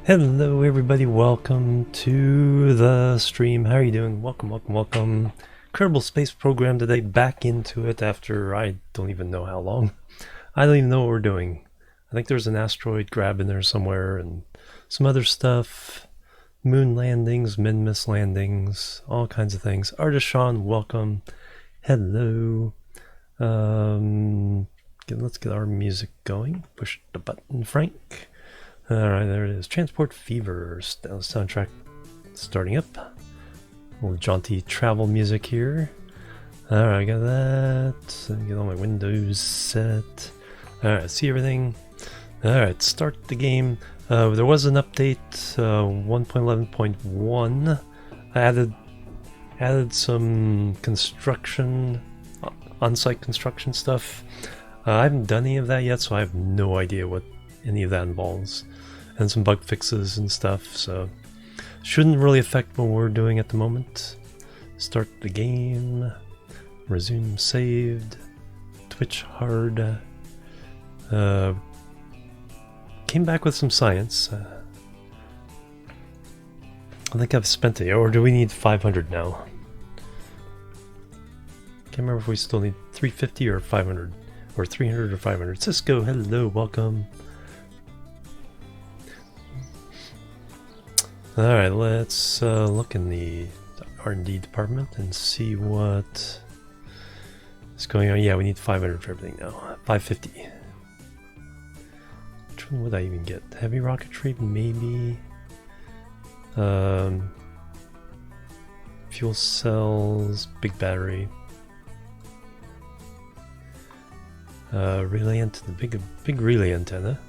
Hello everybody, welcome to the stream. How are you doing? Welcome. Kerbal Space Program today, back into it after I don't even know how long. I don't even know what we're doing. I think there's an asteroid grab in there somewhere and some other stuff. Moon landings, Minmus landings, all kinds of things. Artist Sean, welcome. Hello. Let's get our music going. Push the button, Frank. Alright, there it is. Transport Fever soundtrack starting up. A little jaunty travel music here. Alright, I got that. Get all my windows set. Alright, see everything. Alright, start the game. There was an update, 1.11.1. I added some construction, on-site construction stuff. I haven't done any of that yet, so I have no idea what any of that involves. And some bug fixes and stuff, so shouldn't really affect what we're doing at the moment. Start the game, resume saved, Twitch hard. Came back with some science. I think I've spent it, or do we need 500 now? Can't remember if we still need 350 or 500, or 300 or 500. Cisco, hello, welcome. Alright, let's look in the R&D department and see what is going on. Yeah, we need 500 for everything now. 550. Which one would I even get? Heavy rocketry, maybe? Fuel cells, big battery. Relay antenna, big relay antenna.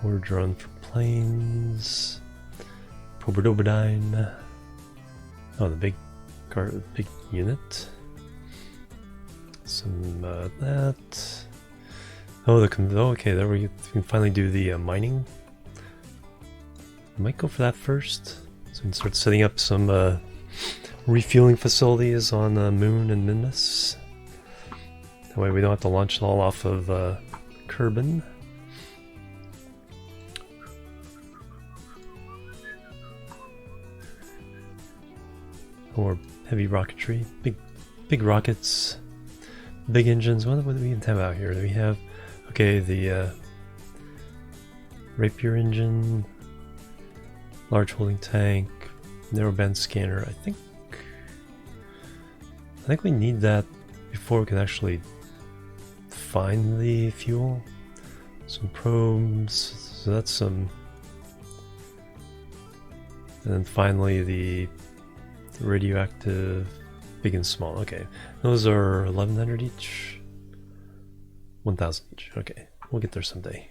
Core drone for planes. Proberdoberdyne. Oh, the big unit. Some that. Oh, okay, there we can finally do the mining. I might go for that first, so we can start setting up some refueling facilities on Moon and Minmus. That way we don't have to launch it all off of Kerbin. Or heavy rocketry, big rockets, big engines. What do we even have out here? Do we have, okay, the Rapier engine, large holding tank, narrowband scanner. I think we need that before we can actually find the fuel. Some probes, so that's some, and then finally the radioactive, big and small. Okay, those are 1100 each, 1000 each. Okay, we'll get there someday.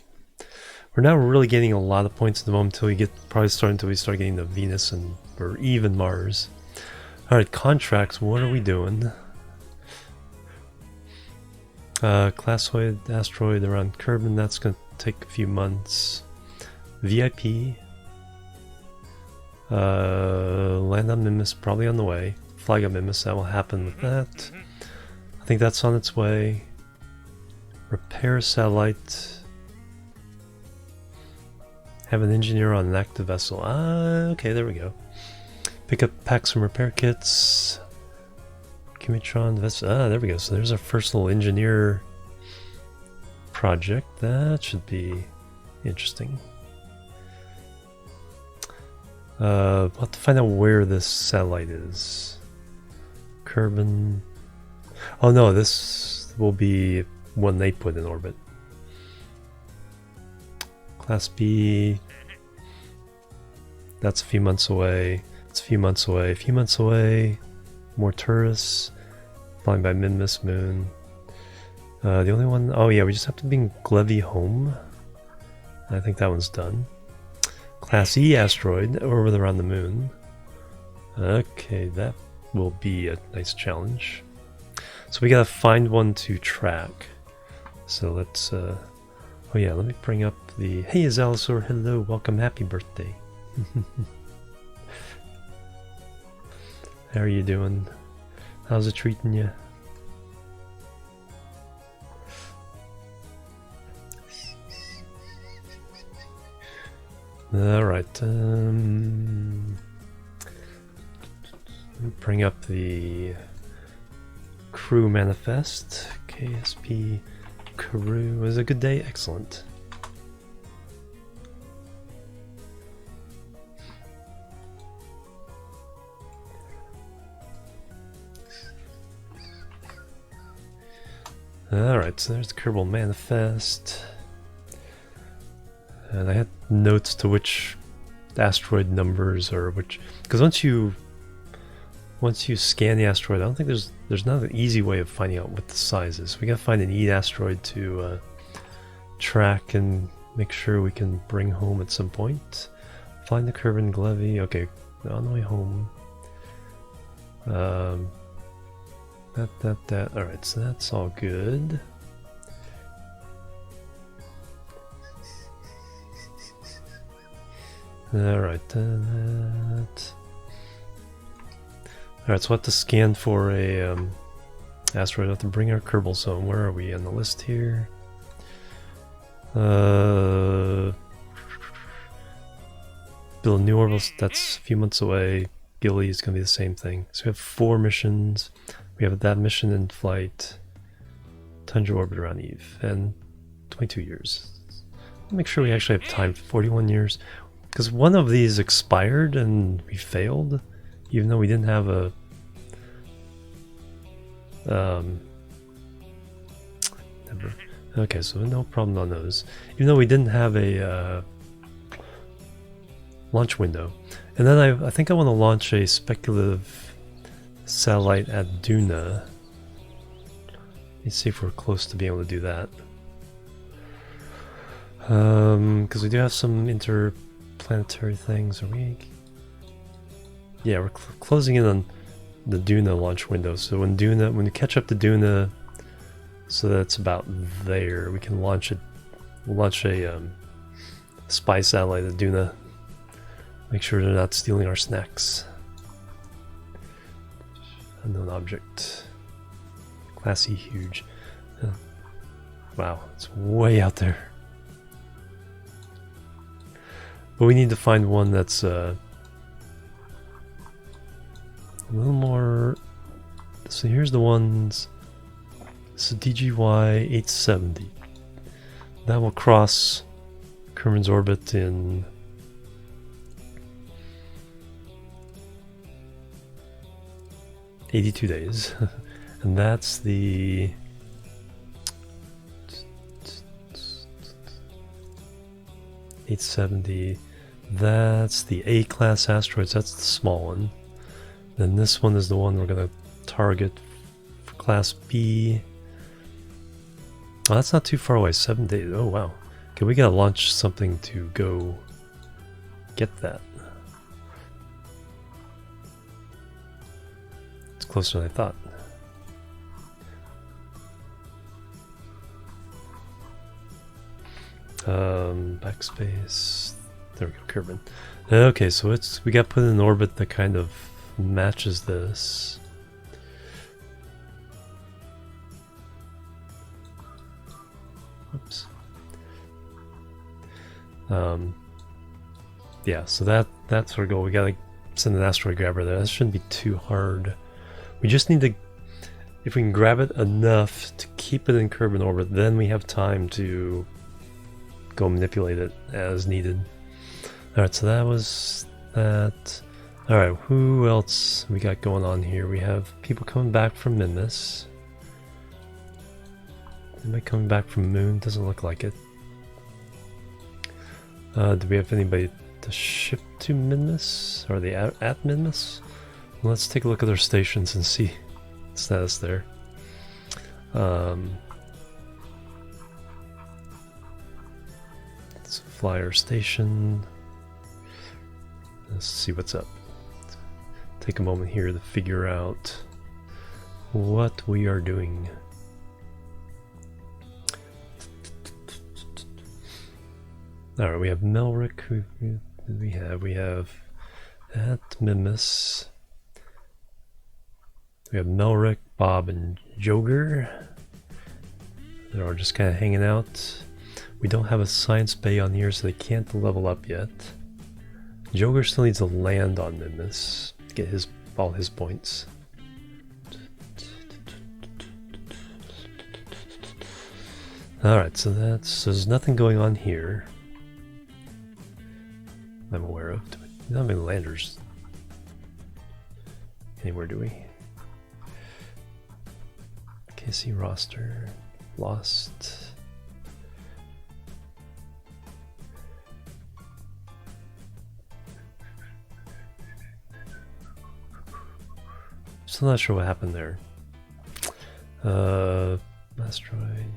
We're now really getting a lot of points at the moment until we get until we start getting to Venus or even Mars. All right, contracts. What are we doing? Classoid asteroid around Kerbin. That's gonna take a few months. VIP. Land on Minmus, probably on the way. Flag on Minmus, that will happen with that. I think that's on its way. Repair satellite. Have an engineer on an active vessel. Okay, there we go. Pick up packs from repair kits. Cumitron vessel. There we go. So there's our first little engineer project. That should be interesting. We'll have to find out where this satellite is. Kerbin. Oh no, this will be one they put in orbit. Class B. That's a few months away. It's a few months away. A few months away. More tourists. Flying by Minmus Moon. The only one. Oh yeah, we just have to bring Glevy home. I think that one's done. Class E asteroid over around the moon. Okay, that will be a nice challenge. So we gotta find one to track. So let's oh yeah, let me bring up the hey Azalasaur, hello, welcome, happy birthday. How are you doing? How's it treating you? Alright, bring up the crew manifest. KSP crew. Was it a good day? Excellent. Alright, so there's the Kerbal manifest. And I had notes to which asteroid numbers or which, because once you scan the asteroid, I don't think there's not an easy way of finding out what the size is. We gotta find an E asteroid to track and make sure we can bring home at some point. Find the Kerbal Glevy. Okay, on the way home. That. Alright, so that's all good. Alright, that. Alright, so we'll have to scan for a asteroid. We'll have to bring our Kerbal home. Where are we on the list here? Build a new orbital, that's a few months away. Gilly is going to be the same thing. So we have 4 missions. We have that mission in flight. Tundra orbit around Eve. And 22 years. Make sure we actually have time for 41 years. Because one of these expired and we failed. Even though we didn't have a... never. Okay, so no problem on those. Even though we didn't have a launch window. And then I think I want to launch a speculative satellite at Duna. Let's see if we're close to being able to do that. Because we do have some interplanetary things. Are we? Yeah, we're closing in on the Duna launch window. So when we catch up to Duna, so that's about there, we can launch it. We'll launch a spy satellite at Duna. Make sure they're not stealing our snacks. Unknown object. Classy, huge. Wow, it's way out there. But we need to find one that's a little more. So here's the ones. This is DGY 870. That will cross Kerman's orbit in 82 days. And that's the 870. That's the A-class asteroids. That's the small one. Then this one is the one we're going to target for class B. Oh, that's not too far away. 7 days. Oh, wow. Okay, we got to launch something to go get that. It's closer than I thought. Backspace. There we go, Kerbal. Okay, so we got put in an orbit that kind of matches this. Oops. Yeah, so that's our goal. We gotta send an asteroid grabber there. That shouldn't be too hard. We just need to, if we can grab it enough to keep it in Kerbal orbit, then we have time to go manipulate it as needed. Alright, so that was that. Alright, who else we got going on here? We have people coming back from Minmus. Anybody coming back from Moon? Doesn't look like it. Do we have anybody to ship to Minmus? Are they at Minmus? Well, let's take a look at their stations and see the status there. Let's fly our station. Let's see what's up. Take a moment here to figure out what we are doing. Alright, we have Melrick. Who we have? We have at Minmus. We have Melrick, Bob, and Joger. They're all just kind of hanging out. We don't have a science bay on here, so they can't level up yet. Joker still needs to land on Minmus to get all his points. Alright, so there's nothing going on here I'm aware of. We don't have any landers anywhere, do we? KC roster. Lost. Still not sure what happened there. Asteroid.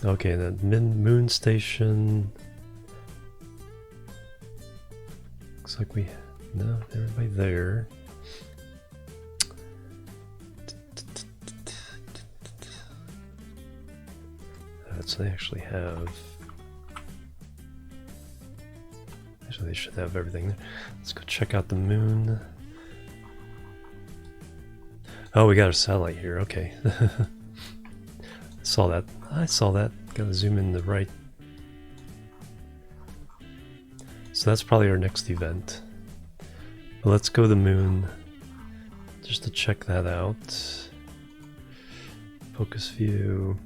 Okay, then moon station. Looks like we no everybody there. Alright, so they actually have. Actually, they should have everything there. Let's go check out the moon. Oh, we got a satellite here. Okay. Saw that. I saw that. Gotta zoom in the right. So that's probably our next event. But let's go to the moon just to check that out. Focus view.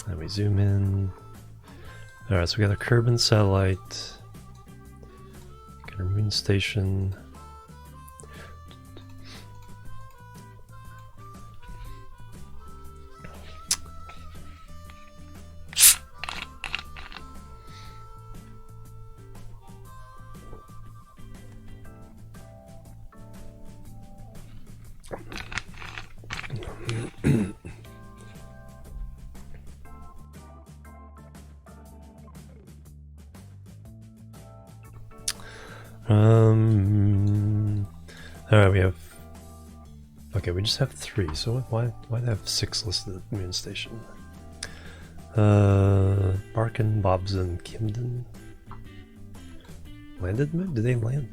And we zoom in. Alright, so we got a Kerbal satellite. Got our moon station. Alright, we have. Okay, we just have 3, so why do I have 6 listed at the moon station? Barkin, Bobson, Kimden. Landed the moon? Did they land?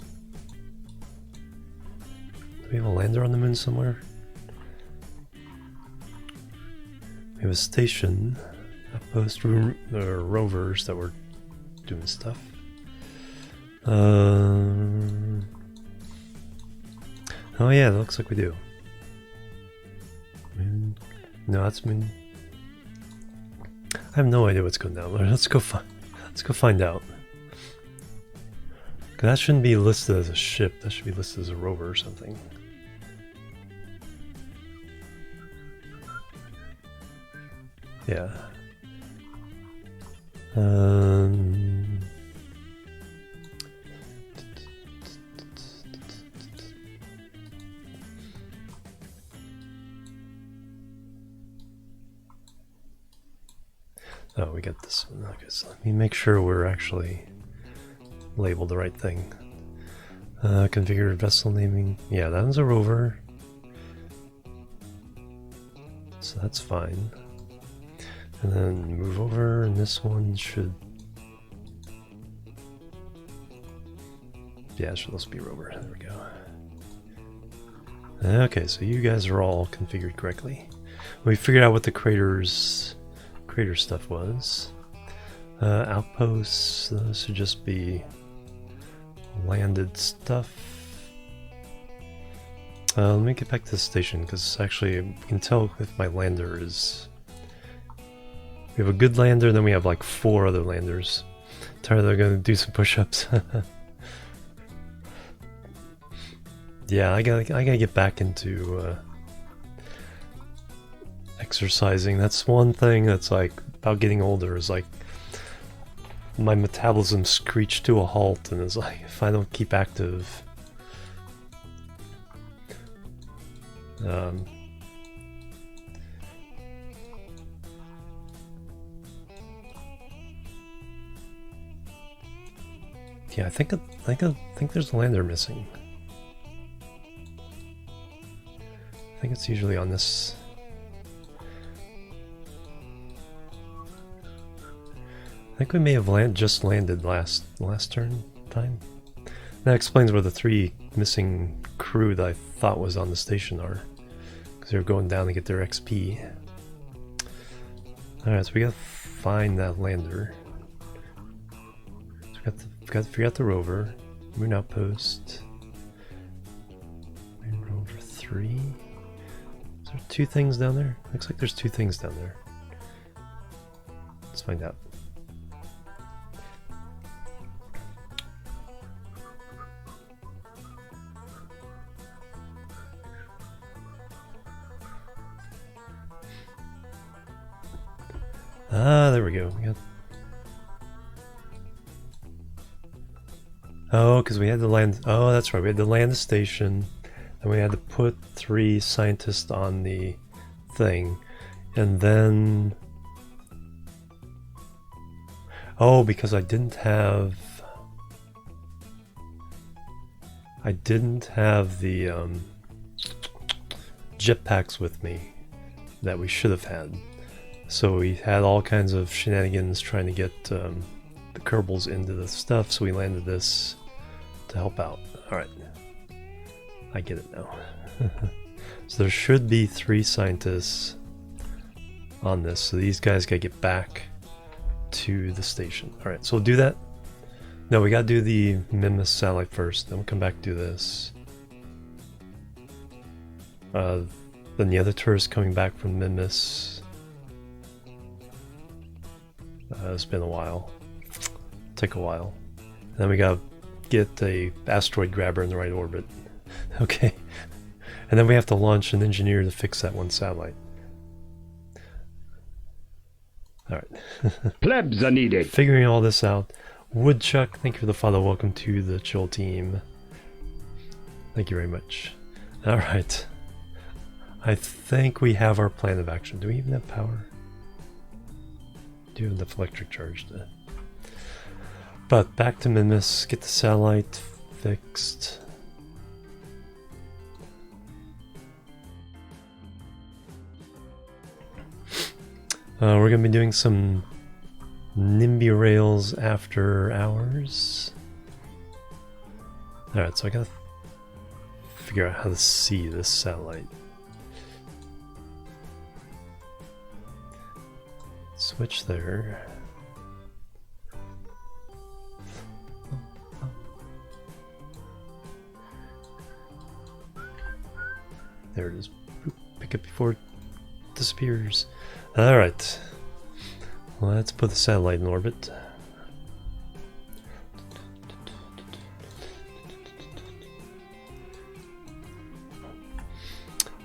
Do we have a lander on the moon somewhere? We have a station, outpost rovers that were doing stuff. Oh yeah, it looks like we do. Moon. No, that's moon. I have no idea what's going down. Let's go find out. That shouldn't be listed as a ship. That should be listed as a rover or something. Yeah. Oh, we got this one. Okay, so let me make sure we're actually labeled the right thing. Configured vessel naming. Yeah, that one's a rover. So that's fine. And then move over, and this one should. Yeah, it should also be rover. There we go. Okay, so you guys are all configured correctly. We figured out what the crater stuff was. Outposts, those should just be landed stuff. Let me get back to the station, because actually you can tell if my lander is. We have a good lander, then we have like 4 other landers. Tired, they're gonna do some push-ups. Yeah, I gotta get back into exercising. That's one thing that's like about getting older, is like my metabolism screeched to a halt, and it's like if I don't keep active, yeah, I think there's a lander missing. I think it's usually on this. I think we may have just landed last time. That explains where the 3 missing crew that I thought was on the station are, because they were going down to get their XP. Alright, so we gotta find that lander. So we got to figure out the rover. Moon outpost. Moon rover 3. Is there 2 things down there? Looks like there's 2 things down there. Let's find out. Ah, there we go. We got... Oh, because we had to land... Oh, that's right. We had to land the station. And we had to put 3 scientists on the thing. And then... Oh, because I didn't have the jetpacks with me that we should have had. So we had all kinds of shenanigans trying to get the Kerbals into the stuff, so we landed this to help out. Alright. I get it now. So there should be 3 scientists on this, so these guys gotta get back to the station. Alright, so we'll do that. No, we gotta do the Mimas satellite first, then we'll come back and do this. Then the other tourists coming back from Mimas. It's been a while. Take a while. And then we gotta get a asteroid grabber in the right orbit. Okay. And then we have to launch an engineer to fix that one satellite. Alright. Plebs are needed. Figuring all this out. Woodchuck, thank you for the follow. Welcome to the chill team. Thank you very much. Alright. I think we have our plan of action. Do we even have power? Do have enough electric charge to... But back to Mimas, get the satellite fixed. We're going to be doing some NIMBY rails after hours. Alright, so I gotta figure out how to see this satellite. Switch there. There it is. Boop, pick it before it disappears. Alright. Let's put the satellite in orbit.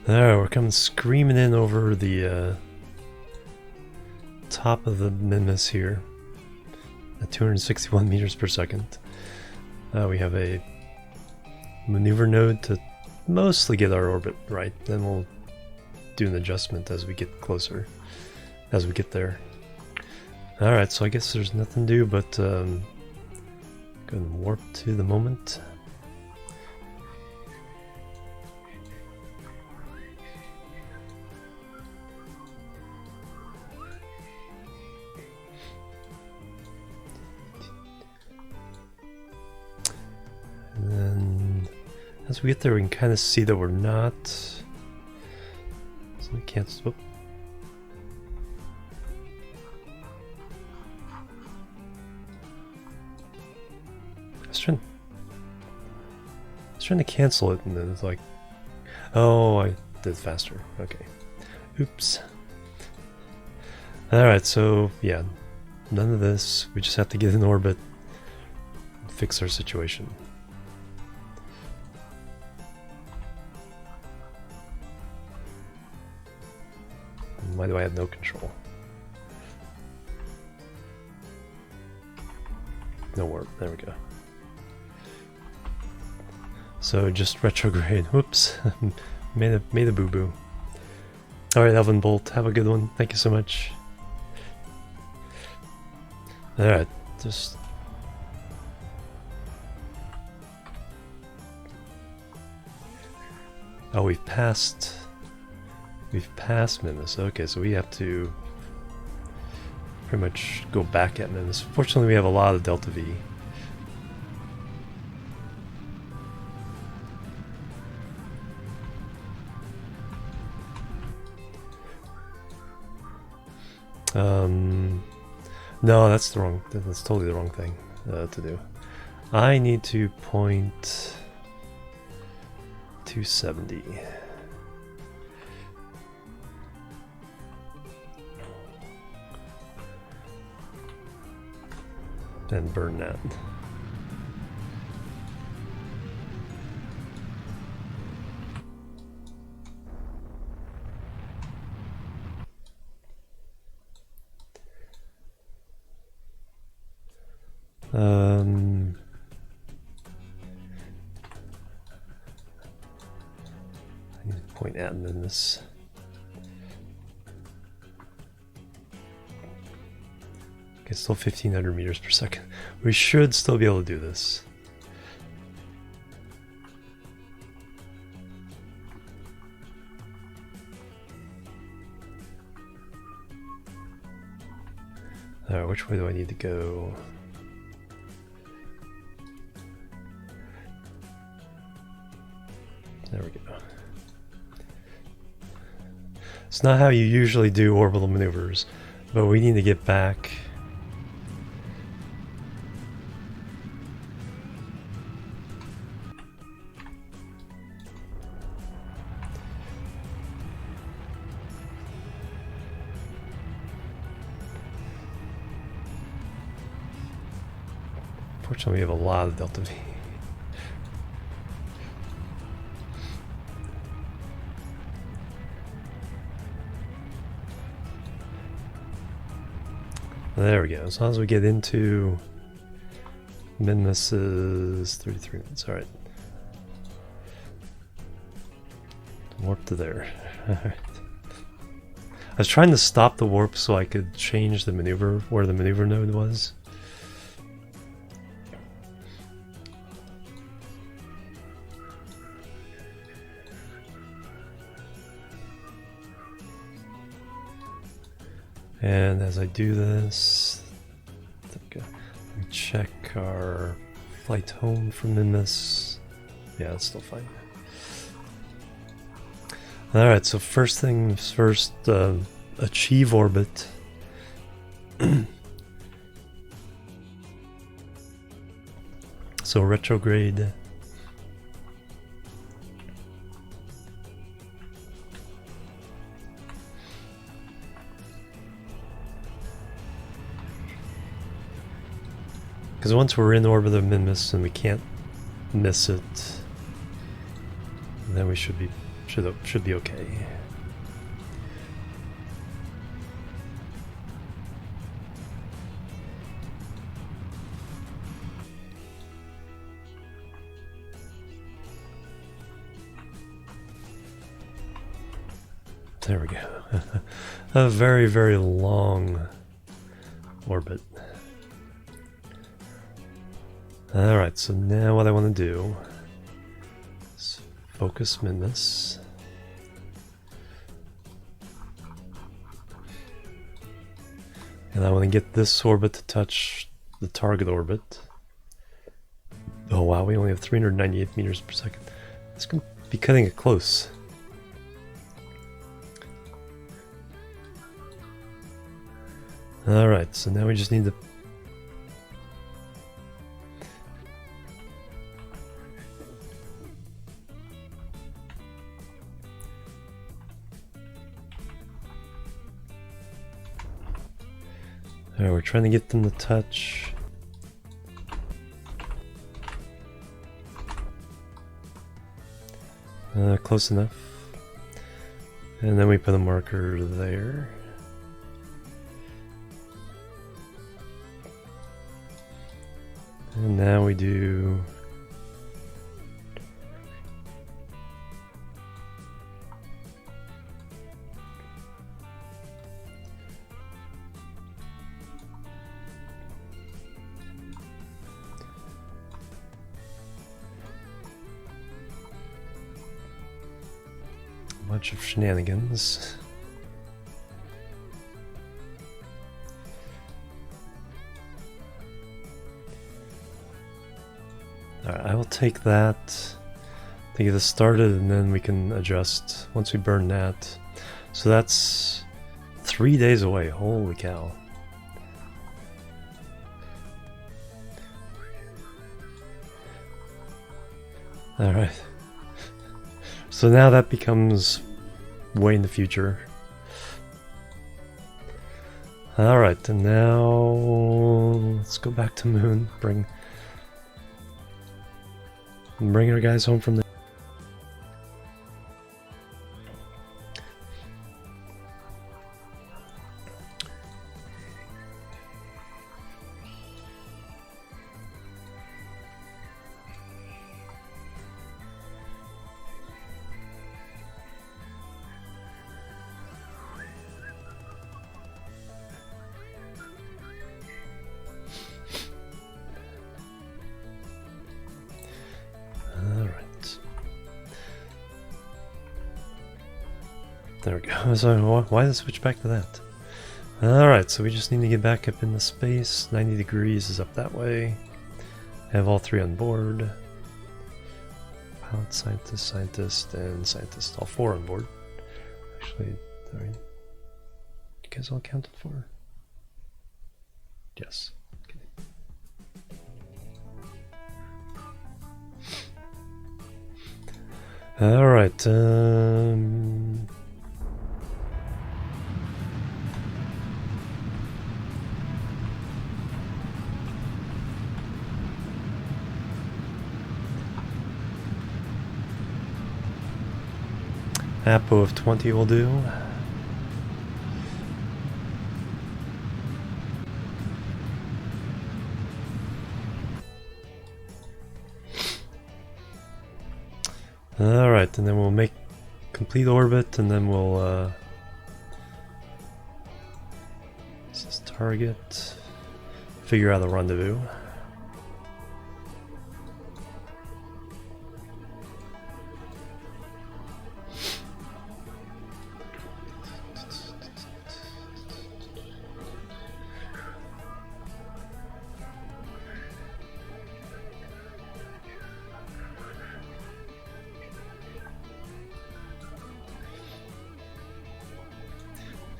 Alright, we're coming screaming in over the top of the Mimas here at 261 meters per second. We have a maneuver node to mostly get our orbit right. Then we'll do an adjustment as we get closer, as we get there. Alright, so I guess there's nothing to do but go and warp to the moment. And then as we get there we can kind of see that we're not... So we can't... Whoop. I was trying to cancel it and then it's like... Oh, I did faster. Okay. Oops. Alright, so yeah. None of this. We just have to get in orbit and fix our situation. Why do I have no control? No warp. There we go. So just retrograde. Whoops. made a boo-boo. Alright, Elvin Bolt. Have a good one. Thank you so much. Alright, just... Oh, we've passed Mimas. Okay, so we have to pretty much go back at Mimas. Fortunately, we have a lot of Delta V. No, that's the wrong. That's totally the wrong thing to do. I need to point 270. And burn that. I need to point at in this. Okay, still 1500 meters per second. We should still be able to do this. Alright, which way do I need to go? There we go. It's not how you usually do orbital maneuvers, but we need to get back. Fortunately, we have a lot of delta V. There we go. As long as we get into min-misses 33 minutes. Alright. Warp to there. Alright. I was trying to stop the warp so I could change the maneuver where the maneuver node was. And as I do this, let me check our flight home from this. Yeah, it's still fine. Alright, so first things first, achieve orbit. So retrograde. Because once we're in orbit of min-miss and we can't miss it, then we should be okay. There we go. A very, very long orbit. Alright, so now what I want to do is focus min-miss. And I want to get this orbit to touch the target orbit. Oh wow, we only have 398 meters per second. It's going to be cutting it close. Alright, so now we just need to Alright, we're trying to get them to touch. Close enough. And then we put a marker there. And now we do a bunch of shenanigans. Alright, I will take that to get us started and then we can adjust once we burn that. So that's 3 days away, holy cow. Alright. So now that becomes way in the future. Alright, and now let's go back to Moon. Bring our guys home from the There we go. So why did I switch back to that? Alright, so we just need to get back up into space. 90 degrees is up that way. Have all three on board. Pilot, scientist, and scientist. All four on board. Actually, alright. You guys all accounted for? Yes. Okay. Alright, Apo of 20 will do. Alright, and then we'll make complete orbit, and then we'll this is target. Figure out a rendezvous.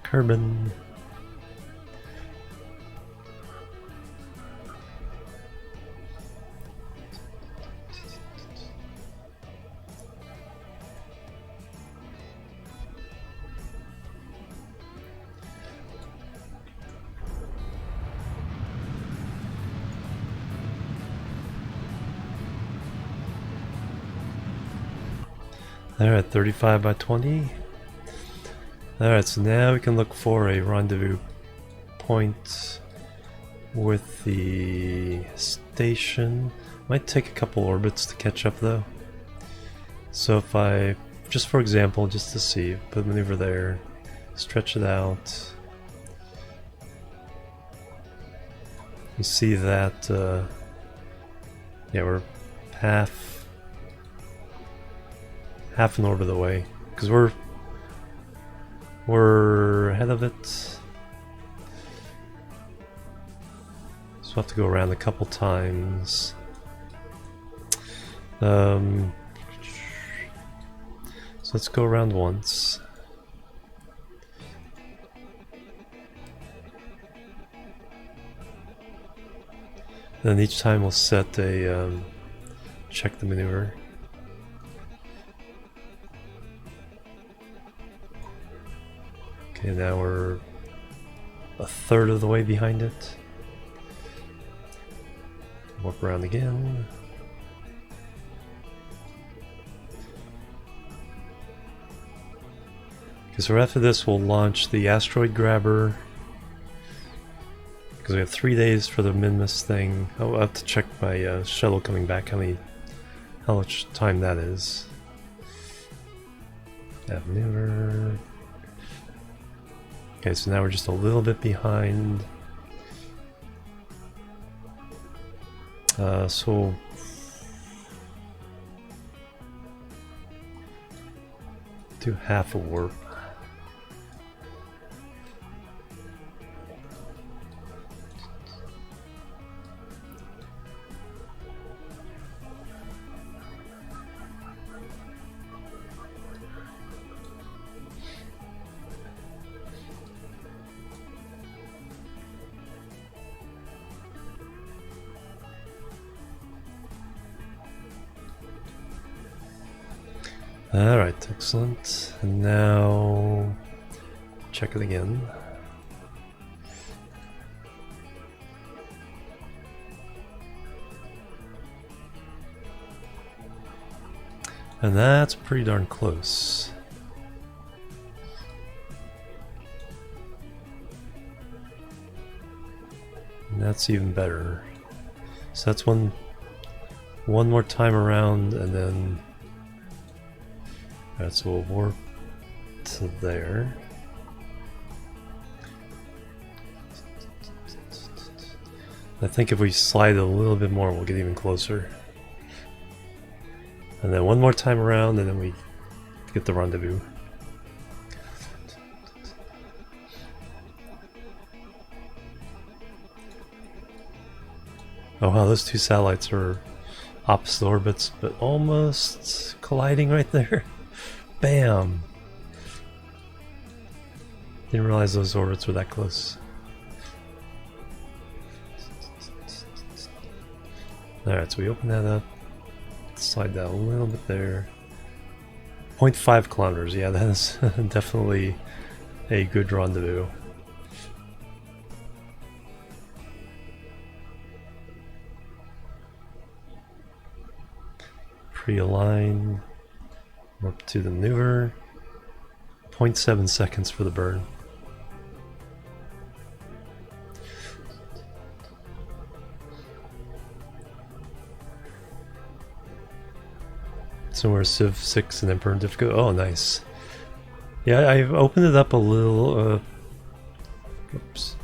Carbon. Alright, 35 by 20. Alright, so now we can look for a rendezvous point with the station. Might take a couple orbits to catch up though. So if I, just for example, just to see, put maneuver there, stretch it out. You see that, yeah, we're half an orbit away, because we're ahead of it. So we'll have to go around a couple times. So let's go around once. Then each time we'll set a check the maneuver. Okay, now we're a third of the way behind it. Warp around again. Okay, so after this we'll launch the asteroid grabber. Because we have 3 days for the Minmus thing. I'll have to check my shuttle coming back, how much time that is. Maneuver. Okay, so now we're just a little bit behind. So do half a warp. Alright, excellent. And now check it again. And that's pretty darn close. And that's even better. So that's one more time around, and then alright, so we'll warp to there. I think if we slide a little bit more, we'll get even closer. And then one more time around, and then we get the rendezvous. Oh wow, those two satellites are opposite orbits, but almost colliding right there. Bam! Didn't realize those orbits were that close. Alright, so we open that up. Slide that a little bit there. 0.5 kilometers, yeah, that is definitely a good rendezvous. Pre-align, warp to the maneuver. 0.7 seconds for the burn. So we're Civ 6 and then burn difficult. Oh, nice. Yeah, I've opened it up a little. Oops.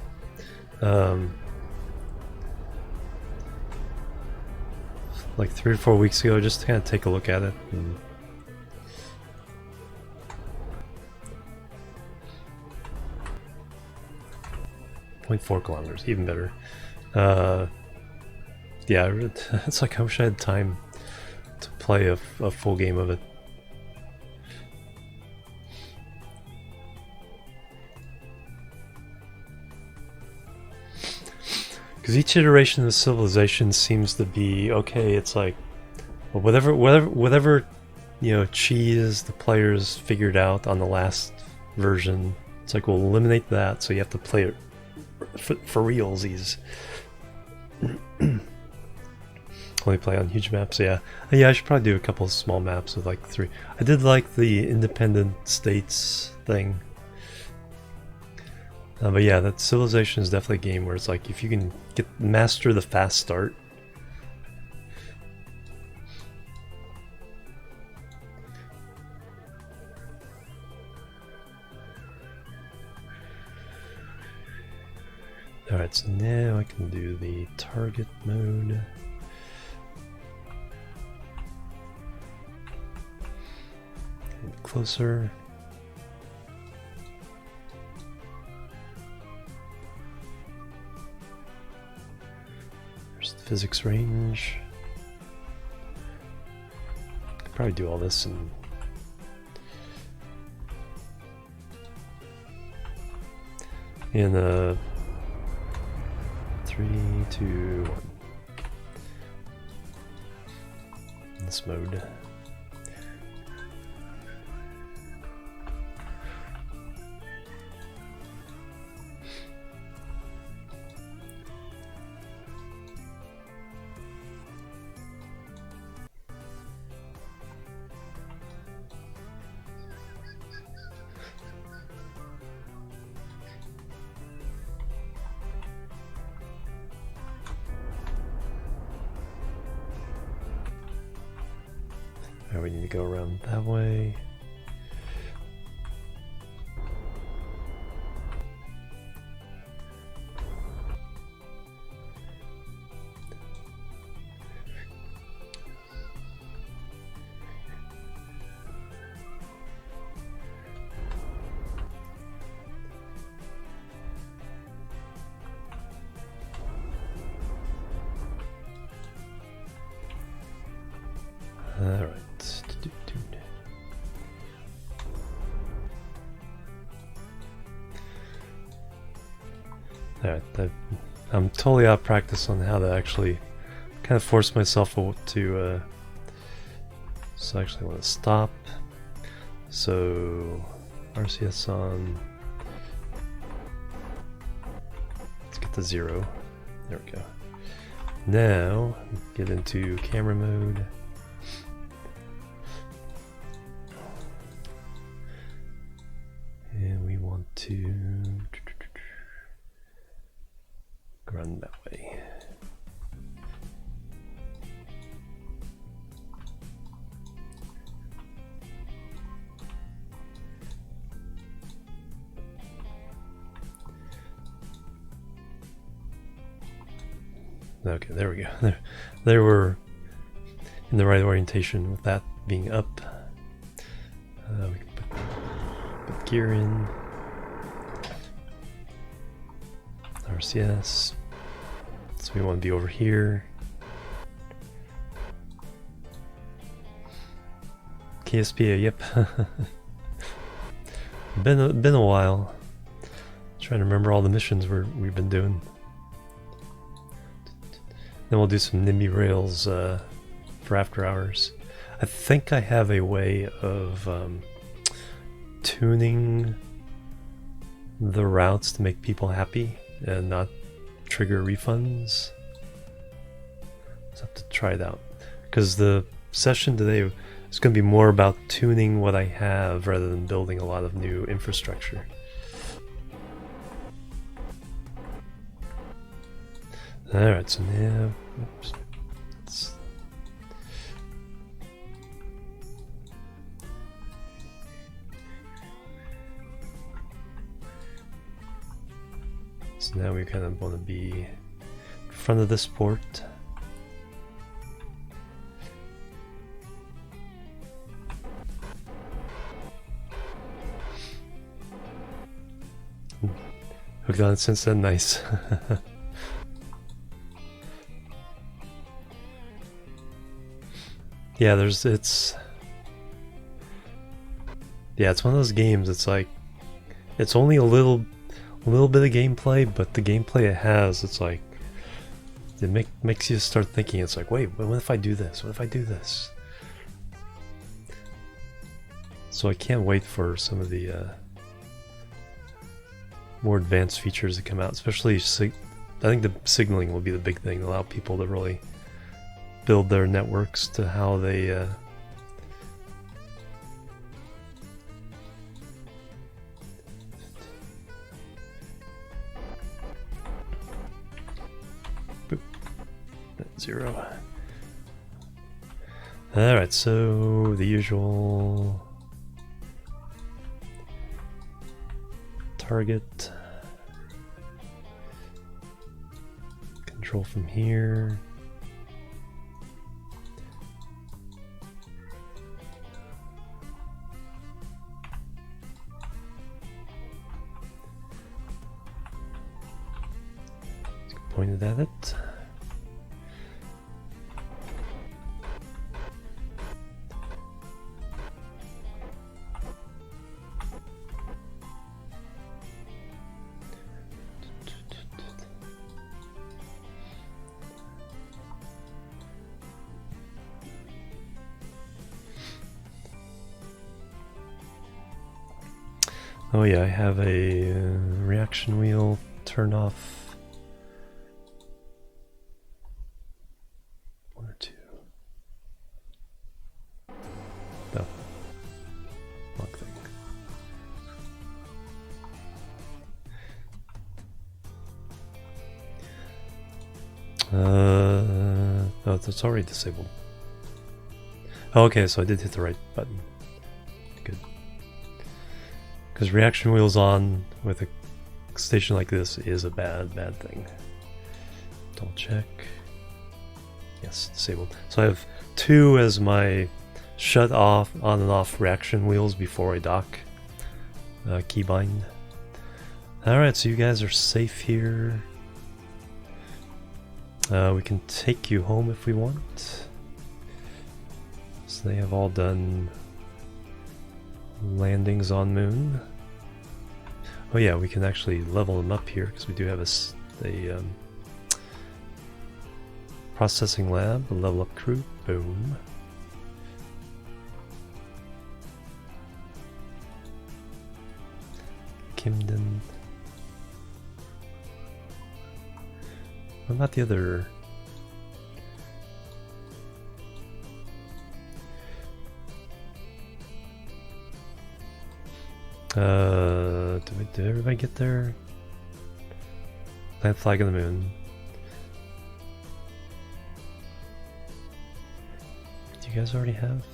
Like 3 or 4 weeks ago, just to kind of take a look at it. And 0.4 kilometers, even better. Yeah, it's like I wish I had time to play a full game of it. Because each iteration of the civilization seems to be okay. It's like, well, whatever you know, cheese the players figured out on the last version. It's like we'll eliminate that, so you have to play it for realsies. Only play on huge maps, yeah. Yeah, I should probably do a couple of small maps with like 3. I did like the independent states thing. But yeah, that Civilization is definitely a game where it's like if you can master the fast start. Alright, so now I can do the target mode. Closer. There's the physics range. Could probably do all this in in 3, 2, 1. In this mode. We need to go around that way. All right. Alright, I'm totally out of practice on how to actually kind of force myself to so I actually want to stop, So RCS on. Let's get to 0. There we go. Now get into camera mode. And we want to run that way. Okay, there we go. There we're in the right orientation with that being up. We can put gear in. RCS. So we want to be over here. KSPA, yep. been a while. Trying to remember all the missions we've been doing. Then we'll do some NIMBY rails for after hours. I think I have a way of tuning the routes to make people happy and not trigger refunds. Just have to try it out. Because the session today is going to be more about tuning what I have rather than building a lot of new infrastructure. Alright, so now, oops, so now we kind of want to be in front of this port. Hooked on it since then, nice. Yeah, it's one of those games. It's like it's only a little bit of gameplay, but the gameplay it has, it's like it makes you start thinking. It's like, wait, what if I do this? What if I do this? So I can't wait for some of the more advanced features to come out. Especially, I think the signaling will be the big thing. Allow people to really build their networks to how they boop. That's 0. Alright, so the usual target control from here. Pointed at it. Oh yeah, I have a reaction wheel turn off. 1 or 2. No. Wrong thing. Oh, it's already disabled. Oh, okay, so I did hit the right button. Good. Because reaction wheels on with a station like this is a bad thing. Double check. Yes, disabled. So I have 2 as my shut off, on and off reaction wheels before I dock. Keybind. Alright, so you guys are safe here. We can take you home if we want. So they have all done landings on Moon. Oh yeah, we can actually level them up here because we do have a processing lab, a level up crew. Boom. Kimden. What about the other? Did everybody get there? Plant flag of the moon. Do you guys already have?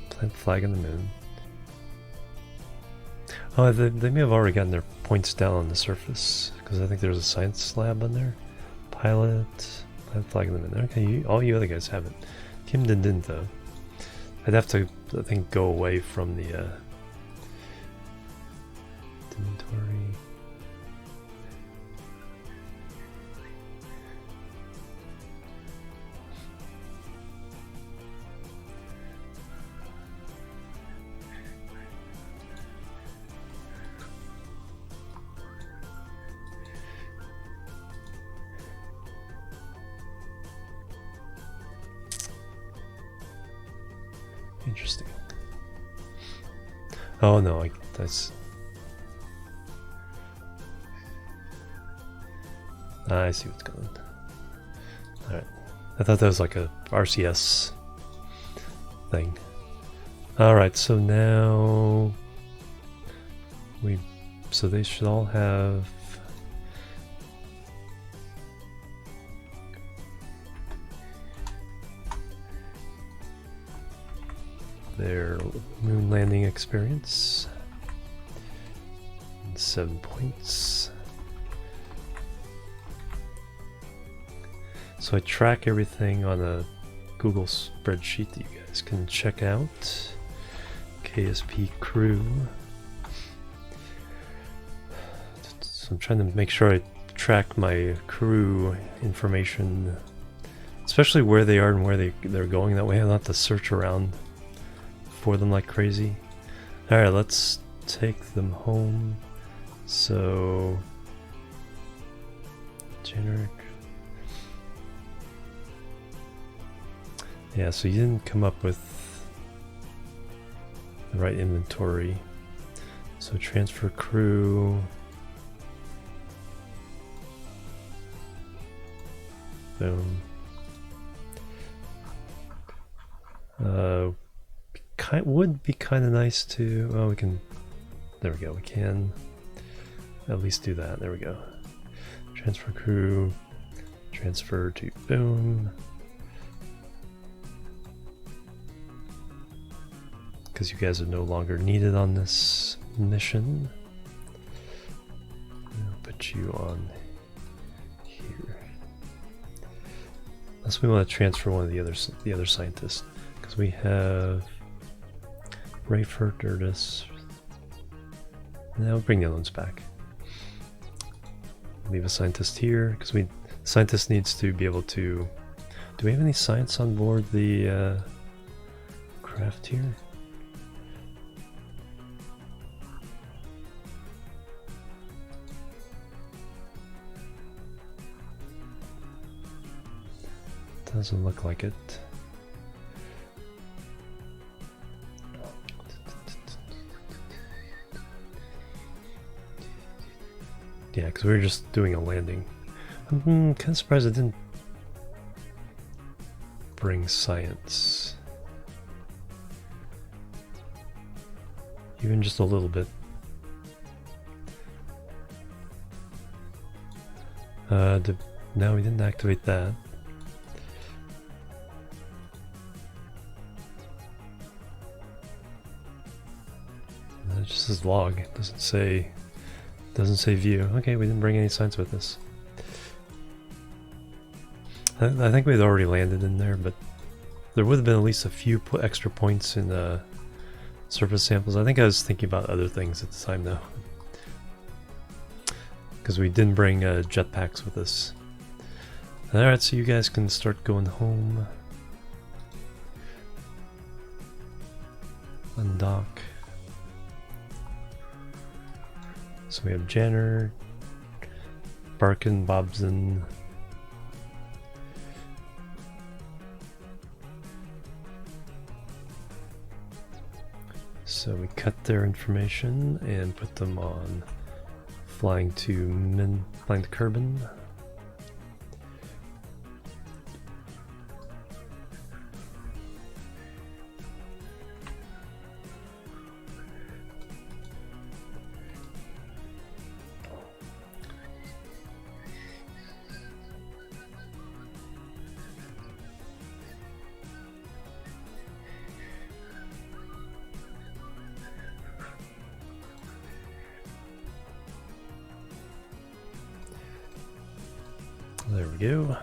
Plant flag of the moon. Oh, they may have already gotten their points down on the surface, because I think there's a science lab on there. Pilot, plant flag of the moon. Okay, all you other guys have it. Kimden didn't though. I'd have to, I think, go away from the inventory. Interesting. Oh no, that's. I see what's going on. Alright. I thought that was like a RCS thing. Alright, so now so they should all have their moon landing experience. 7 points. So I track everything on a Google spreadsheet that you guys can check out. KSP crew. So I'm trying to make sure I track my crew information, especially where they are and where they're going. That way I don't have to search around for them like crazy. Alright, let's take them home. So generic. Yeah, so you didn't come up with the right inventory. So transfer crew. Boom. Would be kind of nice to. Oh, we can. There we go. We can at least do that. There we go. Transfer crew. Transfer to boom. Because you guys are no longer needed on this mission. I'll put you on here. Unless we want to transfer one of the other scientists, because we have Rayford, Dirtus. Now we'll bring the other ones back. Leave a scientist here because scientist needs to be able to. Do we have any science on board the craft here? Doesn't look like it. Yeah, because we were just doing a landing. I'm kind of surprised I didn't bring science. Even just a little bit. No, we didn't activate that. It just says log. It doesn't say view. Okay, we didn't bring any science with us. I think we'd already landed in there, but there would have been at least a few extra points in surface samples. I think I was thinking about other things at the time though, because we didn't bring jetpacks with us. Alright, so you guys can start going home. Undock. So we have Jenner, Barkin, Bobson. So we cut their information and put them on flying to Kerbin. There we go.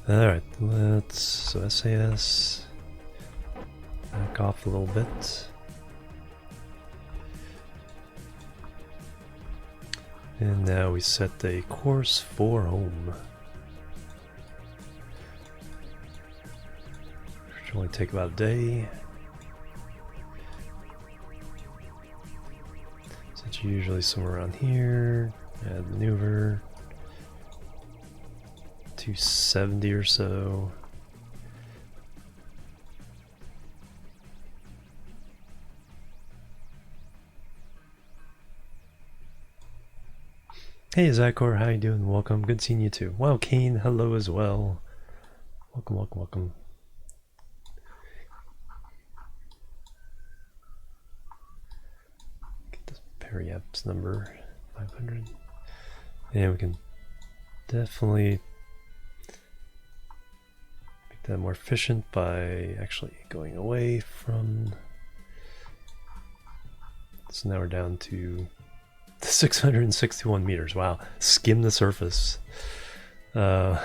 Alright, so SAS back off a little bit. And now we set a course for home. Should only take about a day. So it's usually somewhere around here. Add maneuver. 270 or so. Hey Zachor, how you doing? Welcome. Good seeing you too. Wow, Kane, hello as well. Welcome, welcome, welcome. Get this Periapps number 500. And we can definitely that more efficient by actually going away from. So now we're down to 661 meters. Wow, skim the surface. I'm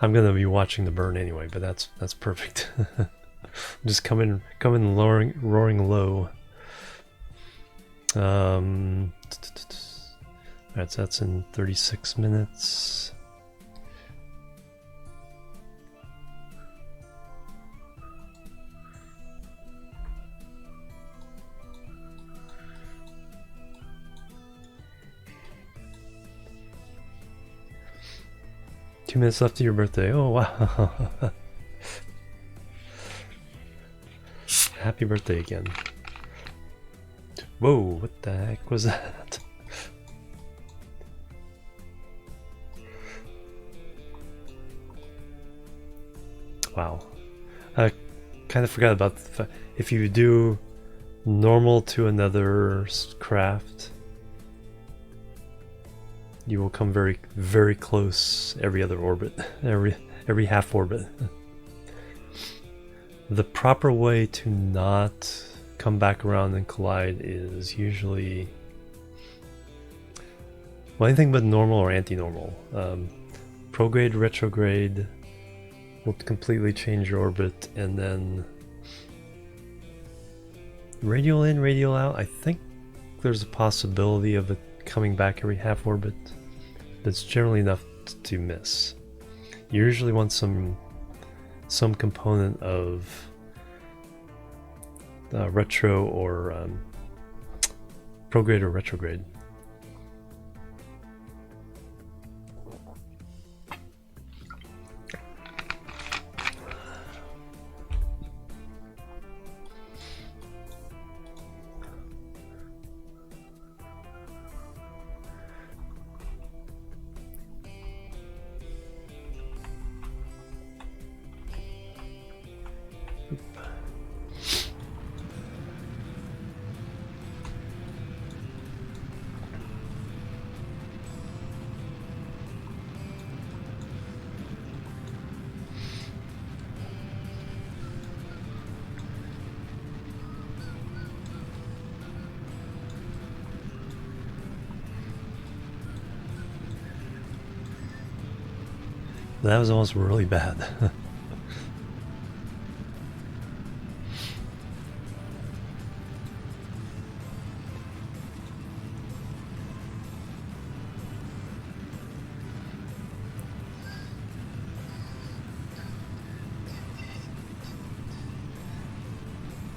gonna be watching the burn anyway, but that's perfect. Just coming roaring low. Alright, so that's in 36 minutes. Two minutes left to your birthday. Oh wow. Happy birthday again. Whoa, what the heck was that? Wow. I kind of forgot about the fact if you do normal to another craft, you will come very, very close every other orbit, every half orbit. The proper way to not come back around and collide is usually, well, anything but normal or anti-normal. Prograde, retrograde will completely change your orbit, and then radial in, radial out. I think there's a possibility of it coming back every half orbit, but it's generally enough to miss. You usually want some component of retro or prograde or retrograde. That was almost really bad.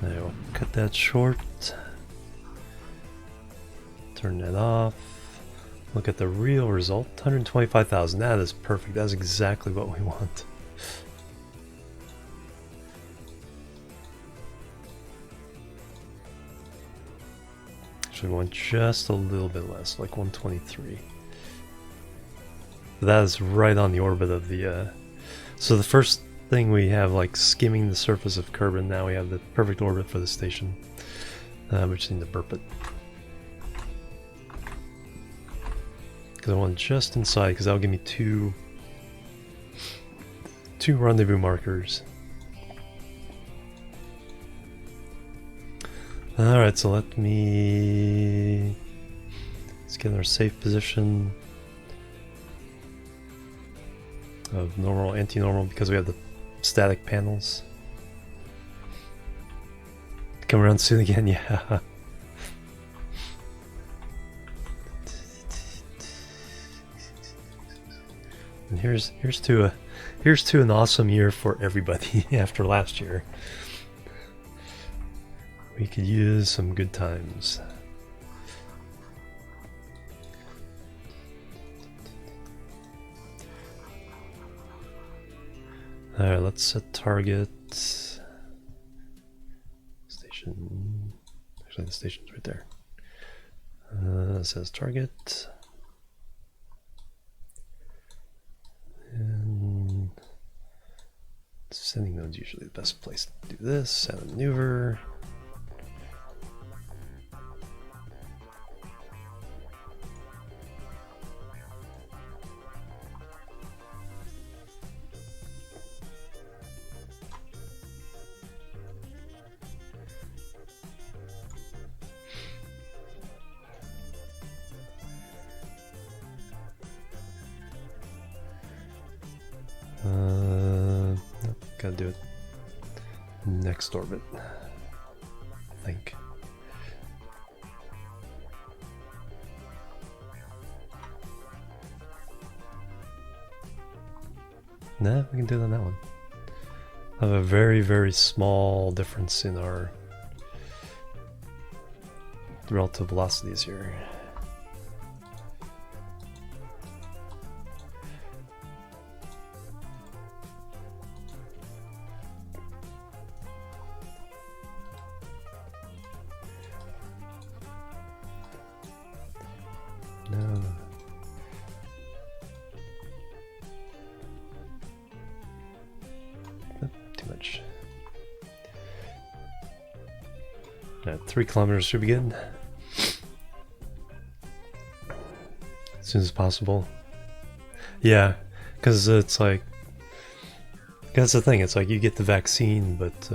There, we'll cut that short. Turn that off. Look at the real result, 125,000. That is perfect. That's exactly what we want. actually want just a little bit less, like 123. That is right on the orbit of the... So the first thing we have, like, skimming the surface of Kerbal, now we have the perfect orbit for the station. We just need to burp it. Because I want just inside, because that'll give me two rendezvous markers. Alright, so let's get in our safe position of normal, anti-normal, because we have the static panels. Come around soon again, yeah. And here's to an awesome year for everybody after last year. We could use some good times. Alright, let's set target. Station. Actually, the station's right there. It says target. And sending node's usually the best place to do this. Set a maneuver. Gotta do it next orbit, I think. Nah, we can do it on that one. I have a very, very small difference in our relative velocities here. No. Too much. Alright, 3 kilometers should be good. As soon as possible. Yeah, because it's like... That's the thing, it's like you get the vaccine, but...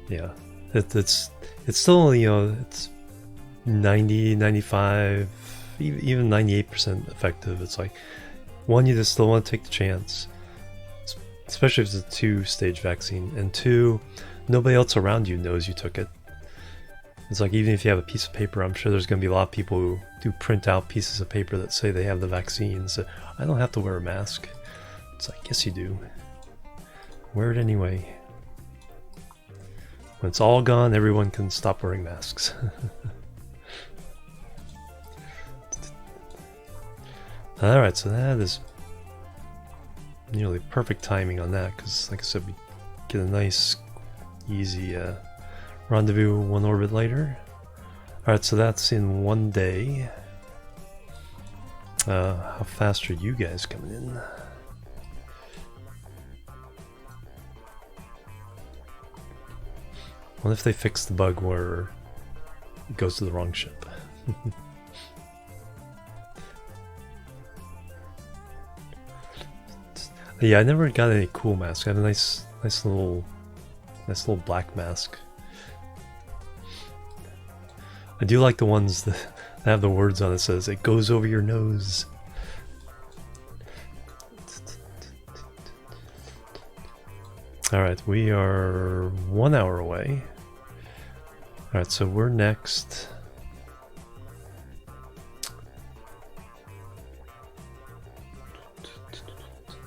yeah, it's still, you know, it's 90, 95, even 98% effective. It's like, one, you just still want to take the chance, especially if it's a 2-stage vaccine, and 2, nobody else around you knows you took it. It's like, even if you have a piece of paper, I'm sure there's going to be a lot of people who do print out pieces of paper that say they have the vaccine, so I don't have to wear a mask. It's like, yes you do. Wear it anyway. When it's all gone, everyone can stop wearing masks. Alright, so that is nearly perfect timing on that, because like I said, we get a nice, easy rendezvous 1 orbit later. Alright, so that's in 1 day. How fast are you guys coming in? What if they fix the bug where it goes to the wrong ship? Yeah, I never got any cool masks. I have a nice little black mask. I do like the ones that have the words on it, says it goes over your nose. Alright, we are 1 hour away. Alright, so we're next.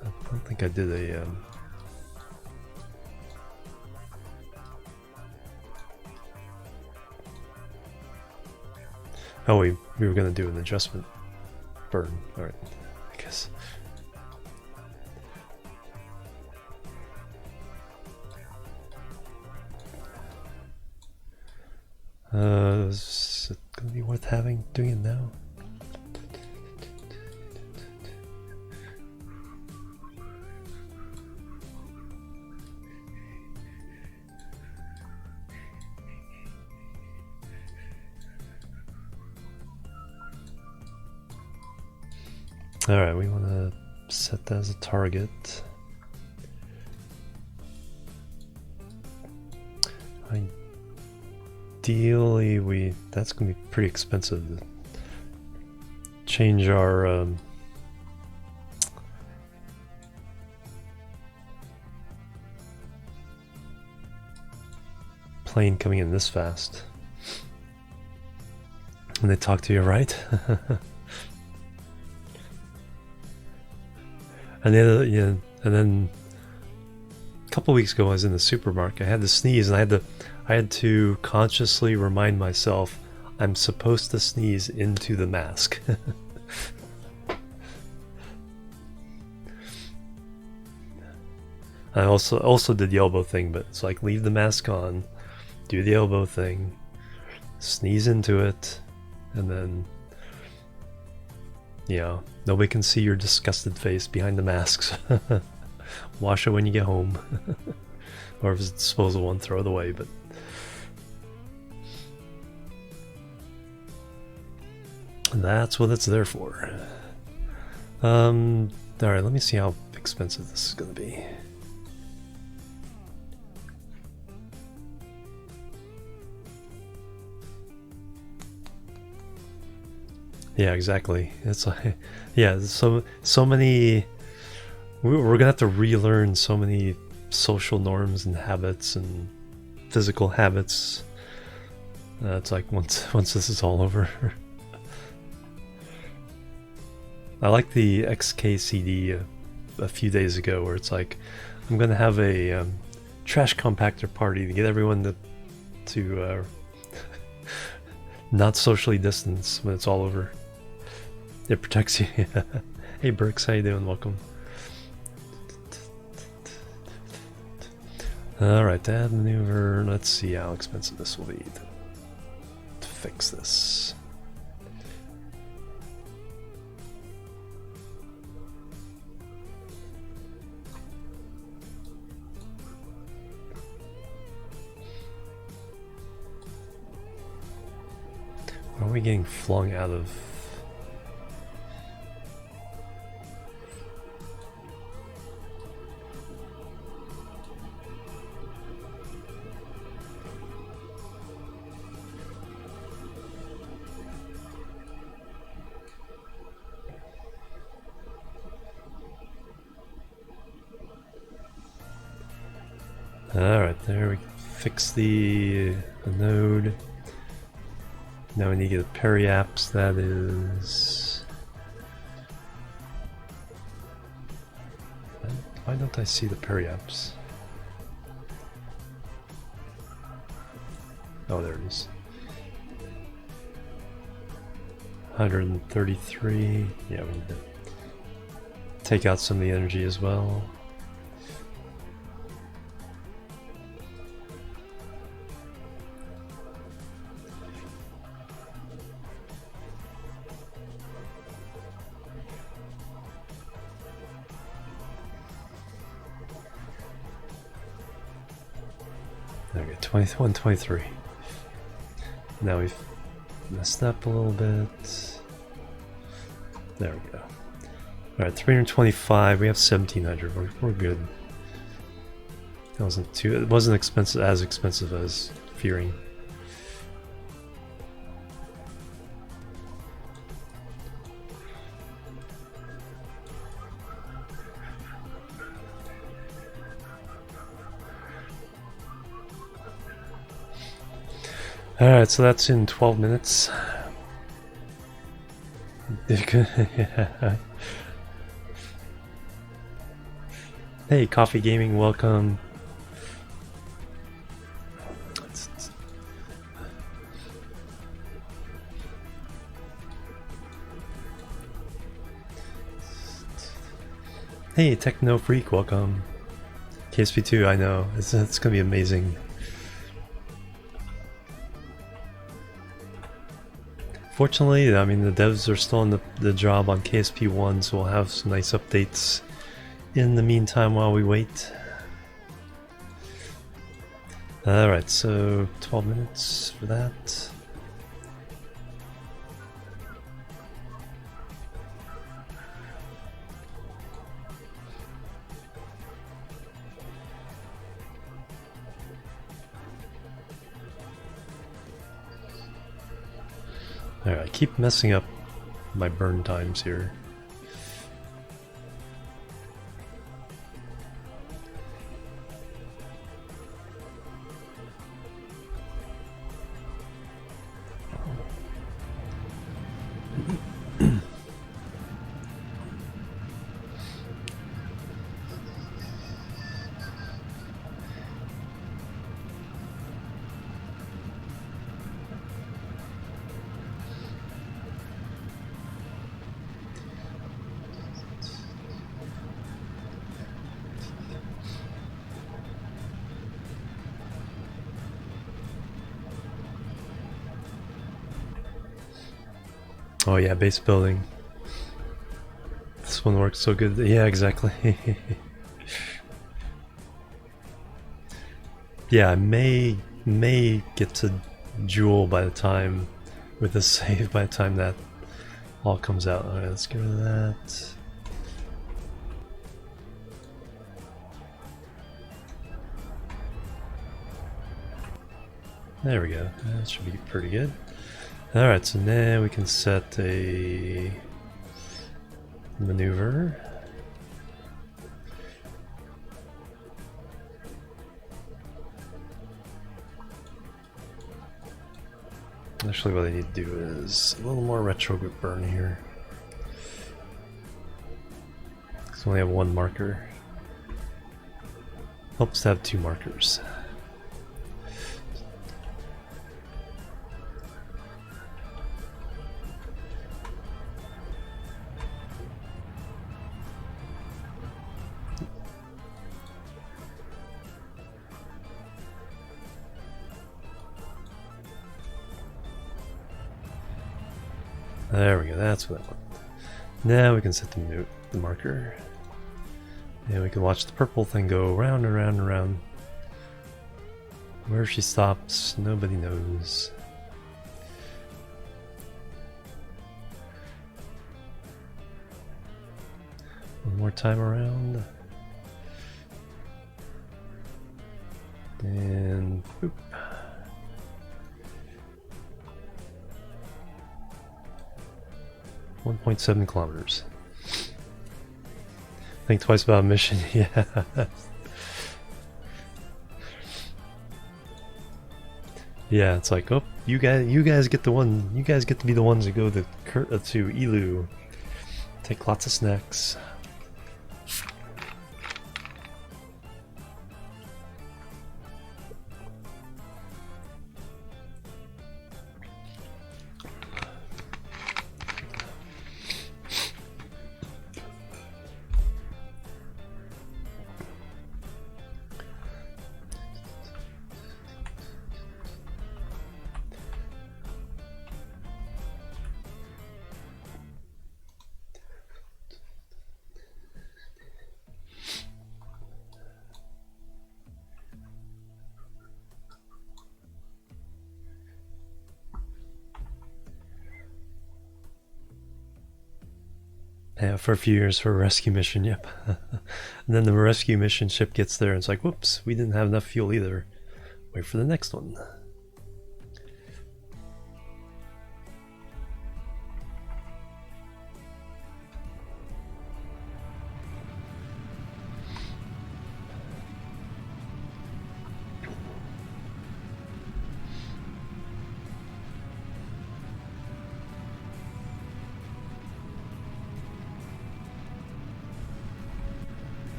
I don't think I did a... Oh, we were going to do an adjustment burn. Alright, I guess. Is it gonna be worth doing it now? Alright, we want to set that as a target. Ideally, that's going to be pretty expensive to change our plane coming in this fast. And they talk to you, right? And then a couple weeks ago I was in the supermarket. I had to sneeze, and I had to consciously remind myself I'm supposed to sneeze into the mask. I also did the elbow thing, but it's like leave the mask on, do the elbow thing, sneeze into it, and then nobody can see your disgusted face behind the masks. Wash it when you get home. Or if it's a disposable one, throw it away, but that's what it's there for. Alright, let me see how expensive this is going to be. Yeah, exactly. It's like, yeah, so many. We're gonna have to relearn so many social norms and habits and physical habits. It's like once this is all over. I like the XKCD a few days ago, where it's like I'm gonna have a trash compactor party to get everyone to not socially distance when it's all over. It protects you. Hey Brooks, how you doing? Welcome. Alright, to add maneuver, let's see how expensive this will be to fix this. Where are we getting flung out of? Alright, there we fix the node. Now we need to get the periapse, that is... Why don't I see the periapse? Oh, there it is. 133. Yeah, we need to take out some of the energy as well. Okay, 123. Now we've messed up a little bit. There we go. Alright, 325. We have 1700. We're good. That wasn't too. It wasn't as expensive as fearing. Alright, so that's in 12 minutes. Yeah. Hey, Coffee Gaming, welcome. Hey, Techno Freak, welcome. KSP2, I know. It's gonna be amazing. Fortunately, I mean, the devs are still on the job on KSP1, so we'll have some nice updates in the meantime while we wait. Alright, so 12 minutes for that. Alright, I keep messing up my burn times here. Oh yeah, base building. This one works so good. Yeah, exactly. Yeah, I may get to Jewel by the time, with the save by the time that all comes out. Alright, let's get rid of that. There we go. That should be pretty good. Alright, so now we can set a maneuver. Actually, what I need to do is a little more retro burn here. Because I only have one marker. Helps to have two markers. There we go, that's what I want. Now we can set the marker. And we can watch the purple thing go round and round and round. Where she stops, nobody knows. One more time around. And boop. .7 kilometers. Think twice about a mission, yeah. Yeah, it's like, oh, you guys get to be the ones that go to Elu. Take lots of snacks. Yeah, for a few years for a rescue mission, yep. And then the rescue mission ship gets there and it's like, whoops, we didn't have enough fuel either. Wait for the next one.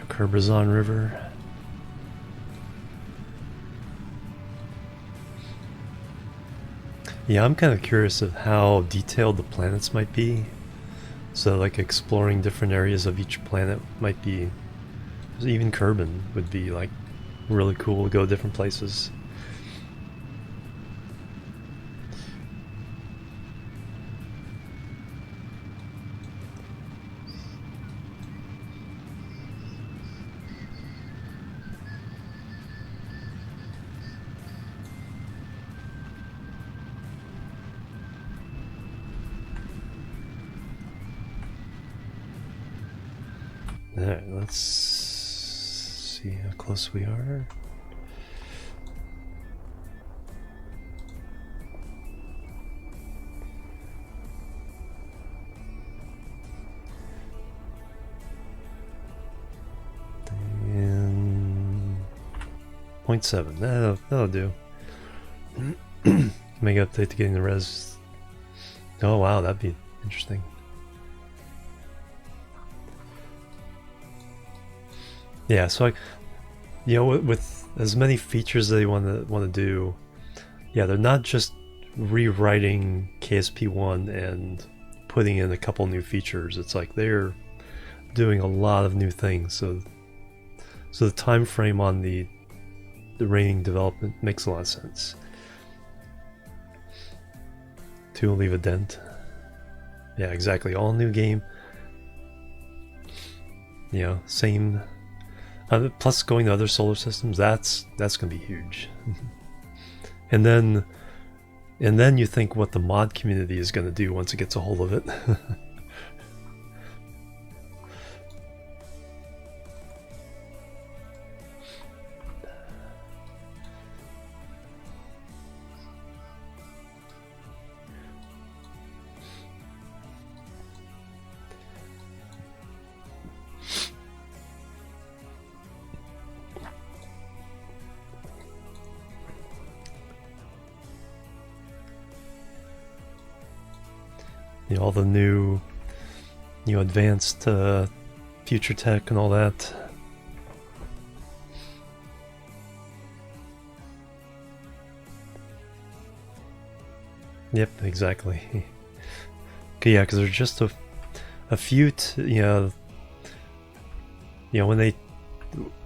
Kerbal River. Yeah, I'm kind of curious of how detailed the planets might be. So like exploring different areas of each planet might be, even Kerbin would be like really cool to go different places. Alright, let's see how close we are. And 0.7, that'll do. Make update to getting the res. Oh wow, that'd be interesting. Yeah, so with as many features they want to do, yeah, they're not just rewriting KSP1 and putting in a couple new features. It's like they're doing a lot of new things. So the time frame on the remaining development makes a lot of sense. 2 will leave a dent. Yeah, exactly. All new game. You know, same. Plus going to other solar systems, that's gonna be huge. and then you think what the mod community is gonna do once it gets a hold of it. You know, all the new, advanced future tech and all that. Yep, exactly. Okay, yeah, because there's just a few, when they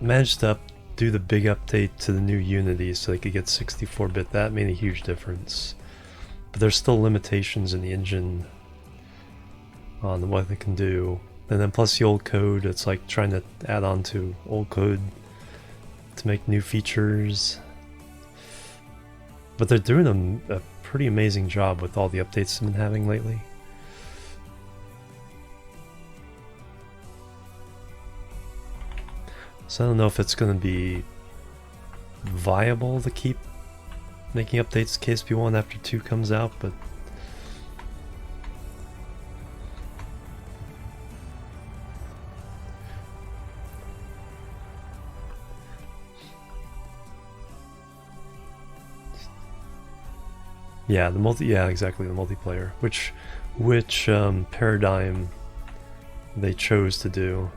managed to do the big update to the new Unity so they could get 64-bit, that made a huge difference. But there's still limitations in the engine on what they can do, and then plus the old code, it's like trying to add on to old code to make new features. But they're doing a pretty amazing job with all the updates they've been having lately. So I don't know if it's going to be viable to keep making updates to KSP1 after 2 comes out, but yeah, exactly, the multiplayer, which paradigm they chose to do.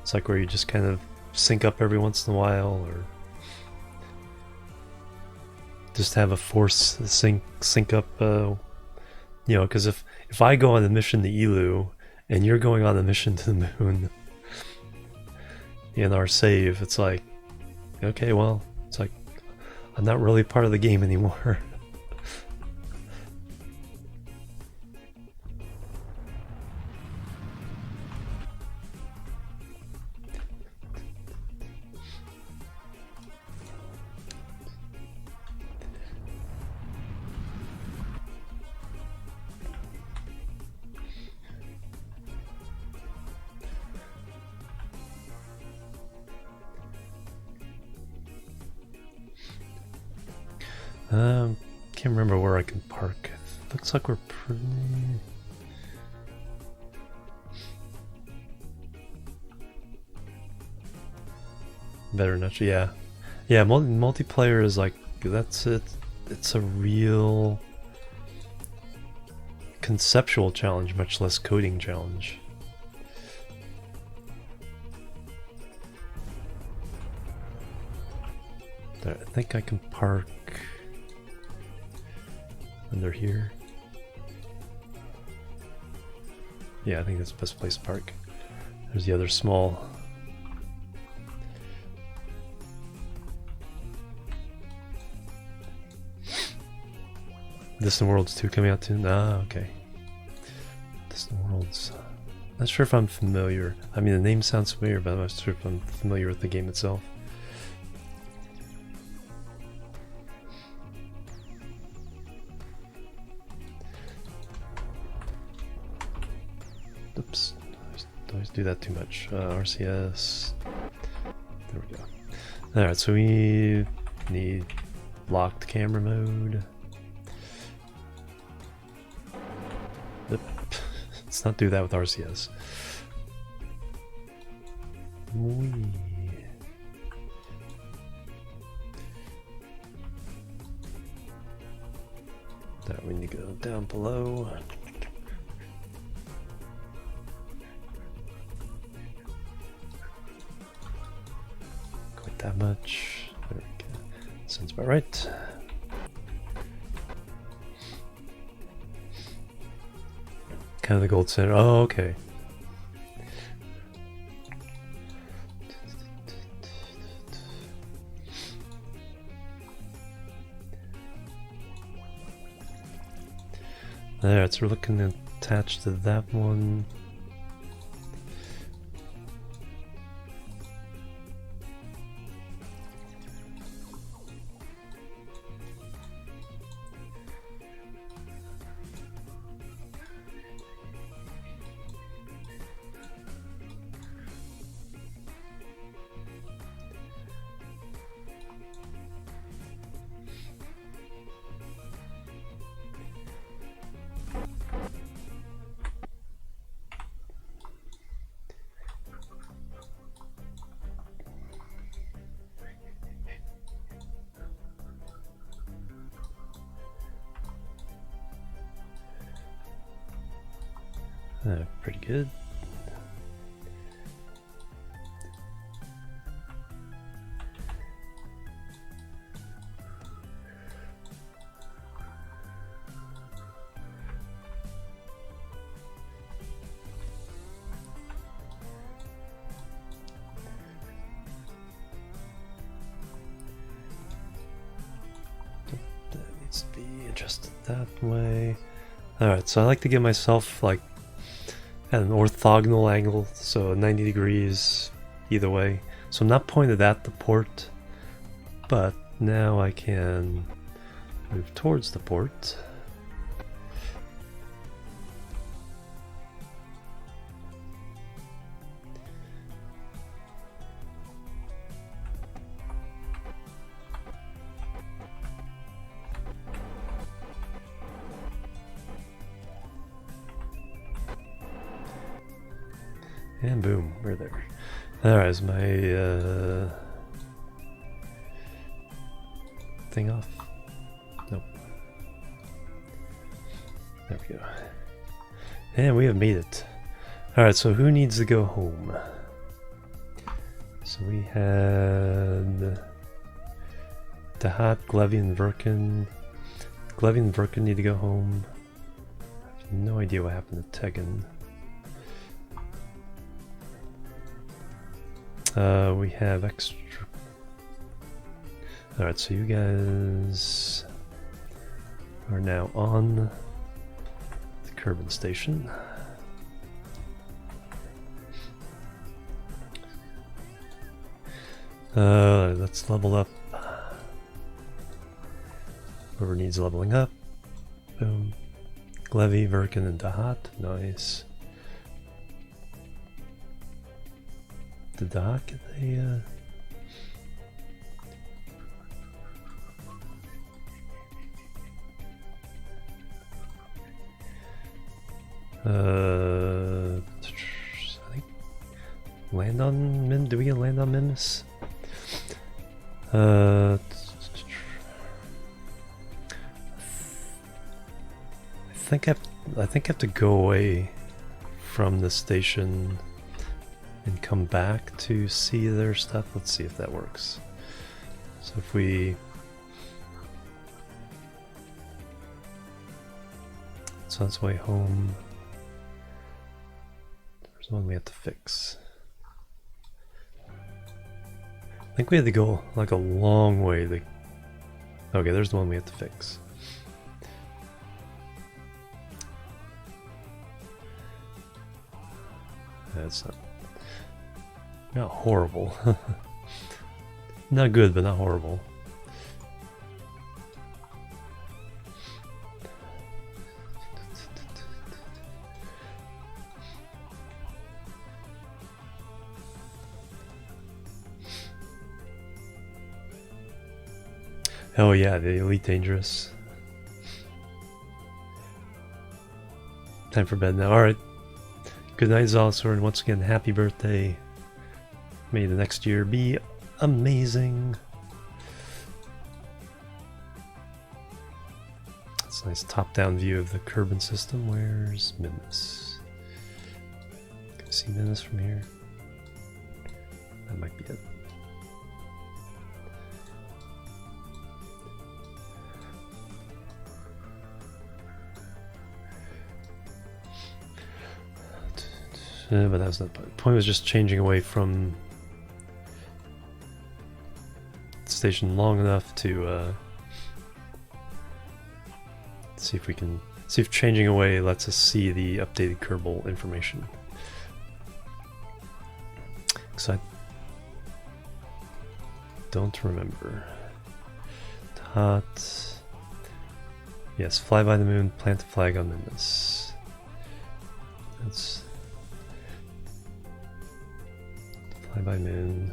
It's like where you just kind of sync up every once in a while, or just have a force sync up, because if I go on a mission to Elu and you're going on a mission to the moon in our save, it's like, okay, well, it's like I'm not really part of the game anymore. Can't remember where I can park. Looks like we're pretty... Better not, yeah. Yeah, multiplayer is like, that's it. It's a real conceptual challenge, much less coding challenge. I think I can park under here. Yeah, I think that's the best place to park. There's the other small. Distant Worlds 2 coming out too? Ah, okay. Distant Worlds. Not sure if I'm familiar. I mean, the name sounds familiar, but I'm not sure if I'm familiar with the game itself. Oops. Don't always do that too much. RCS. There we go. Alright, so we need locked camera mode. Yep. Let's not do that with RCS. Whee. That we need to go down below. Quite that much. There we go. Sounds about right. Kind of the gold center. Oh, okay. There, so we're looking to attach to that one. Pretty good. That needs to be adjusted that way. Alright, so I like to give myself like at an orthogonal angle, so 90 degrees either way. So I'm not pointed at the port, but now I can move towards the port. And boom, we're there. Alright, is my thing off? Nope. There we go. And we have made it. Alright, so who needs to go home? So we had Dahat, Glevy, and Verkin. Glevy and Verkin need to go home. I have no idea what happened to Tegan. We have extra. Alright, so you guys are now on the Kerbal station. Let's level up. Whoever needs leveling up. Boom. Glevy, Verkin, and Dahat. Nice. Did Dahat get a... I think land on Min. Do we get land on Minmus? I think I have to go away from the station and come back to see their stuff. Let's see if that works. So if we... So that's way home. There's one we have to fix. I think we had to go like a long way to... Okay, there's the one we have to fix. That's not horrible. Not good, but not horrible. Oh yeah, the Elite Dangerous. Time for bed now. Alright. Good night, Zalasaur, and once again, happy birthday. May the next year be amazing. It's a nice top-down view of the Kerbal system. Where's Minmus? Can you see Minmus from here? That might be it. But that was not the point. The point was just changing away from the station long enough to see if we can see if changing away lets us see the updated Kerbal information. Because I don't remember. Hot. Yes, fly by the moon, plant a flag on Minmus. That's fly by moon.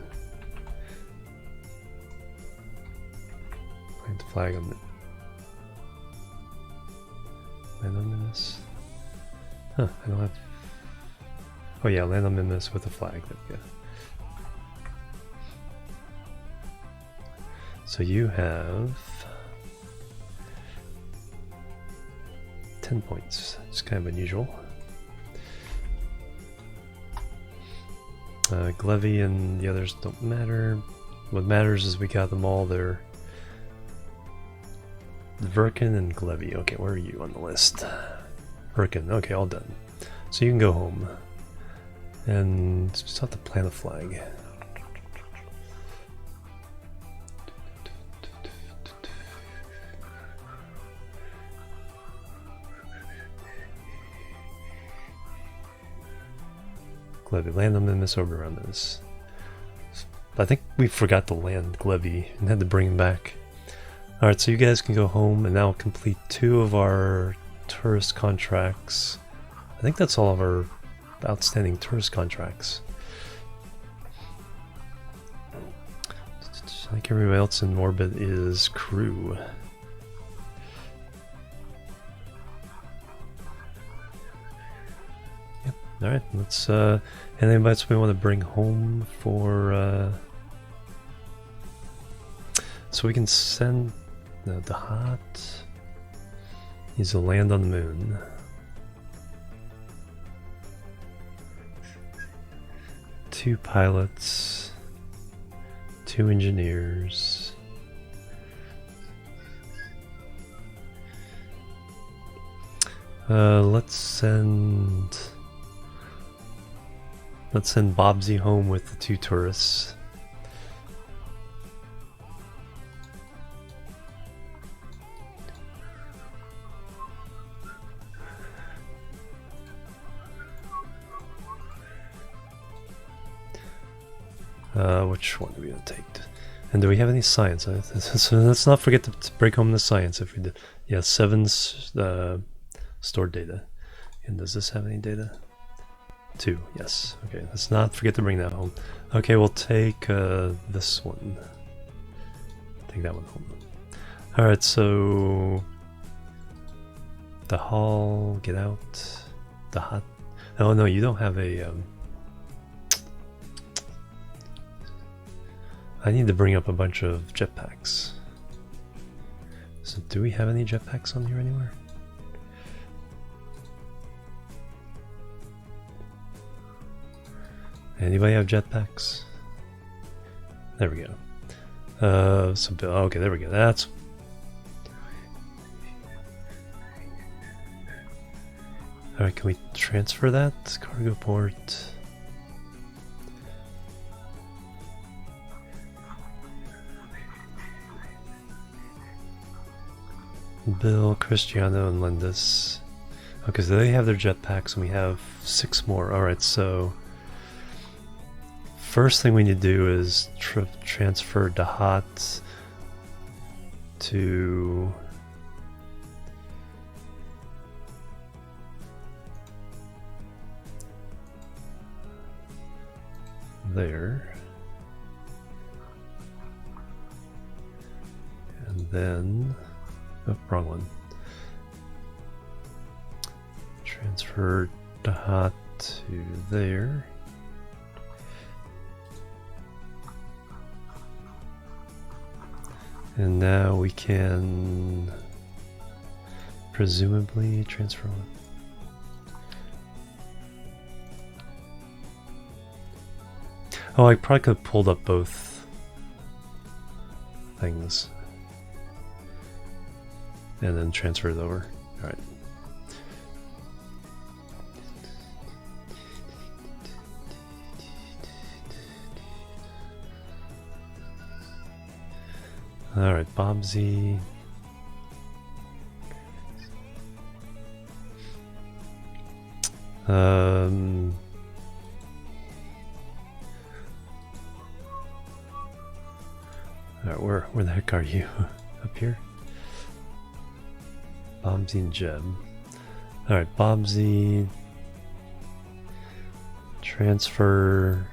Plant a flag on the land on Minmus. Huh, I don't have. Oh yeah, land on Minmus with a flag. There we go. So you have 10 points. It's kind of unusual. Glevy and the others don't matter. What matters is we got them all. They're Verkin and Glevy. Okay, where are you on the list? Verkin. Okay, all done. So you can go home. And just have to plant a flag. Glevy, land on Minmus, orbit around Minmus. I think we forgot to land Glevy and had to bring him back. Alright, so you guys can go home and now complete 2 of our tourist contracts. I think that's all of our outstanding tourist contracts. I think everybody else in orbit is crew. Alright, let's and anybody else we want to bring home for so we can send the hot needs to land on the moon. Two pilots, 2 engineers. Let's send Bobsy home with the 2 tourists. Which one are we gonna take? And do we have any science? So let's not forget to break home the science if we did. Yeah, 7's stored data. And does this have any data? 2, yes. Okay, let's not forget to bring that home. Okay, we'll take this one. Take that one home. Alright, so the hall, get out. The hot. Oh no, you don't have a I need to bring up a bunch of jetpacks. So do we have any jetpacks on here anywhere? Anybody have jetpacks? There we go. Okay, there we go. That's alright. Can we transfer that cargo port? Bill, Cristiano, and Lindis. Okay, so they have their jetpacks, and we have 6 more. Alright, so first thing we need to do is transfer Dahat to there. And then, oh, wrong one. Transfer Dahat to there. And now we can presumably transfer one. Oh, I probably could have pulled up both things and then transfer it over. All right. All right, Bobsy. All right, where the heck are you? Up here? Bobsy and Jeb. All right, Bobsy. Transfer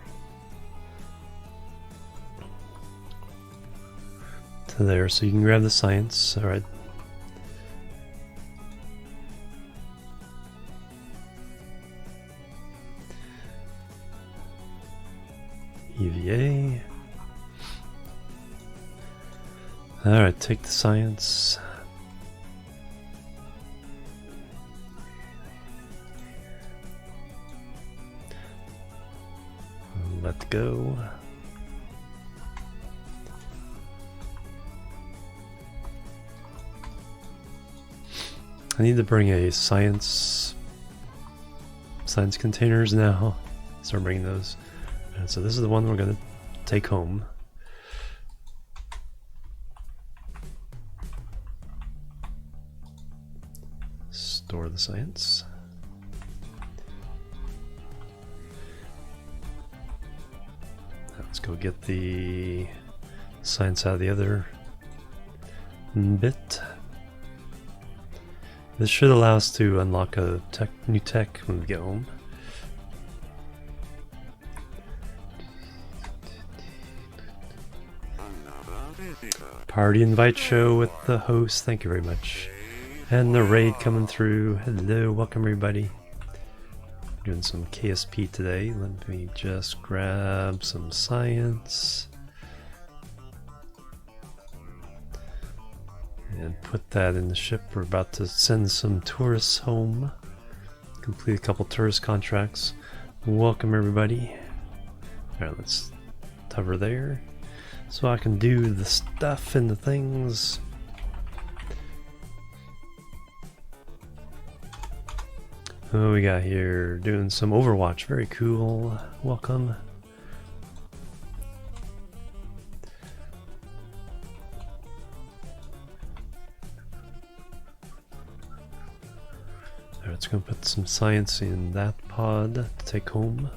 to there, so you can grab the science. All right. EVA. All right, take the science. Let go. I need to bring a science containers now. Start bringing those. And so this is the one we're gonna take home. Store the science. Let's go get the science out of the other bit. This should allow us to unlock a new tech when we get home. Party invite show with the host, thank you very much. And the raid coming through. Hello, welcome everybody. Doing some KSP today. Let me just grab some science. And put that in the ship. We're about to send some tourists home. Complete a couple tourist contracts. Welcome everybody. Alright, let's hover there. So I can do the stuff and the things. Oh, we got here doing some Overwatch. Very cool. Welcome. Alright, it's gonna put some science in that pod to take home.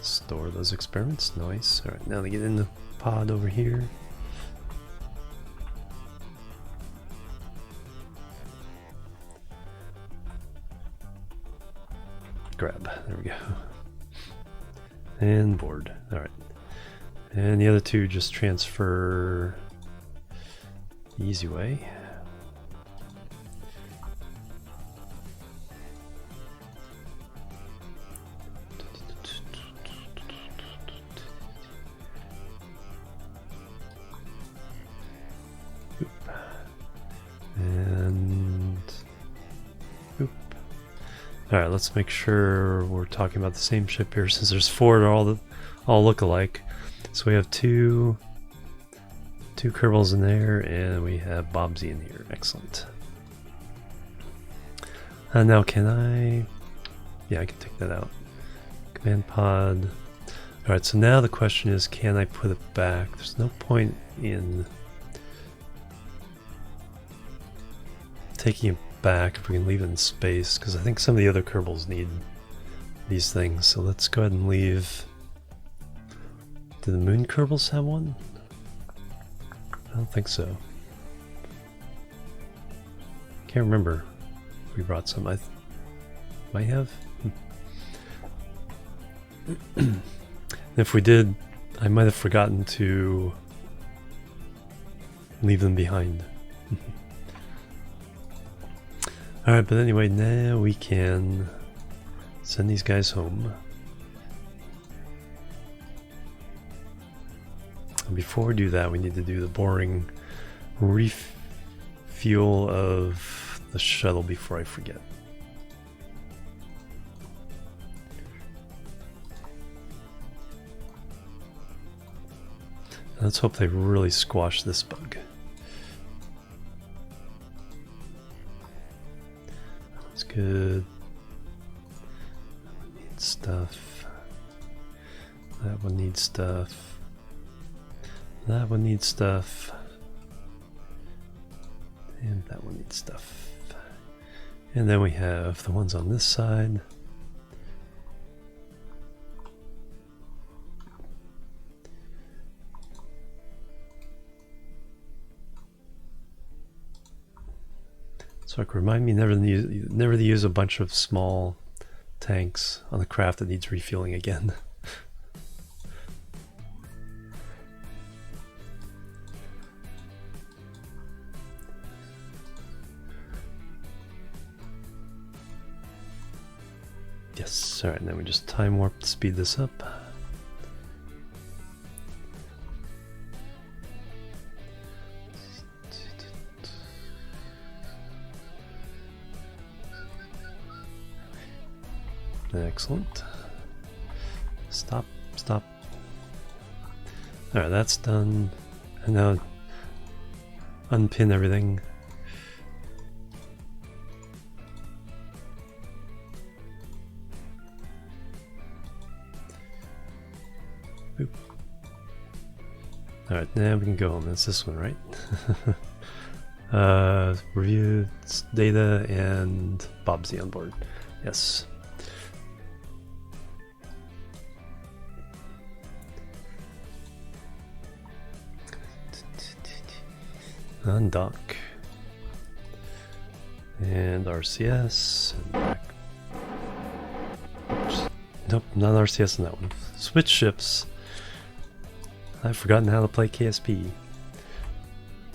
Store those experiments, nice. Alright, now they get in the pod over here. Grab, there we go. And board, alright. And the other two just transfer the easy way. And oop. Alright, let's make sure we're talking about the same ship here, since there's four that all look alike. So we have two Kerbals in there, and we have Bobsy in here. Excellent. Now can I... Yeah, I can take that out. Command pod. Alright, so now the question is, can I put it back? There's no point in taking it back if we can leave it in space, because I think some of the other Kerbals need these things. So let's go ahead and leave. Do the moon Kerbals have one? I don't think so. Can't remember if we brought some. I might have. If we did, I might have forgotten to leave them behind. Alright, but anyway, now we can send these guys home. And before we do that, we need to do the boring refuel of the shuttle before I forget. Let's hope they really squash this bug. That's good. That one needs stuff. That one needs stuff. That one needs stuff. And that one needs stuff. And then we have the ones on this side. So remind me never to use a bunch of small tanks on the craft that needs refueling again. Yes, alright, now we just time warp to speed this up. Excellent. Stop, stop. Alright, that's done. And now unpin everything. Boop. Alright, now we can go home. That's this one, right? Review data and Bobsy on board. Yes. Undock. And RCS. And back. Oops. Nope, not RCS on that one. Switch ships. I've forgotten how to play KSP.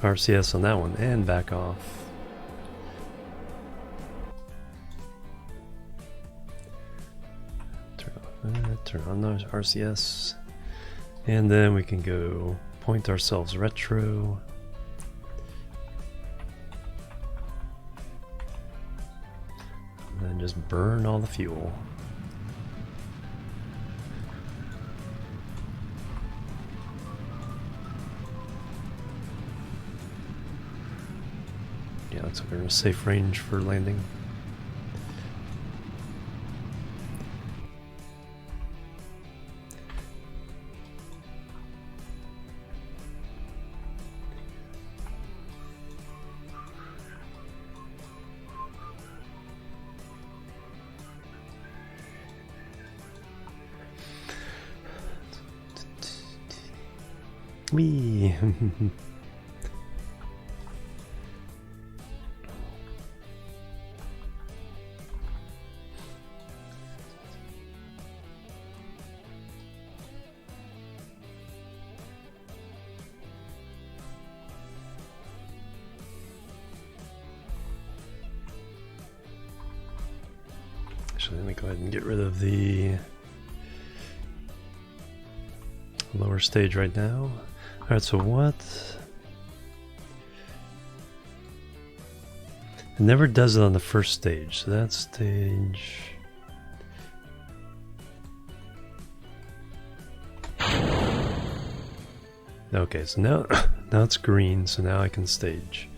RCS on that one, and back off. Turn on those RCS. And then we can go point ourselves retro. And then just burn all the fuel. Yeah, looks like we're in a safe range for landing. Wee. Actually, let me go ahead and get rid of the lower stage right now. Alright, so what? It never does it on the first stage, so that stage... Okay, so now, now it's green, so now I can stage.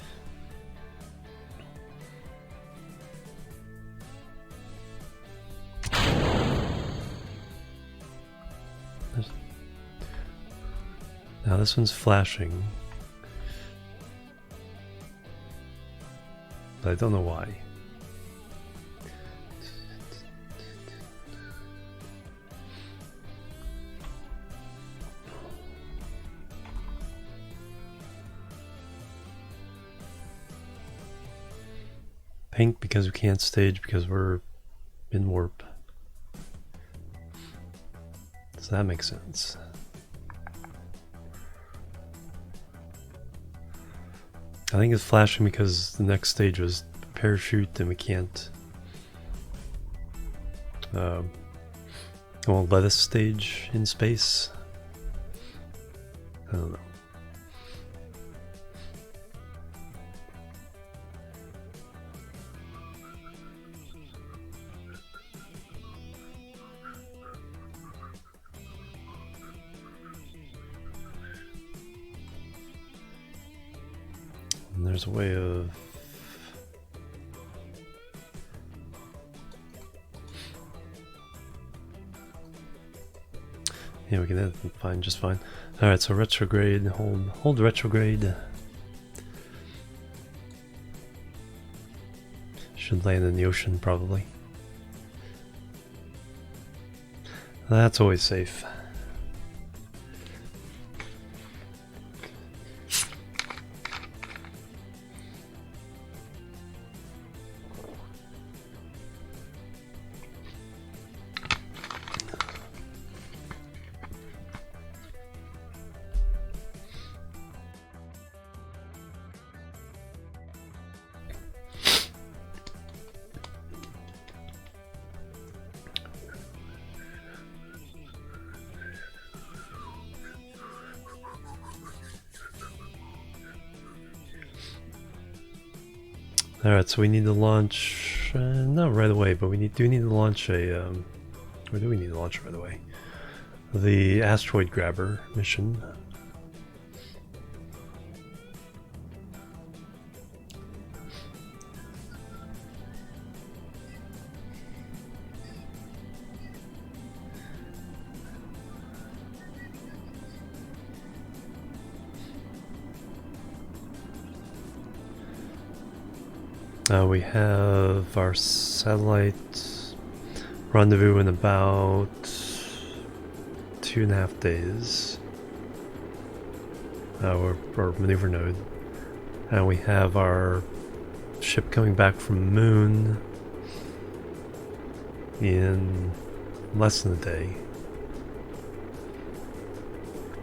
Now this one's flashing. But I don't know why. Pink because we can't stage because we're in warp. So that makes sense. I think it's flashing because the next stage was parachute and we can't. It won't let us stage in space. I don't know. And there's a way of yeah, we can edit them fine, just fine. Alright, so retrograde, hold retrograde. Should land in the ocean probably. That's always safe. Alright, so we need to launch, not right away, but we do need to launch a, or do we need to launch right away? The asteroid grabber mission. We have our satellite rendezvous in about 2.5 days. Our maneuver node. And we have our ship coming back from the moon in less than a day.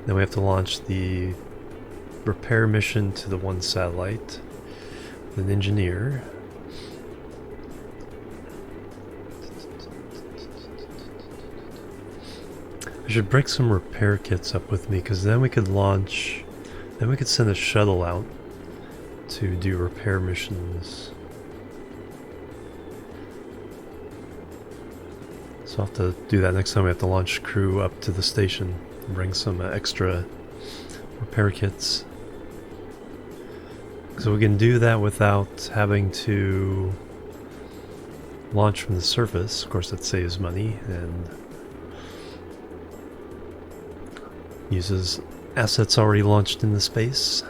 Then we have to launch the repair mission to the one satellite with an engineer. I should break some repair kits up with me, because then we could launch, then we could send a shuttle out to do repair missions. So I'll have to do that next time we have to launch crew up to the station and bring some extra repair kits. So we can do that without having to launch from the surface. Of course that saves money and uses assets already launched into space.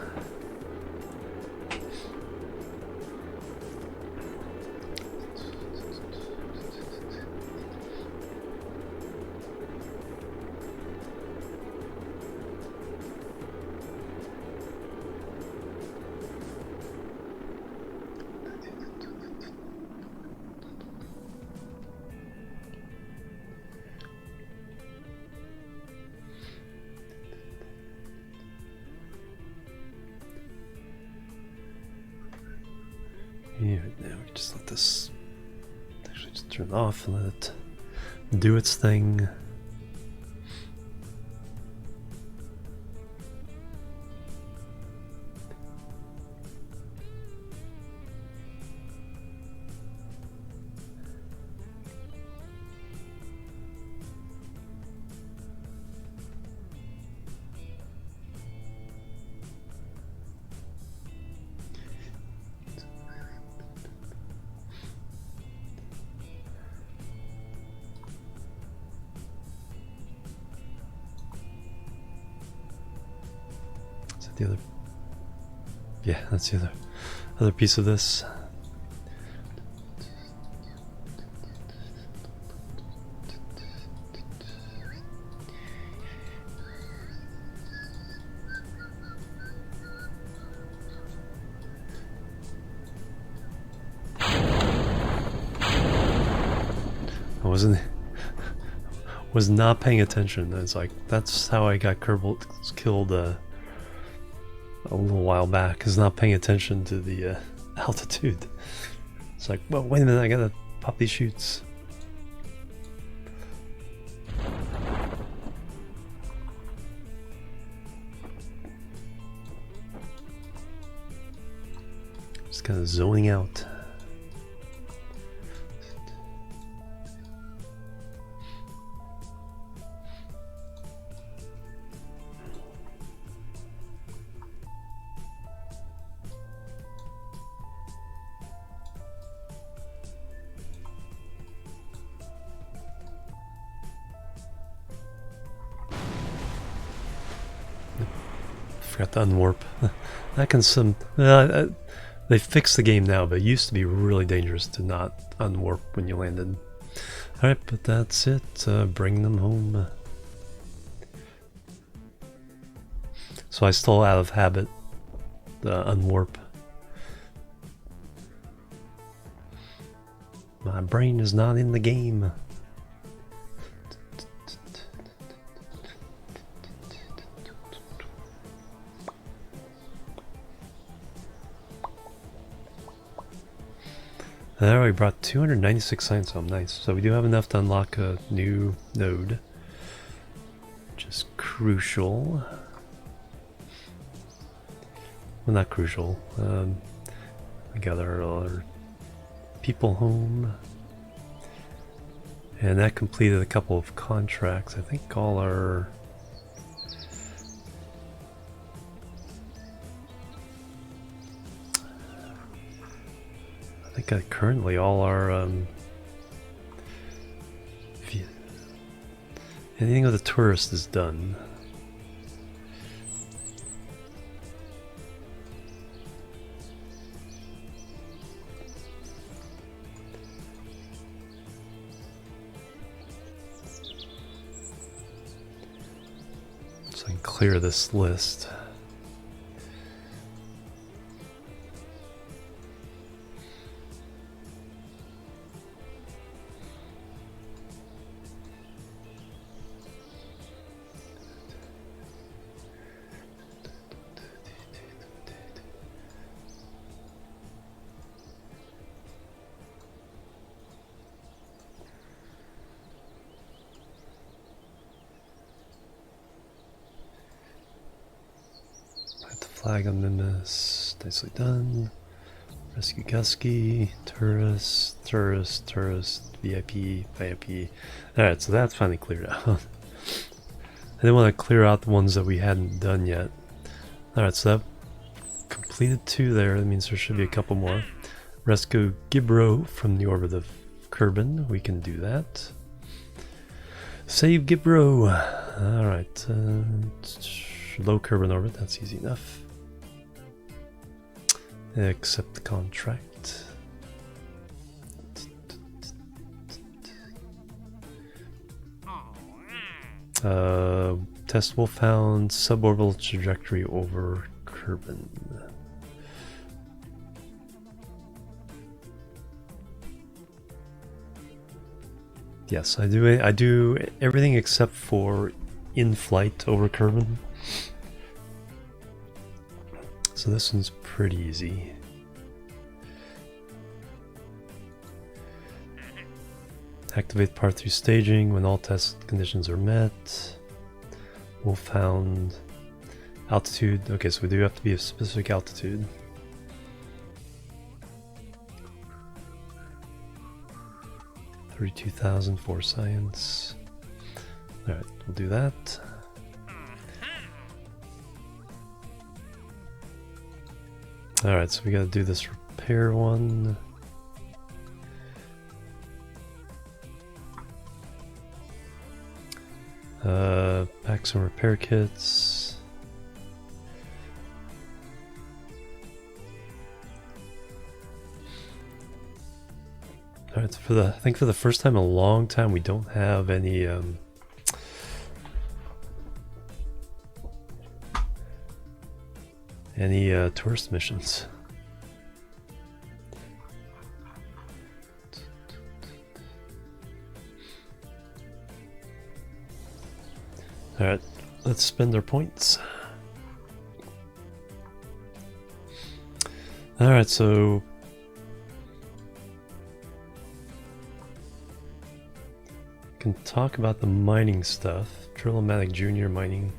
Yeah, now we just let this actually just turn off and let it do its thing. the other. Yeah, that's the other piece of this. Was not paying attention. It's like that's how I got Kerbal killed a little while back. Is not paying attention to the altitude. It's like, well, wait a minute, I gotta pop these chutes. Just kind of zoning out. Forgot to unwarp. That can they fixed the game now, but it used to be really dangerous to not unwarp when you landed. Alright, but that's it. Bring them home. So I stole out of habit the unwarp. My brain is not in the game. There we brought 296 science home, nice. So we do have enough to unlock a new node, which is crucial. Well, not crucial. We got our people home. And that completed a couple of contracts. I think all our... I think currently all our anything with a tourist is done. So I can clear this list. Flag on Mimus, nicely done. Rescue Gusky, tourist, VIP. Alright, so that's finally cleared out. I didn't want to clear out the ones that we hadn't done yet. Alright, so that completed 2 there. That means there should be a couple more. Rescue Gibro from the orbit of Kerbin. We can do that. Save Gibro. Alright, low Kerbin orbit, that's easy enough. Accept the contract. Test wolf found suborbital trajectory over Kerbin. Yes, I do everything except for in flight over Kerbin. So this one's pretty easy. Activate part 3 staging when all test conditions are met. Wolfhound. Altitude. Okay, so we do have to be a specific altitude. $32,000 for science. Alright, we'll do that. Alright, so we gotta do this repair one. Pack some repair kits. Alright, so I think for the first time in a long time we don't have any tourist missions. Alright, let's spend our points. Alright, so can talk about the mining stuff. Drill-O-Matic Junior mining.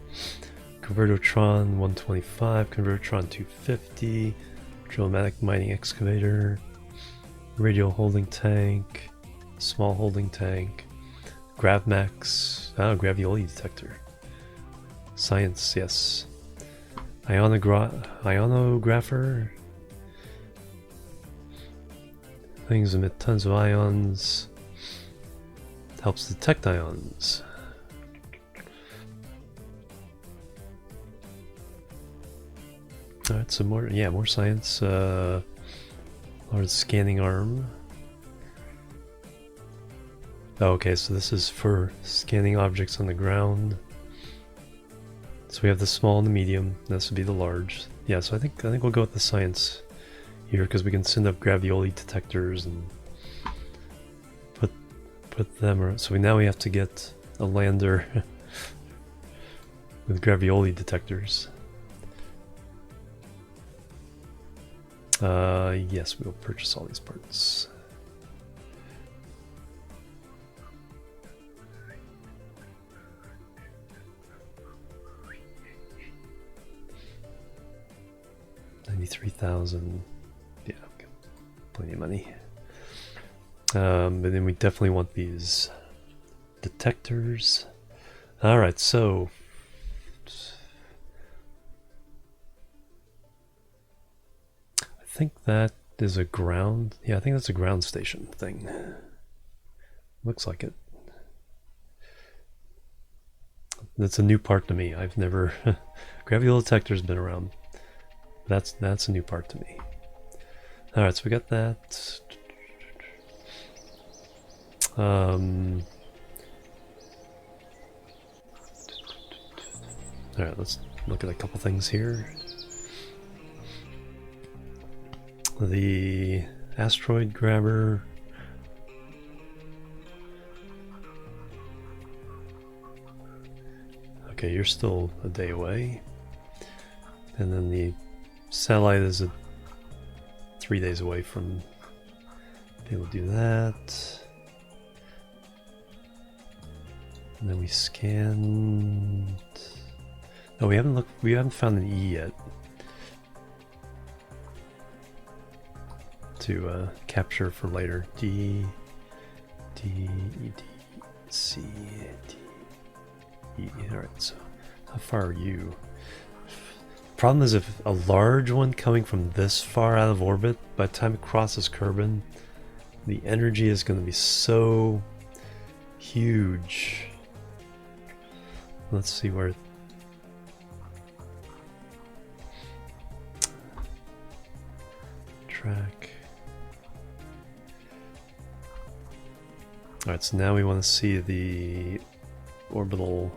Convertotron 125, Convertotron 250, Drill-O-Matic mining excavator, radial holding tank, small holding tank, Gravmax, Gravioli detector. Science, yes. Ionographer. Things emit tons of ions. It helps detect ions. Alright, some more, yeah, more science. Large scanning arm. Oh, okay, so this is for scanning objects on the ground. So we have the small and the medium. This would be the large. Yeah, so I think we'll go with the science here because we can send up gravioli detectors and put them around. So now we have to get a lander with gravioli detectors. Yes, we'll purchase all these parts. $93,000. Yeah, got plenty of money. But then we definitely want these detectors. Alright, so I think that is a ground. Yeah, I think that's a ground station thing. Looks like it. That's a new part to me. I've never gravioli detector's been around. That's a new part to me. Alright, so we got that. Alright, let's look at a couple things here. The asteroid grabber. Okay, you're still a day away. And then the satellite is 3 days away from being able to do that. And then we scanned. No, we haven't found an E yet to capture for later. D, D, E, D, C, D, E. Alright, so how far are you? Problem is, if a large one coming from this far out of orbit, by the time it crosses Kerbin, the energy is going to be so huge. Let's see where. Track. Alright, so now we want to see the orbital.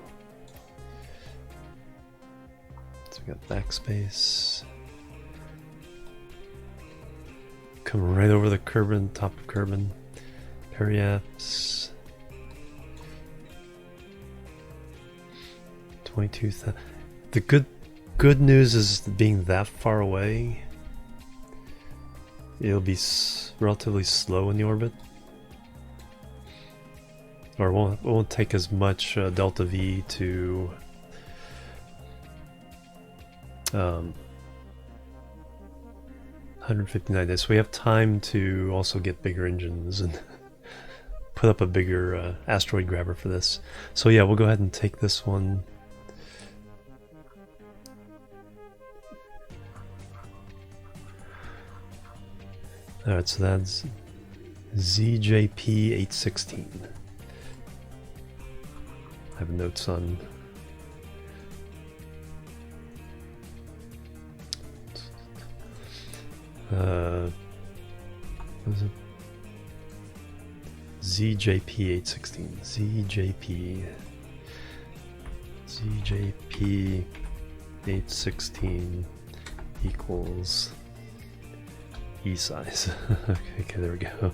So we got backspace. Come right over the Kerbin, top of Kerbin. Periapse. 22,000. The good news is being that far away, it'll be relatively slow in the orbit. Or it won't take as much delta V to 159 days. So we have time to also get bigger engines and put up a bigger asteroid grabber for this. So yeah, we'll go ahead and take this one. Alright, so that's ZJP 816. I have notes on. What is it? ZJP816. ZJP816 equals E size. Okay, there we go.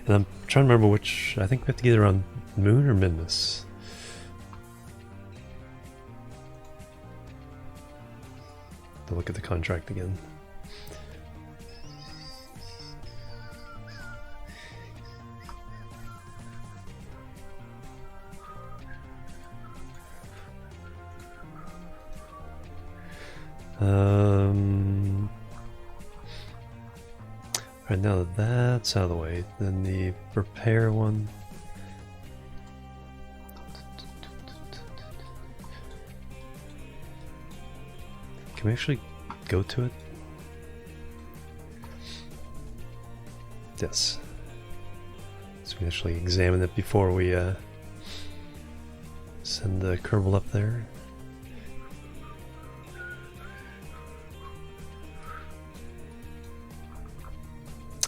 And I'm trying to remember which. I think we have to get around Moon or Minmus. To look at the contract again. Right now that's out of the way. Then the repair one. Can we actually go to it? Yes. So we can actually examine it before we send the Kerbal up there.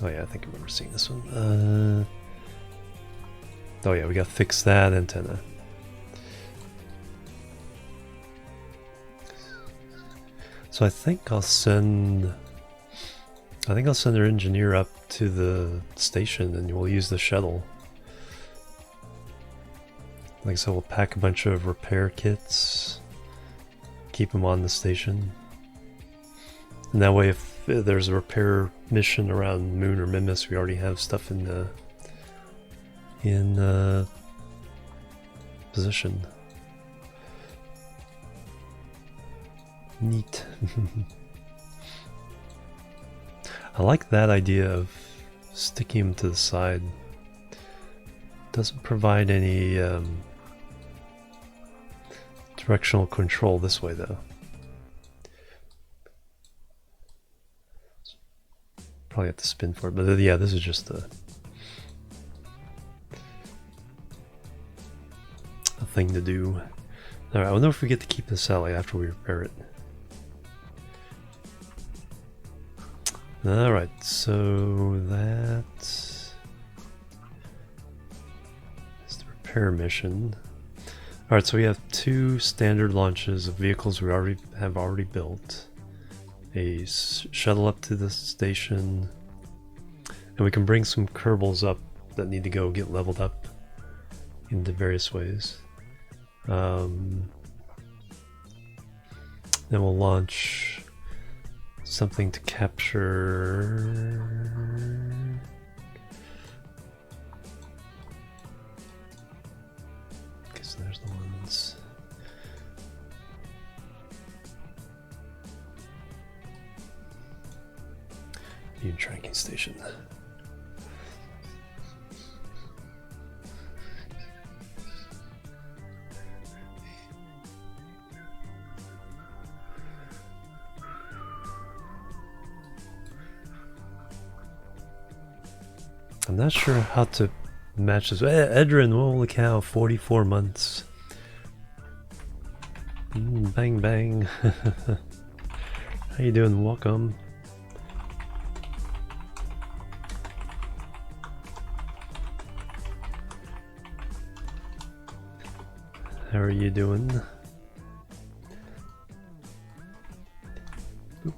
Oh yeah, I think I remember seeing this one. Oh yeah, we gotta fix that antenna. So I think I'll send our engineer up to the station and we'll use the shuttle. Like I said, we'll pack a bunch of repair kits, keep them on the station. And that way if there's a repair mission around Moon or Minmus, we already have stuff in position. Neat. I like that idea of sticking them to the side. Doesn't provide any directional control this way though. Probably have to spin for it, but yeah, this is just a thing to do. Alright, I wonder if we get to keep the satellite after we repair it. Alright, so that's the repair mission. Alright, so we have 2 standard launches of vehicles we have already built. A shuttle up to the station, and we can bring some Kerbals up that need to go get leveled up into various ways. Then we'll launch something to capture. Okay, so there's the ones. New tracking station. I'm not sure how to match this. Edrin, holy cow, 44 months. Bang bang. How you doing? Welcome. How are you doing? Oop.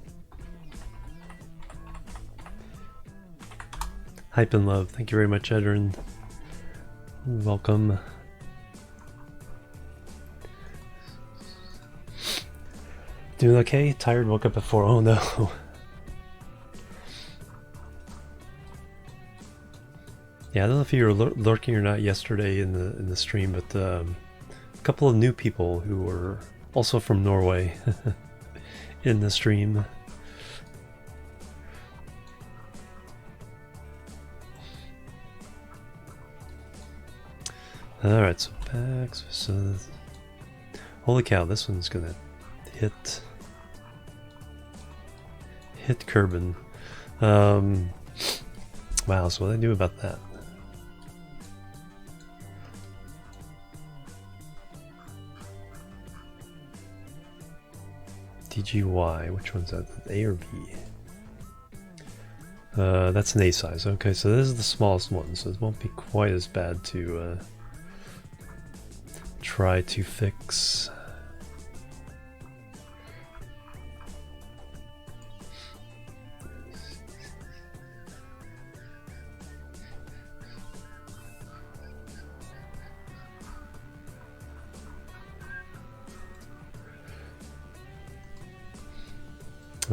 Hype and love. Thank you very much, Edrin. Welcome. Doing okay? Tired? Woke up at 4. Oh no. Yeah, I don't know if you were lurking or not yesterday in the stream, but a couple of new people who were also from Norway in the stream. Alright, so packs. So, holy cow, this one's gonna hit Kerbin. Wow, so what do I do about that? DGY, which one's that? A or B? That's an A size. Okay, so this is the smallest one, so it won't be quite as bad to try to fix.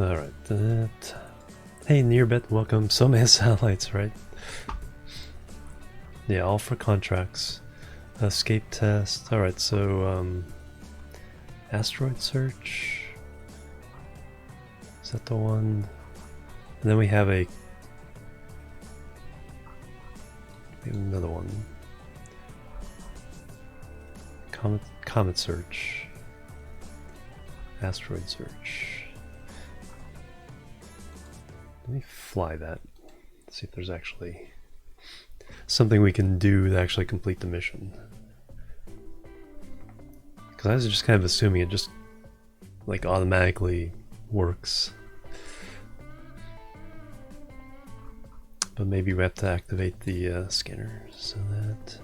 Alright, hey Nearbit, welcome. So many satellites, right? Yeah, all for contracts. Escape test. Alright, so asteroid search. Is that the one? And then we have another one. Comet search. Asteroid search. Let me fly that. See if there's actually something we can do to actually complete the mission. Because I was just kind of assuming it just like automatically works. But maybe we have to activate the scanner so that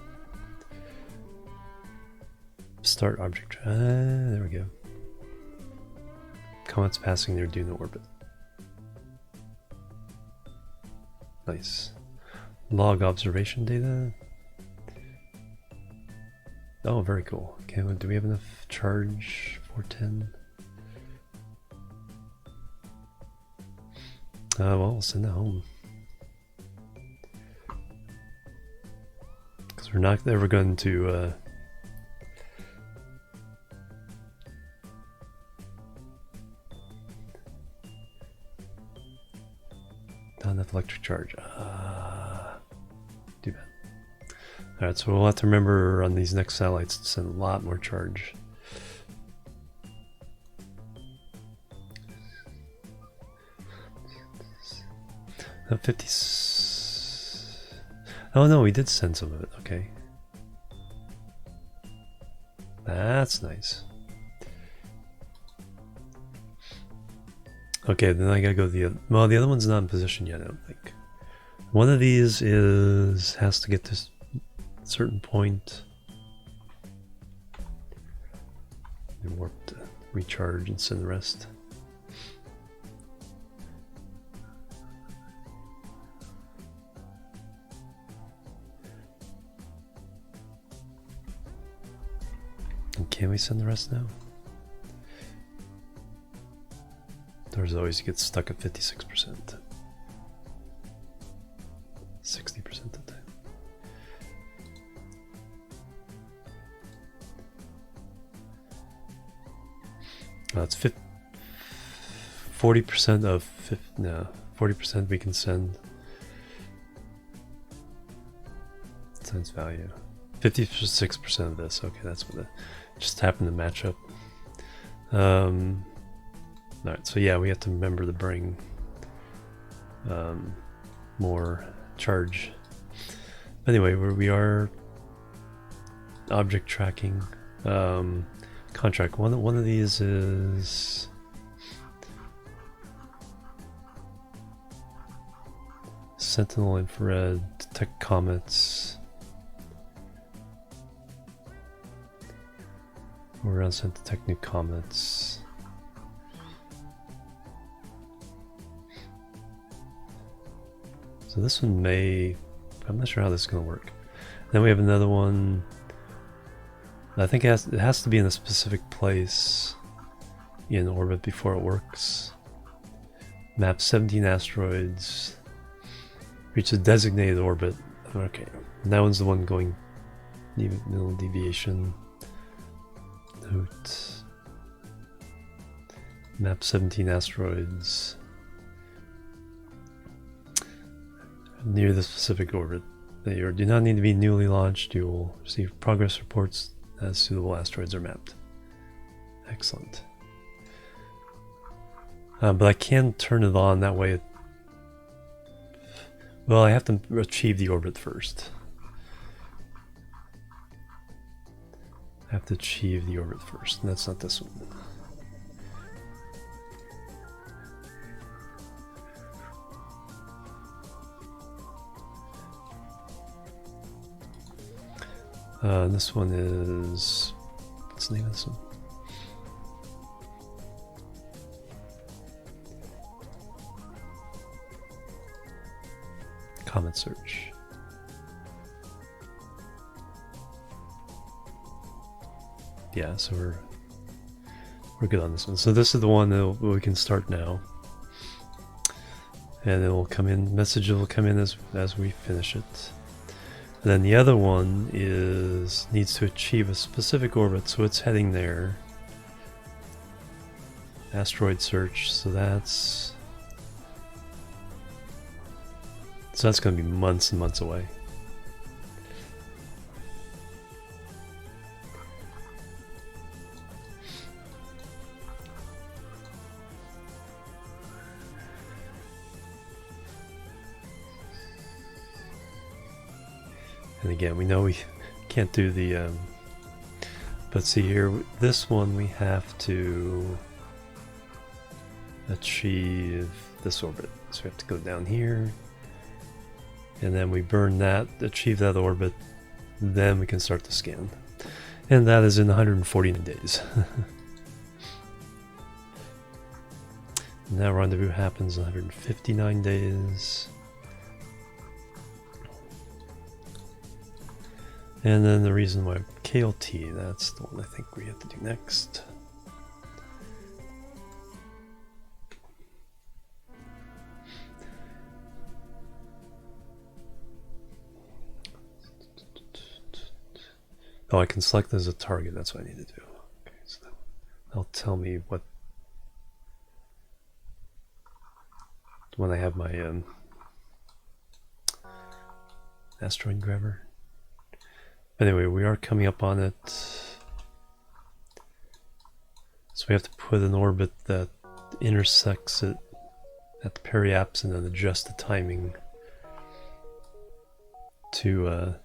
start object. There we go. Comets passing their due orbit. Nice. Log observation data. Oh, very cool. Okay, well, do we have enough charge? 410. Well, we'll send it home. Because we're not ever going to not enough electric charge. Too bad. Alright, so we'll have to remember on these next satellites to send a lot more charge. No, 50. Oh no, we did send some of it. Okay. That's nice. Okay, then I gotta go to the other. Well, the other one's not in position yet, I don't think. One of these has to get to a certain point. And warp to recharge and send the rest. And can we send the rest now? There's always get stuck at 56%. 60% of the time. It's 40% of 40% we can send. Times value. 56% of this. Okay, that's what it just happened to match up. Alright, so yeah, we have to remember to bring more charge. Anyway, where we are object tracking contract. One of these is Sentinel infrared, detect comets. We're around sent to detect new comets. So this one may, I'm not sure how this is going to work. Then we have another one. I think it has to be in a specific place in orbit before it works. Map 17 asteroids. Reach a designated orbit. Okay, and that one's the one going middle deviation. Note. Map 17 asteroids. Near the specific orbit. They do not need to be newly launched. You will receive progress reports as suitable asteroids are mapped. Excellent. But I can turn it on that way. Well, I have to achieve the orbit first. I have to achieve the orbit first, and that's not this one. This one is... what's the name of this one? Comet search. Yeah, so we're good on this one. So this is the one that we can start now, and it will come in. Message will come in as we finish it. And then the other one needs to achieve a specific orbit, so it's heading there. Asteroid search. So that's going to be months and months away. And again, we know we can't do the, but see here, this one we have to achieve this orbit. So we have to go down here, and then we burn that, achieve that orbit, then we can start the scan. And that is in 149 days. And that rendezvous happens in 159 days. And then the reason why KLT, that's the one I think we have to do next. Oh, I can select as a target, that's what I need to do. Okay, so that'll tell me what, when I have my asteroid grabber. Anyway, we are coming up on it. So we have to put an orbit that intersects it at the periapse and then adjust the timing to,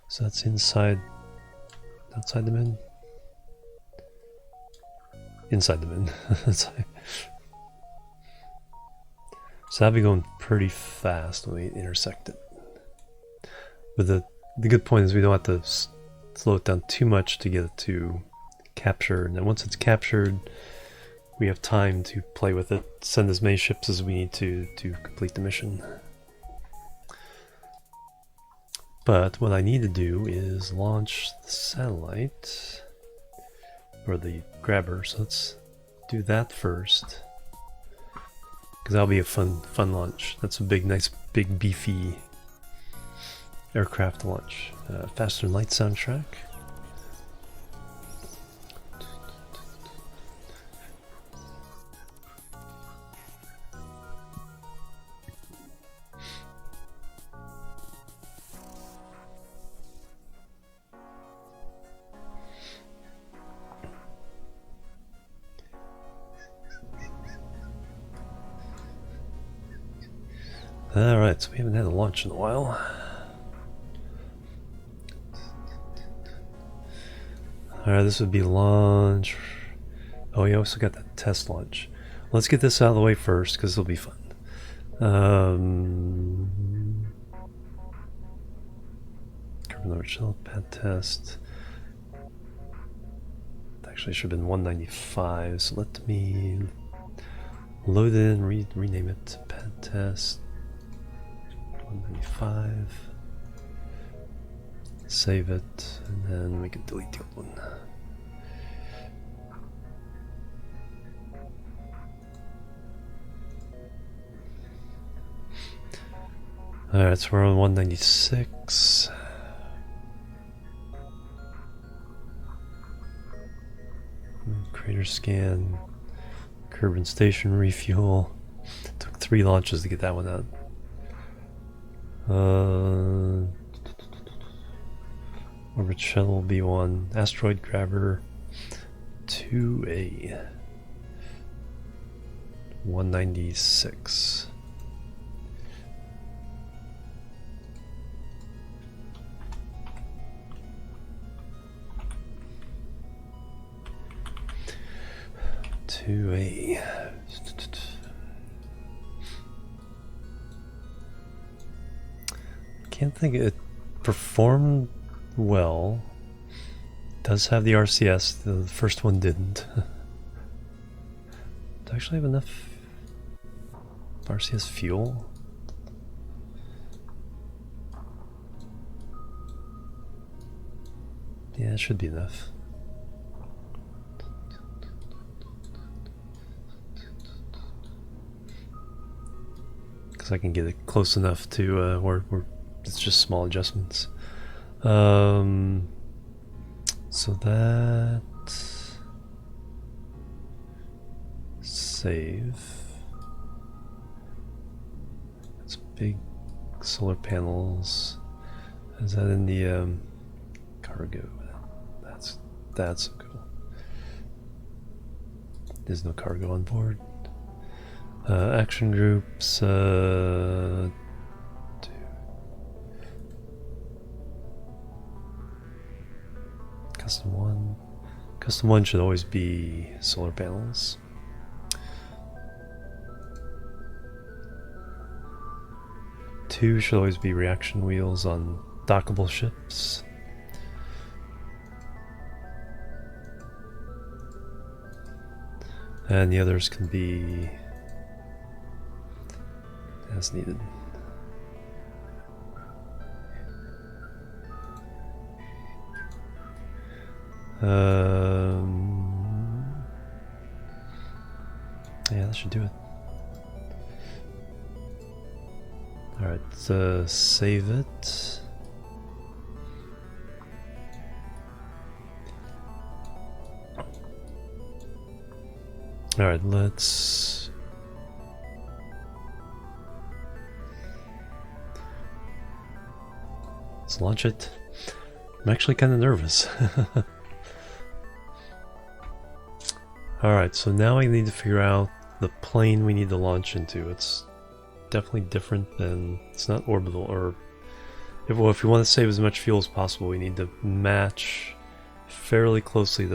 so that's outside the moon? Inside the moon. So that'll be going pretty fast when we intersect it. But the good point is we don't have to slow it down too much to get it to capture. And then once it's captured, we have time to play with it, send as many ships as we need to complete the mission. But what I need to do is launch the satellite, or the grabber. So let's do that first, because that'll be a fun launch. That's a nice big beefy aircraft launch. Faster than light soundtrack. Alright, so we haven't had a launch in a while. Alright, this would be launch. Oh, we also got that test launch. Let's get this out of the way first, because it'll be fun. Kerbal shell pad test. Actually, it should have been 195, so let me load it in, rename it pad test 195. Save it, and then we can delete the old one. Alright, so we're on 196. Crater scan, Kerbal Station refuel. Took 3 launches to get that one out. Orbit shuttle B1, asteroid grabber 2A, 196. Can't think it performed well, it does have the RCS. The first one didn't. Do I actually have enough RCS fuel? Yeah, it should be enough. Because I can get it close enough to where it's just small adjustments. So that save. It's big solar panels. Is that in the cargo? That's so cool. There's no cargo on board. Action groups. Custom one. Custom one should always be solar panels. Two should always be reaction wheels on dockable ships. And the others can be as needed. Yeah, that should do it. Alright, save it. Alright, let's launch it. I'm actually kind of nervous. Alright, so now I need to figure out the plane we need to launch into. It's definitely different than, it's not orbital, or if we want to save as much fuel as possible, we need to match fairly closely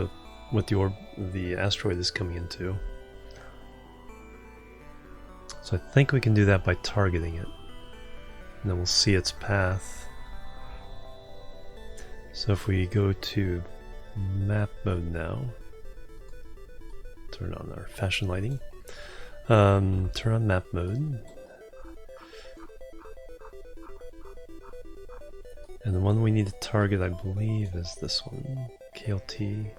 what the asteroid is coming into. So I think we can do that by targeting it, and then we'll see its path. So if we go to map mode now, turn on our fashion lighting, turn on map mode, and the one we need to target, I believe, is this one, KLT.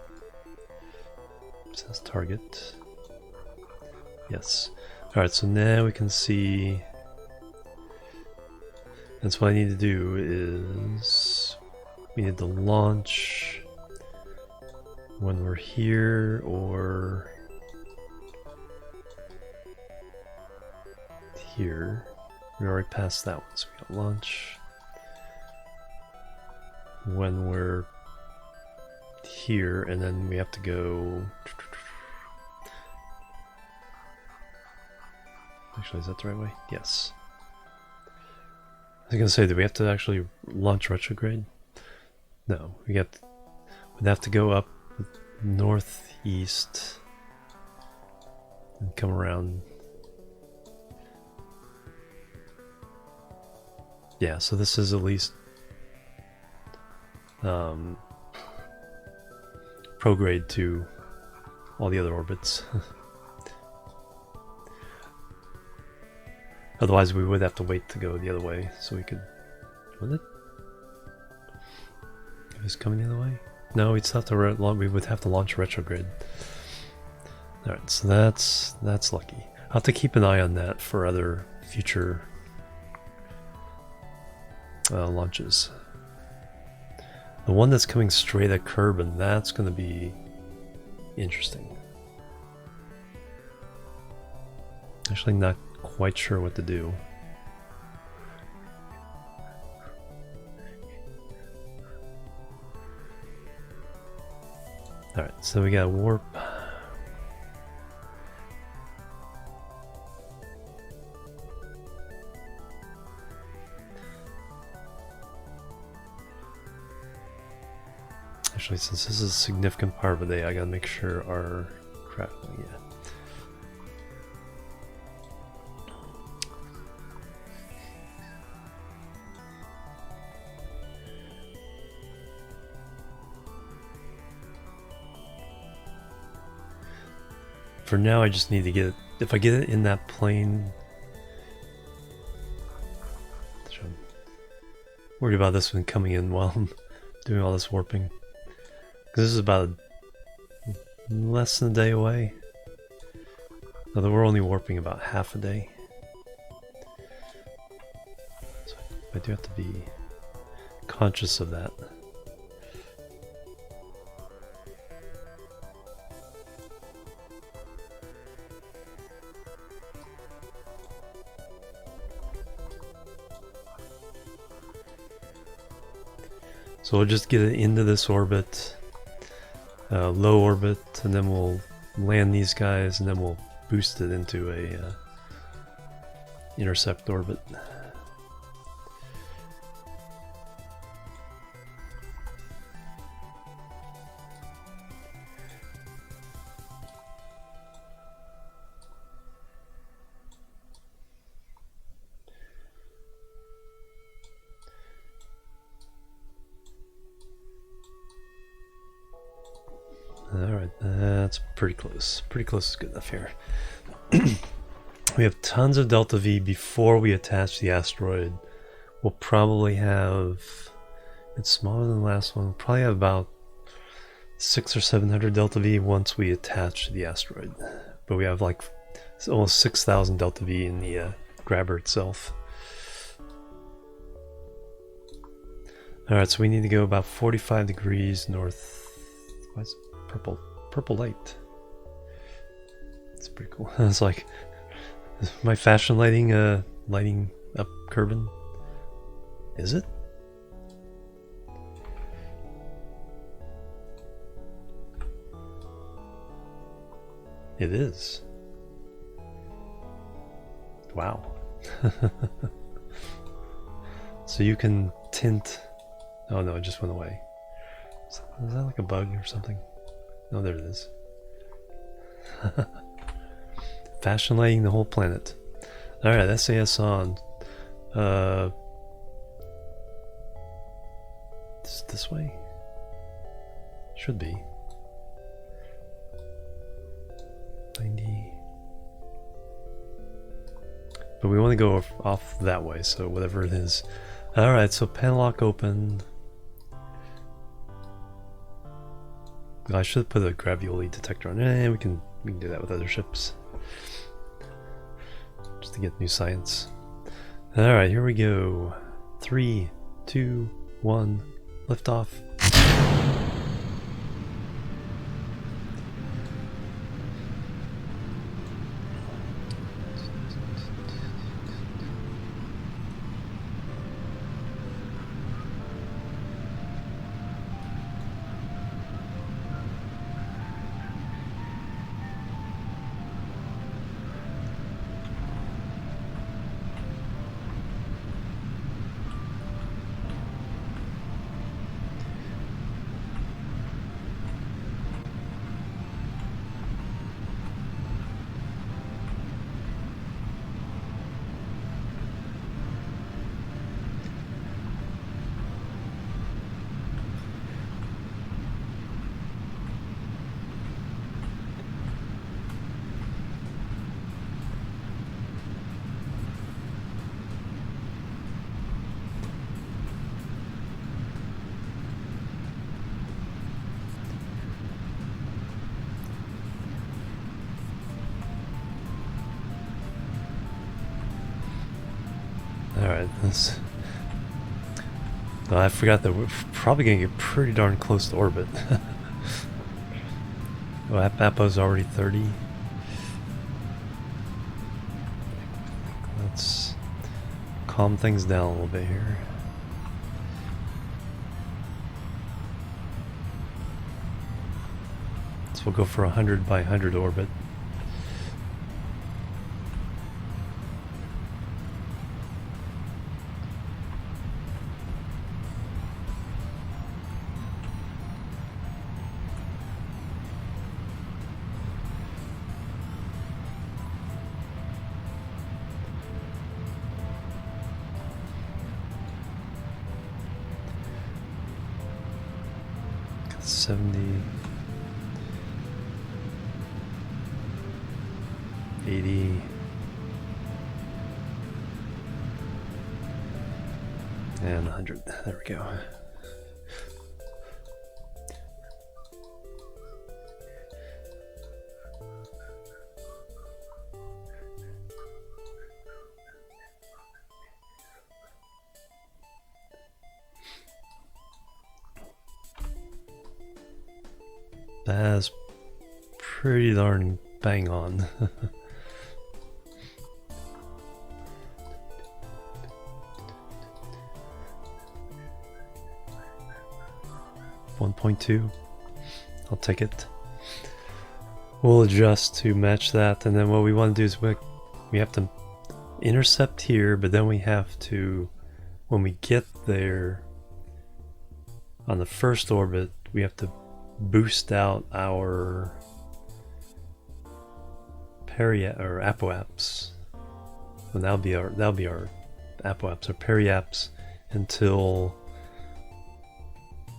It says target. Yes. Alright, so now we can see, that's what I need to do is, we need to launch when we're here or here. We already passed that one, so we got launch when we're here, and then we have to go. Actually, is that the right way? Yes. I was gonna say, do we have to actually launch retrograde? No, we'd have to go up northeast and come around. Yeah, so this is at least prograde to all the other orbits. Otherwise we would have to wait to go the other way, so we could... Would it? If it's coming the other way? No, we would have to launch retrograde. Alright, so that's lucky. I'll have to keep an eye on that for other future launches. The one that's coming straight at Kerbal, that's going to be interesting. Actually not quite sure what to do. Alright, so we got warp. Actually, since this is a significant part of the day, I gotta make sure our crap. Yeah. for now I just need to get it. If I get it in that plane... I'm worried about this one coming in while I'm doing all this warping. Because this is about less than a day away. Although we're only warping about half a day. So I do have to be conscious of that. So we'll just get it into this orbit, low orbit, and then we'll land these guys, and then we'll boost it into a intercept orbit. Alright, that's pretty close. Pretty close is good enough here. We have tons of Delta V before we attach the asteroid. We'll probably have... It's smaller than the last one. We'll probably have about 600 or 700 Delta V once we attach the asteroid. But we have like almost 6,000 Delta V in the grabber itself. Alright, so we need to go about 45 degrees north. Why is it purple light? It's pretty cool. It's like my fashion lighting lighting up Kerbin. Is it? It is. Wow. So you can tint. Oh no, it just went away. Is that like a bug or something? No, there it is. Fashion lighting the whole planet. Alright, SAS on. This way? Should be. 90. But we want to go off that way, so whatever it is. Alright, so panel lock open. I should have put a gravioli detector on. We can do that with other ships. Just to get new science. Alright, here we go. 3, 2, 1, liftoff. Alright, let's... Oh, I forgot that we're probably going to get pretty darn close to orbit. Oh, Apo's already 30. Let's calm things down a little bit here. So we'll go for 100 by 100 orbit. 80. And 100. There we go. That's pretty darn bang on. 1.2. I'll take it. We'll adjust to match that, and then what we want to do is we have to intercept here, but then we have to, when we get there on the first orbit, we have to boost out our apoaps. And that'll be our apoaps or periaps until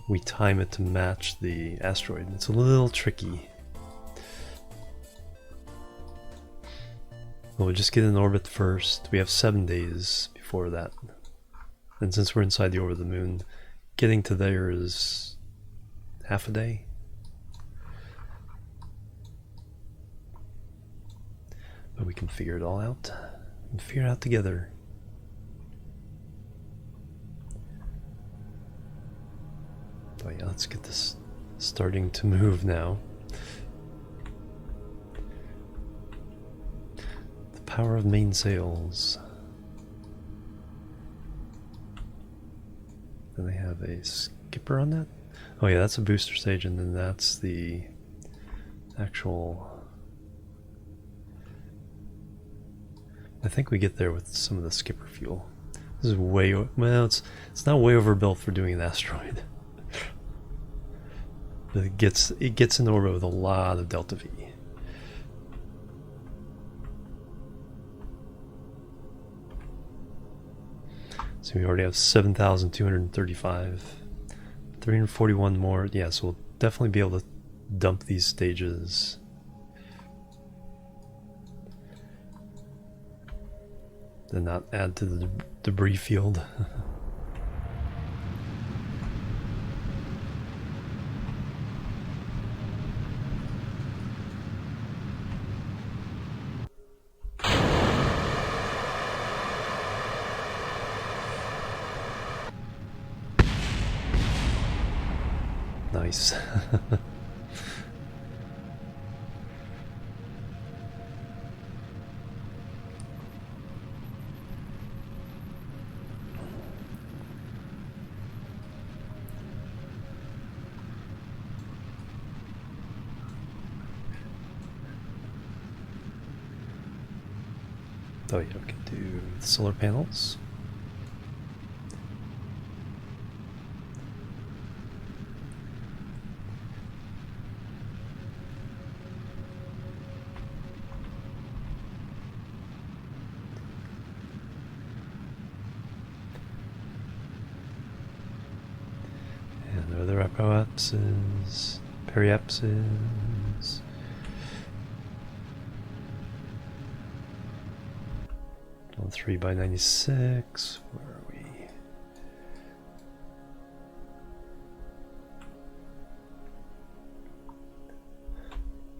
we time it to match the asteroid. It's a little tricky. We'll just get in orbit first. We have 7 days before that. And since we're inside the orbit of the moon, getting to there is half a day. But we can figure it all out. We can figure it out together. Oh yeah, let's get this starting to move now. The power of main sails. Then they have a skipper on that? Oh yeah, that's a booster stage, and then that's the actual... I think we get there with some of the skipper fuel. This is way... well, it's not way overbuilt for doing an asteroid. But it gets in orbit with a lot of delta V. So we already have 7,235. 341 more. Yeah, so we'll definitely be able to dump these stages. And not add to the debris field. Nice. Oh yeah, we can do the solar panels. And there are other apoapses, periapses. On 3/96, where are we?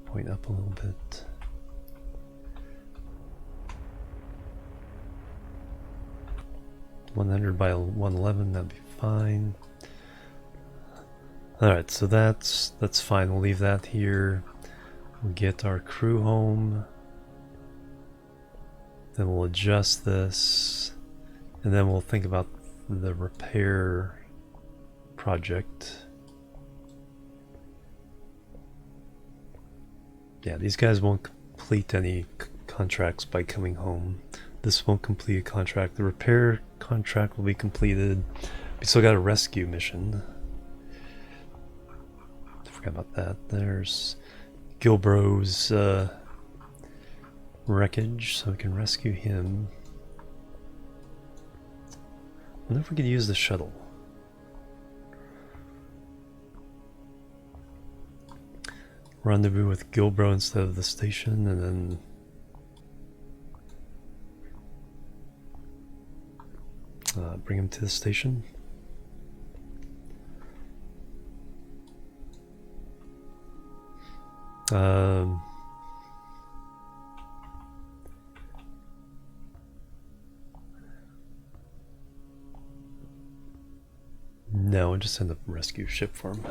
Point up a little bit. (100/111), that'd be fine. Alright, so that's fine. We'll leave that here. We'll get our crew home. Then we'll adjust this, and then we'll think about the repair project. Yeah, these guys won't complete any contracts by coming home. This won't complete a contract. The repair contract will be completed. We still got a rescue mission. Forgot about that. There's Gilbro's wreckage, so we can rescue him. I wonder if we could use the shuttle. Rendezvous with Gilbro instead of the station, and then Bring him to the station. No, I'll just send a rescue ship for him.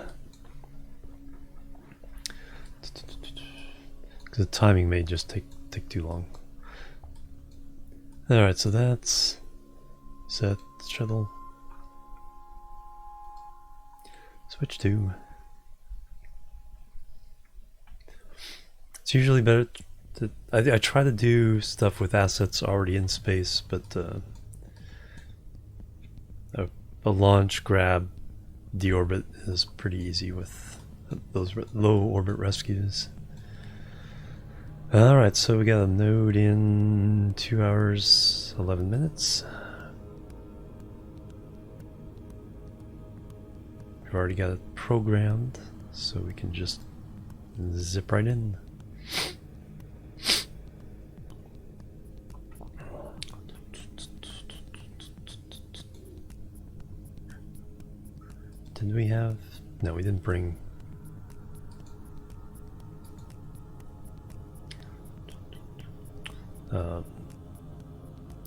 The timing may just take too long. Alright, so that's set shuttle. Switch to. It's usually better to, I try to do stuff with assets already in space, but a launch, grab, deorbit is pretty easy with those low orbit rescues. Alright, so we got a node in 2 hours, 11 minutes. We've already got it programmed, so we can just zip right in. Did we have? No, we didn't bring.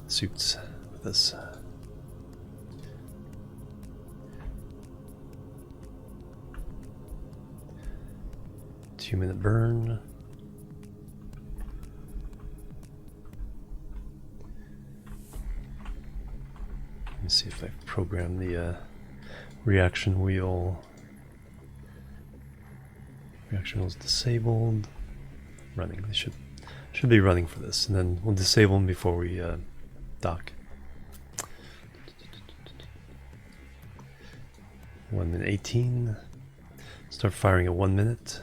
Suits with us. 2-minute burn. Let me see if I program the reaction wheel. Reaction wheel is disabled. Running. They should be running for this, and then we'll disable them before we dock. 1 minute 18. Start firing at 1 minute.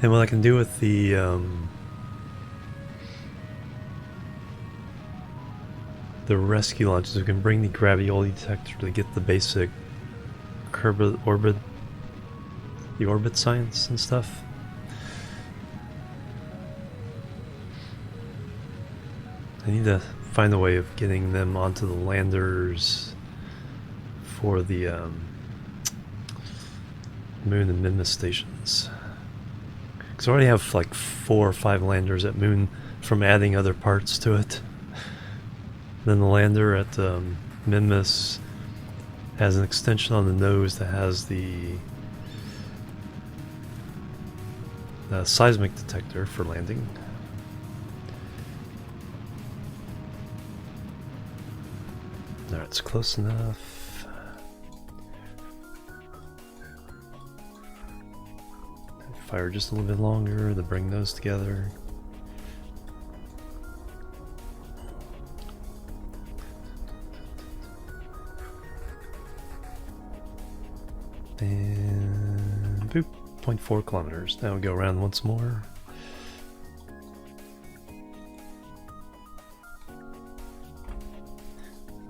And what I can do with the rescue launches, we can bring the gravity detector to get the basic Kerbal orbit, the orbit science and stuff. I need to find a way of getting them onto the landers for the Moon and Minmus stations. Because I already have like 4 or 5 landers at Moon from adding other parts to it. Then the lander at Minmus has an extension on the nose that has the seismic detector for landing. Alright, it's close enough. Fire just a little bit longer to bring those together. And boop, 0.4 kilometers. Now we go around once more.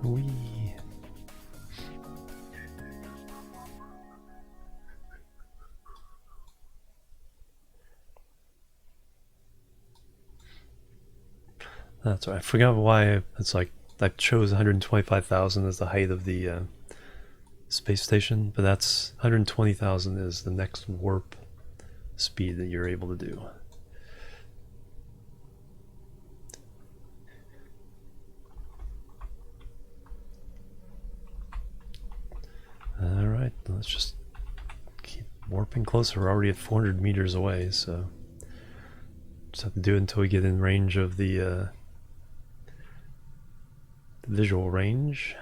Whee. That's right. I forgot why it's like I chose 125,000 as the height of the space station, but that's 120,000 is the next warp speed that you're able to do. Alright, let's just keep warping closer. We're already at 400 meters away, so just have to do it until we get in range of the visual range.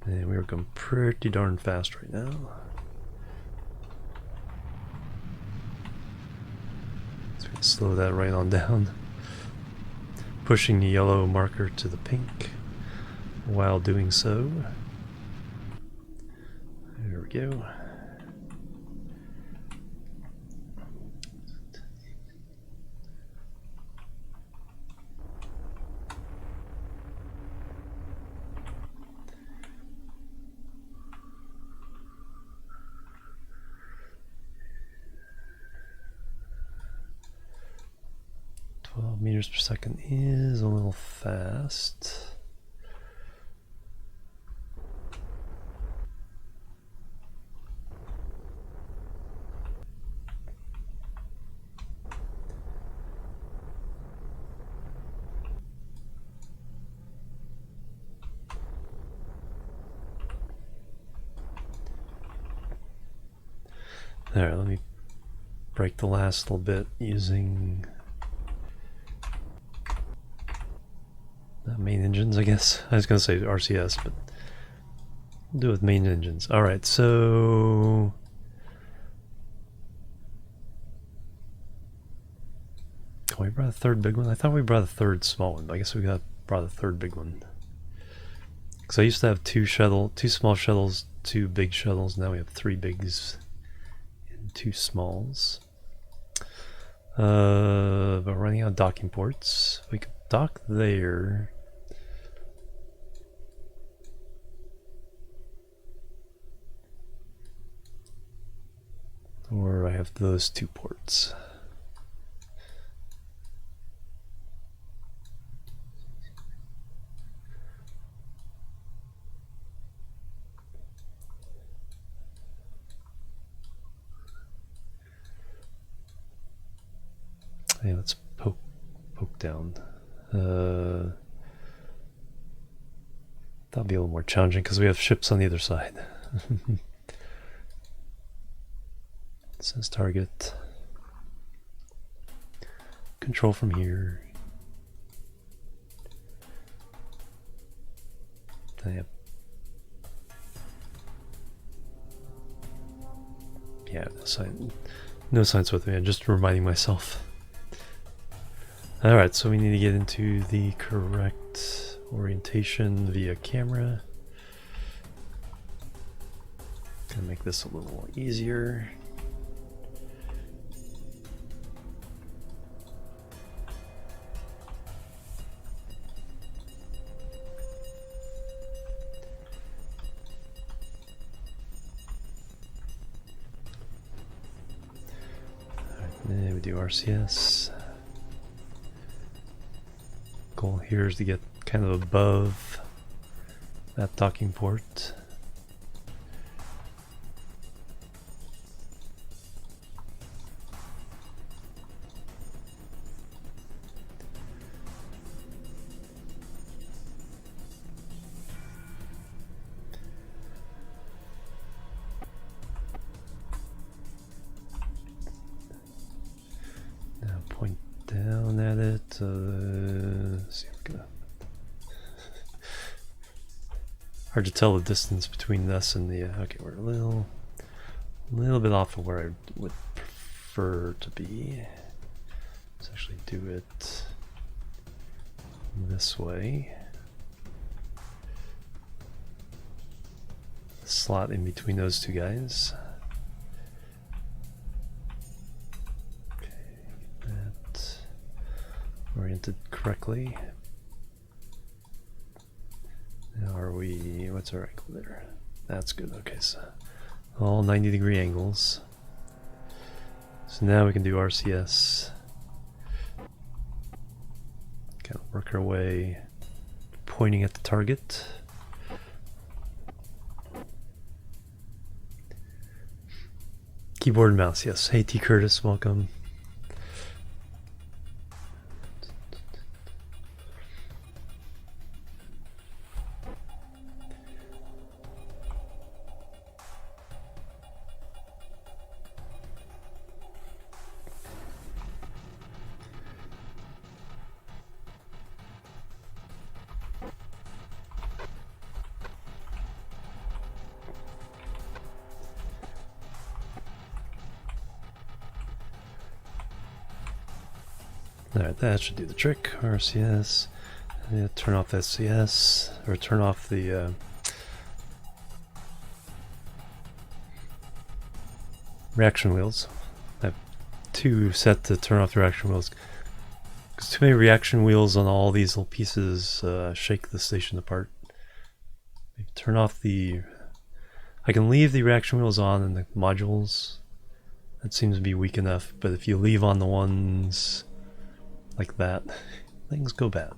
And we're going pretty darn fast right now. So we can slow that right on down. Pushing the yellow marker to the pink while doing so. There we go. Meters per second is a little fast. There, let me break the last little bit using main engines, I guess. I was going to say RCS, but we'll do it with main engines. Alright, so we brought a third big one. I thought we brought a third small one, but I guess we brought a third big one. Because I used to have two small shuttles, two big shuttles. Now we have three bigs and two smalls. But we're running out of docking ports. We could dock there. Or I have those two ports. Yeah, let's poke down. That'll be a little more challenging because we have ships on either side. It says target. Control from here. Yep. Yeah, no science with me. I'm just reminding myself. Alright, so we need to get into the correct orientation via camera. Gonna make this a little easier. Then we do RCS. Goal here is to get kind of above that docking port. Down at it. See, hard to tell the distance between us and the. Okay, we're a little bit off of where I would prefer to be. Let's actually do it this way. Slot in between those two guys. Oriented correctly. Now are we, what's our angle there? That's good. Okay, so All 90-degree angles. So now we can do RCS. Kind of work our way, pointing at the target. Keyboard and mouse, yes. Hey T. Curtis, welcome. Alright, that should do the trick. RCS. Yeah, turn off SCS, or turn off the reaction wheels. I have two set to turn off the reaction wheels. Because too many reaction wheels on all these little pieces shake the station apart. Maybe turn off the... I can leave the reaction wheels on in the modules. That seems to be weak enough, but if you leave on the ones like that, things go bad.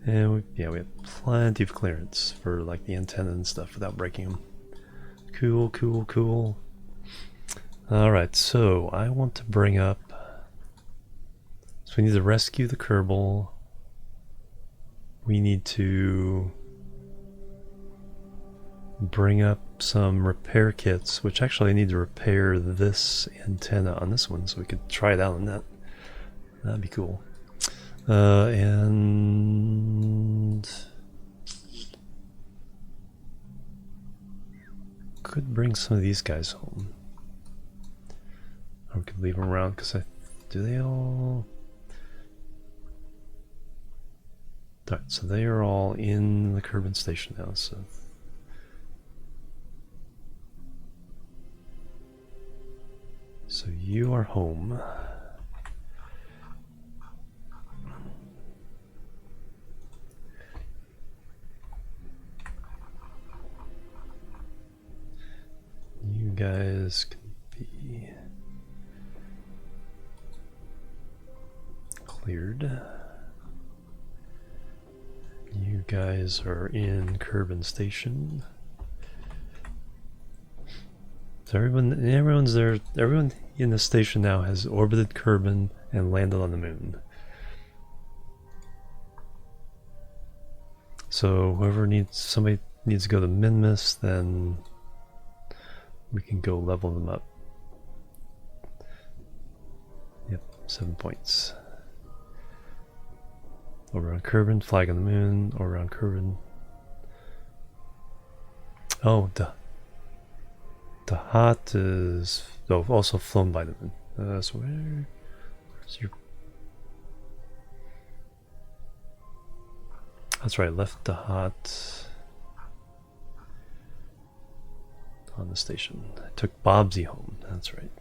And we have plenty of clearance for like the antenna and stuff without breaking them. Cool, cool, cool. Alright, so I want to bring up... So we need to rescue the Kerbal. We need to bring up some repair kits, which actually I need to repair this antenna on this one so we could try it out on that. That'd be cool. And could bring some of these guys home. Or we could leave them around because do they all? Alright, so they are all in the Kerbal station now. So you are home. You guys can be cleared. You guys are in Kerbal Station. So everyone's there. Everyone in the station now has orbited Kerbal and landed on the moon. So somebody needs to go to Minmus, then we can go level them up. Yep, 7 points. Over on Kerbal, flag on the moon, or around Kerbal. Oh, the hot is also flown by the moon. So where's your... That's right, left the hot on the station. I took Bobsy home, that's right.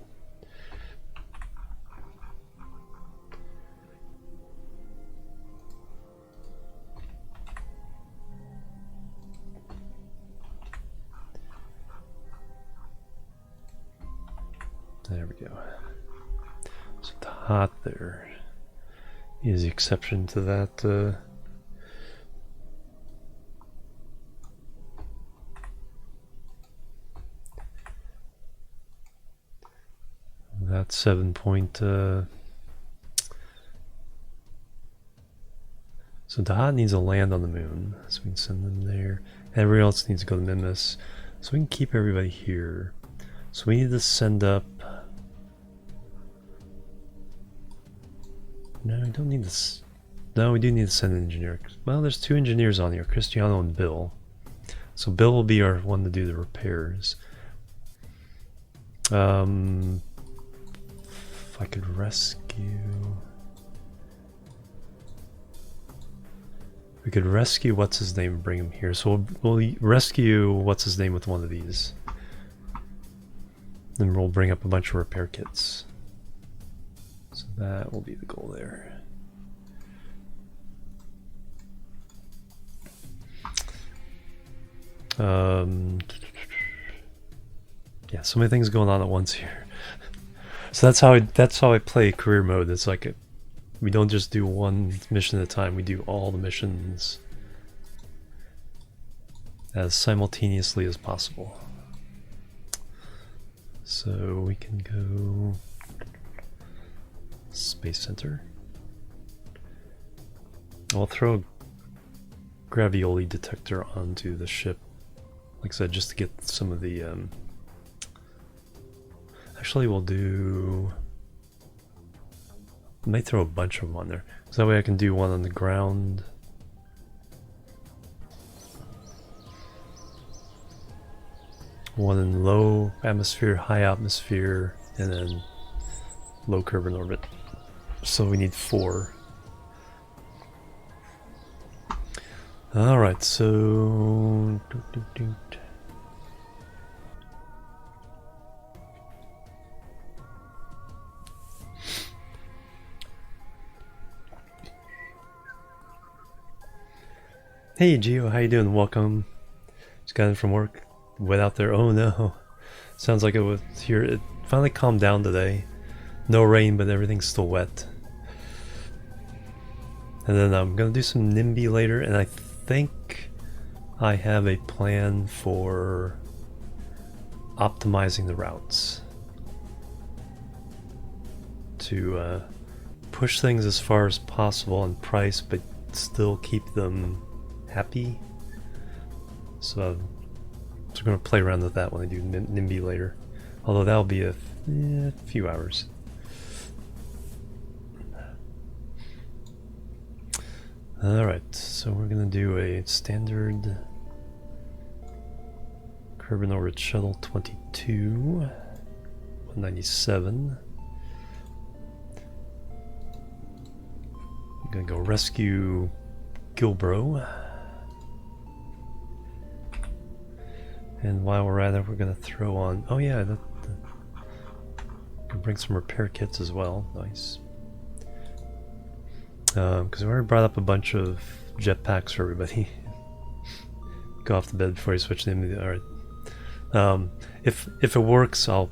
There we go. So the hot there is the exception to that. That 7 point. So Dahat needs to land on the moon, so we can send them there. Everybody else needs to go to Minmus, so we can keep everybody here. So we need to send up... No, we don't need this. No, we do need to send an engineer. Well, there's 2 engineers on here, Cristiano and Bill. So Bill will be our one to do the repairs. If I could rescue... We could rescue what's his name and bring him here. So we'll rescue what's his name with one of these. Then we'll bring up a bunch of repair kits. So that will be the goal there. Yeah, so many things going on at once here. So that's how I play career mode. It's like we don't just do one mission at a time. We do all the missions as simultaneously as possible. So we can go Space Center. I'll throw a gravioli detector onto the ship, like I said, just to get some of the actually we'll do, I might throw a bunch of them on there, so that way I can do one on the ground. One in low atmosphere, high atmosphere, and then low Kerbal orbit. So we need 4. Alright, so... Hey Gio, how you doing? Welcome. Just got in from work. Wet out there. Oh no. Sounds like it was here. It finally calmed down today. No rain, but everything's still wet. And then I'm gonna do some NIMBY later, and I think I have a plan for optimizing the routes to push things as far as possible on price, but still keep them happy. So we're going to play around with that when I do NIMBY later. Although that'll be a few hours. Alright, so we're going to do a standard Kerbal Orbit Shuttle 22, 197. I'm going to go rescue Gilbro. And while we're at it, we're going to throw on... Oh yeah, can bring some repair kits as well. Nice. Because we already brought up a bunch of jetpacks for everybody. Go off the bed before you switch the image. Alright. If it works, I'll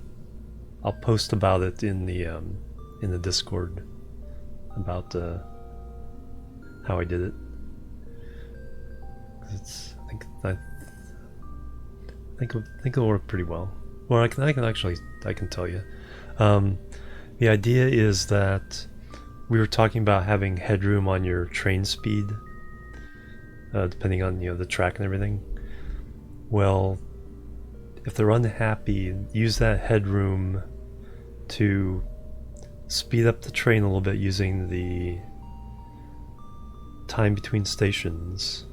post about it in the Discord about how I did it. I think it'll work pretty well. Or I can tell you. The idea is that we were talking about having headroom on your train speed, depending on the track and everything. Well, if they're unhappy, use that headroom to speed up the train a little bit using the time between stations.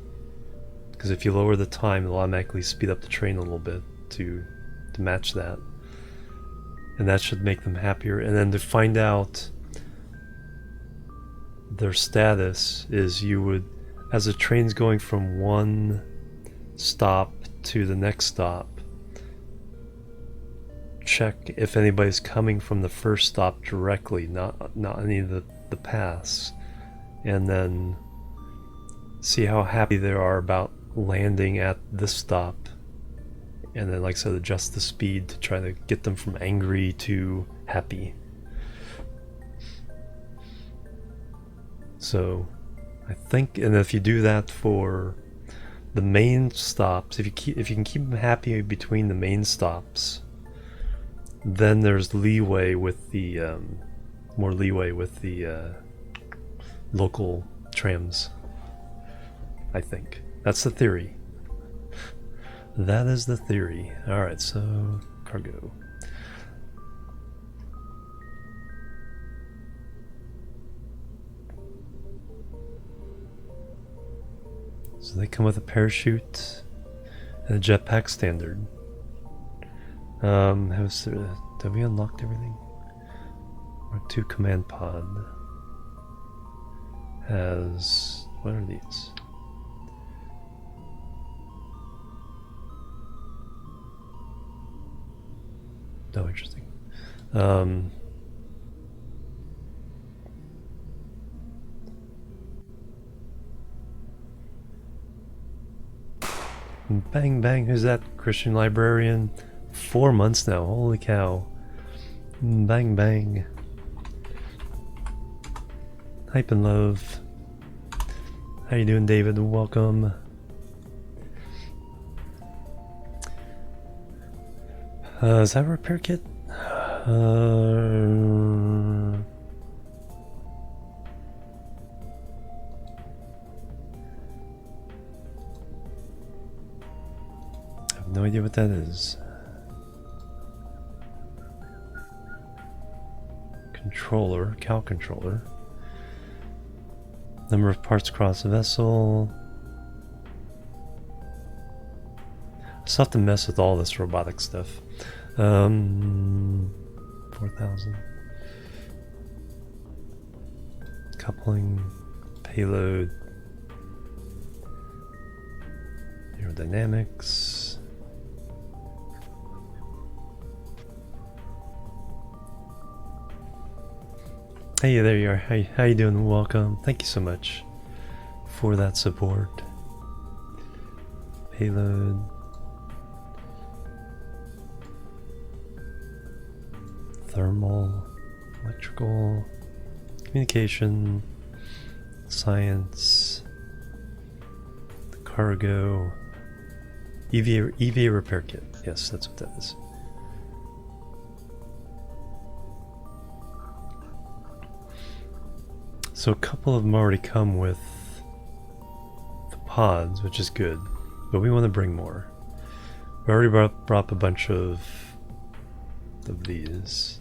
Because if you lower the time, it'll automatically speed up the train a little bit to match that. And that should make them happier. And then to find out their status is you would, as the train's going from one stop to the next stop, check if anybody's coming from the first stop directly, not any of the paths, and then see how happy they are about landing at this stop, and then, like I said, adjust the speed to try to get them from angry to happy. So I think, and if you do that for the main stops, if you can keep them happy between the main stops, then there's leeway with the more leeway with the local trams. I think that's the theory. That is the theory. All right, so cargo. So they come with a parachute and a jetpack standard. Have we unlocked everything? Mark 2 command pod has, what are these? Oh, interesting. Bang bang, who's that? Christian librarian. 4 months now. Holy cow. Bang bang. Hype and love. How you doing, David? Welcome. Is that a repair kit? I have no idea what that is. Controller, cow controller. Number of parts across the vessel. I still have to mess with all this robotic stuff. 4,000. Coupling, payload, aerodynamics. Hey, there you are. How you doing? Welcome. Thank you so much for that support. Payload. Thermal, electrical, communication, science, the cargo, EVA repair kit. Yes, that's what that is. So a couple of them already come with the pods, which is good, but we want to bring more. We already brought up a bunch of these.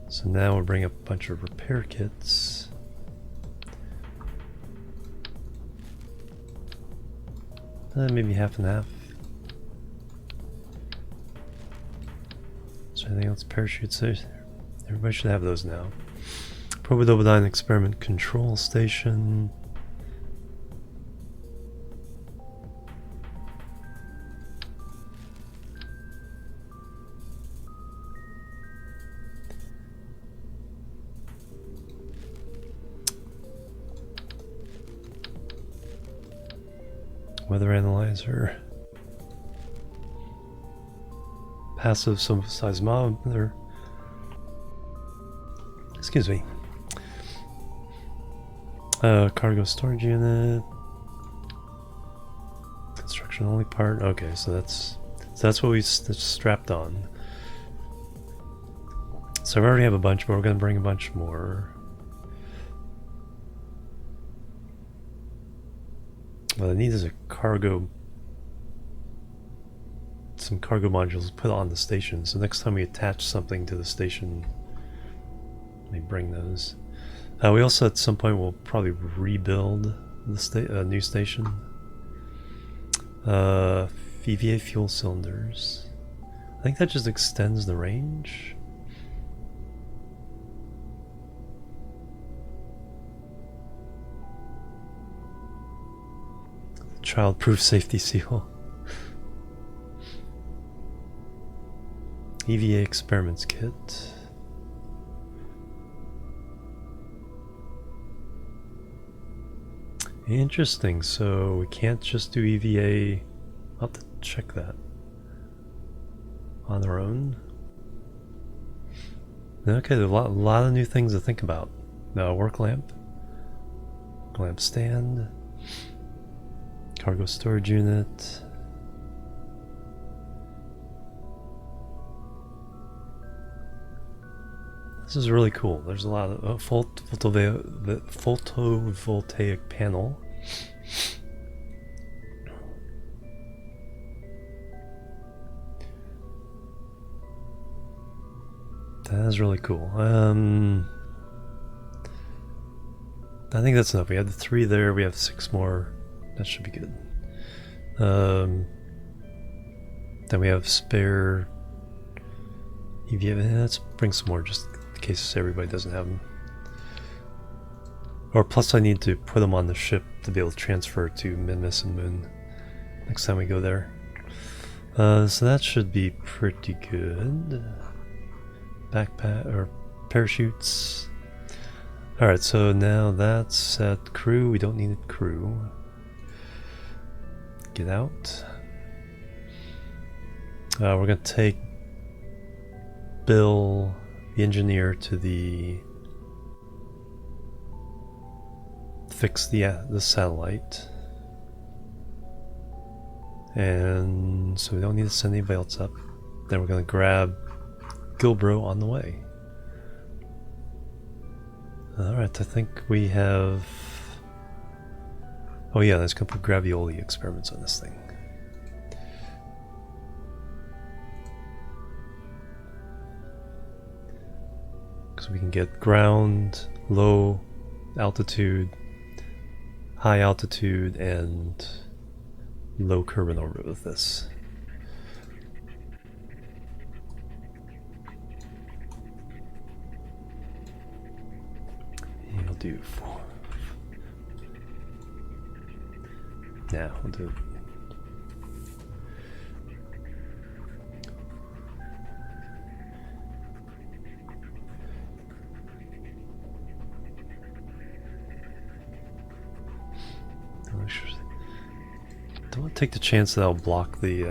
So now we'll bring up a bunch of repair kits. Maybe half and half. Is there anything else? Parachutes? Everybody should have those now. Probodobodyne experiment control station. Weather analyzer. Passive seismometer. Excuse me. Cargo storage unit. Construction only part. Okay, so that's what we strapped on. So we already have a bunch, but we're going to bring a bunch more. What I need is a cargo, some cargo modules to put on the station. So next time we attach something to the station, let me bring those. We also at some point will probably rebuild the new station. EVA fuel cylinders. I think that just extends the range. Child-proof safety seal. EVA experiments kit. Interesting, so we can't just do EVA. I'll have to check that on our own. Okay, there's a lot of new things to think about. Work lamp, stand, cargo storage unit. This is really cool. There's a lot of photovoltaic panel. That is really cool. I think that's enough. We have the 3 there. We have 6 more. That should be good. Then we have spare EVA. Let's bring some more just in case everybody doesn't have them. Or plus I need to put them on the ship to be able to transfer to Minmus and Moon next time we go there. So that should be pretty good. Backpack or parachutes. Alright, so now that's at crew. We don't need a crew. get out. We're gonna take Bill, the engineer, to the fix the satellite, and so we don't need to send anybody else up. Then we're gonna grab Gilbro on the way. Alright, I think we have... Oh yeah, let's go put gravioli experiments on this thing. Because we can get ground, low altitude, high altitude, and low Kerbal orbit with this. We'll do 4. Yeah, we'll do. Don't want to take the chance that I'll block the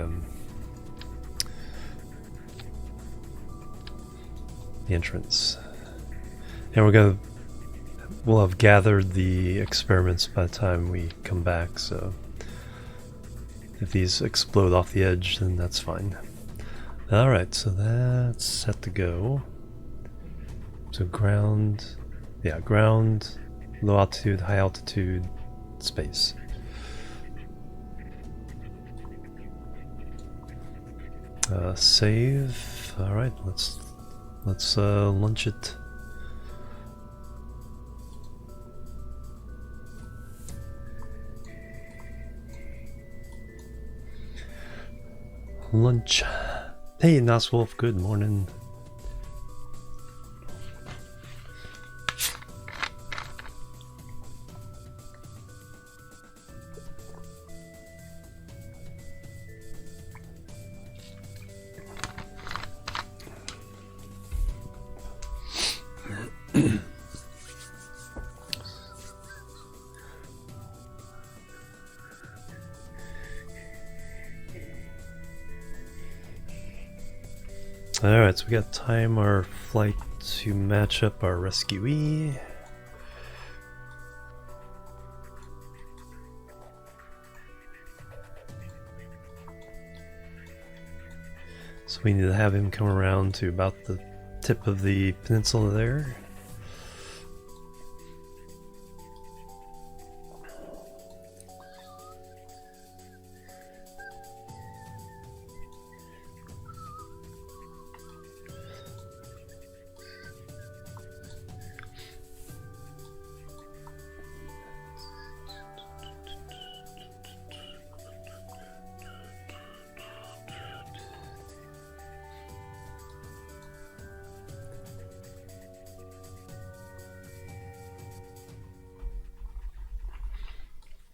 entrance. And we'll have gathered the experiments by the time we come back, so if these explode off the edge, then that's fine. Alright, so that's set to go. So ground, yeah, ground, low altitude, high altitude, space. Save. Alright, let's launch it. Lunch. Hey, Naswolf, good morning. Alright, so we got to time our flight to match up our rescuee. So we need to have him come around to about the tip of the peninsula there.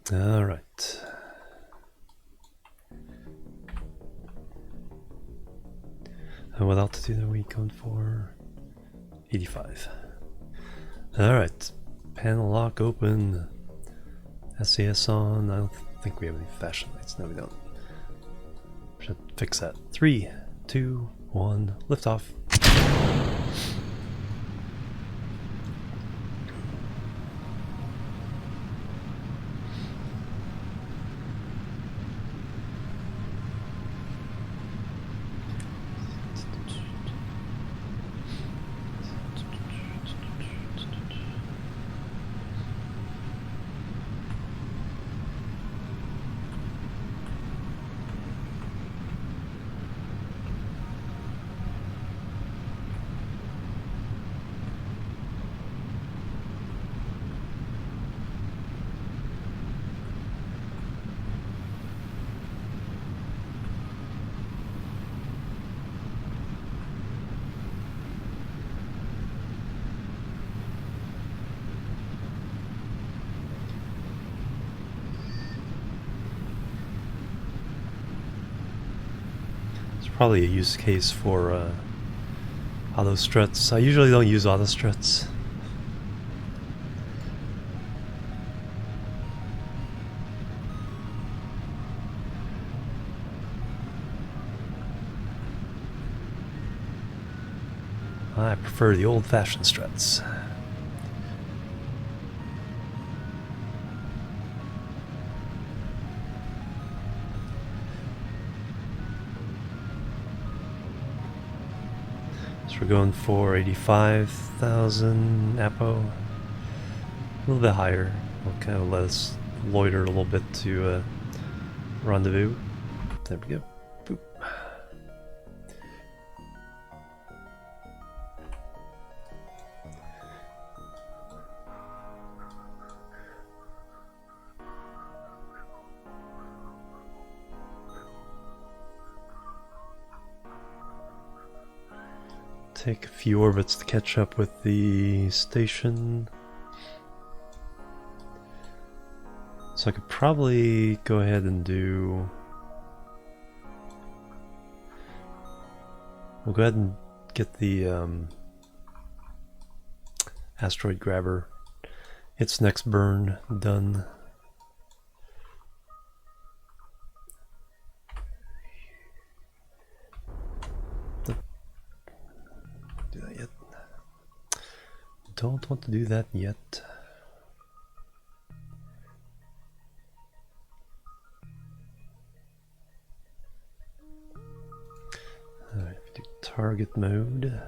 All right. And what altitude are we going for? 85. All right. Panel lock open. SAS on. I don't think we have any fashion lights. No, we don't. Should fix that. 3, 2, 1. Liftoff. Probably a use case for auto struts. I usually don't use auto struts. I prefer the old-fashioned struts. So we're going for 85,000 Apo. A little bit higher. Will kind of let us loiter a little bit to rendezvous. There we go. Boop. Take a few orbits to catch up with the station. So I could probably go ahead and do... We'll go ahead and get the asteroid grabber, its next burn done. Do that yet? Don't want to do that yet. Alright, do target mode.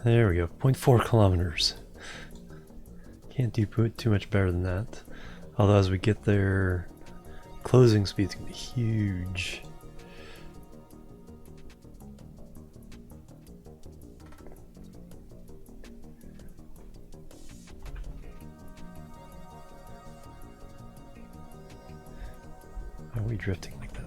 There we go, 0.4 kilometers. Can't do too much better than that. Although as we get there, closing speed's gonna be huge. Why are we drifting like that?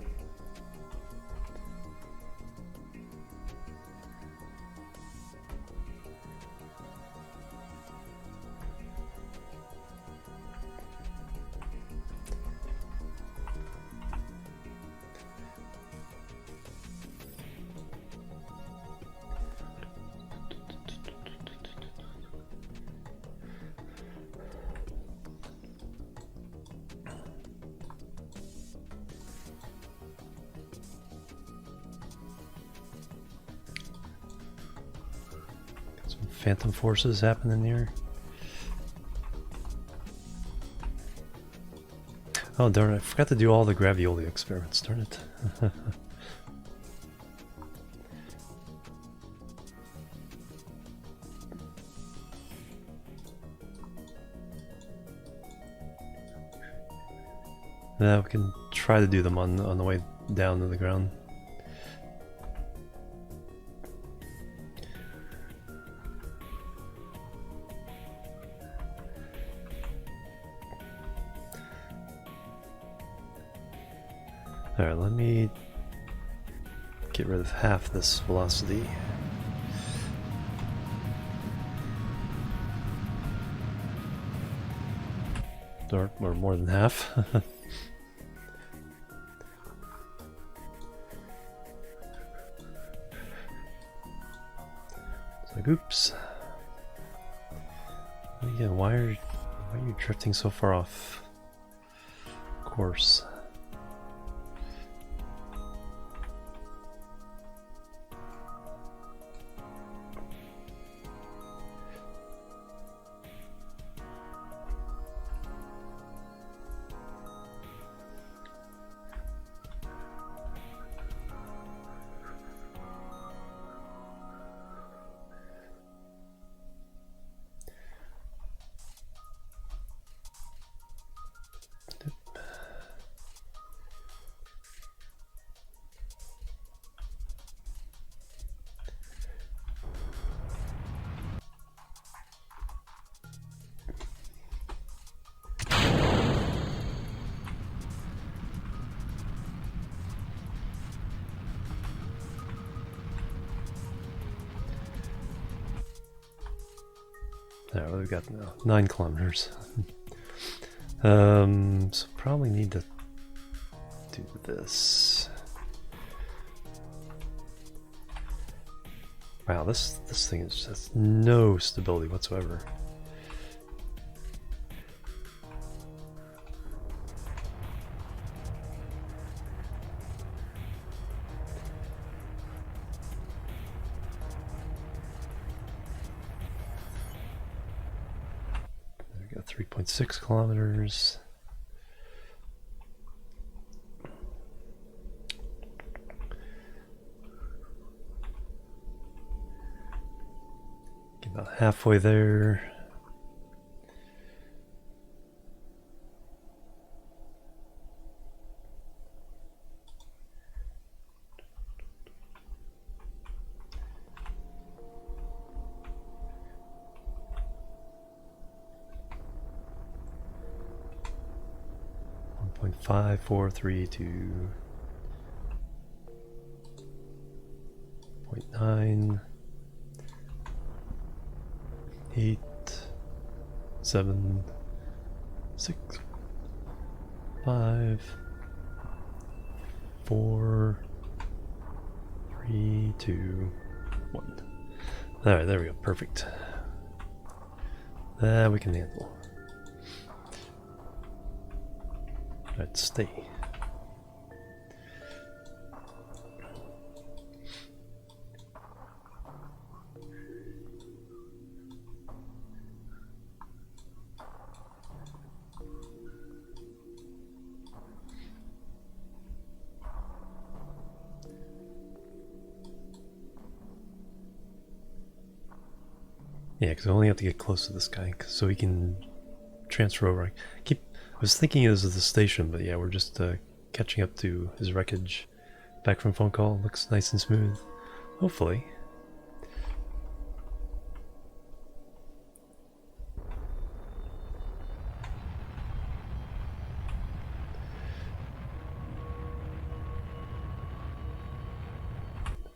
Phantom forces happening here. Oh darn it, I forgot to do all the gravioli experiments, darn it. Now we can try to do them on the way down to the ground. Alright, let me get rid of half this velocity. Or more than half. It's like, oops. Again, why are you drifting so far off course? Alright, what do we got now? 9 kilometers. So probably need to do this. Wow, this thing is just no stability whatsoever. There we go, 3.6 kilometers. About halfway there. Five, four, three, 2.9, 8, 7, 6, 5, 4, 3, 2, 1. Alright, there we go. Perfect. That we can handle. Let's stay. Yeah, because I only have to get close to this guy so he can transfer over. I was thinking it was the station, but yeah, we're just catching up to his wreckage. Back from phone call, looks nice and smooth. Hopefully.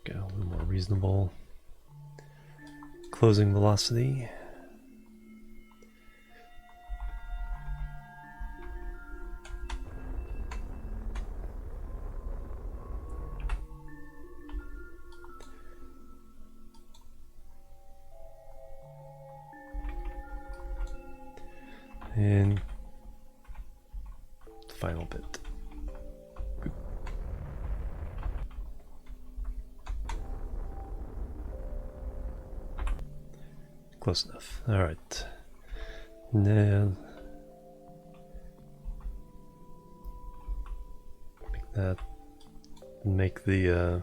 Get a little more reasonable closing velocity. And final bit. Boop. Close enough. All right. Now make the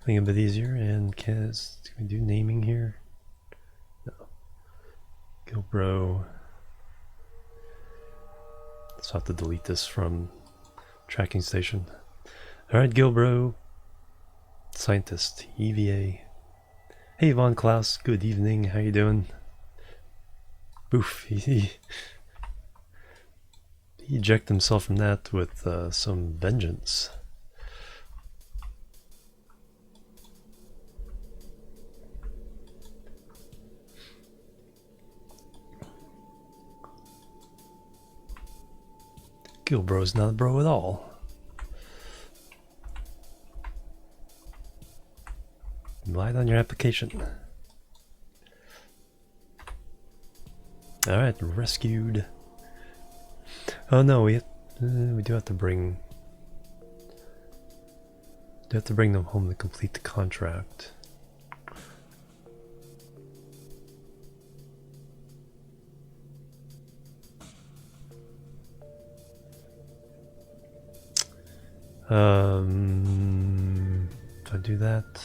thing a bit easier. And can we do naming here? No. Gilbro. So I have to delete this from tracking station. Alright, Gilbro. Scientist, EVA. Hey, Von Klaus, good evening, how you doing? Oof, he ejected himself from that with some vengeance. Gilbro's not a bro at all. Lied on your application. Alright, rescued. Oh no, we do have to bring them home to complete the contract. If I do that,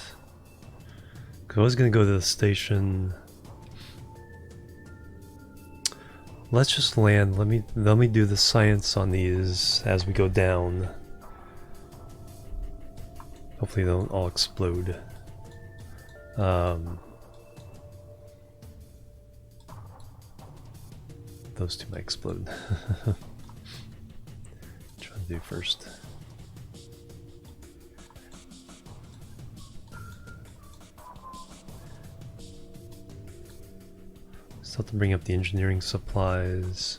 because I was gonna go to the station. Let's just land. Let me do the science on these as we go down. Hopefully they don't all explode. Those two might explode. Trying to do first. Still have to bring up the engineering supplies.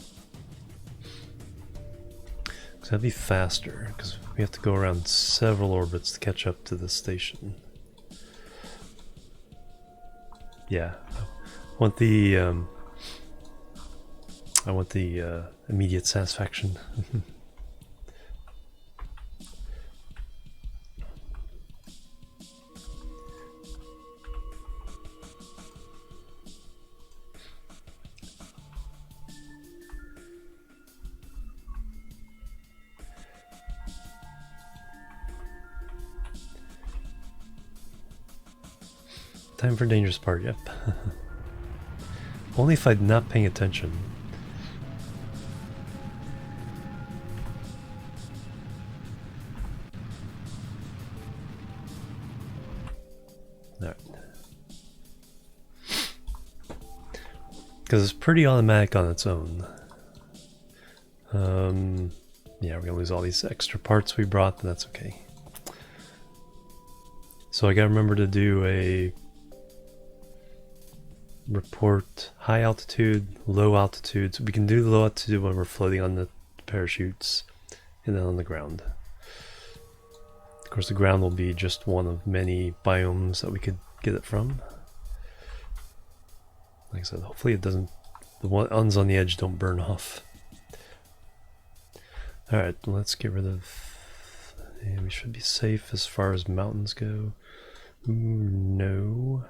So that'd be faster, because we have to go around several orbits to catch up to the station. Yeah, I want the immediate satisfaction. Time for dangerous part, yep. Only if I'm not paying attention. Alright. Because it's pretty automatic on its own. Yeah, we're gonna lose all these extra parts we brought, but that's okay. So I gotta remember to do a report high altitude, low altitude. So we can do the low altitude when we're floating on the parachutes and then on the ground. Of course, the ground will be just one of many biomes that we could get it from. Like I said, hopefully it doesn't, the ones on the edge don't burn off. Alright, let's get rid of, yeah, we should be safe as far as mountains go. Ooh, no.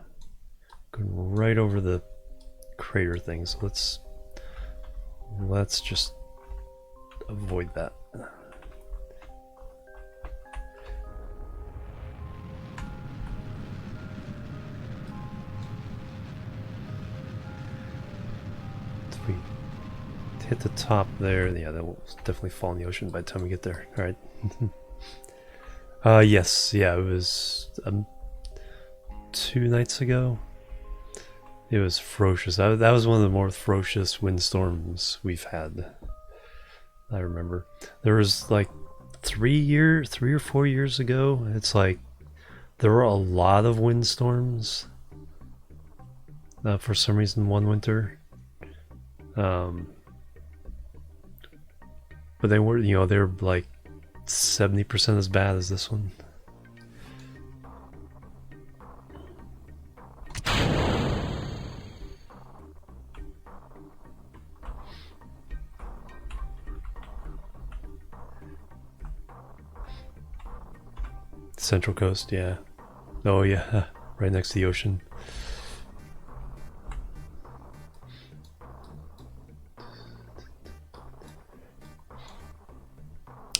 Going right over the crater thing, so let's just avoid that. If we hit the top there, yeah, that will definitely fall in the ocean by the time we get there. All right. Yes, yeah, it was 2 nights ago. It was ferocious. That was one of the more ferocious windstorms we've had. I remember. There was like 3 or 4 years ago, it's like there were a lot of windstorms for some reason one winter. But they were, you know, they're like 70% as bad as this one. Central Coast, yeah. Oh yeah, right next to the ocean.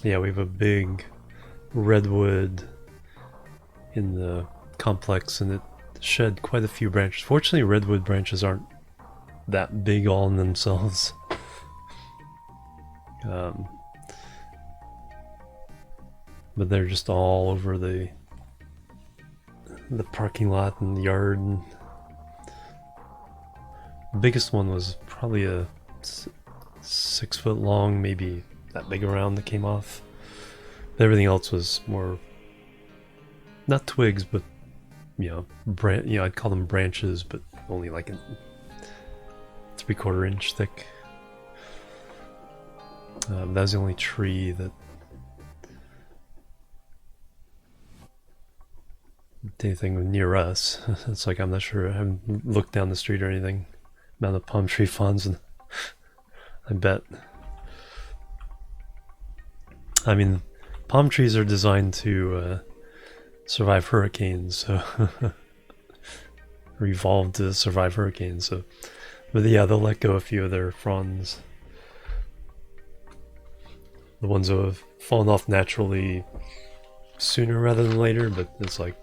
Yeah, we have a big redwood in the complex and it shed quite a few branches. Fortunately, redwood branches aren't that big all in themselves. But they're just all over the parking lot and the yard. And the biggest one was probably a 6 foot long, maybe that big around that came off. But everything else was more, not twigs, but you know, I'd call them branches, but only like a 3/4 inch thick. That was the only tree that anything near us. It's like I'm not sure. I haven't looked down the street or anything. Amount of palm tree fronds, and I bet. I mean, palm trees are designed to survive hurricanes, so or evolved to survive hurricanes. So, but yeah, they'll let go a few of their fronds. The ones that have fallen off naturally sooner rather than later, but it's like,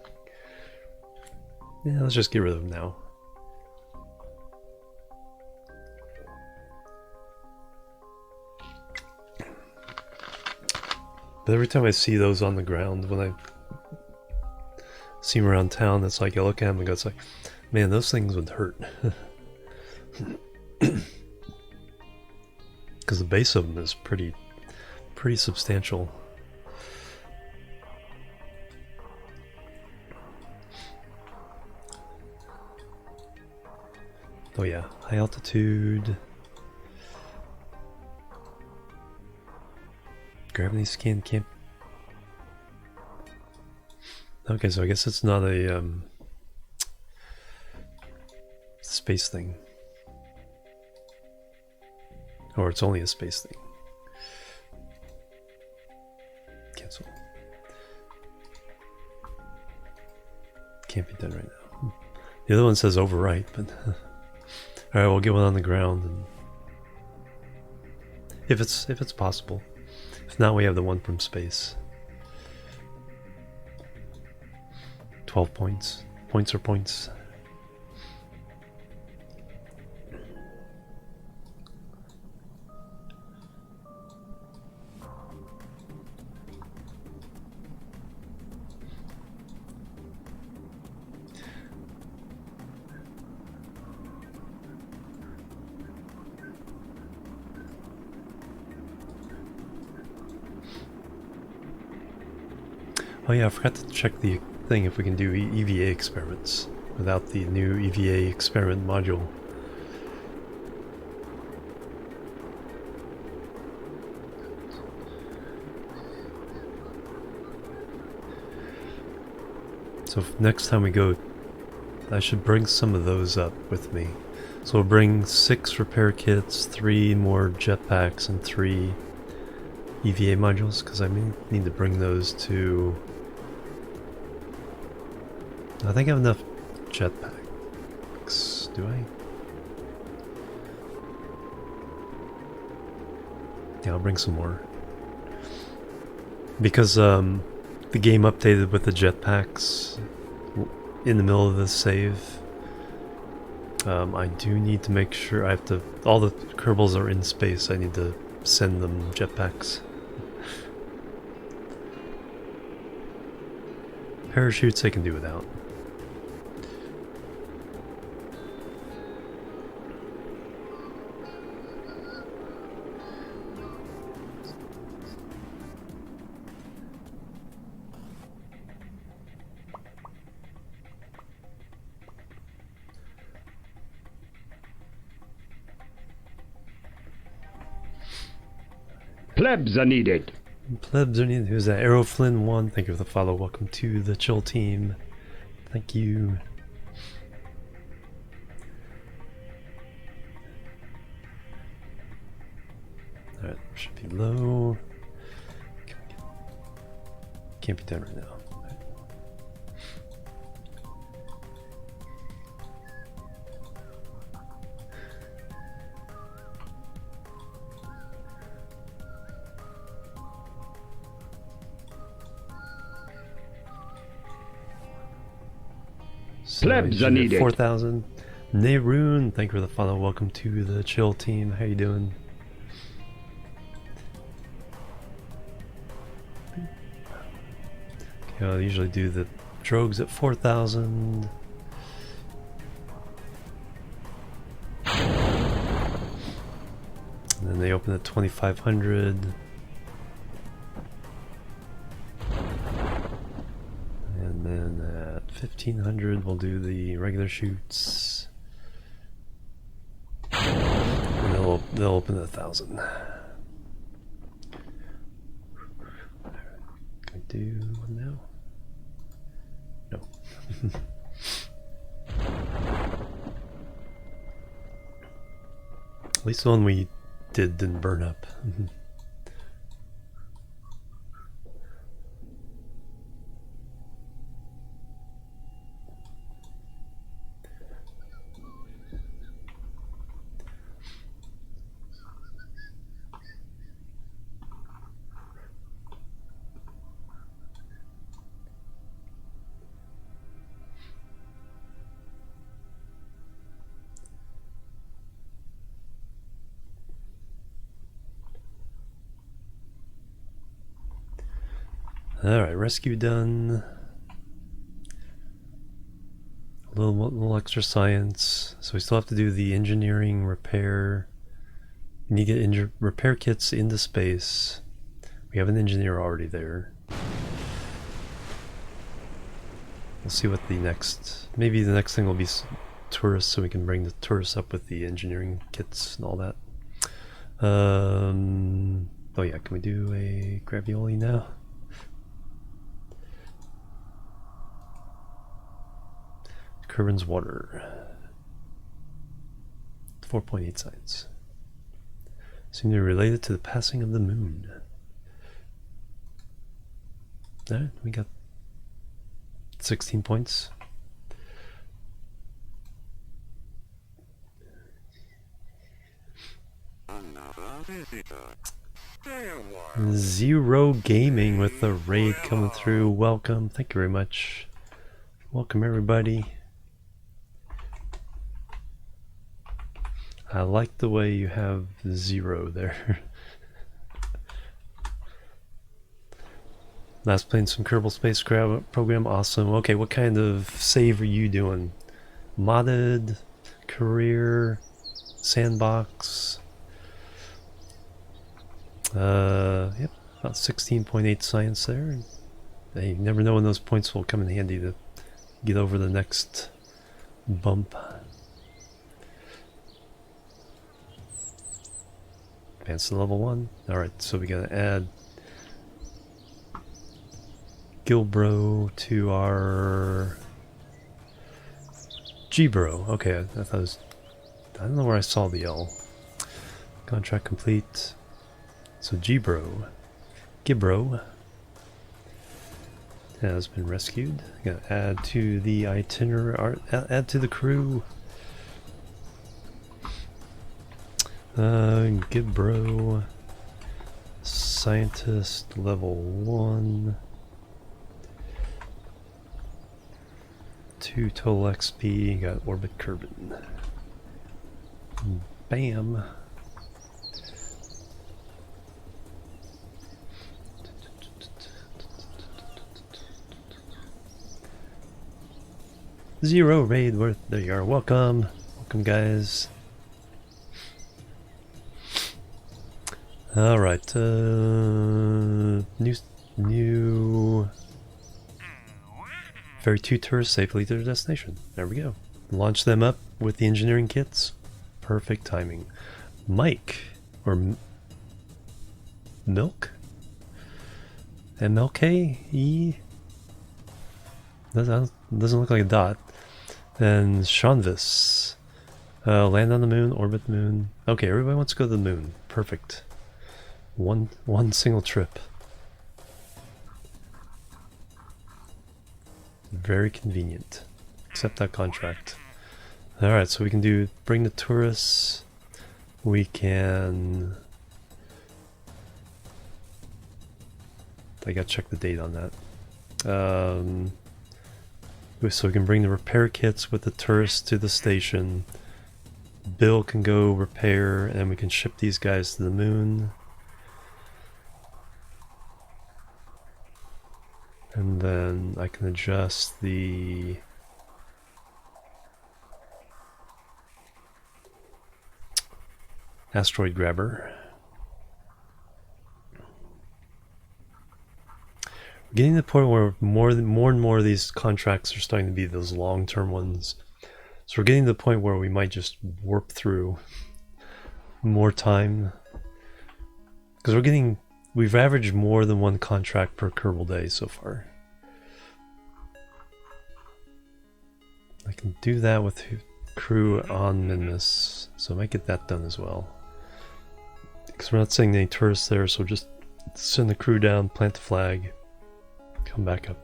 yeah, let's just get rid of them now. But every time I see those on the ground, when I see them around town, it's like I look at them and go, it's like, man, those things would hurt. Because the base of them is pretty substantial. Oh yeah, high altitude. Gravity scan camp. Okay, so I guess it's not a space thing. Or it's only a space thing. Cancel. Can't be done right now. The other one says overwrite, but alright, we'll get one on the ground and if it's possible. If not, we have the one from space. 12 points. Points are points. Oh yeah, I forgot to check the thing if we can do EVA experiments without the new EVA experiment module. So next time we go, I should bring some of those up with me. So we'll bring 6 repair kits, 3 more jetpacks, and 3 EVA modules, because I need to bring those to... I think I have enough jetpacks. Do I? Yeah, I'll bring some more. Because the game updated with the jetpacks in the middle of the save. I do need to make sure I have to... All the Kerbals are in space. I need to send them jetpacks. Parachutes I can do without. Plebs are needed. Plebs are needed. Who's that? Aeroflynn1. Thank you for the follow. Welcome to the chill team. Thank you. Alright, should be low. Can't be done right now. Plebs are needed. 4,000. Neroon, thank you for the follow. Welcome to the chill team. How you doing? Okay, I'll usually do the drogues at 4,000. And then they open at 2,500. And then at 1,500 we'll do the regular shoots. And they'll open at 1,000. Can I do one now? No. At least the one we didn't burn up. Alright, rescue done. A little extra science. So we still have to do the engineering, repair. We need to get repair kits into space. We have an engineer already there. We'll see what the next... Maybe the next thing will be tourists so we can bring the tourists up with the engineering kits and all that. Oh yeah, can we do a gravioli now? Kerbin's water. 4.8 science. Seem to be related to the passing of the moon. Alright, we got 16 points. Zero Gaming with the raid coming through. Welcome. Thank you very much. Welcome everybody. I like the way you have zero there. Last playing some Kerbal Space Program. Awesome. Okay, what kind of save are you doing? Modded, career, sandbox. Yep, about 16.8 science there. You never know when those points will come in handy to get over the next bump. Advance to level 1. Alright, so we gotta add Gilbro to our Gbro. Okay, I thought it was, I don't know where I saw the L. Contract complete. So Gbro has been rescued. Gotta add to the itinerary, add to the crew. Gbro scientist level 1. 2 total XP. Got orbit Kerbin. Bam. Zero raid worth. There you are. Welcome. Welcome, guys. Alright. New. Ferry 2 tourists safely to their destination. There we go. Launch them up with the engineering kits. Perfect timing. Mike. Or. Milk? MLKE? Doesn't look like a dot. And Shanvis. Land on the moon, orbit the moon. Okay, everybody wants to go to the moon. Perfect. One single trip. Very convenient. Accept that contract. Alright, so we can bring the tourists. We can... I gotta check the date on that. So we can bring the repair kits with the tourists to the station. Bill can go repair, and we can ship these guys to the moon. And then I can adjust the asteroid grabber. We're getting to the point where more and more of these contracts are starting to be those long-term ones. So we're getting to the point where we might just warp through more time. Because we've averaged more than one contract per Kerbal day so far. I can do that with crew on Minmus, so I might get that done as well. Because we're not sending any tourists there, so just send the crew down, plant the flag, come back up.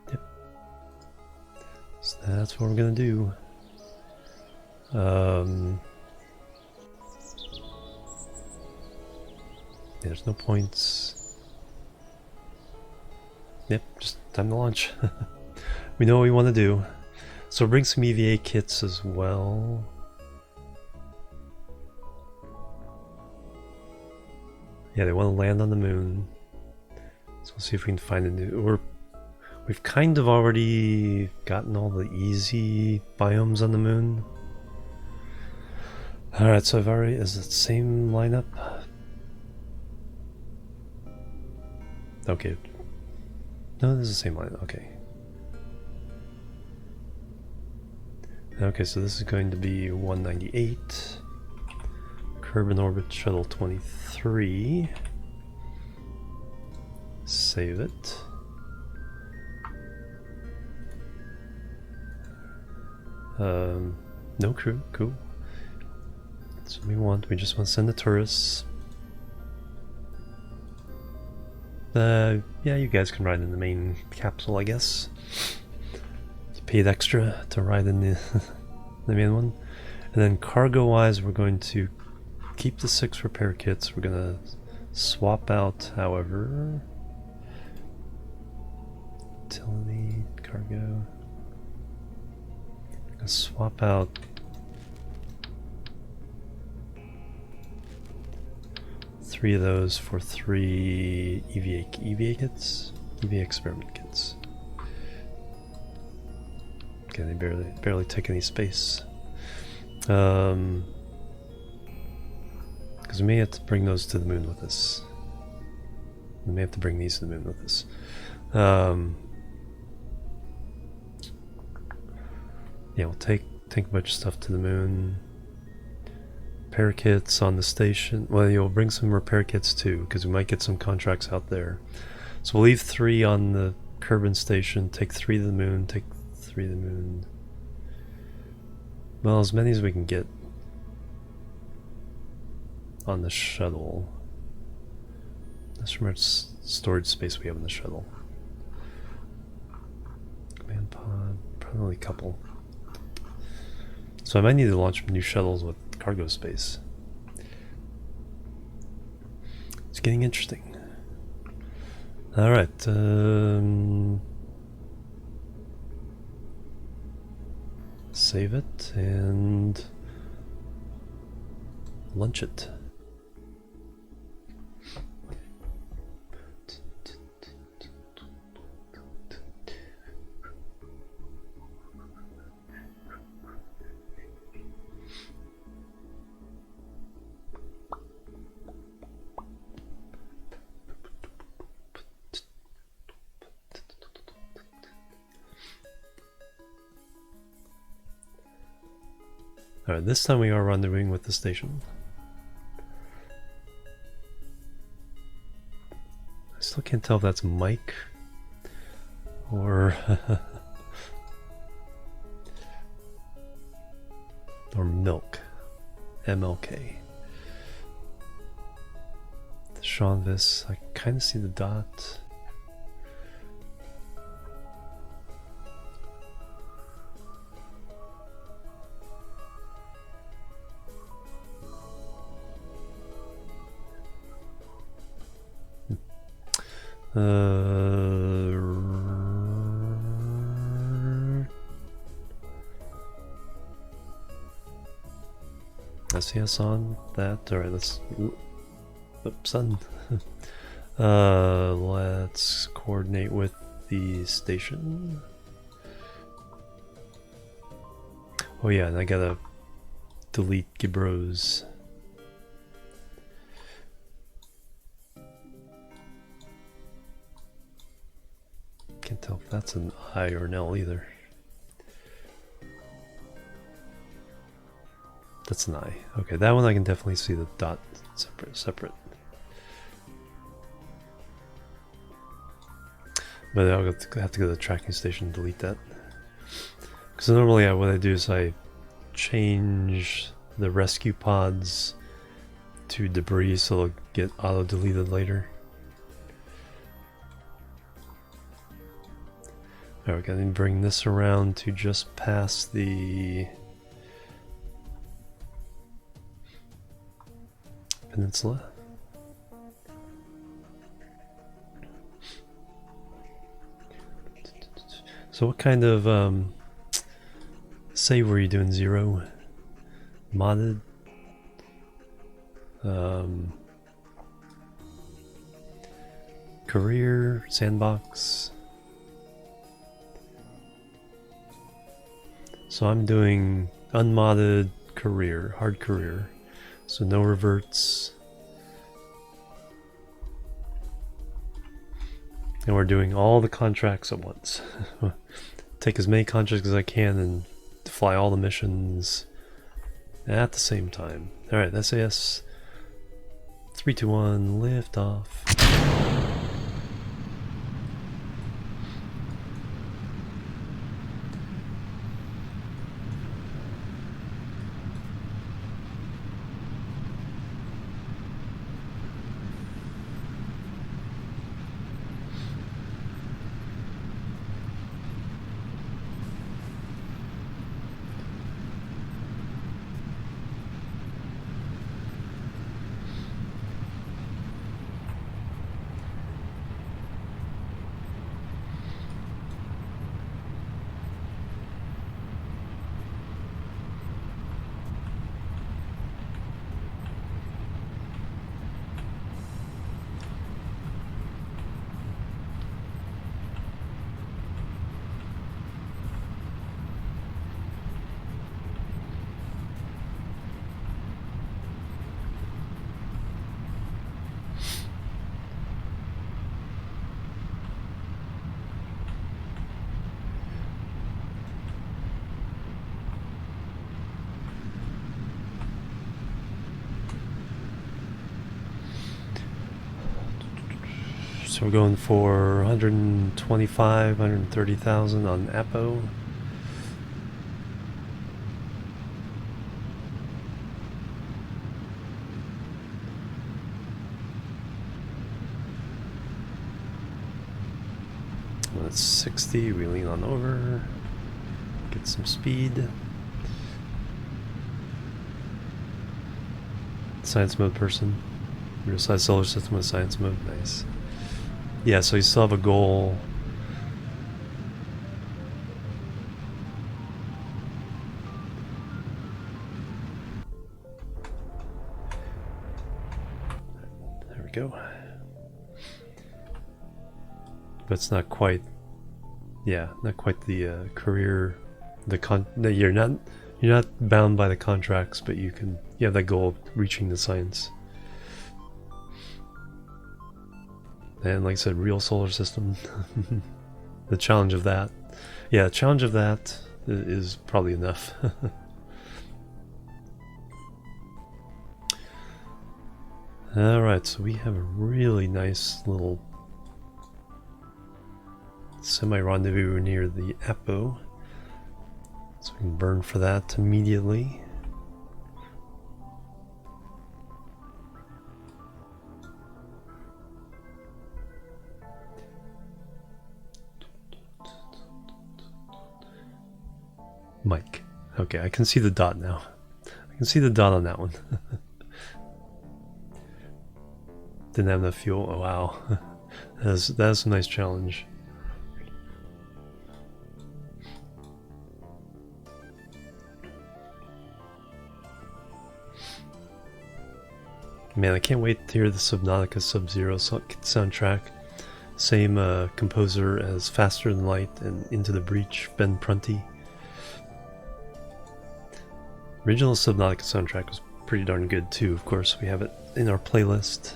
Yep. So that's what we're gonna do. There's no points. Yep, just time to launch. We know what we want to do. So bring some EVA kits as well. Yeah, they want to land on the moon. So we'll see if we can find a new... We've kind of already gotten all the easy biomes on the moon. Alright, so I've already... Is it the same lineup? Okay, No, this is the same line. Okay. Okay, so this is going to be 198. Kerbal Orbit Shuttle 23. Save it. No crew, cool. That's what we want. We just want to send the tourists. Yeah, you guys can ride in the main capsule, I guess. You paid extra to ride in the, the main one. And then cargo-wise, we're going to keep the 6 repair kits. We're going to swap out, however... utility, cargo... swap out 3 of those for 3 EVA kits, EVA experiment kits. Okay, they barely take any space. Because we may have to bring those to the moon with us. We may have to bring these to the moon with us. Yeah, we'll take a bunch of stuff to the moon. Repair kits on the station. Well, you'll bring some repair kits too, because we might get some contracts out there. So we'll leave 3 on the Kerbal station, take 3 to the moon, take 3 to the moon. Well, as many as we can get on the shuttle. That's how much storage space we have in the shuttle. Command pod, probably a couple. So I might need to launch new shuttles with cargo space. It's getting interesting. Alright, save it and launch it. Alright, this time we are rendezvousing with the station. I still can't tell if that's Mike or or Milk. MLK. The Seanvis, I kind of see the dot. SES on that. Alright, let's... Oops, son. Let's coordinate with the station. Oh yeah, and I gotta delete Gibros. Can't tell if that's an I or an L either. That's an I. Okay, that one I can definitely see the dot separate. But I'll have to go to the tracking station and delete that. Because normally what I do is I change the rescue pods to debris so they'll get auto-deleted later. Alright, we're gonna bring this around to just past the peninsula. So what kind of save were you doing? 0? Modded? Career? Sandbox? So I'm doing unmodded career, hard career. So no reverts. And we're doing all the contracts at once. Take as many contracts as I can and fly all the missions at the same time. Alright, SAS 321, lift off. So we're going for 125, 130,000 on Apo. That's 60, we lean on over, get some speed. Science mode person. Real size solar system with science mode, nice. Yeah, so you still have a goal. There we go. But it's not quite, yeah, not quite the career, you're not bound by the contracts, but you have that goal of reaching the science. And like I said, real solar system. The challenge of that. Yeah, the challenge of that is probably enough. Alright, so we have a really nice little semi-rendezvous near the Apo. So we can burn for that immediately. Mike. Okay, I can see the dot now. I can see the dot on that one. Didn't have enough fuel. Oh wow. That's a nice challenge. Man, I can't wait to hear the Subnautica Sub-Zero soundtrack. Same composer as Faster Than Light and Into the Breach, Ben Prunty. Original Subnautica soundtrack was pretty darn good too, of course. We have it in our playlist.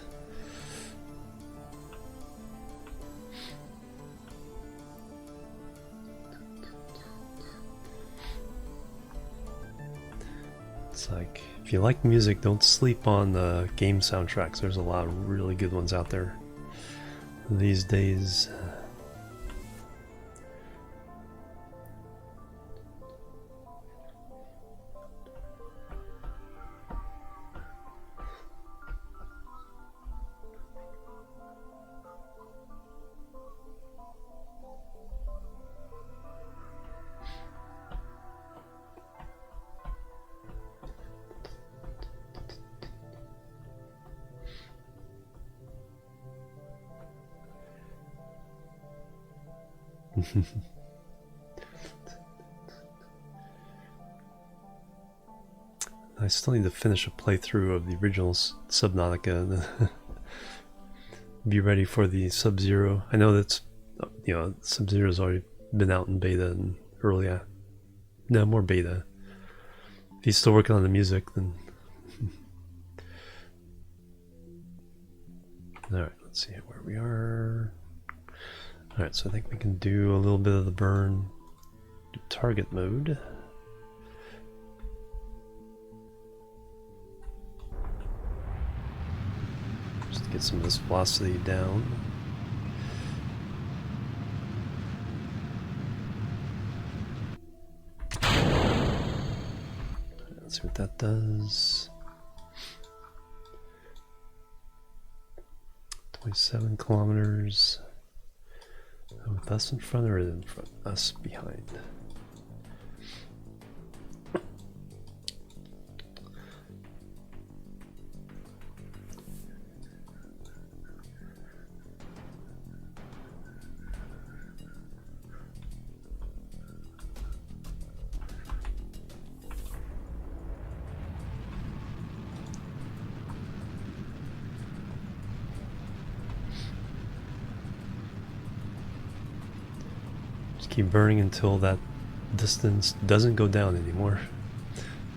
It's like, if you like music, don't sleep on the game soundtracks. There's a lot of really good ones out there these days. I still need to finish a playthrough of the original Subnautica and be ready for the Sub-Zero. I know that's, you know, Sub-Zero's already been out in beta and early. No, more beta. If he's still working on the music, then... Alright, let's see where we are. Alright, so I think we can do a little bit of the burn. Do target mode. Just to get some of this velocity down. Let's see what that does. 27 kilometers. With us in front or in front? Us behind. Keep burning until that distance doesn't go down anymore.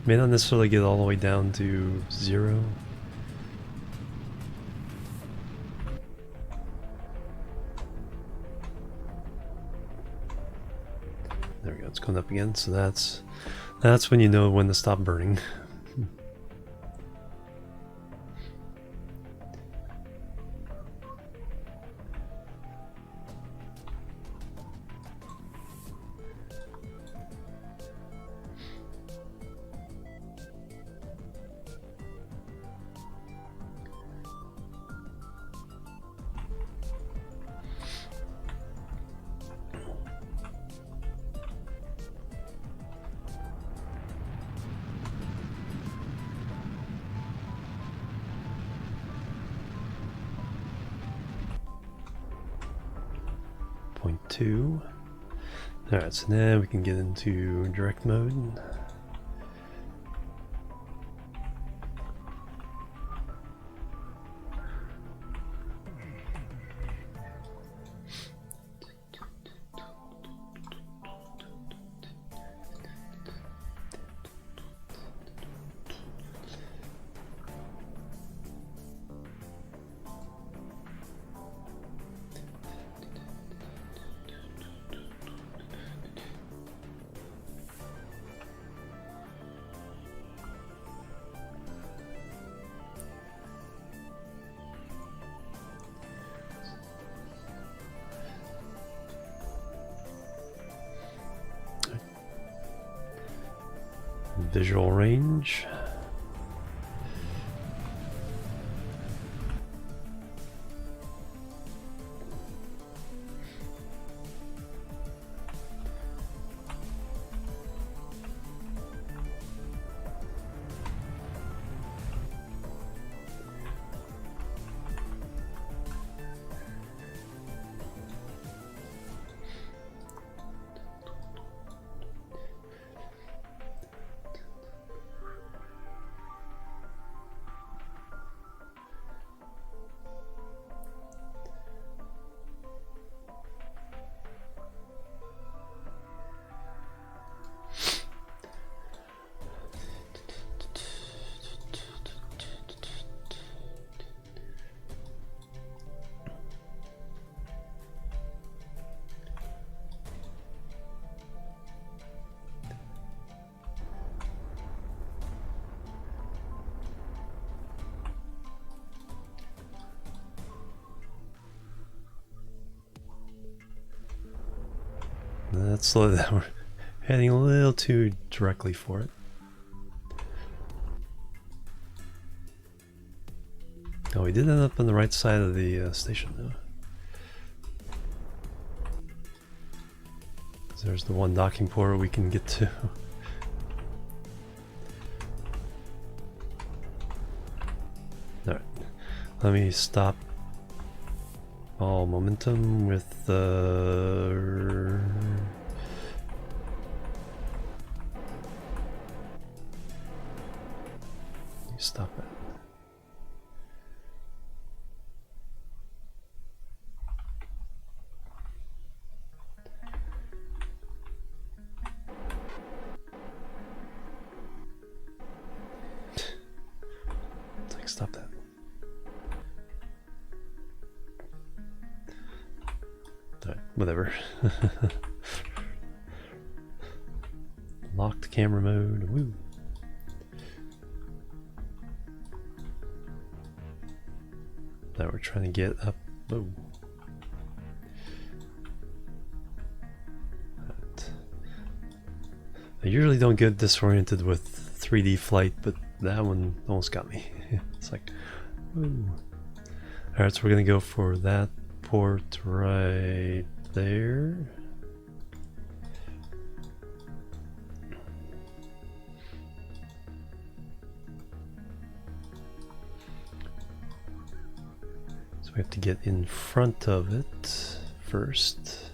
May not necessarily get all the way down to 0. There we go, it's going up again, so that's when you know when to stop burning. .2. Alright, so now we can get into direct mode. Visual range. Let's slow that. We're heading a little too directly for it. Oh, we did end up on the right side of the station though. There's the one docking port we can get to. Alright, let me stop all momentum with the... Stop it. It's like, stop that. All right. whatever. Locked camera mode. Woo. Now we're trying to get up. Whoa. I usually don't get disoriented with 3D flight, but that one almost got me. It's like, woo. Alright, so we're gonna go for that port right there. So we have to get in front of it first.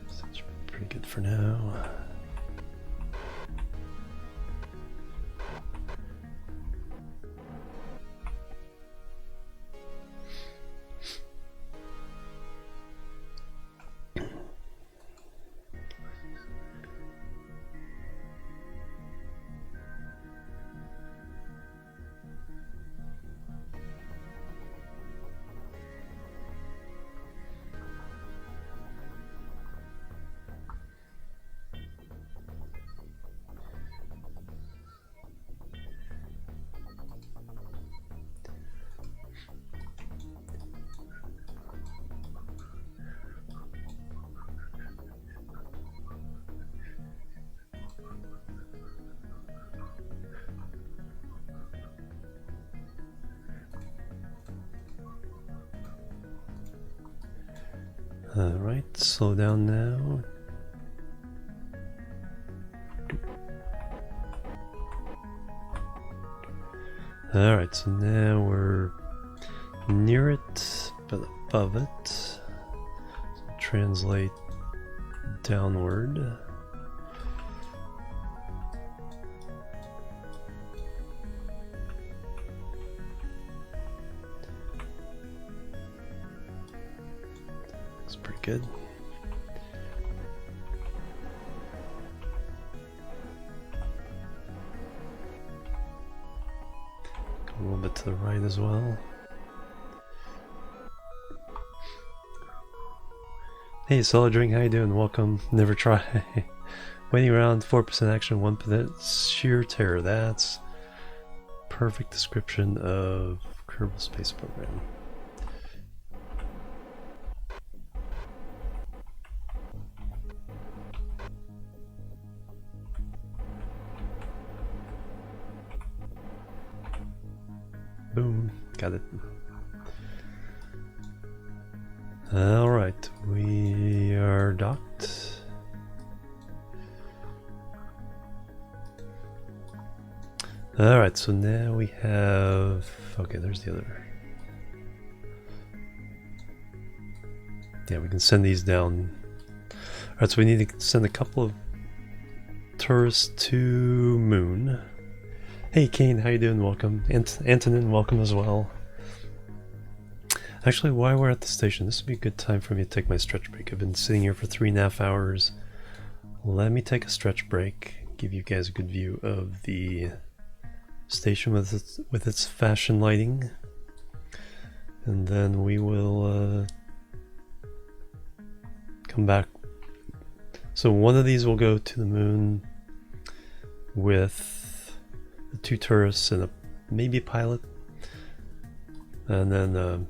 That's pretty good for now. Alright, slow down now. Alright, so now we're near it, but above it. So translate downward. Looks pretty good. A little bit to the right as well. Hey, Solid Drink, how you doing? Welcome. Never try. Waiting around, 4% action, 1% sheer terror. That's perfect description of Kerbal Space Program. Boom, got it. Alright, we are docked. Alright, so now we have... Okay, there's the other. Yeah, we can send these down. Alright, so we need to send a couple of tourists to Moon. Hey Kane, how you doing? Welcome. Antonin, welcome as well. Actually, while we're at the station, this would be a good time for me to take my stretch break. I've been sitting here for 3.5 hours. Let me take a stretch break, give you guys a good view of the station with its fashion lighting, and then we will come back. So one of these will go to the moon with 2 tourists and maybe a pilot, and then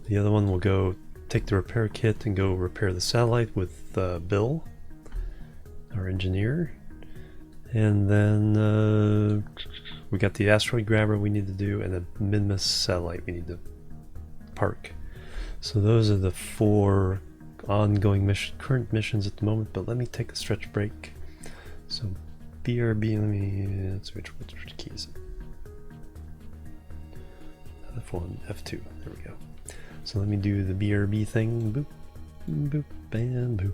the other one will go take the repair kit and go repair the satellite with Bill, our engineer, and then we got the asteroid grabber we need to do and a Minmus satellite we need to park. So those are the 4 ongoing current missions at the moment, but let me take a stretch break. So BRB, let's switch key is it? F1, F2, there we go. So let me do the BRB thing, boop, boop, and boop.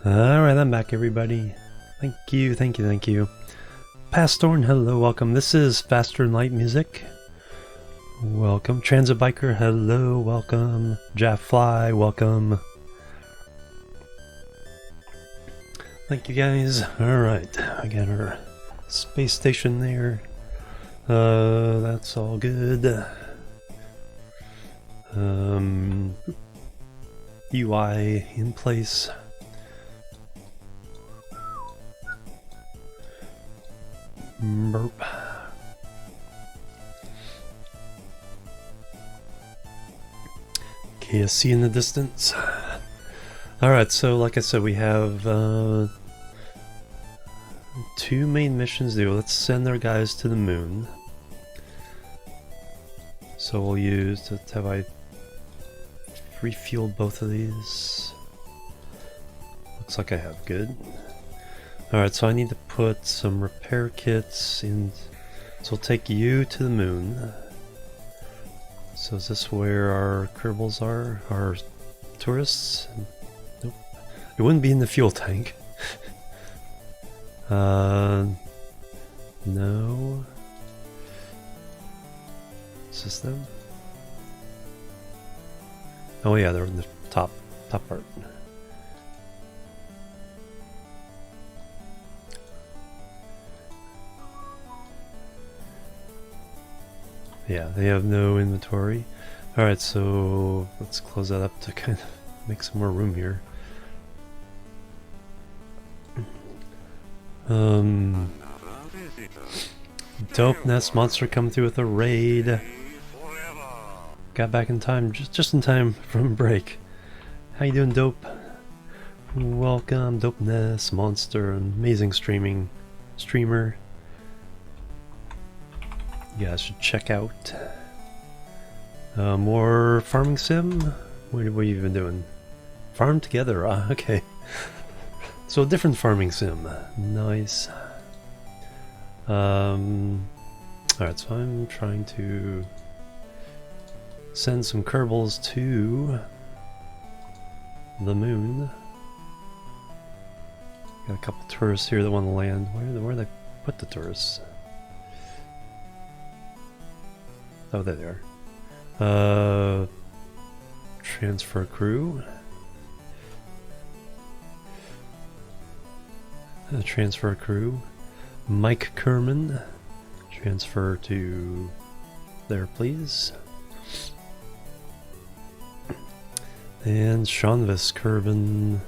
Alright, I'm back, everybody. Thank you, thank you, thank you. Pastorn, hello, welcome. This is Faster Than Light Music. Welcome. Transit Biker, hello, welcome. Jaffly, welcome. Thank you, guys. Alright, I got our space station there. That's all good. UI in place. Burp. KSC in the distance. Alright, so like I said, we have 2 main missions to do. Let's send our guys to the moon. So we'll use, have I refueled both of these? Looks like I have, good. Alright, so I need to put some repair kits in. So we'll take you to the moon. So is this where our Kerbals are? Our tourists? Nope. It wouldn't be in the fuel tank. No. Is this them? Oh yeah, they're in the top part. Yeah, they have no inventory. Alright, so let's close that up to kind of make some more room here. Dope Nest Monster come through with a raid. Got back in time, just in time from break. How you doing, Dope? Welcome, Dope Nest Monster, amazing streamer. You guys should check out. More farming sim? What are you even doing? Farm together, okay. So a different farming sim. Nice. Alright, so I'm trying to send some Kerbals to the moon. Got a couple tourists here that want to land. Where did I put the tourists? Oh, there they are. Transfer crew. Transfer crew. Mike Kerman. Transfer to there, please. And Seanvis Kerbin.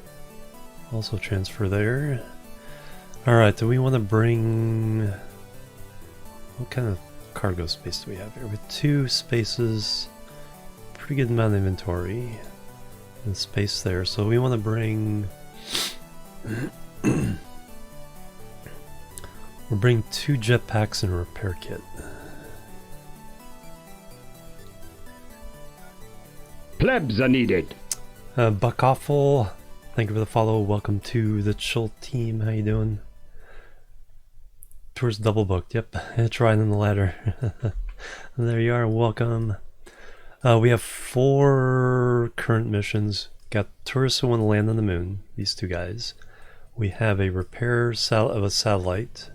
Also transfer there. Alright, do we want to bring... What kind of cargo space do we have here? With 2 spaces, pretty good amount of inventory and space there. So we want to bring we'll bring 2 jetpacks and a repair kit. Plebs are needed. Buck Awful, thank you for the follow. Welcome to the chill team. How you doing? Tour's double booked. Yep, it's right on the ladder. There you are. Welcome. We have 4 current missions. Got tourists who want to land on the moon. These 2 guys. We have a repair of a satellite.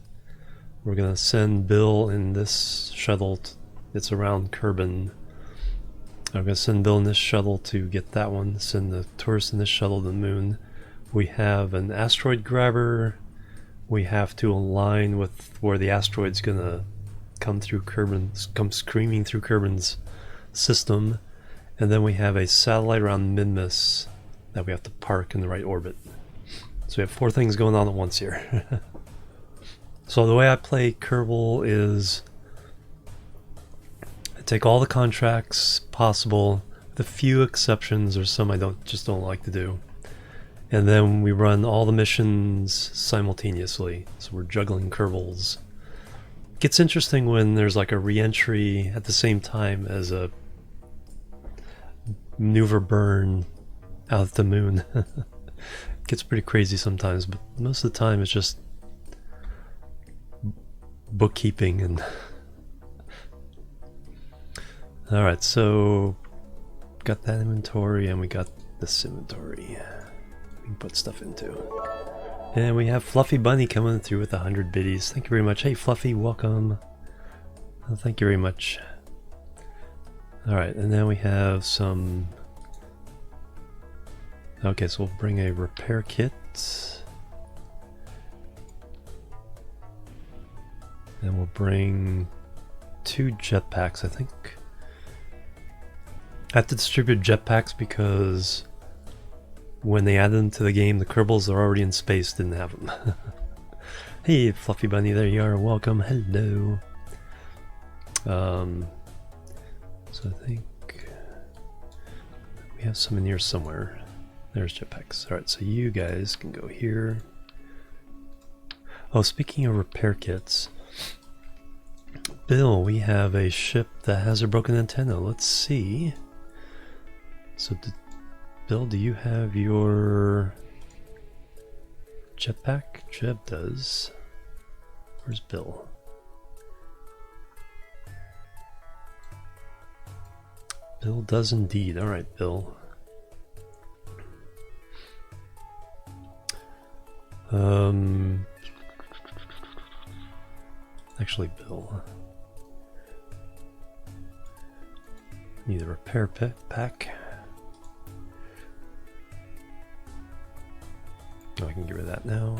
We're gonna send Bill in this shuttle. It's around Kerbin. I'm gonna send Bill in this shuttle to get that one. Send the tourists in this shuttle to the moon. We have an asteroid grabber. We have to align with where the asteroid's gonna come screaming through Kerbin's system, and then we have a satellite around Minmus that we have to park in the right orbit. So we have 4 things going on at once here. So the way I play Kerbal is I take all the contracts possible, with a few exceptions or some I just don't like to do. And then we run all the missions simultaneously. So we're juggling Kerbals. It gets interesting when there's like a re-entry at the same time as a maneuver burn out of the moon. It gets pretty crazy sometimes, but most of the time it's just bookkeeping and... Alright, so got that inventory and we got this inventory. we can put stuff into. And we have Fluffy Bunny coming through with 100 biddies. Thank you very much. Hey Fluffy, welcome. Oh, thank you very much. Alright, and then we have some... Okay, so we'll bring a repair kit. And we'll bring 2 jetpacks, I think. I have to distribute jetpacks because when they added them to the game, the Kerbals are already in space didn't have them. Hey, Fluffy Bunny, there you are. Welcome. Hello. So I think we have some in here somewhere. There's jetpacks. Alright, so you guys can go here. Oh, speaking of repair kits, Bill, we have a ship that has a broken antenna. Let's see. So, Bill, do you have your jetpack? Jeb does. Where's Bill? Bill does indeed. Alright, Bill. Actually, Bill. Need a repair pack. Oh, I can get rid of that now.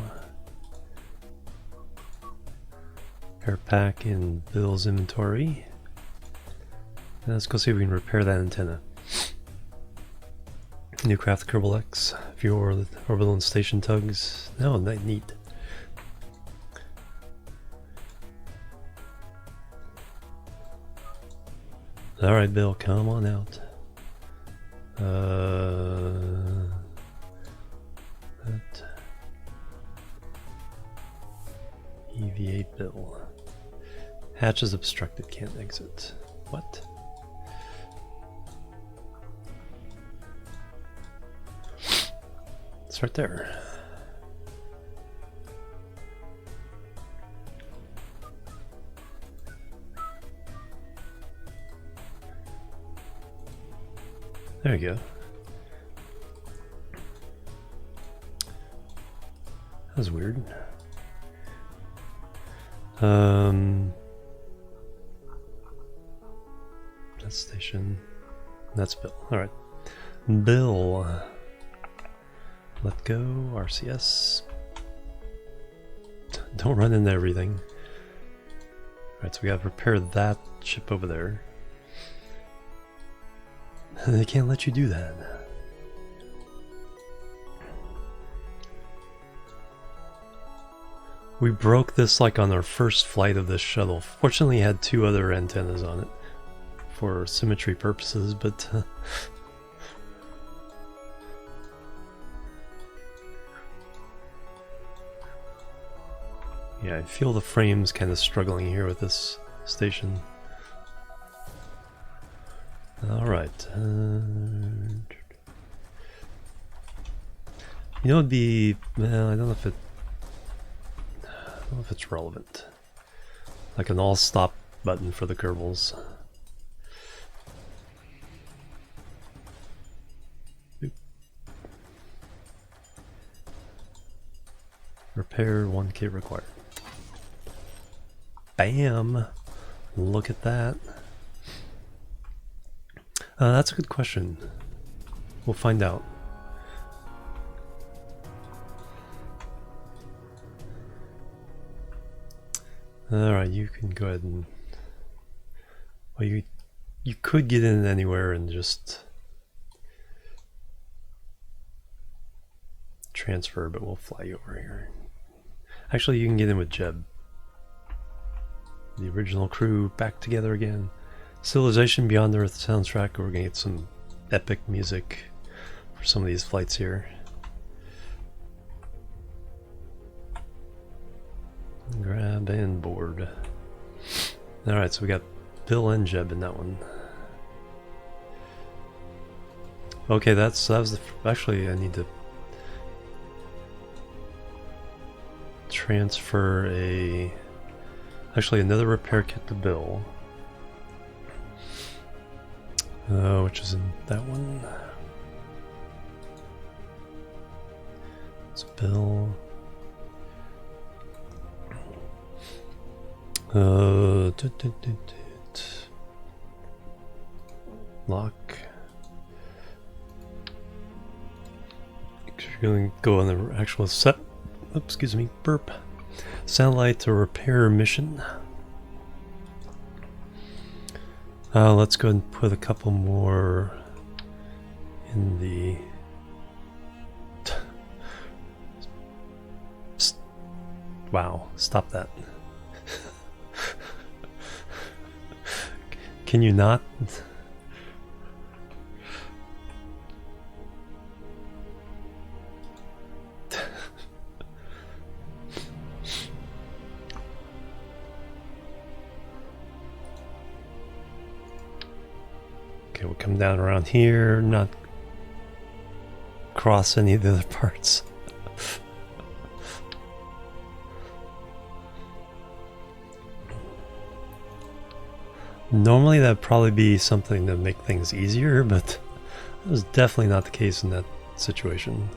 Repair pack in Bill's inventory. And let's go see if we can repair that antenna. New craft Kerbal X. View orbital and station tugs. No, not neat. Alright, Bill, come on out. That. EV8 Bill. Hatch is obstructed, can't exit. What? It's right there. There you go. That was weird. That's station. That's Bill. Alright. Bill. Let go. RCS. Don't run into everything. Alright, so we gotta repair that ship over there. They can't let you do that. We broke this like on our first flight of this shuttle. Fortunately, it had 2 other antennas on it for symmetry purposes, but yeah, I feel the frames kind of struggling here with this station. Alright. You know, it'd be... well, I don't know if it's relevant. Like an all stop button for the Kerbals. Oop. Repair 1 kit required. Bam! Look at that. That's a good question. We'll find out. Alright, you can go ahead and... well, you could get in anywhere and just transfer, but we'll fly you over here. Actually, you can get in with Jeb. The original crew back together again. Civilization Beyond Earth soundtrack. We're gonna get some epic music for some of these flights here. Grab and board. Alright, so we got Bill and Jeb in that one. Okay, that was the... actually, I need to transfer actually another repair kit to Bill. Which is in that one. spill. Lock. You're going to go on the actual set. Oops, excuse me, burp. Satellite to repair mission. Let's go ahead and put a couple more in the. Wow, stop that. Can you not? Okay, we'll come down around here, not cross any of the other parts. Normally that'd probably be something to make things easier, but that was definitely not the case in that situation.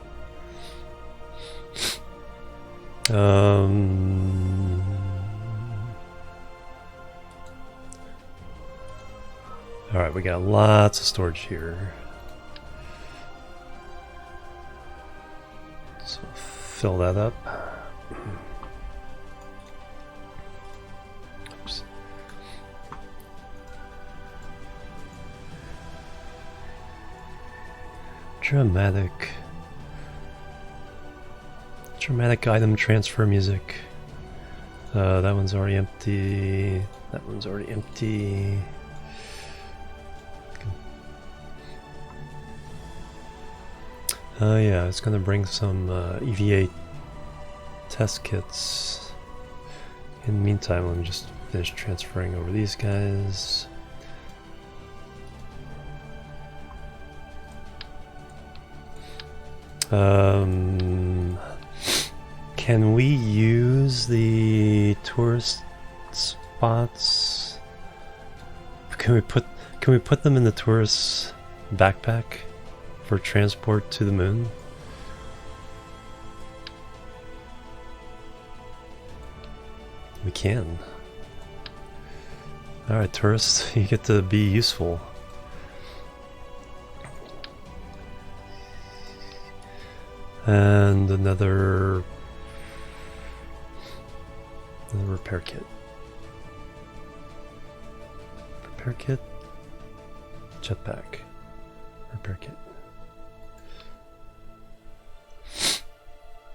Alright, we got lots of storage here. So fill that up. Oops. Dramatic item transfer music. That one's already empty. That one's already empty. Yeah, it's gonna bring some EVA test kits. In the meantime, let me just finish transferring over these guys. Can we use the tourist spots? Can we put them in the tourist backpack for transport to the moon? We can. Alright, tourists, you get to be useful. And another repair kit. Repair kit. Jetpack. Repair kit.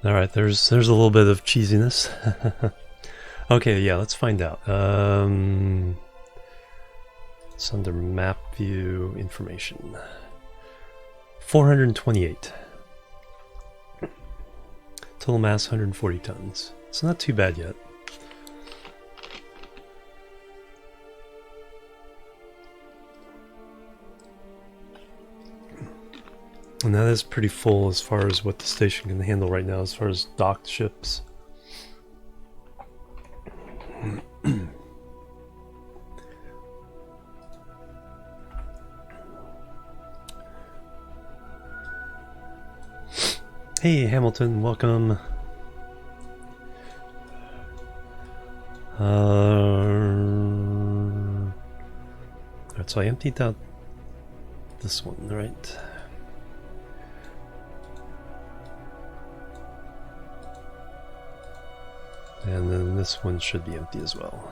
Alright, there's a little bit of cheesiness. Okay, yeah, let's find out. It's under map view information. 428. Total mass 140 tons. It's not too bad yet. And that is pretty full as far as what the station can handle right now, as far as docked ships. Hey Hamilton, welcome. Alright, so I emptied out this one, right? And then this one should be empty as well.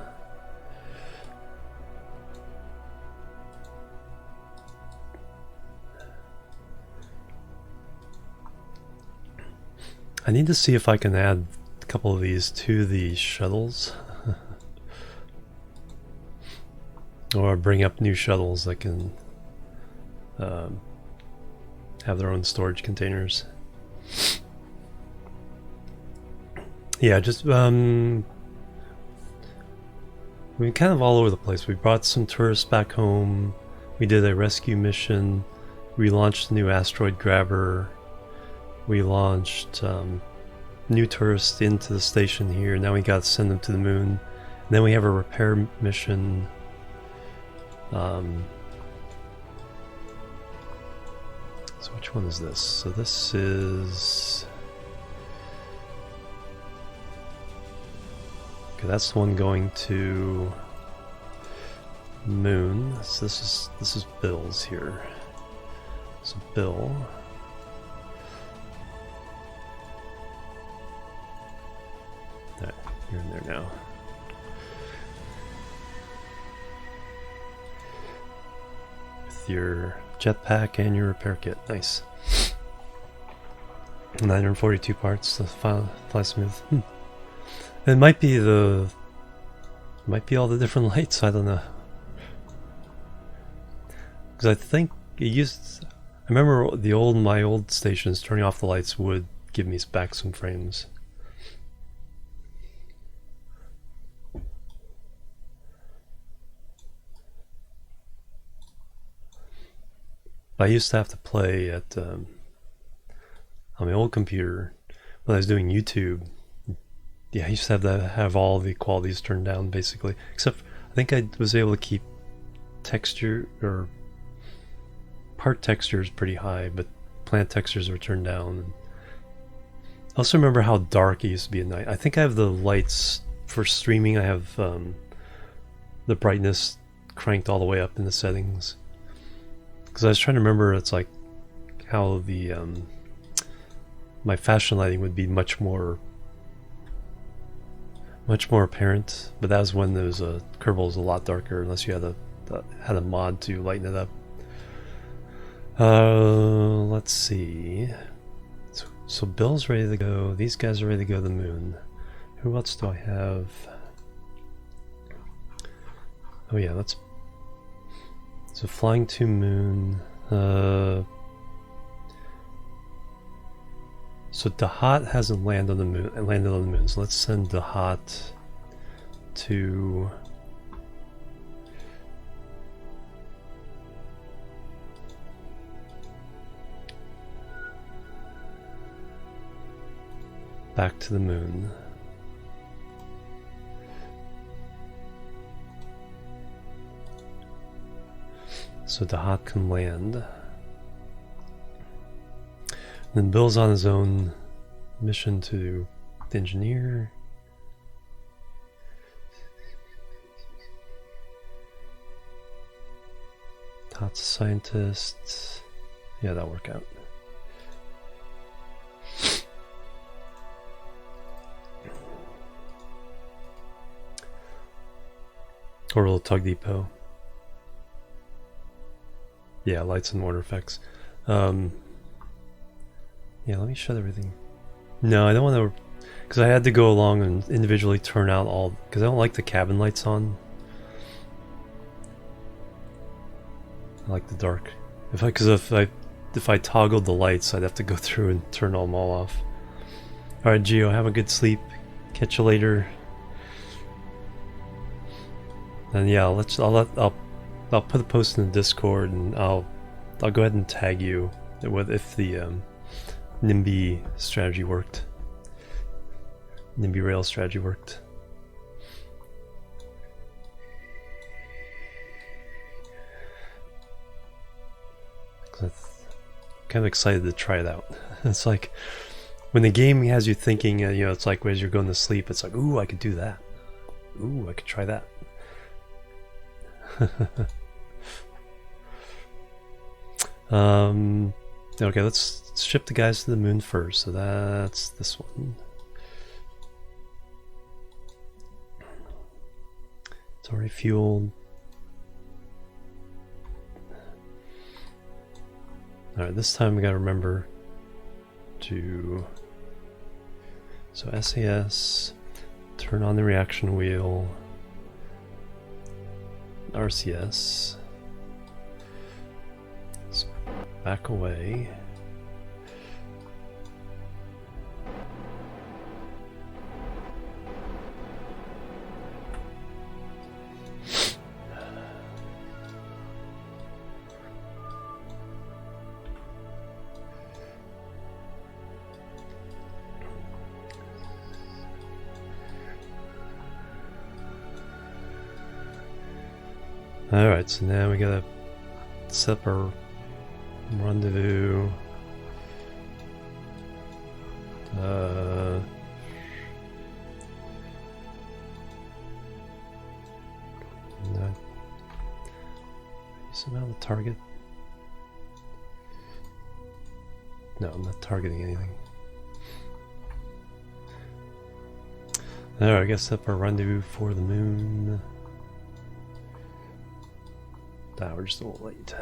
I need to see if I can add a couple of these to the shuttles. Or bring up new shuttles that can have their own storage containers. Yeah, just we're kind of all over the place. We brought some tourists back home. We did a rescue mission. We launched a new asteroid grabber. We launched new tourists into the station here. Now we got to send them to the moon. And then we have a repair mission. So which one is this? So this is Okay, that's the one going to Moon. So this is Bill's here. So Bill. Alright, you're in there now. With your jetpack and your repair kit. Nice. 942 parts to fly smooth. It might be all the different lights, I don't know. Because I think it used... I remember my old stations turning off the lights would give me back some frames. I used to have to play at on my old computer when I was doing YouTube. Yeah, I used to have all the qualities turned down basically. Except I think I was able to keep texture or part textures pretty high, but plant textures were turned down. I also remember how dark it used to be at night. I think I have the lights for streaming. I have the brightness cranked all the way up in the settings. Because I was trying to remember, it's like how the my fashion lighting would be much more apparent, but that was when there was Kerbal was a lot darker, unless you had a mod to lighten it up. Let's see. So Bill's ready to go. These guys are ready to go to the moon. Who else do I have? Oh yeah, so flying to moon. So Dahat hasn't landed on the moon. So let's send Dahat to back to the moon. So Dahat can land. Then Bill's on his own mission to the engineer. Dahat's a scientist. Yeah, that'll work out. Orbital tug depot. Yeah, lights and water effects. Yeah, let me shut everything. No, I don't want to, because I had to go along and individually turn out all, because I don't like the cabin lights on. I like the dark. If I toggled the lights, I'd have to go through and turn them all off. All right, Gio, have a good sleep. Catch you later. And yeah, I'll put a post in the Discord, and I'll go ahead and tag you if the NIMBY strategy worked. NIMBY rail strategy worked. I'm kind of excited to try it out. It's like when the game has you thinking, you know, it's like as you're going to sleep, it's like, ooh, I could do that. Ooh, I could try that. Okay, let's ship the guys to the moon first. So that's this one. It's already fueled. Alright, this time we gotta remember to... So SAS, turn on the reaction wheel, RCS, let's back away. Alright, so now we gotta set up our rendezvous. Somehow the target. No, I'm not targeting anything. Alright, I guess that's our rendezvous for the moon. Nah, we're just a little late.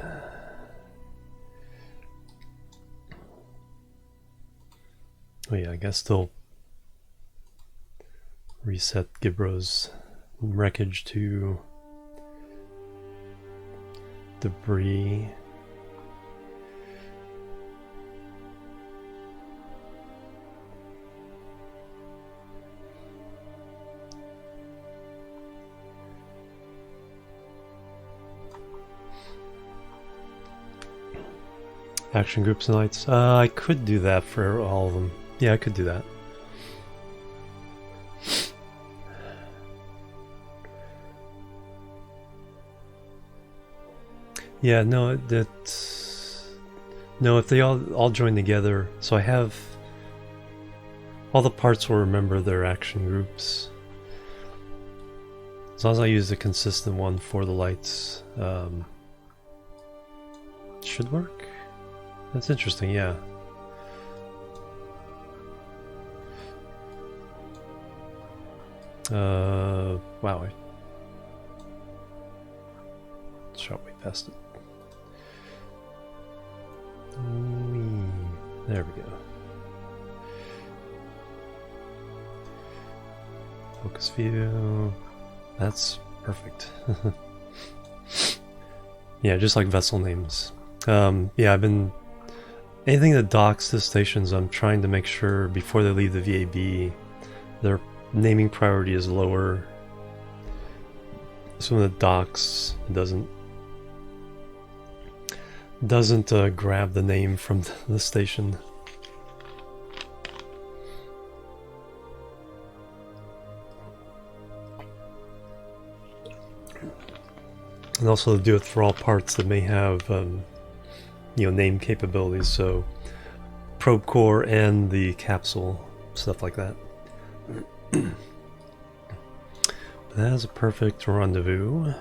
Oh yeah, I guess they'll reset Gibro's wreckage to debris. Action groups and lights. I could do that for all of them. Yeah, I could do that. Yeah, no, no, if they all join together, so I have all the parts will remember their action groups. As long as I use a consistent one for the lights, should work. That's interesting, yeah. Wow, I shot way past it. There we go. Focus view. That's perfect. Yeah, just like vessel names. Yeah, I've been... Anything that docks to stations, I'm trying to make sure before they leave the VAB, their naming priority is lower. So when it docks, it doesn't grab the name from the station. And also to do it for all parts that may have name capabilities, so probe core and the capsule, stuff like that. That is a perfect rendezvous.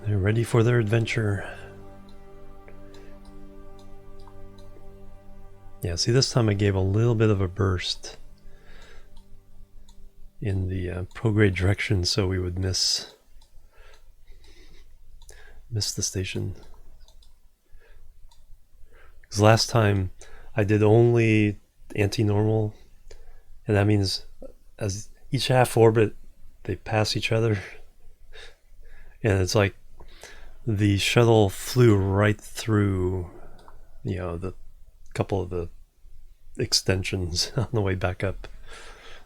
They're ready for their adventure. Yeah, see, this time I gave a little bit of a burst in the prograde direction so we would miss the station. Because last time I did only anti-normal, and that means as each half orbit they pass each other, and it's like the shuttle flew right through the couple of the extensions on the way back up.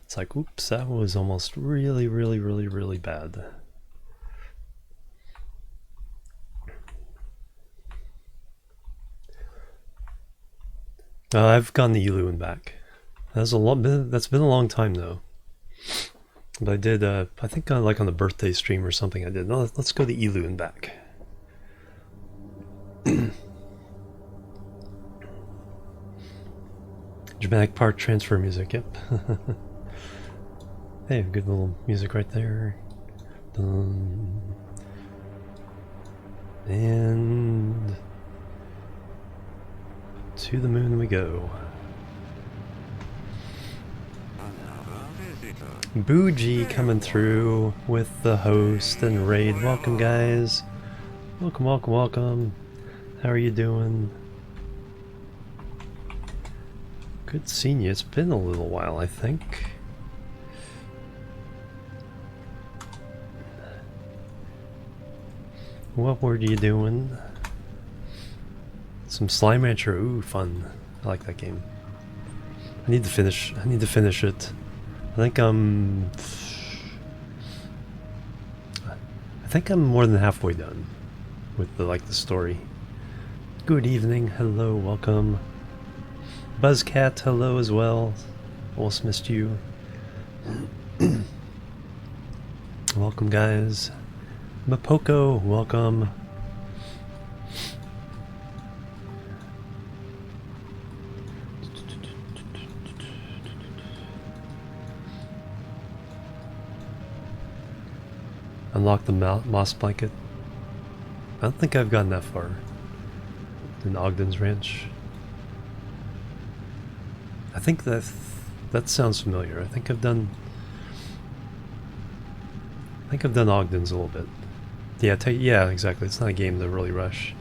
It's like, oops, that was almost really, really, really, really bad. I've gone the Elu and back. That's been a long time though. But I did, I think like on the birthday stream or something I did. No, let's go the Elu and back. Dramatic part transfer music, yep. Hey, good little music right there. Dun. And to the moon we go. Bougie coming through with the host and raid. Welcome, guys. Welcome, welcome, welcome. How are you doing? Good seeing you. It's been a little while, I think. What were you doing? Some Slime Rancher. Ooh, fun. I like that game. I need to finish it. I think I'm more than halfway done with the story. Good evening. Hello, welcome. Buzzcat, hello as well. Almost missed you. Welcome, guys. Mapoko, welcome. Unlock the moss blanket. I don't think I've gotten that far in Ogden's Ranch. I think that sounds familiar. I think I've done Ogden's a little bit. Yeah, yeah, exactly. It's not a game to really rush.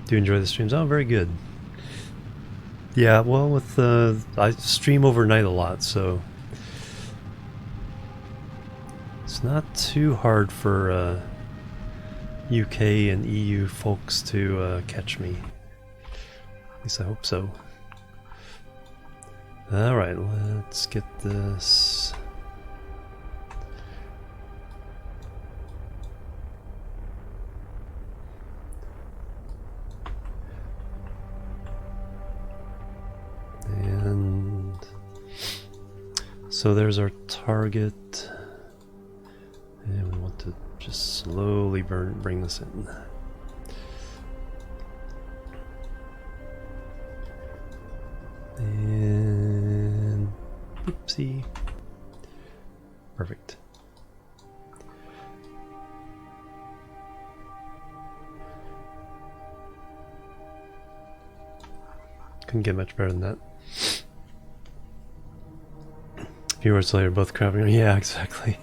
Do you enjoy the streams? Oh, very good. Yeah, well, with I stream overnight a lot, so it's not too hard for UK and EU folks to catch me. At least I hope so. Alright, let's get this. And so there's our target. And we want to just slowly bring this in. And oopsie. Perfect. Couldn't get much better than that. A few hours later, both crapping. Yeah, exactly.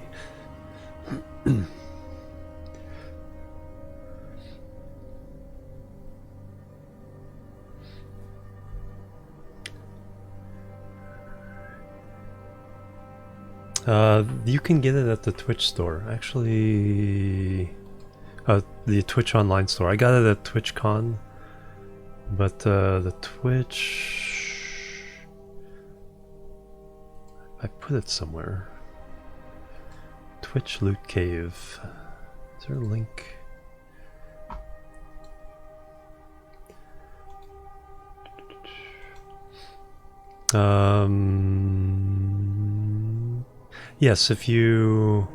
You can get it at the Twitch store. Actually, the Twitch online store. I got it at TwitchCon, but the Twitch, I put it somewhere. Twitch Loot Cave. Is there a link? Yes, if you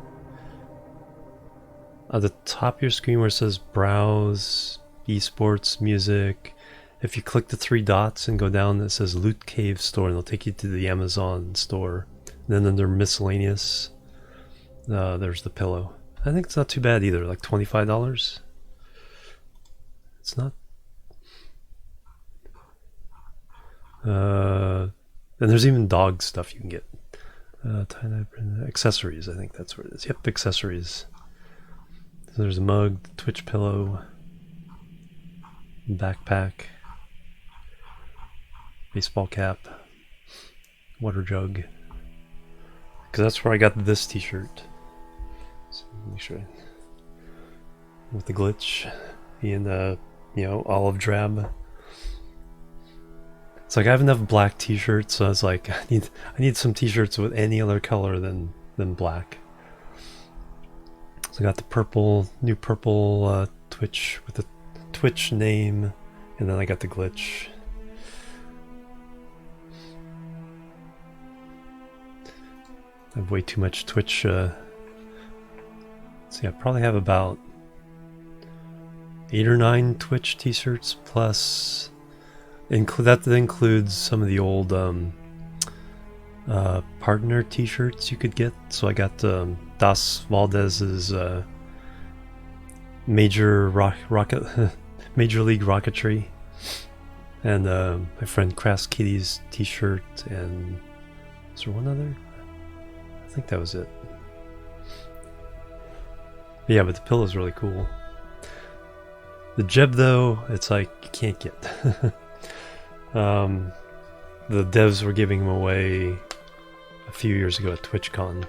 at the top of your screen where it says browse esports music, if you click the three dots and go down, it says Loot Cave store, and it'll take you to the Amazon store. And then under miscellaneous, there's the pillow. I think it's not too bad either, like $25. It's not. And there's even dog stuff you can get. Tie-dye accessories, I think that's where it is. Yep, accessories. So there's a mug, Twitch pillow, backpack, baseball cap, water jug. Because that's where I got this t-shirt. So make sure with the glitch in olive drab. It's like I have enough black t-shirts, so it's like I need some t-shirts with any other color than black. So I got the new purple Twitch with the Twitch name, and then I got the glitch. I have way too much Twitch. So yeah, I probably have about 8 or 9 Twitch t-shirts plus. That includes some of the old partner t-shirts you could get. So I got Das Valdez's Major League Rocketry, and my friend Crass Kitty's t-shirt, and is there one other? I think that was it. But yeah, but the pillow's really cool. The Jeb though, it's like you can't get. The devs were giving them away a few years ago at TwitchCon,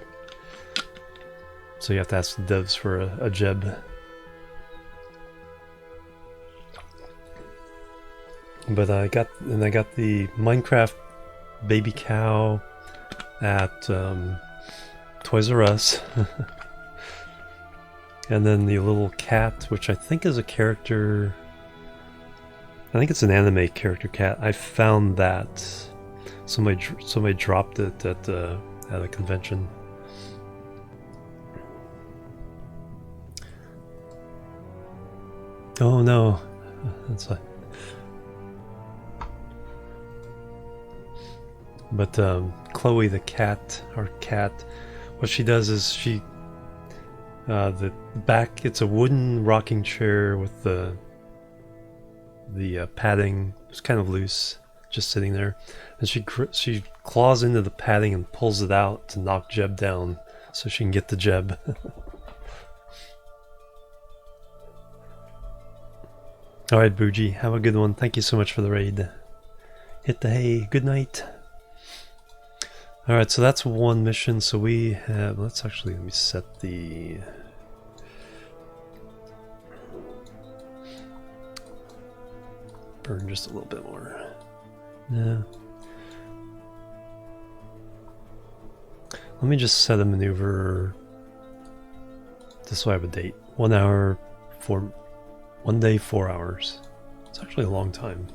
so you have to ask the devs for a Jeb. But I got the Minecraft baby cow at Toys R Us, and then the little cat, which I think is a character. I think it's an anime character cat. I found that somebody dropped it at a convention. Oh no, that's like. But Chloe the cat, our cat, what she does is The back, it's a wooden rocking chair with the padding. It's kind of loose, just sitting there. And she claws into the padding and pulls it out to knock Jeb down so she can get the Jeb. Alright, Bougie, have a good one. Thank you so much for the raid. Hit the hay. Good night. Alright, so that's one mission. So we have... let me set the... burn just a little bit more. Yeah. Let me just set a maneuver just so I have a date. 1 hour for 1 day, 4 hours. It's actually a long time.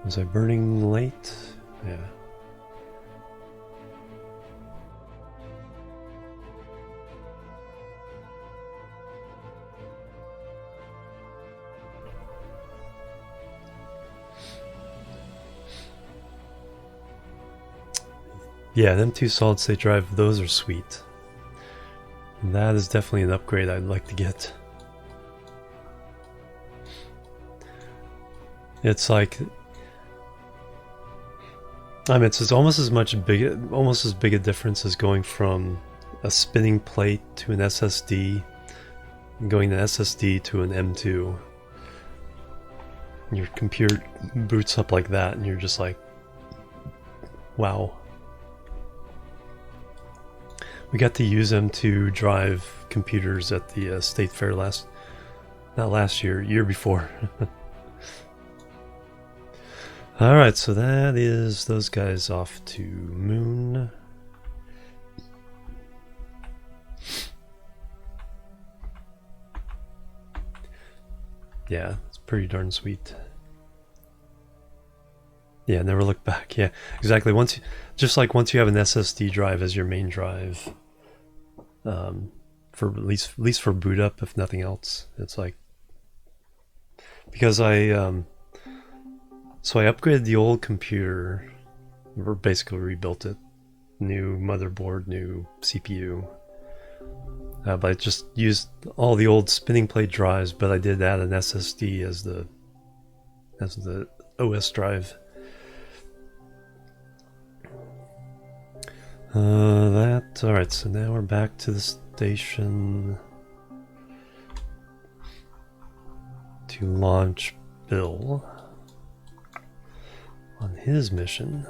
Was I burning late? Yeah. Yeah, them two solid state drive, those are sweet. And that is definitely an upgrade I'd like to get. It's like, I mean, it's almost as big a difference as going from a spinning plate to an SSD, and going to SSD to an M2. Your computer boots up like that, and you're just like, wow. We got to use them to drive computers at the State Fair not last year, year before. Alright, so that is those guys off to Moon. Yeah, it's pretty darn sweet. Yeah, never look back. Yeah, exactly. Once you have an SSD drive as your main drive, for at least for boot up, if nothing else, it's like, because so I upgraded the old computer, or basically rebuilt it, new motherboard, new CPU, but I just used all the old spinning plate drives, but I did add an SSD as the OS drive. Alright, so now we're back to the station to launch Bill on his mission.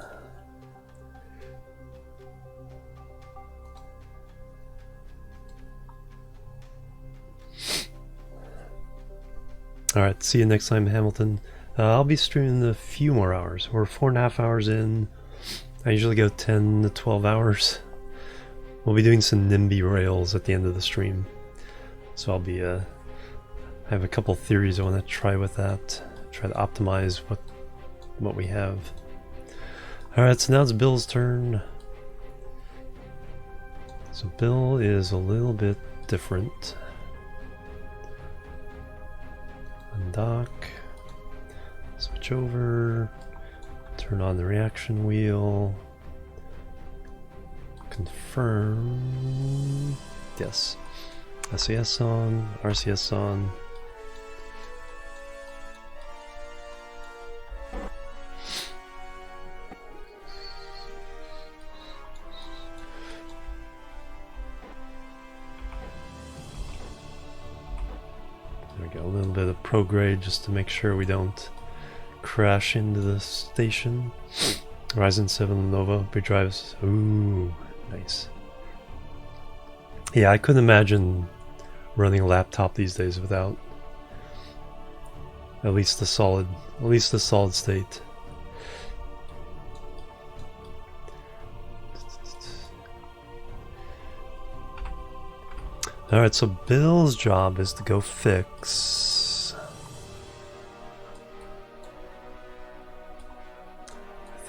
Alright, see you next time, Hamilton. I'll be streaming a few more hours. We're 4.5 hours in. I usually go 10 to 12 hours. We'll be doing some NIMBY rails at the end of the stream. So I'll be, I have a couple theories I want to try with that. Try to optimize what we have. Alright, so now it's Bill's turn. So Bill is a little bit different. Undock. Switch over. Turn on the reaction wheel. Confirm. Yes. SAS on. RCS on. There we go. A little bit of prograde just to make sure we don't crash into the station. Ryzen 7 Nova big drives. Ooh, nice. Yeah, I couldn't imagine running a laptop these days without at least the solid state. Alright, so Bill's job is to go fix...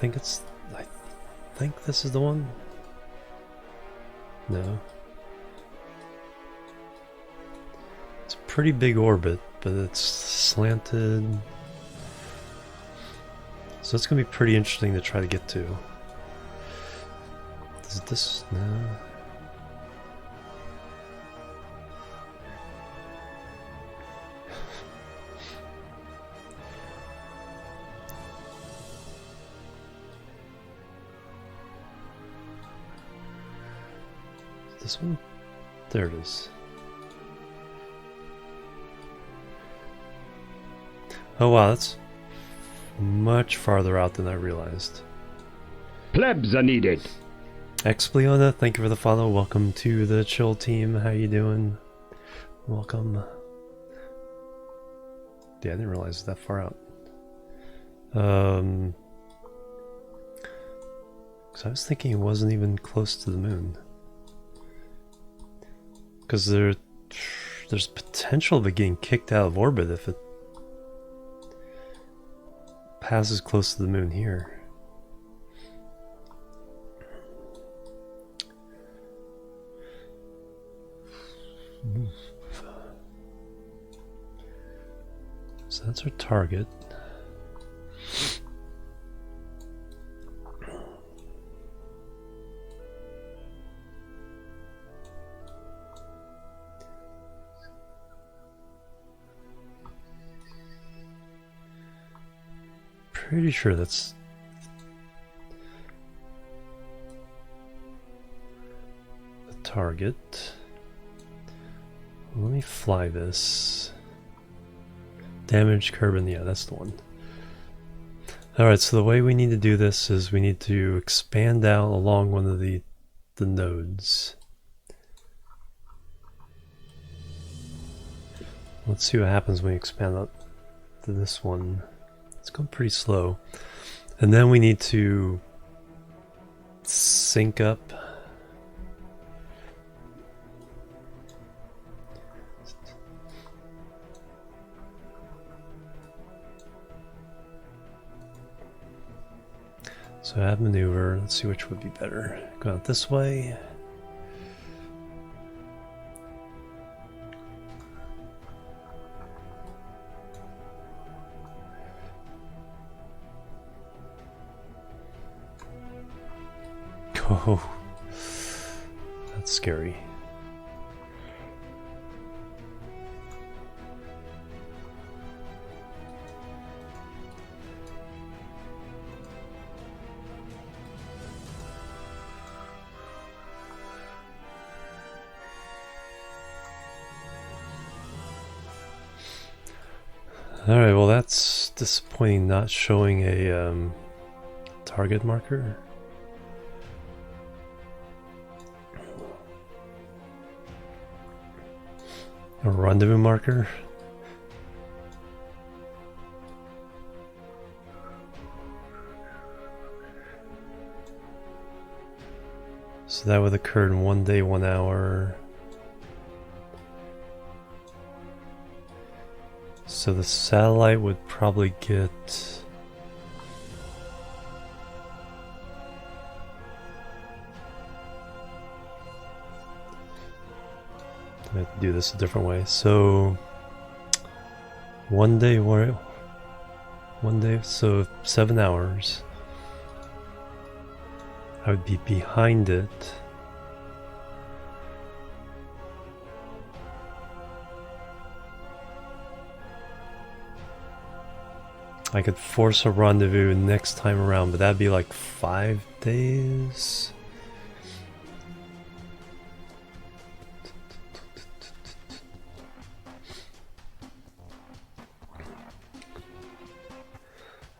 I think this is the one. No. It's a pretty big orbit, but it's slanted. So it's going to be pretty interesting to try to get to. Is this no? This one? There it is. Oh wow, that's much farther out than I realized. Plebs are needed. Expleona, thank you for the follow. Welcome to the chill team. How you doing? Welcome. Yeah, I didn't realize it's that far out. Because I was thinking it wasn't even close to the moon. Because there's potential of it getting kicked out of orbit if it passes close to the moon here. So that's our target. Pretty sure that's the target. Let me fly this. Damaged Kerbal, yeah, that's the one. Alright, so the way we need to do this is we need to expand out along one of the nodes. Let's see what happens when we expand up to this one. It's going pretty slow. And then we need to sync up. So add maneuver, let's see which would be better. Go out this way. Oh, that's scary. Alright, well that's disappointing, not showing a target marker. A rendezvous marker. So that would occur in 1 day, 1 hour. So the satellite would probably get... I have to do this a different way. So 1 day, so 7 hours. I would be behind it. I could force a rendezvous next time around, but that'd be like 5 days.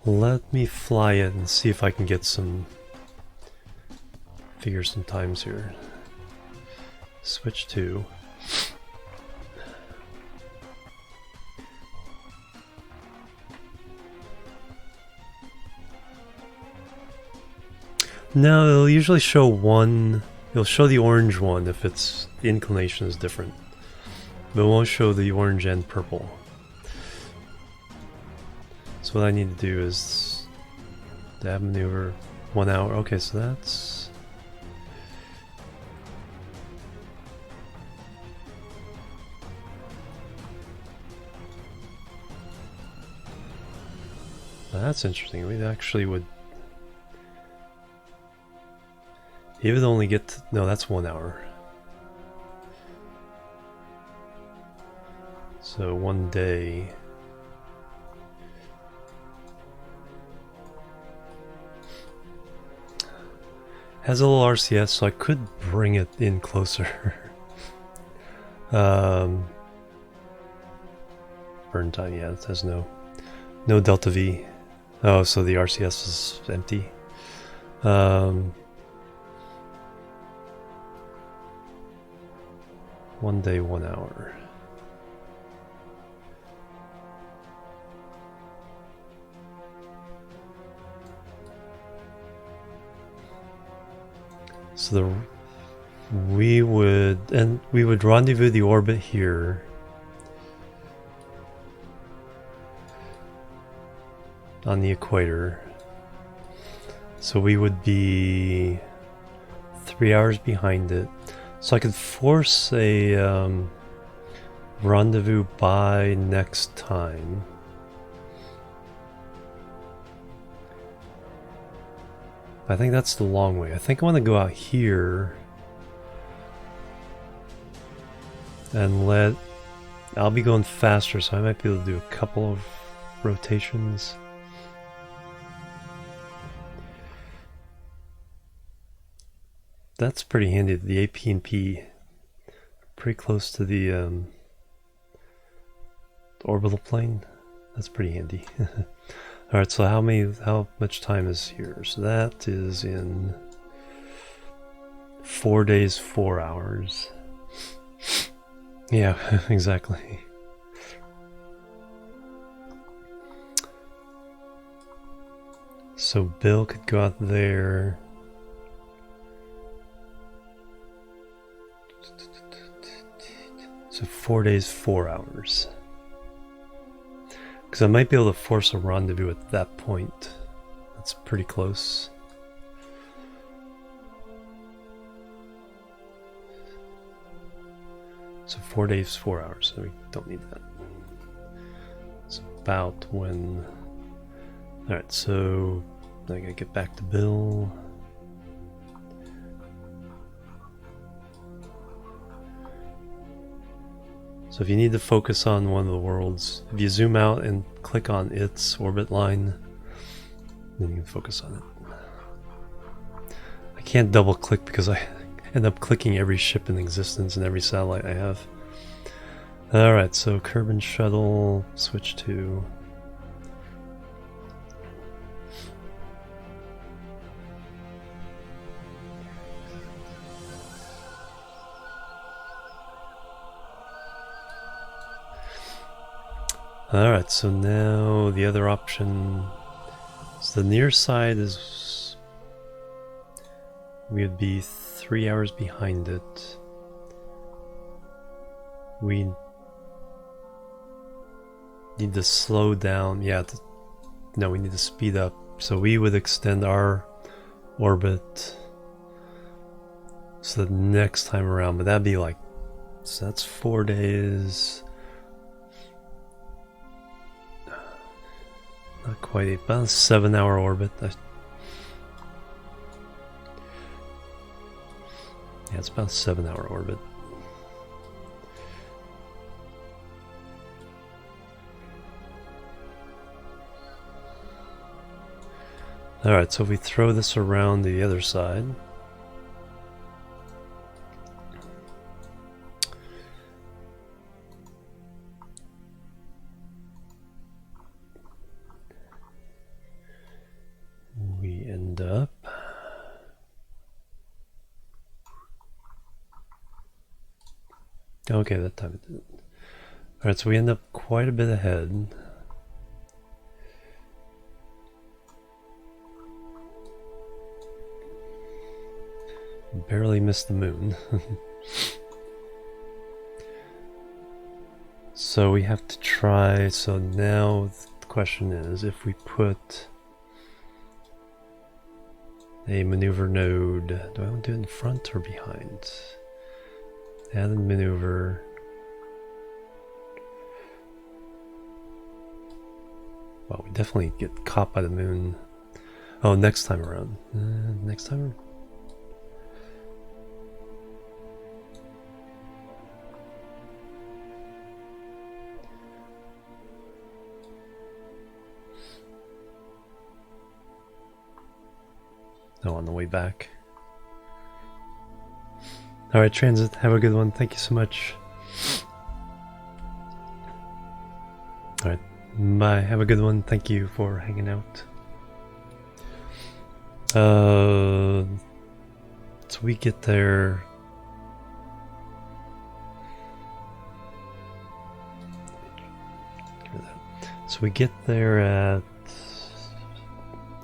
Let me fly it and see if I can get some... figure some times here. Switch to... No, it'll usually show one... It'll show the orange one if its the inclination is different. But it won't show the orange and purple. So what I need to do is... Dab maneuver, 1 hour. Okay, so that's... That's interesting. We actually would... He would only get to, no, that's 1 hour. So 1 day. Has a little RCS, so I could bring it in closer. Burn time, yeah, it has no delta V. Oh, so the RCS is empty. 1 day, 1 hour. So we would rendezvous the orbit here. On the equator. So we would be 3 hours behind it. So I could force a rendezvous by next time. I think that's the long way. I think I want to go out here and I'll be going faster, so I might be able to do a couple of rotations. That's pretty handy. The AP&P, pretty close to the orbital plane. That's pretty handy. All right, so how much time is here? So that is in 4 days, 4 hours. Yeah, exactly. So Bill could go out there. So 4 days, 4 hours. Because I might be able to force a rendezvous at that point. That's pretty close. So 4 days, 4 hours. So we don't need that. It's about when... Alright, so I gotta get back to Bill. So if you need to focus on one of the worlds, if you zoom out and click on its orbit line, then you can focus on it. I can't double click because I end up clicking every ship in existence and every satellite I have. Alright, so Kerbal Shuttle, switch to... Alright, so now the other option, so the near side is, we would be 3 hours behind it. We need to slow down, yeah, no, we need to speed up. So we would extend our orbit so the next time around, but that'd be like, so that's 4 days. Not quite, about a 7-hour orbit. Yeah, it's about a 7-hour orbit. Alright, so if we throw this around the other side. We end up... Okay, that time it didn't. Alright, so we end up quite a bit ahead. Barely missed the moon. So we have to try, so now the question is, if we put a maneuver node, do I want to do it in front or behind? Add a maneuver. Well, we definitely get caught by the moon. Oh, next time around. Next time? No, on the way back. Alright, Transit, have a good one. Thank you so much. Alright, bye. Have a good one. Thank you for hanging out. So we get there. So we get there at...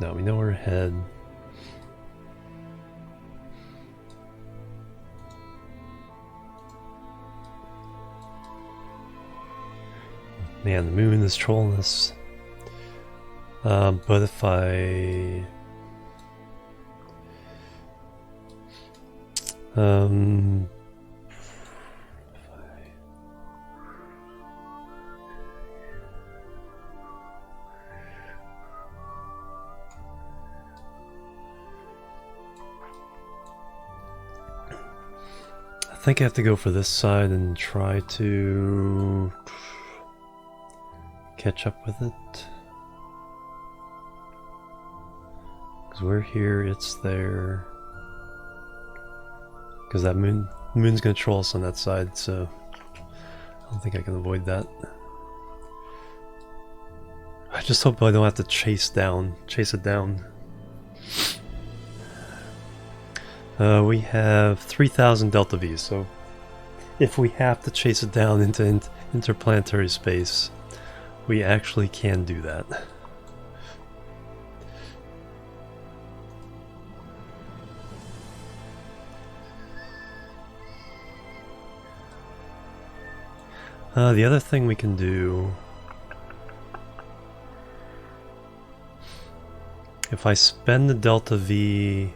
No, we know we're ahead. Man, the moon is trolling us. But if I... I think I have to go for this side and try to catch up with it. Because we're here, it's there. Because that moon's gonna troll us on that side, so I don't think I can avoid that. I just hope I don't have to chase it down. We have 3,000 Delta V's, so if we have to chase it down into interplanetary space, we actually can do that. The other thing we can do, if I spend the Delta V,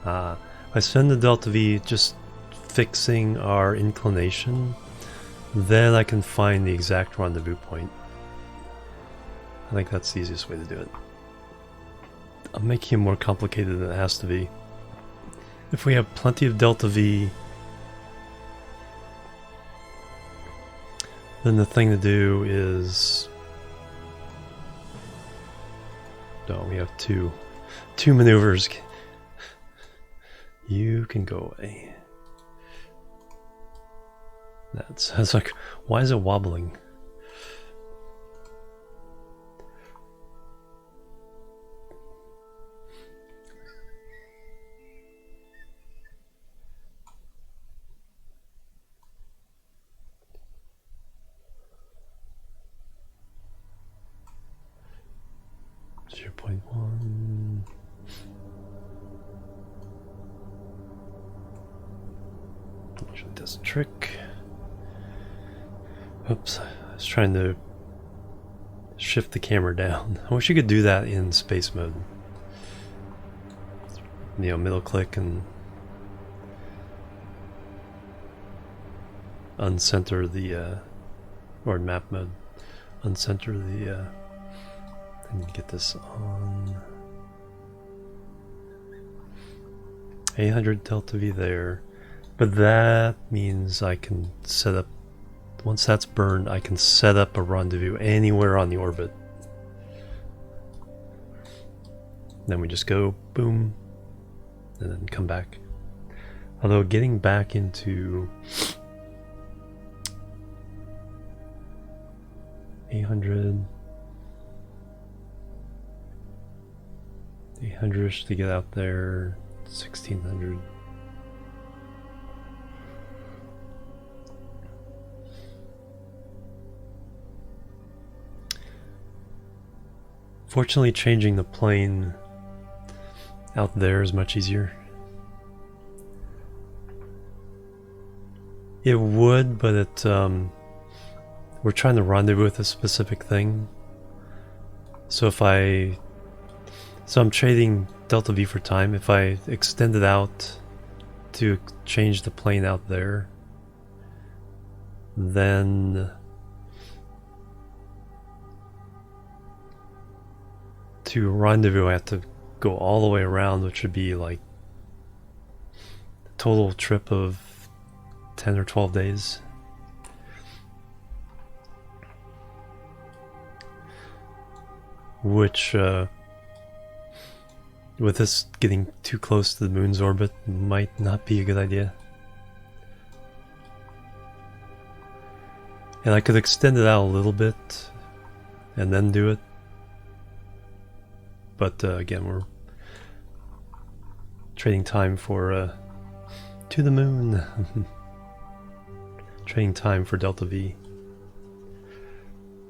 if I spend the Delta V just fixing our inclination, then I can find the exact rendezvous point. I think that's the easiest way to do it. I'm making it more complicated than it has to be. If we have plenty of Delta V, then the thing to do is... No, we have two maneuvers. You can go away. That's like, why is it wobbling? .1. Usually does a trick. Oops, I was trying to shift the camera down. I wish you could do that in space mode. You know, middle click and uncenter the, or map mode, uncenter the, and get this on. 800 Delta V there, but that means I can set up, once that's burned, I can set up a rendezvous anywhere on the orbit. Then we just go boom, and then come back. Although getting back into 800 800ish to get out there, 1600. Fortunately, changing the plane out there is much easier. It would, but it we're trying to rendezvous with a specific thing. So I'm trading Delta V for time. If I extend it out to change the plane out there, then to rendezvous I have to go all the way around, which would be like a total trip of 10 or 12 days. Which with this getting too close to the moon's orbit, might not be a good idea. And I could extend it out a little bit and then do it. But again, we're trading time for to the moon. Trading time for Delta V.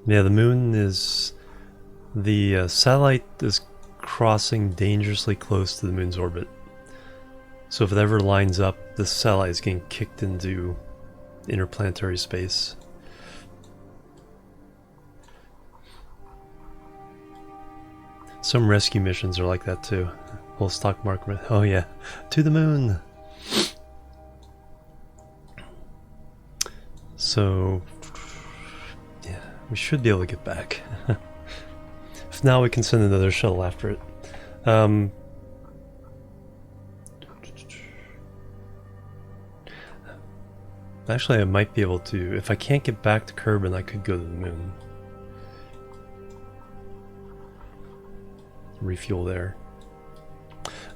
Yeah, the moon is... the satellite is crossing dangerously close to the moon's orbit. So if it ever lines up, the satellite is getting kicked into interplanetary space. Some rescue missions are like that too. Whole stock market. Oh yeah, to the moon. So yeah, we should be able to get back. If now we can send another shuttle after it. Actually, I might be able to. If I can't get back to Kerbal, I could go to the moon. Refuel there.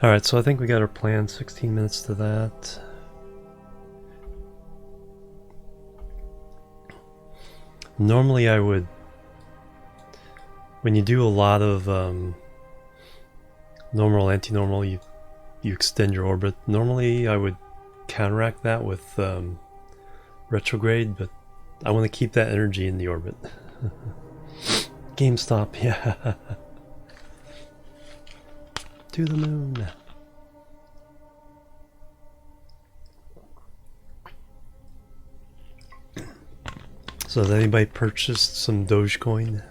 Alright, so I think we got our plan. 16 minutes to that. Normally I would, when you do a lot of normal, anti-normal, you extend your orbit. Normally I would counteract that with retrograde, but I want to keep that energy in the orbit. GameStop, yeah. To the moon. So has anybody purchased some Dogecoin?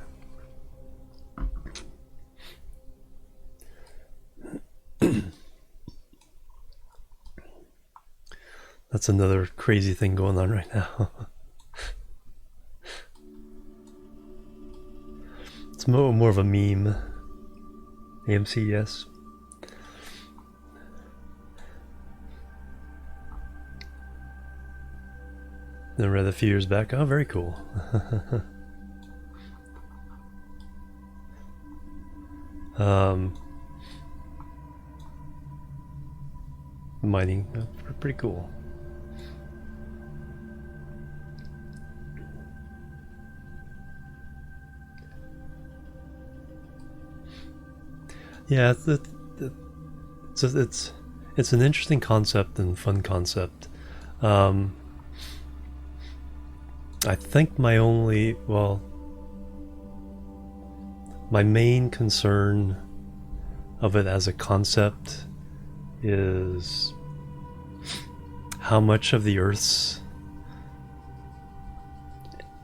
That's another crazy thing going on right now. It's more of a meme. AMC, yes. I read a few years back. Oh, very cool. Mining, pretty cool. Yeah, it's an interesting concept and fun concept. I think my main concern of it as a concept is how much of the Earth's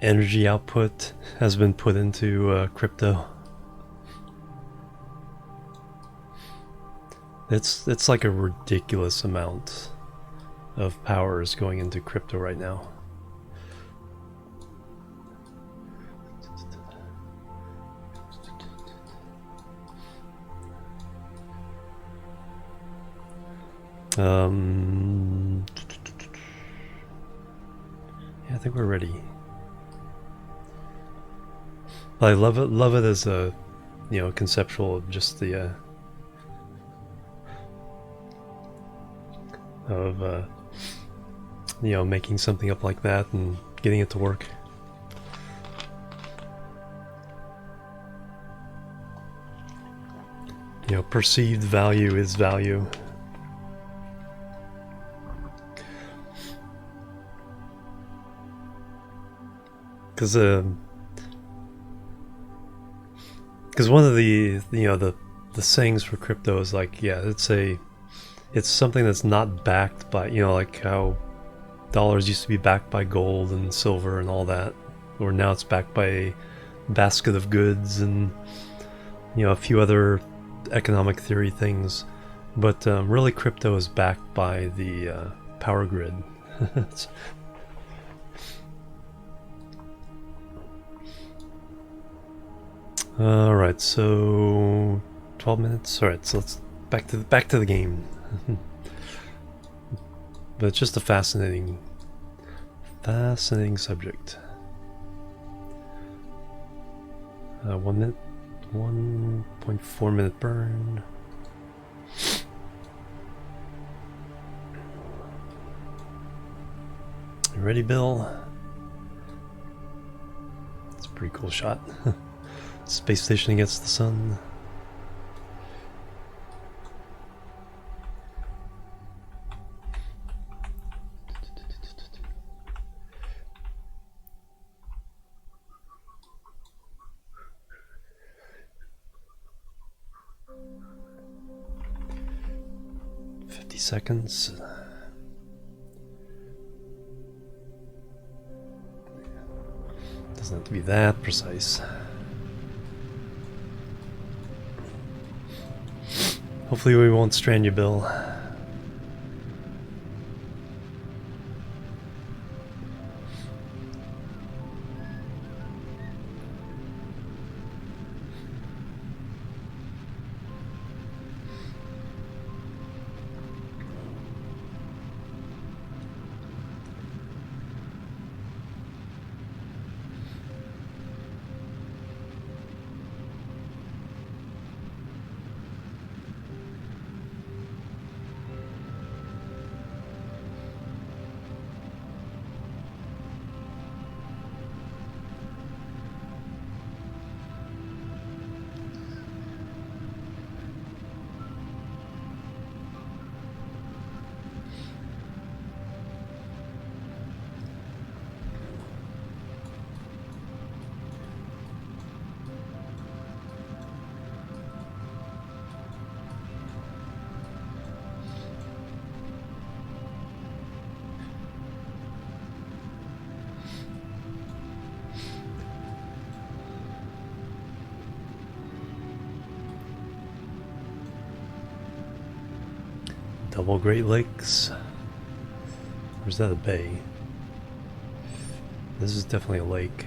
energy output has been put into crypto. It's like a ridiculous amount of power is going into crypto right now. Yeah, I think we're ready. I love it as a, conceptual of just the making something up like that and getting it to work. Perceived value is value. Because one of the sayings for crypto is like, yeah, it's something that's not backed by, like how dollars used to be backed by gold and silver and all that, or now it's backed by a basket of goods and a few other economic theory things, but really crypto is backed by the power grid. Alright, so 12 minutes. Alright, so let's back to the game. But it's just a fascinating subject. 1 minute, 1.4 minute burn. You ready, Bill? It's a pretty cool shot. Space station against the sun. Seconds. Doesn't have to be that precise. Hopefully we won't strand you, Bill. Double Great Lakes. Or is that a bay? This is definitely a lake.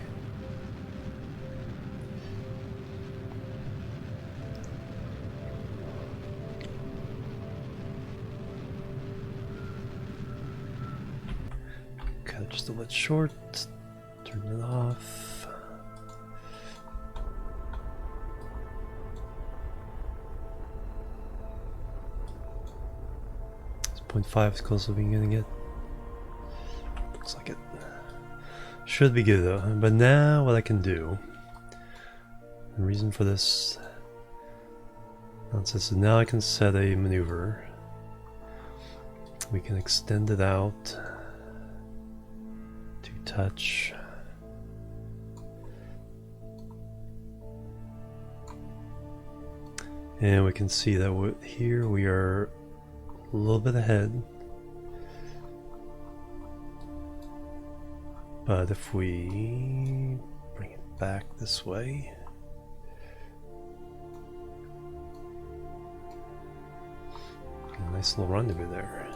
Cut it just a bit short. Turn it off. 0.5 is close to being getting it. Looks like it. Should be good though. But now what I can do, the reason for this nonsense is now I can set a maneuver. We can extend it out to touch. And we can see that here we are a little bit ahead, but if we bring it back this way, a nice little rendezvous there.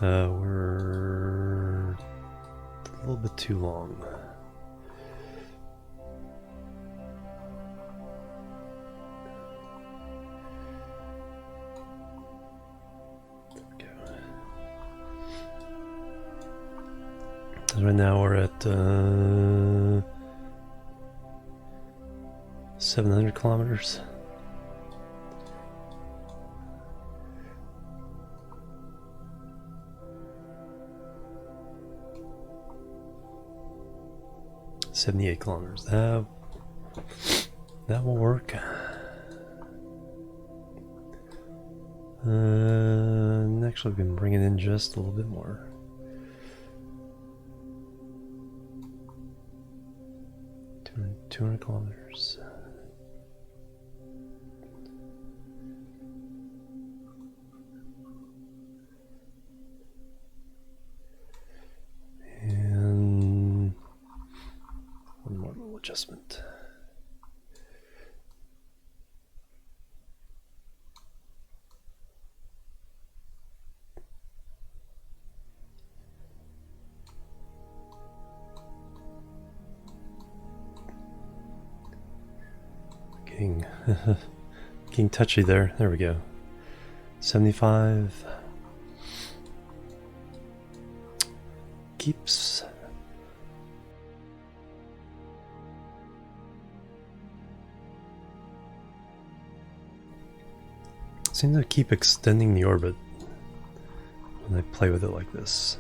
We're a little bit too long. Right now we're at 700 kilometers. .78 kilometers. That will work. Actually, we can bring it in just a little bit more. — 200 kilometers. And one more little adjustment. Getting touchy there. There we go. 75. Keeps. seem to keep extending the orbit when I play with it like this.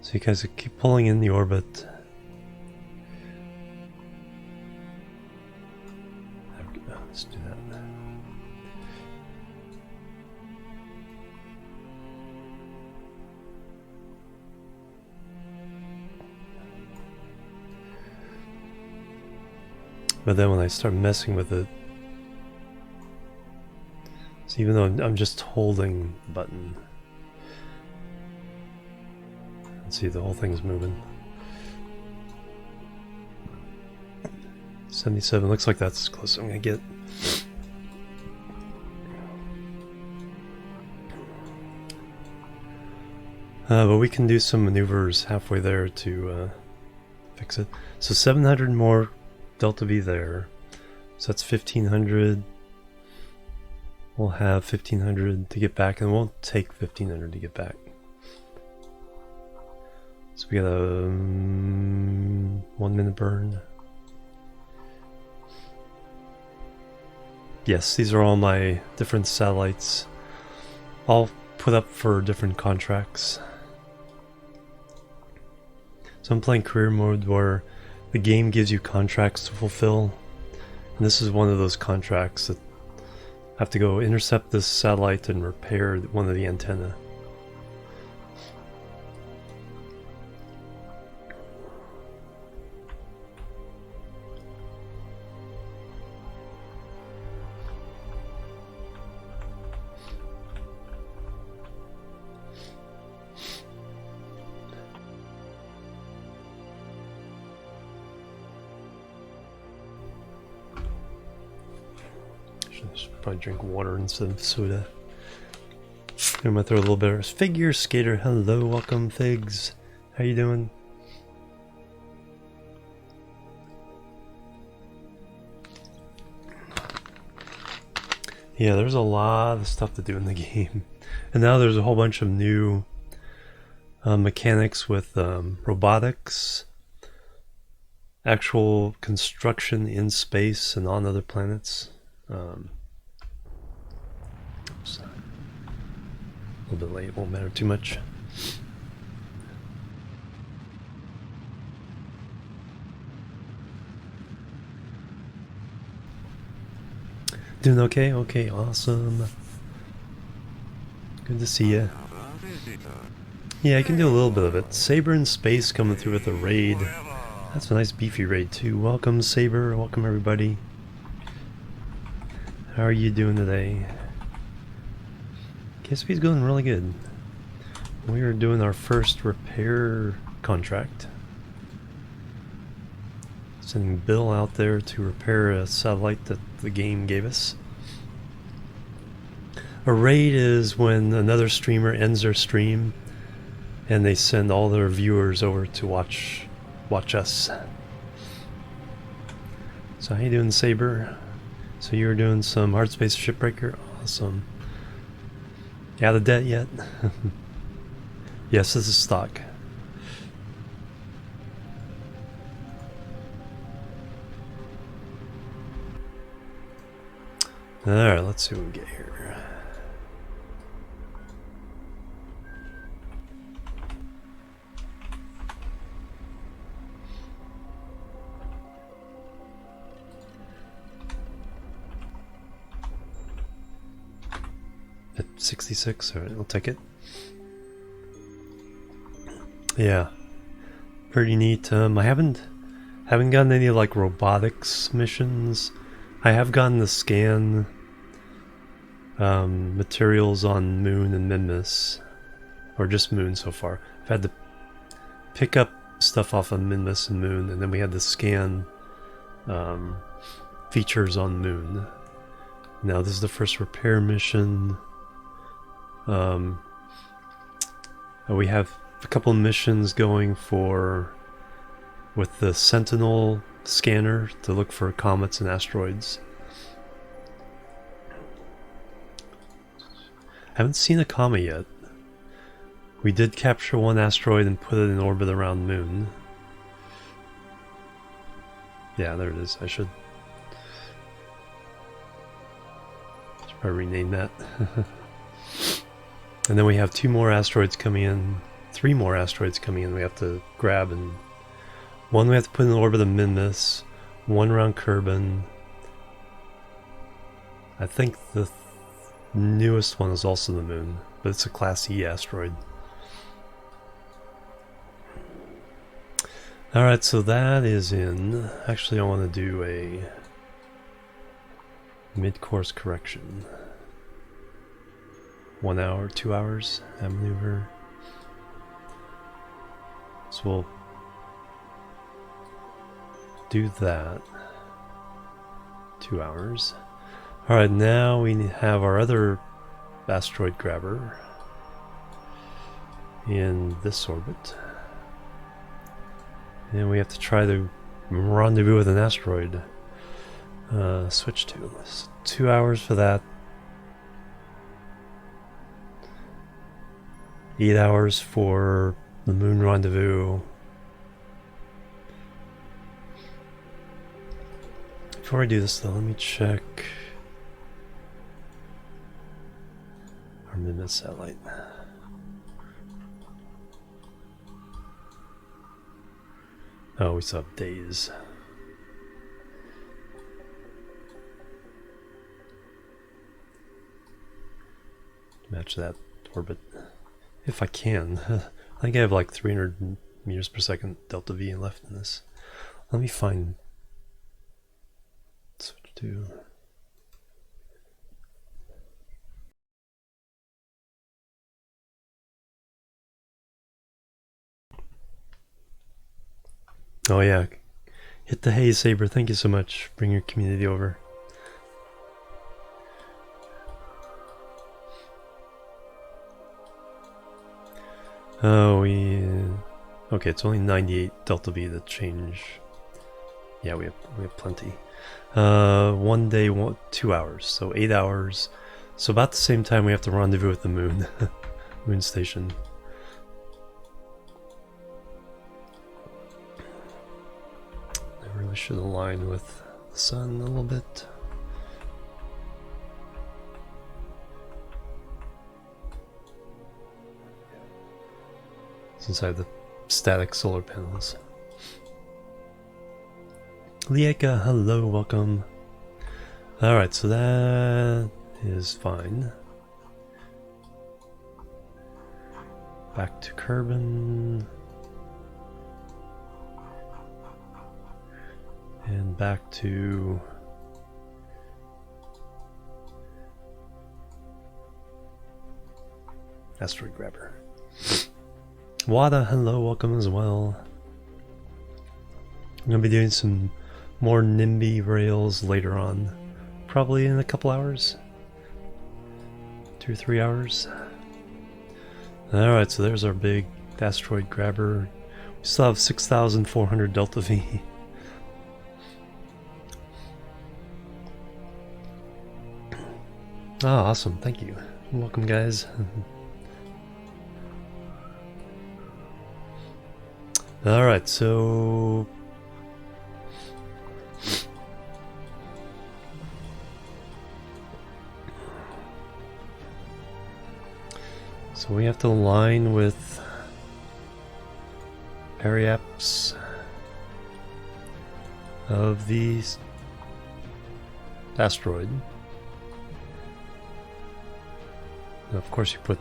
So you guys keep pulling in the orbit. There we go. Let's do that. But then when I start messing with it, so even though I'm just holding the button, see, the whole thing's moving. 77, looks like that's as close as I'm gonna get. But we can do some maneuvers halfway there to fix it. So 700 more delta V there. So that's 1500. We'll have 1500 to get back, and it won't take 1500 to get back. So we got a 1 minute burn. Yes, these are all my different satellites, all put up for different contracts. So I'm playing career mode where the game gives you contracts to fulfill. And this is one of those contracts that I have to go intercept this satellite and repair one of the antenna. Should probably drink water instead of soda. I'm gonna throw a little bit of figure skater. Hello, welcome, Figs. How you doing? Yeah, there's a lot of stuff to do in the game, and now there's a whole bunch of new mechanics with robotics, actual construction in space and on other planets. Oops. A little bit late, won't matter too much. Doing okay? Okay, awesome. Good to see ya. Yeah, I can do a little bit of it. Saber in space coming through with a raid. That's a nice beefy raid too. Welcome, Saber. Welcome, everybody. How are you doing today? KSP's going really good. We are doing our first repair contract. Sending Bill out there to repair a satellite that the game gave us. A raid is when another streamer ends their stream and they send all their viewers over to watch us. So how you doing, Saber? So you were doing some hard space shipbreaker? Awesome. You out of debt yet? Yes, this is stock. Alright, let's see what we get here. At 66, alright, I'll take it. Yeah, pretty neat. I haven't gotten any like robotics missions. I have gotten the scan materials on Moon and Minmus, or just Moon so far. I've had to pick up stuff off of Minmus and Moon, and then we had to scan features on Moon. Now this is the first repair mission. We have a couple missions going with the Sentinel scanner to look for comets and asteroids. Haven't seen a comet yet. We did capture one asteroid and put it in orbit around the moon. Yeah, there it is. I should probably rename that. And then we have 2 more asteroids coming in, 3 more asteroids coming in we have to grab, and one we have to put in the orbit of Minmus, one around Kerbal. I think the newest one is also the moon, but it's a Class E asteroid. Alright, so that is in. Actually, I want to do a mid-course correction. 1 hour, 2 hours, that maneuver. So we'll do that. 2 hours. Alright, now we have our other asteroid grabber in this orbit. And we have to try to rendezvous with an asteroid. Switch to 2 hours for that. 8 hours for the moon rendezvous. Before I do this though, let me check our Minmus satellite. Oh, we still have days. Match that orbit. If I can. I think I have like 300 meters per second delta V left in this. Let me find. Switch to. Oh yeah. Hit the hay, Saber. Thank you so much. Bring your community over. Oh, okay, it's only 98 delta V to change. Yeah, we have plenty. 1 day, 2 hours, so 8 hours. So about the same time we have to rendezvous with the moon, moon station. I really should align with the sun a little bit. Since I have the static solar panels. Lieka, hello, welcome. Alright, so that is fine. Back to Kerbal. And back to asteroid grabber. Wada, hello, welcome as well. I'm going to be doing some more NIMBY rails later on. Probably in a couple hours. 2 or 3 hours. Alright, so there's our big asteroid grabber. We still have 6,400 delta V. Ah, awesome, thank you. Welcome, guys. Alright, so we have to align with periaps of the asteroid. And of course you put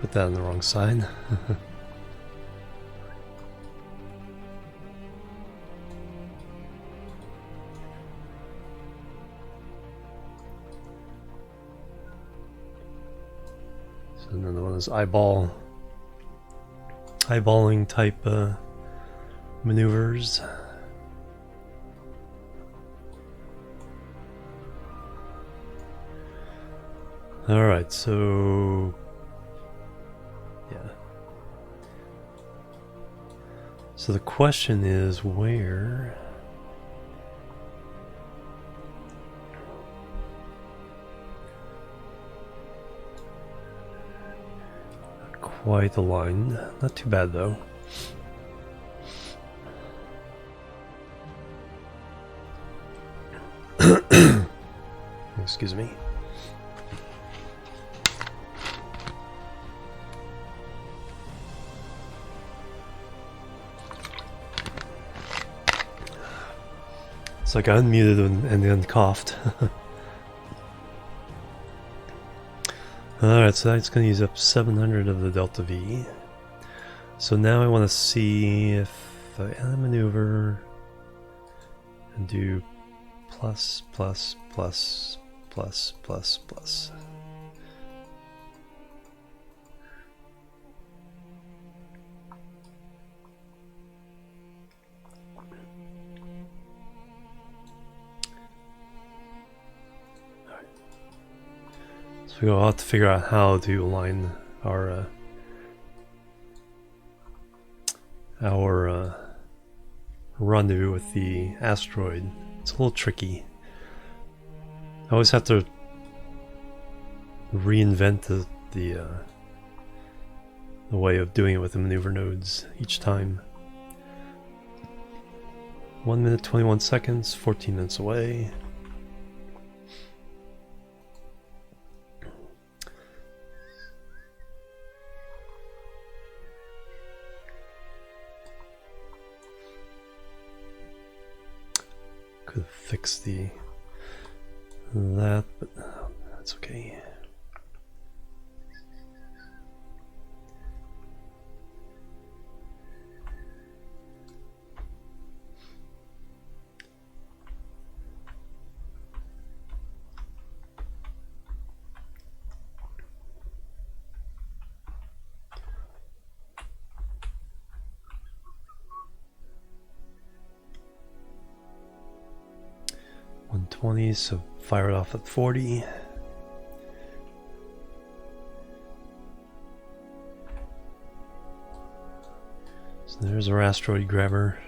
that on the wrong side. And then the one is eyeballing type maneuvers. Alright, so yeah. So So the question is where? Not quite aligned. Not too bad though. Excuse me. It's like I unmuted and then coughed. Alright, so that's going to use up 700 of the Delta V. So now I want to see if I add a maneuver and do plus, plus, plus, plus, plus, plus. So we'll have to figure out how to align our rendezvous with the asteroid. It's a little tricky. I always have to reinvent the way of doing it with the maneuver nodes each time. 1 minute 21 seconds, 14 minutes away. Could fix that, but that's okay. So fire it off at 40. So there's our asteroid grabber.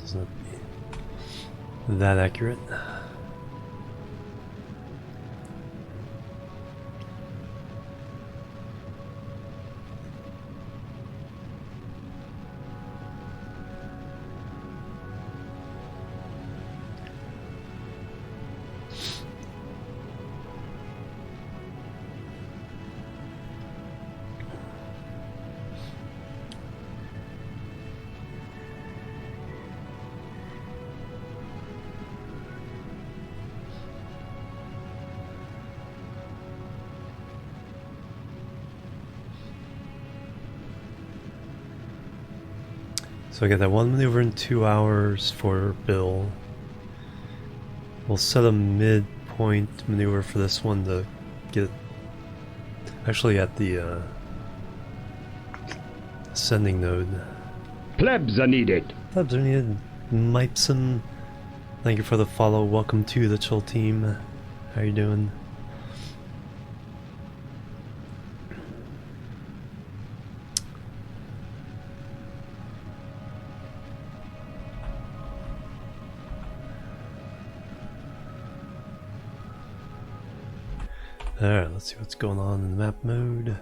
Doesn't have to be that accurate. So I got that one maneuver in 2 hours for Bill. We'll set a midpoint maneuver for this one to get actually at the ascending node. Plebs are needed. Plebs are needed. Mipson, thank you for the follow. Welcome to the chill team. How you doing? Alright, let's see what's going on in map mode.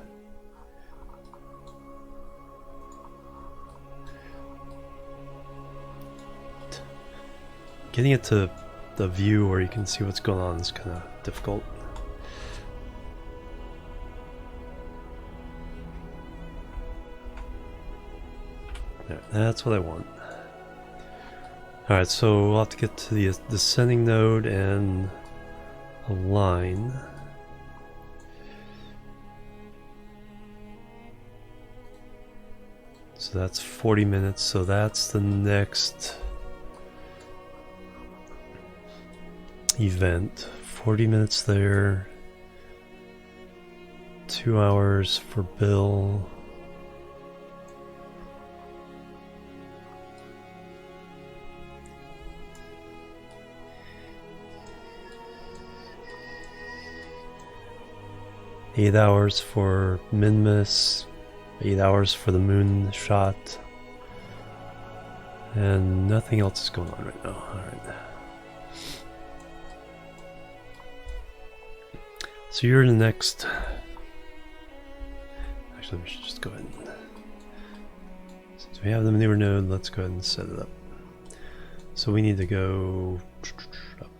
Getting it to the view where you can see what's going on is kind of difficult. There, that's what I want. Alright, so we'll have to get to the descending node and align. So that's 40 minutes, so that's the next event. 40 minutes there. 2 hours for Bill. 8 hours for min-miss, 8 hours for the moon shot, and nothing else is going on right now. Alright. So you're the next. Actually, we should just go ahead and. Since we have the maneuver node, let's go ahead and set it up. So we need to go up.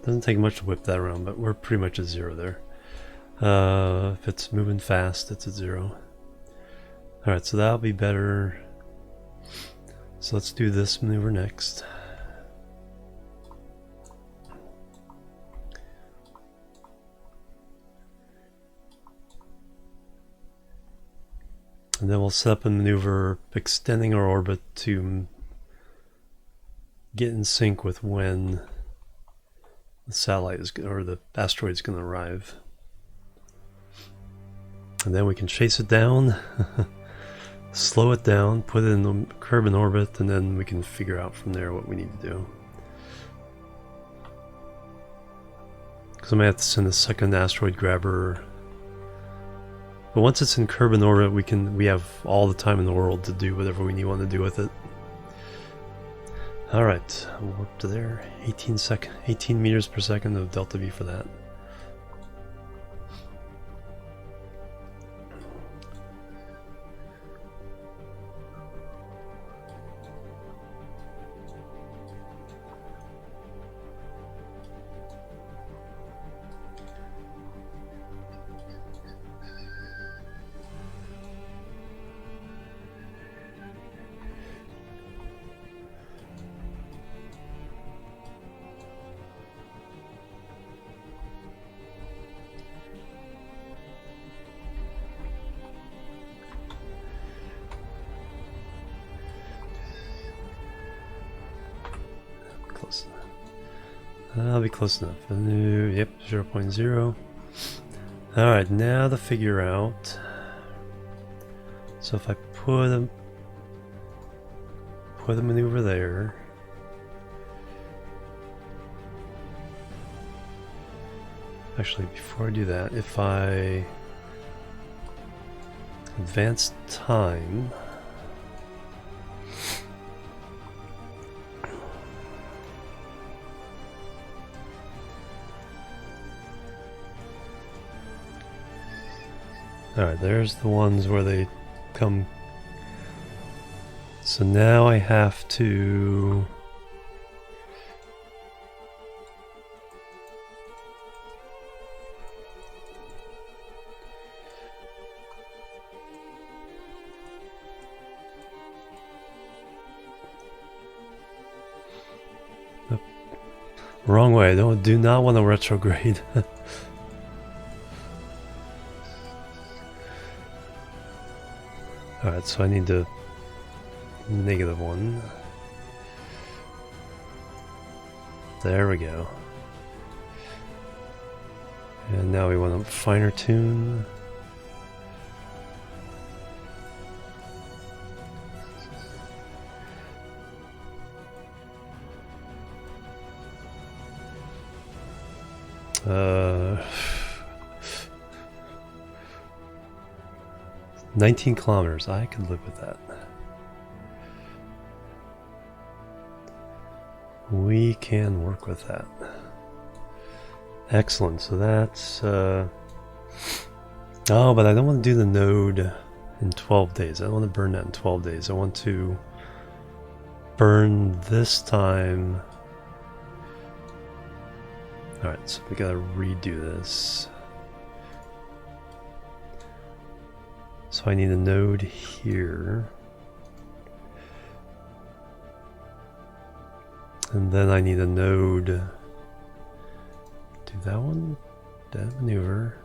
Doesn't take much to whip that around, but we're pretty much at 0 there. If it's moving fast, it's at 0. Alright, so that'll be better. So let's do this maneuver next. And then we'll set up a maneuver extending our orbit to get in sync with when the satellite is, or the asteroid is going to arrive. And then we can chase it down, slow it down, put it in the Kerbal orbit, and then we can figure out from there what we need to do. Because I might have to send a second asteroid grabber. But once it's in Kerbal orbit, we have all the time in the world to do whatever we want to do with it. Alright, warp to there. 18 meters per second of delta V for that. Close enough. That'll be close enough. Yep, 0.0. Alright, now to figure out. So if I put a maneuver there. Actually, before I do that, if I advance time. Alright, there's the ones where they come. So now I have to wrong way. Do not want to retrograde. Alright, so I need to -1. There we go. And now we want to finer tune. Uh, 19 kilometers. I could live with that. We can work with that. Excellent. So that's oh, but I don't want to do the node in 12 days. I don't want to burn that in 12 days. I want to burn this time. Alright, so we gotta redo this. So I need a node here. And then I need a node. Do that one? That maneuver.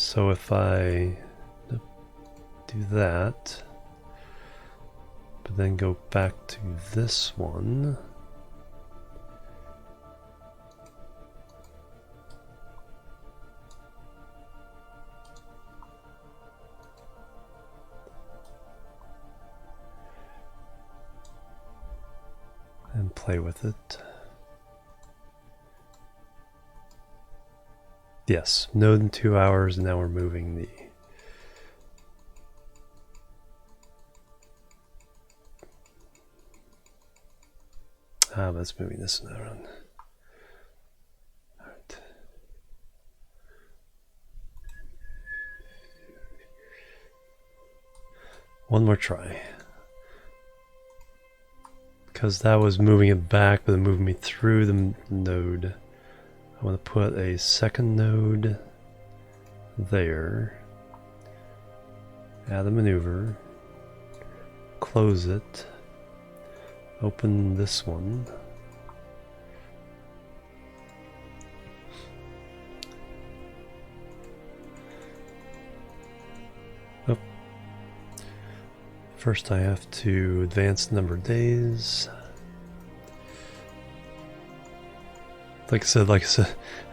So if I do that, but then go back to this one, and play with it. Yes, node in 2 hours, and now we're moving the that's moving this around. All right. One more try. Because that was moving it back, but it moved me through the node. I want to put a second node there. Add a maneuver. Close it. Open this one. Oh. First I have to advance the number of days. Like I said,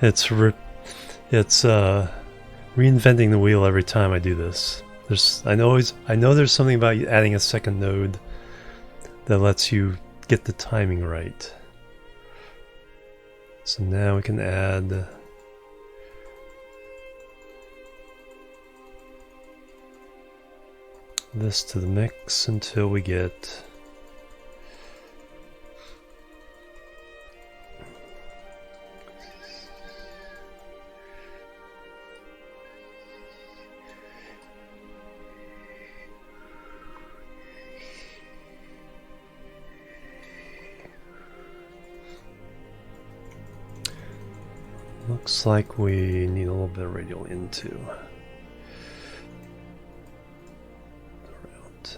it's reinventing the wheel every time I do this. I know there's something about adding a second node that lets you get the timing right. So now we can add this to the mix until we get looks like we need a little bit of radial into. Around.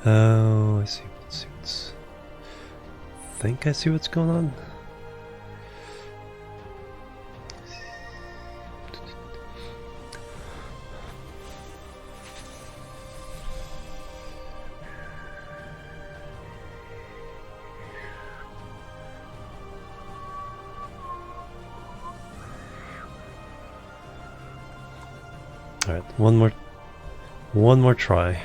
Oh, I see. I think I see what's going on. All right, one more try.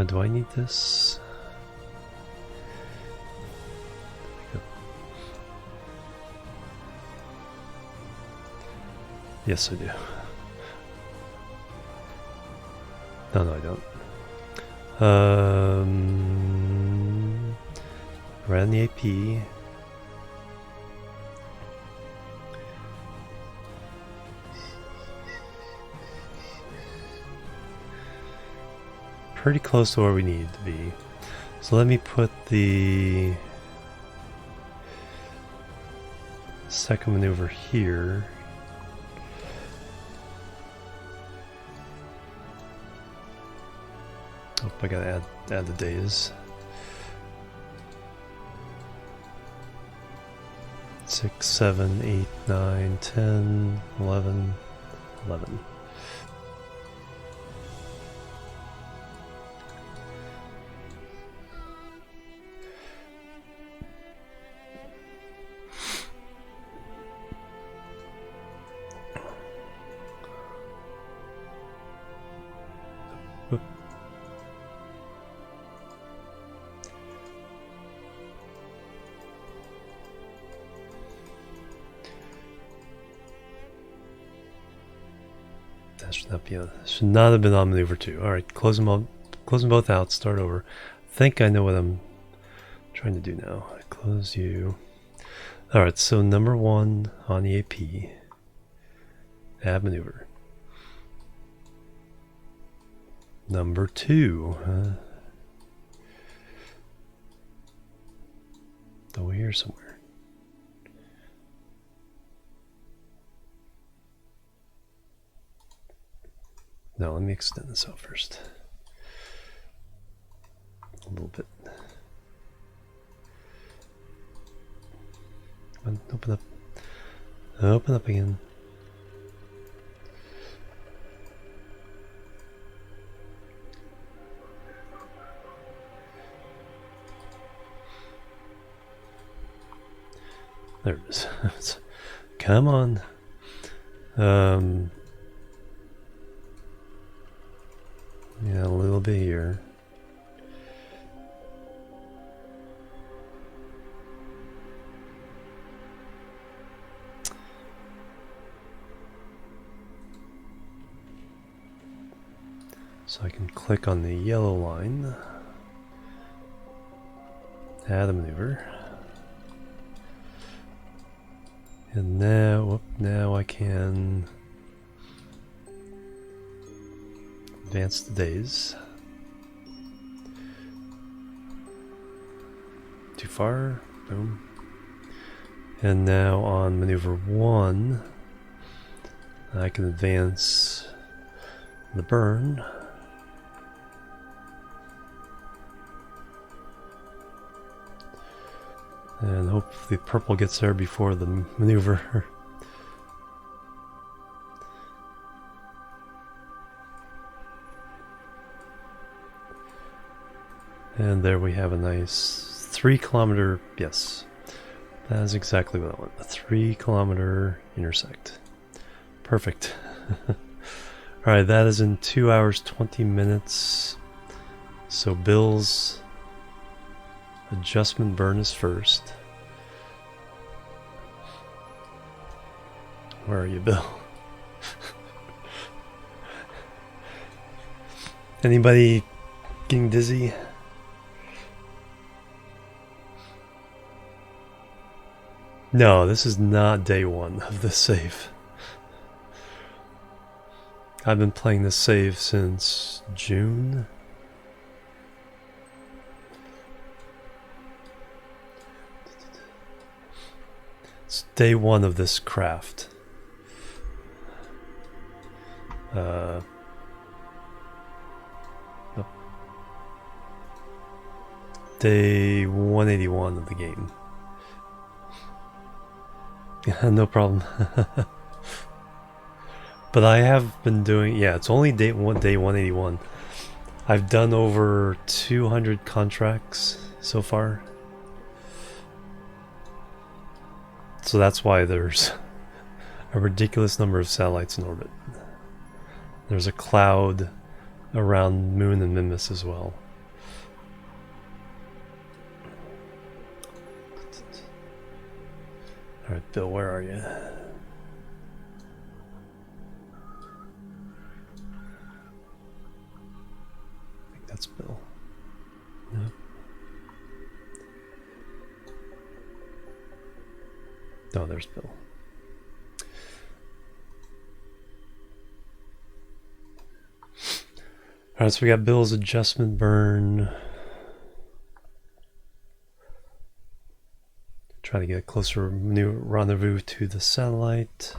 Do I need this? Yes, I do. No, I don't. Ran the AP. Pretty close to where we need to be. So let me put the second maneuver here. Oh, I gotta add the days. 6, 7, 8, 9, 10, 11, 11. Should not have been on maneuver 2. Alright, close them both out, start over. I think I know what I'm trying to do now. I close you. Alright, so number 1 on the AP. Add maneuver. Number 2. Over here somewhere. No, let me extend this out first. A little bit. Come on, open up. Open up again. There it is. Come on. Yeah, a little bit here. So I can click on the yellow line. Add a maneuver. And now I can advance the days. Too far, boom. And now on maneuver 1, I can advance the burn. And hopefully purple gets there before the maneuver. And there we have a nice 3-kilometer, yes, that is exactly what I want, a 3-kilometer intersect. Perfect. Alright, that is in 2 hours 20 minutes. So Bill's adjustment burn is first. Where are you, Bill? Anybody getting dizzy? No, this is not day 1 of this save. I've been playing this save since June. It's day 1 of this craft. Day 181 of the game. Yeah, no problem. But I have been doing, yeah, it's only day 181. I've done over 200 contracts so far. So that's why there's a ridiculous number of satellites in orbit. There's a cloud around Moon and Mimas as well. Alright, Bill, where are you? I think that's Bill. Nope. No, there's Bill. Alright, so we got Bill's adjustment burn. Try to get a closer new rendezvous to the satellite.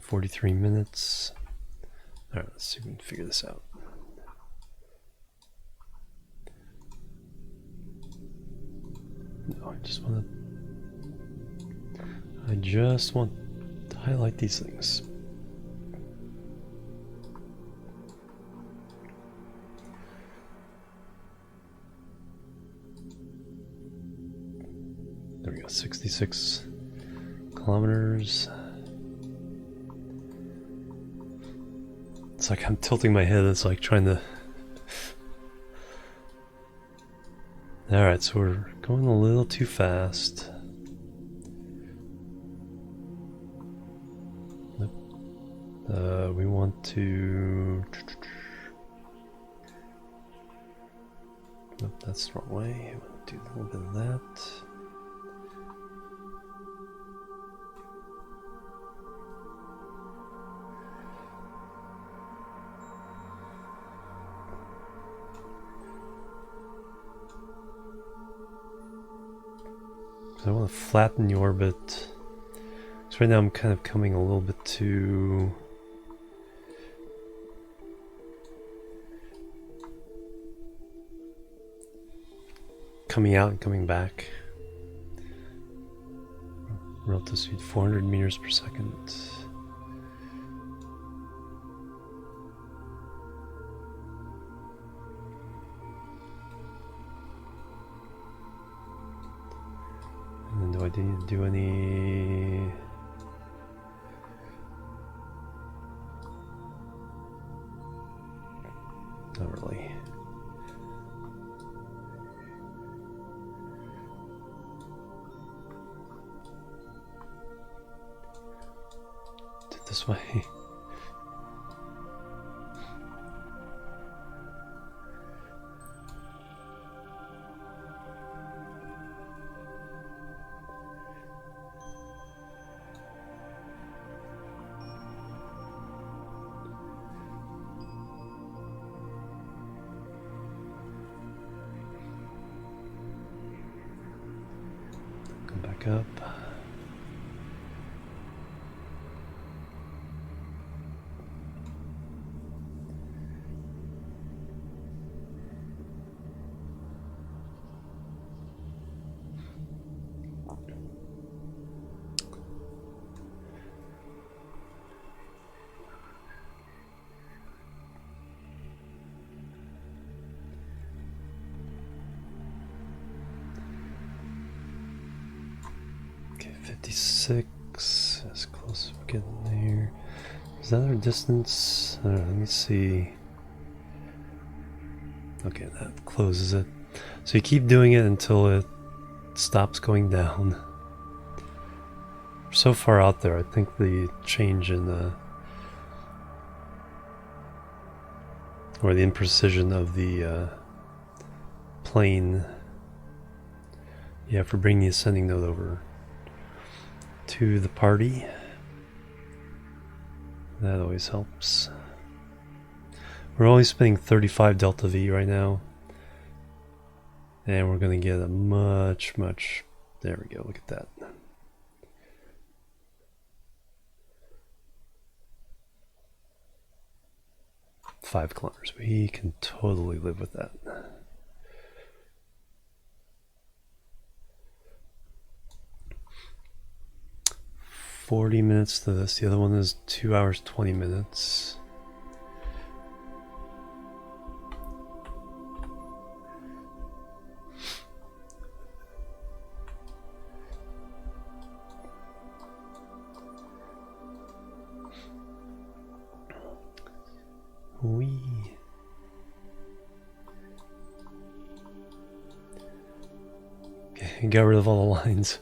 43 minutes. Alright, let's see if we can figure this out. No, I just want to highlight these things. There we go, 66 kilometers. It's like I'm tilting my head, it's like trying to... Alright, so we're going a little too fast. we want to... Nope, that's the wrong way. I want to do a little bit of that. So I want to flatten the orbit. So right now I'm kind of coming a little bit too... coming out and coming back. Relative speed 400 meters per second. And then do I need to do any... Not really. This way. Come back up. Okay, 56, as close as we're getting there. Is that our distance? I don't know, let me see. Okay, that closes it. So you keep doing it until it stops going down. We're so far out there, I think the change in the... or the imprecision of the plane. Yeah, for bringing the ascending node over to the party. That always helps. We're only spending 35 delta V right now. And we're going to get a much... There we go, look at that. Five kilometers. We can totally live with that. $40 minutes to this. The other one is 2 hours 20 minutes. Wee. Okay, got rid of all the lines.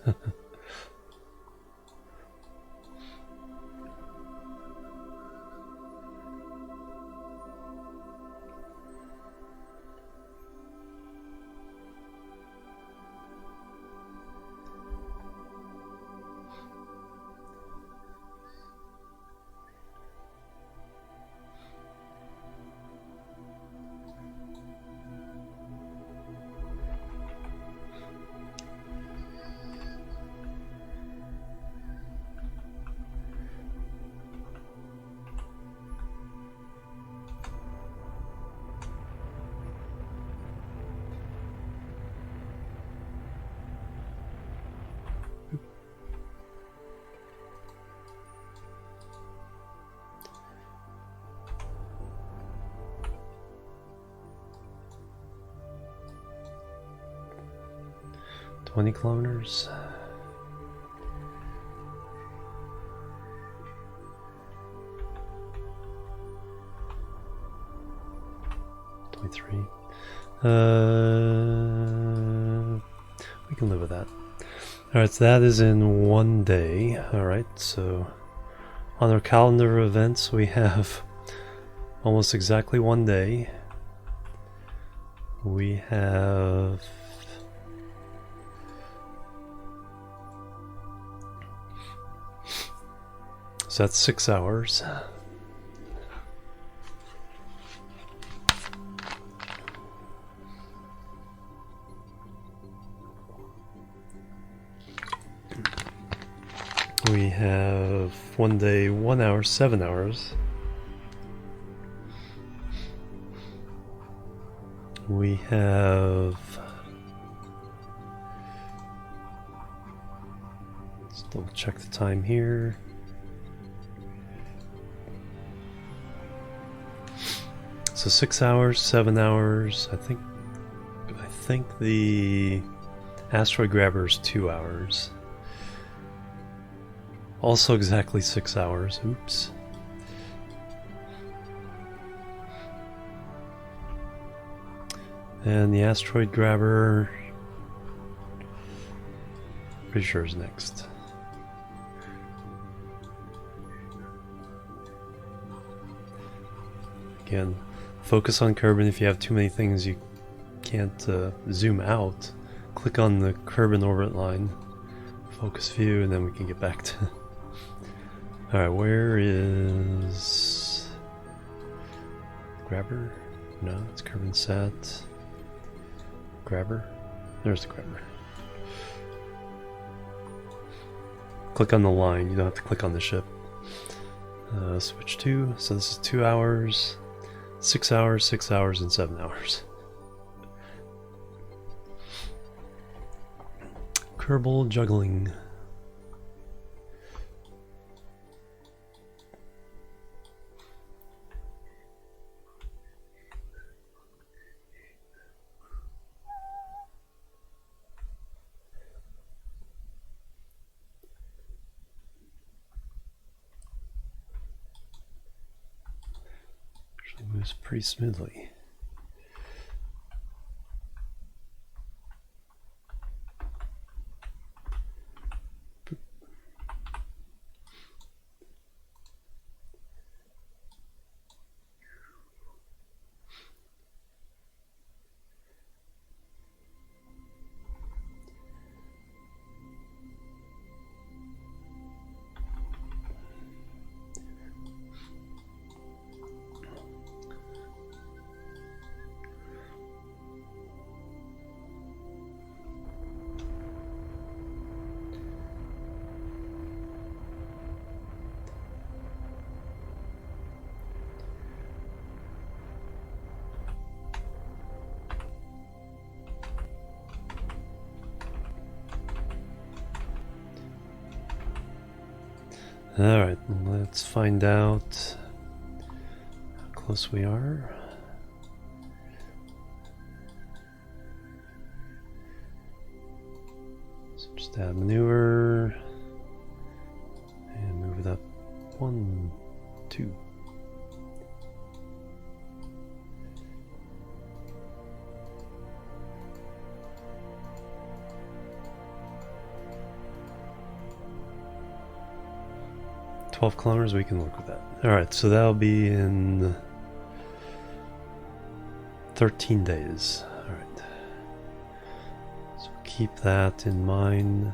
$20 kilometers. $23. We can live with that. Alright, so that is in 1 day. Alright, so On our calendar of events, we have almost exactly 1 day. We have so that's 6 hours. We have 1 day, 1 hour, 7 hours. We have, let's double check the time here. So 6 hours, 7 hours. I think the asteroid grabber is 2 hours. Also exactly 6 hours. Oops. And the asteroid grabber, pretty sure is next. Again, focus on Kerbin. If you have too many things you can't zoom out, click on the Kerbin orbit line, focus view, and then we can get back to... Alright, where is... Grabber? No, it's Kerbin Sat. Grabber? There's the grabber. Click on the line, you don't have to click on the ship. Switch to, so this is 2 hours, 6 hours, 6 hours, and 7 hours. Kerbal juggling. Moves pretty smoothly. Alright, let's find out how close we are. So just add maneuver and move it up 1, 2. Kilometers, we can work with that. Alright, so that'll be in 13 days. Alright. So keep that in mind.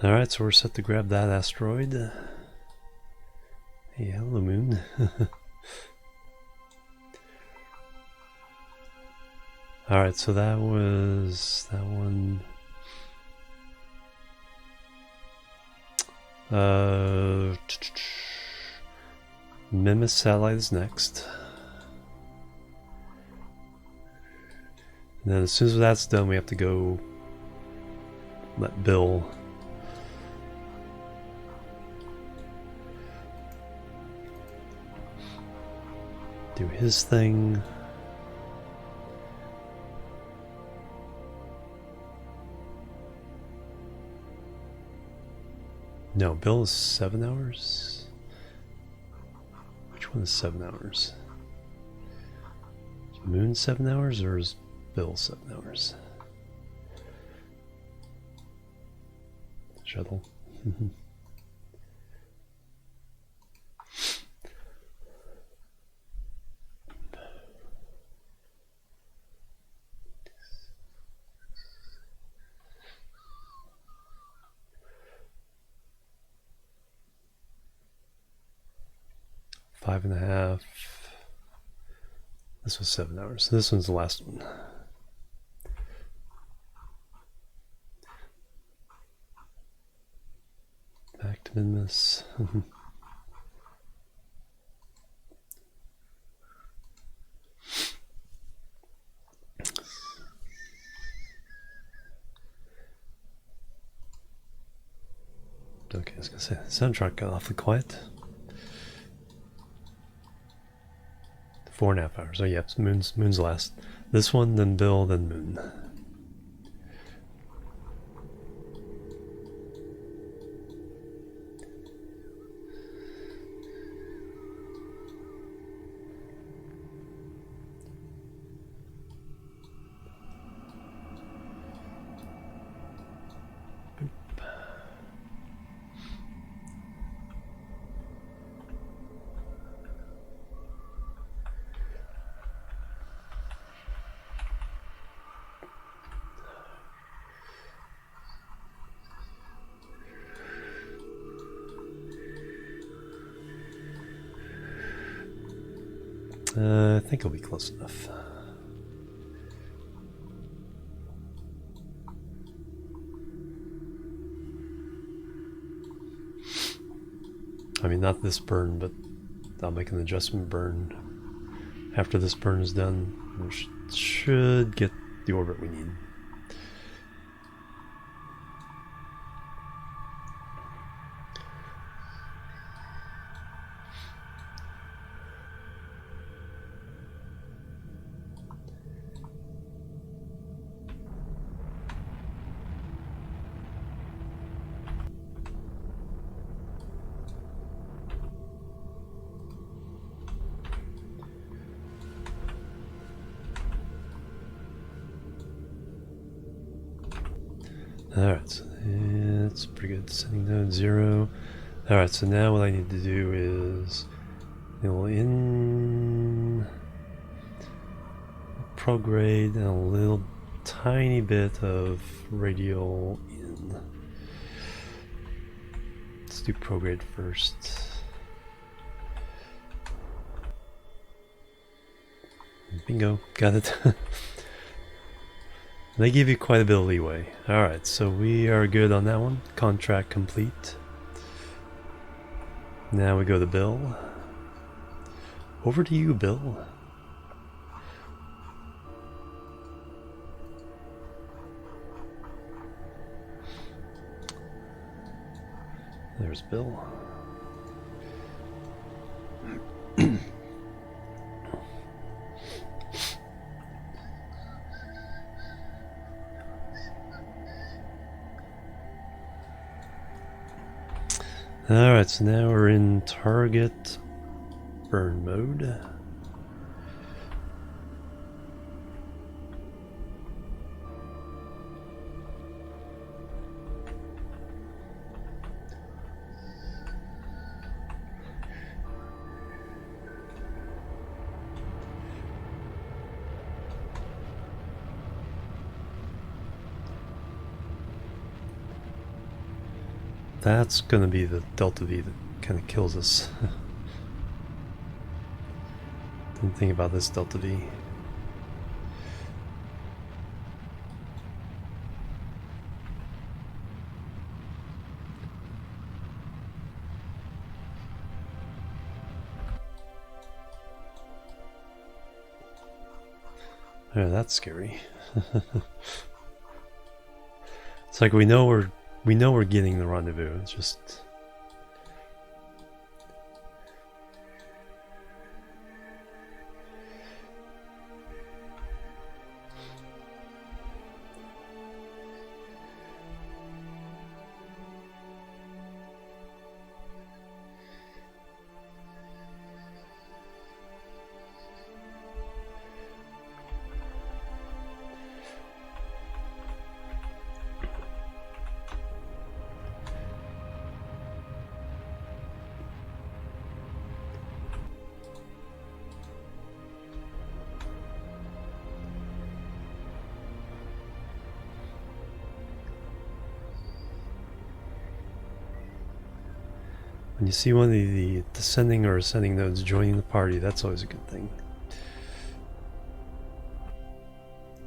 Alright, so we're set to grab that asteroid. Hey, hello moon. Alright, so that was that one. Mimus satellite is next. And then as soon as that's done, we have to go let Bill do his thing. No, Bill is 7 hours? Which one is 7 hours? Is Moon 7 hours or is Bill 7 hours? shuttle. 5.5. This was 7 hours. So this one's the last one. Back to Minmus. Okay, I was gonna say, soundtrack got awfully quiet. 4.5 hours. Oh yeah, Moon's last. This one, then Bill, then Moon. I think it'll be close enough. I mean, not this burn, but I'll make an adjustment burn after this burn is done, which should get the orbit we need. Alright, so it's pretty good. Setting node 0. Alright, so now what I need to do is in prograde and a little tiny bit of radial in. Let's do prograde first. Bingo, got it. They give you quite a bit of leeway. Alright, so we are good on that one. Contract complete. Now we go to Bill. Over to you, Bill. There's Bill. Alright, so now we're in target burn mode. That's gonna be the Delta V that kind of kills us. Didn't think about this Delta V. Yeah, that's scary. It's like we know we're getting the rendezvous. It's just When you see one of the descending or ascending nodes joining the party, that's always a good thing.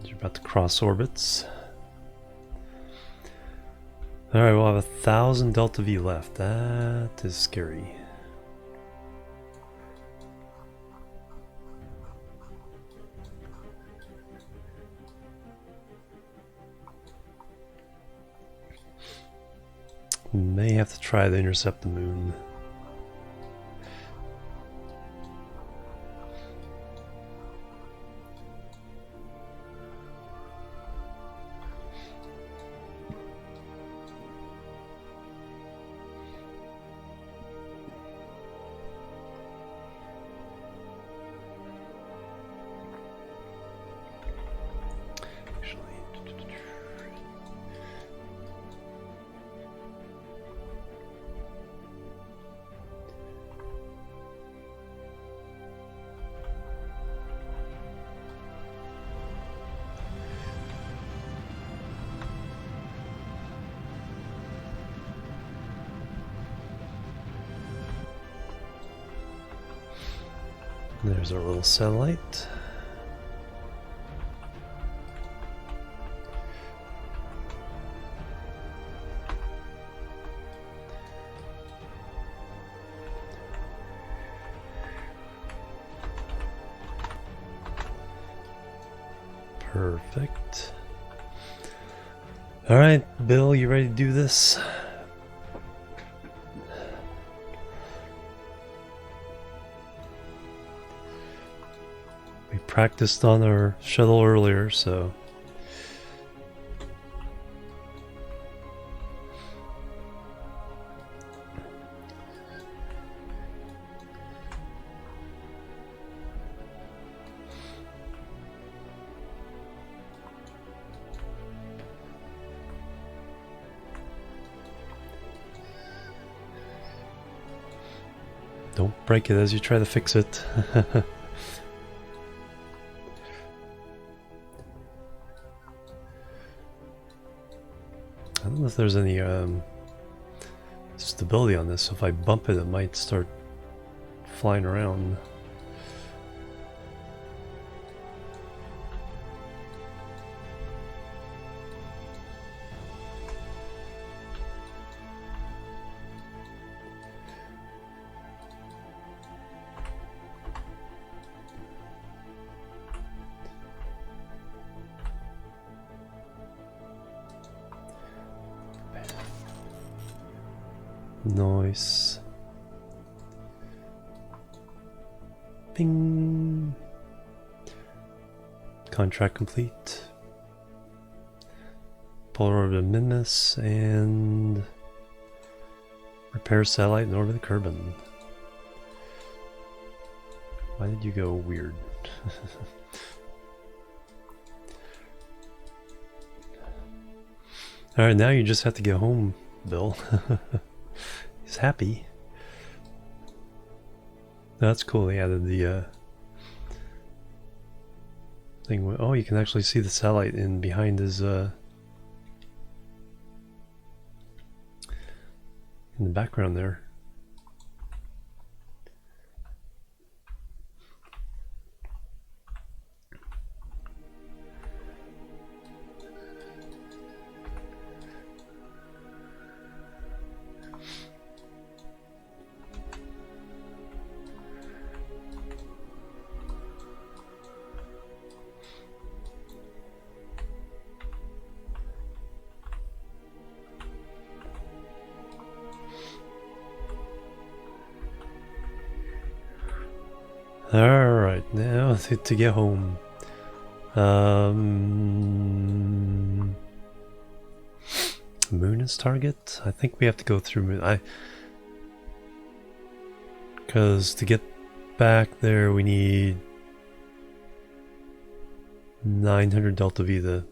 You're about to cross orbits. Alright, we'll have 1,000 Delta V left. That is scary. May have to try to intercept the moon. There's our little satellite. Perfect. All right, Bill, you ready to do this? We practiced on our shuttle earlier, so don't break it as you try to fix it. I don't know if there's any stability on this. If I bump it, it might start flying around. Nice. Bing. Contract complete. Polar orbit of Minmus and repair satellite in orbit of Kerbal. Why did you go weird? Alright, now you just have to get home, Bill. He's happy. That's cool. He added the thing. Oh, you can actually see the satellite in behind his in the background there. Alright, now to get home. Moon is target? I think we have to go through moon. Because to get back there we need 900 Delta V to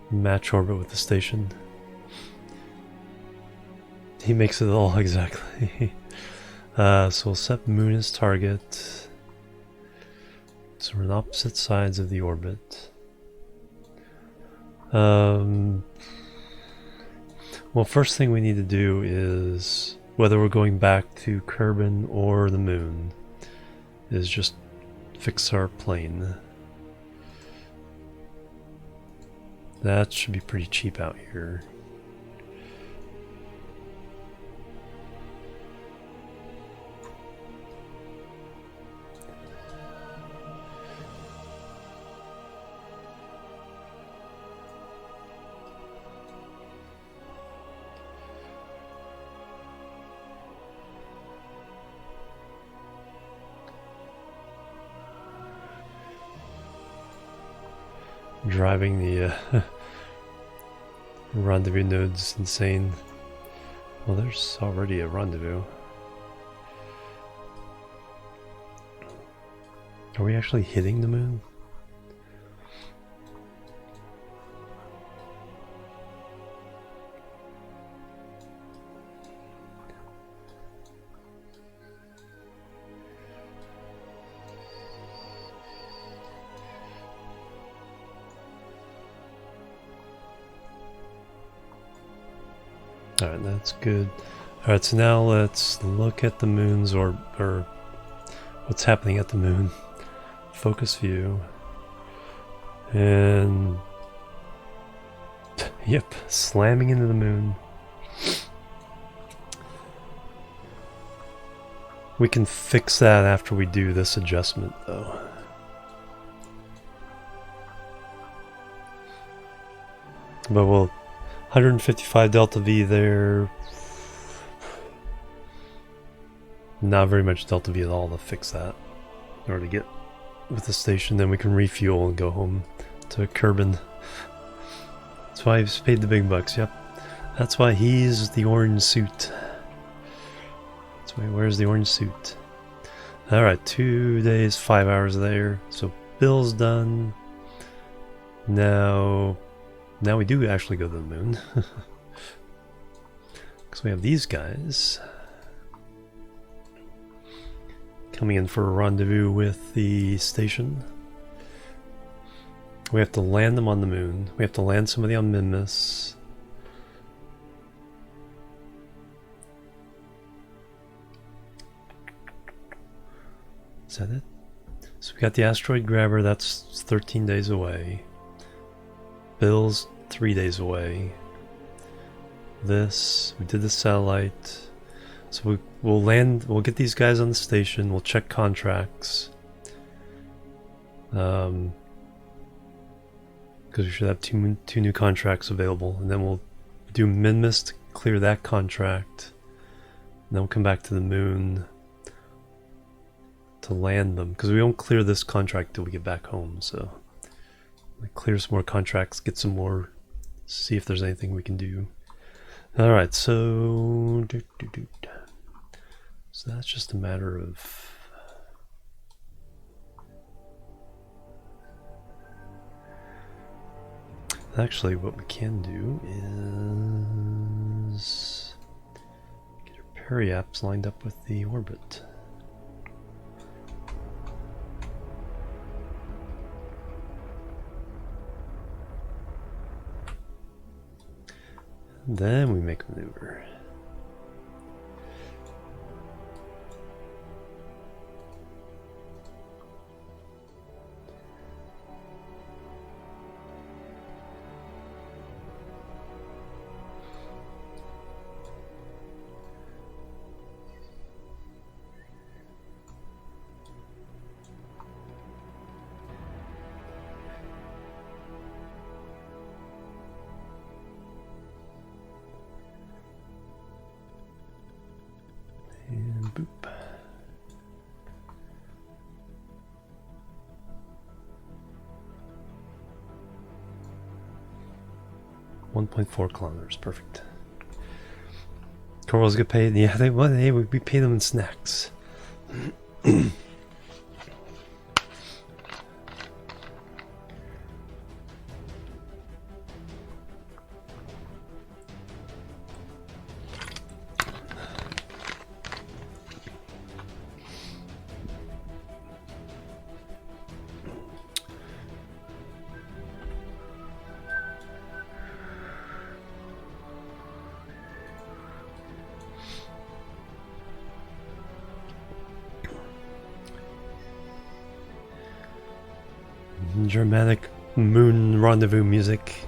match orbit with the station. He makes it all exactly. So we'll set moon as target. So we're on opposite sides of the orbit. Well, first thing we need to do is, whether we're going back to Kerbin or the moon, is just fix our plane. That should be pretty cheap out here. Driving the rendezvous node's insane. Well, there's already a rendezvous. Are we actually hitting the moon? Alright, that's good. Alright, so now let's look at the moon's or what's happening at the moon. Focus view. And yep, slamming into the moon. We can fix that after we do this adjustment though. But we'll 155 delta V there. Not very much delta V at all to fix that. In order to get with the station, then we can refuel and go home to Kerbin. That's why he's paid the big bucks, yep. That's why he's the orange suit. That's why he wears the orange suit. Alright, 2 days, 5 hours there. So Bill's done. Now we do actually go to the moon. Because we have these guys coming in for a rendezvous with the station. We have to land them on the moon. We have to land somebody on Minmus. Is that it? So we got the asteroid grabber, that's 13 days away. Bill's 3 days away. This, we did the satellite. So we'll land, we'll get these guys on the station, we'll check contracts. Because we should have two new contracts available. And then we'll do Minmus to clear that contract. And then we'll come back to the moon to land them. Because we won't clear this contract till we get back home, so clear some more contracts, get some more, see if there's anything we can do. Alright, so so that's just a matter of actually what we can do is get our periaps lined up with the orbit. Then we make a maneuver. And boop. .4 kilometers, perfect. Corals get paid. Yeah, hey, we pay them in snacks. Germanic moon rendezvous music.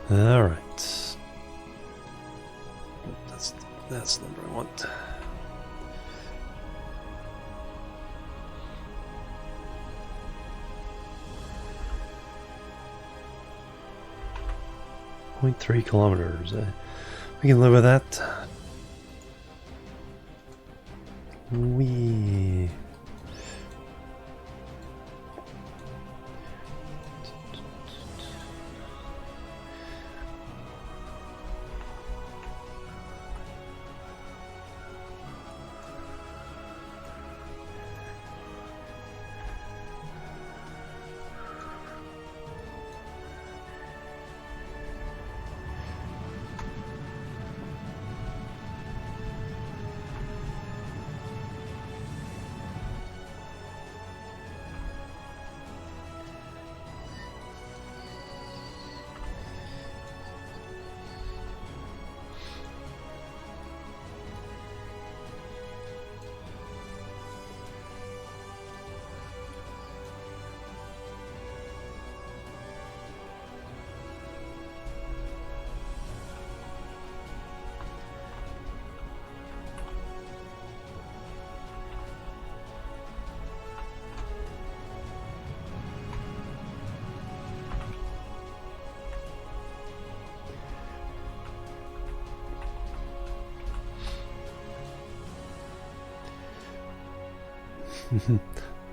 All right. That's the number I want. .3 kilometers. We can live with that. Wee.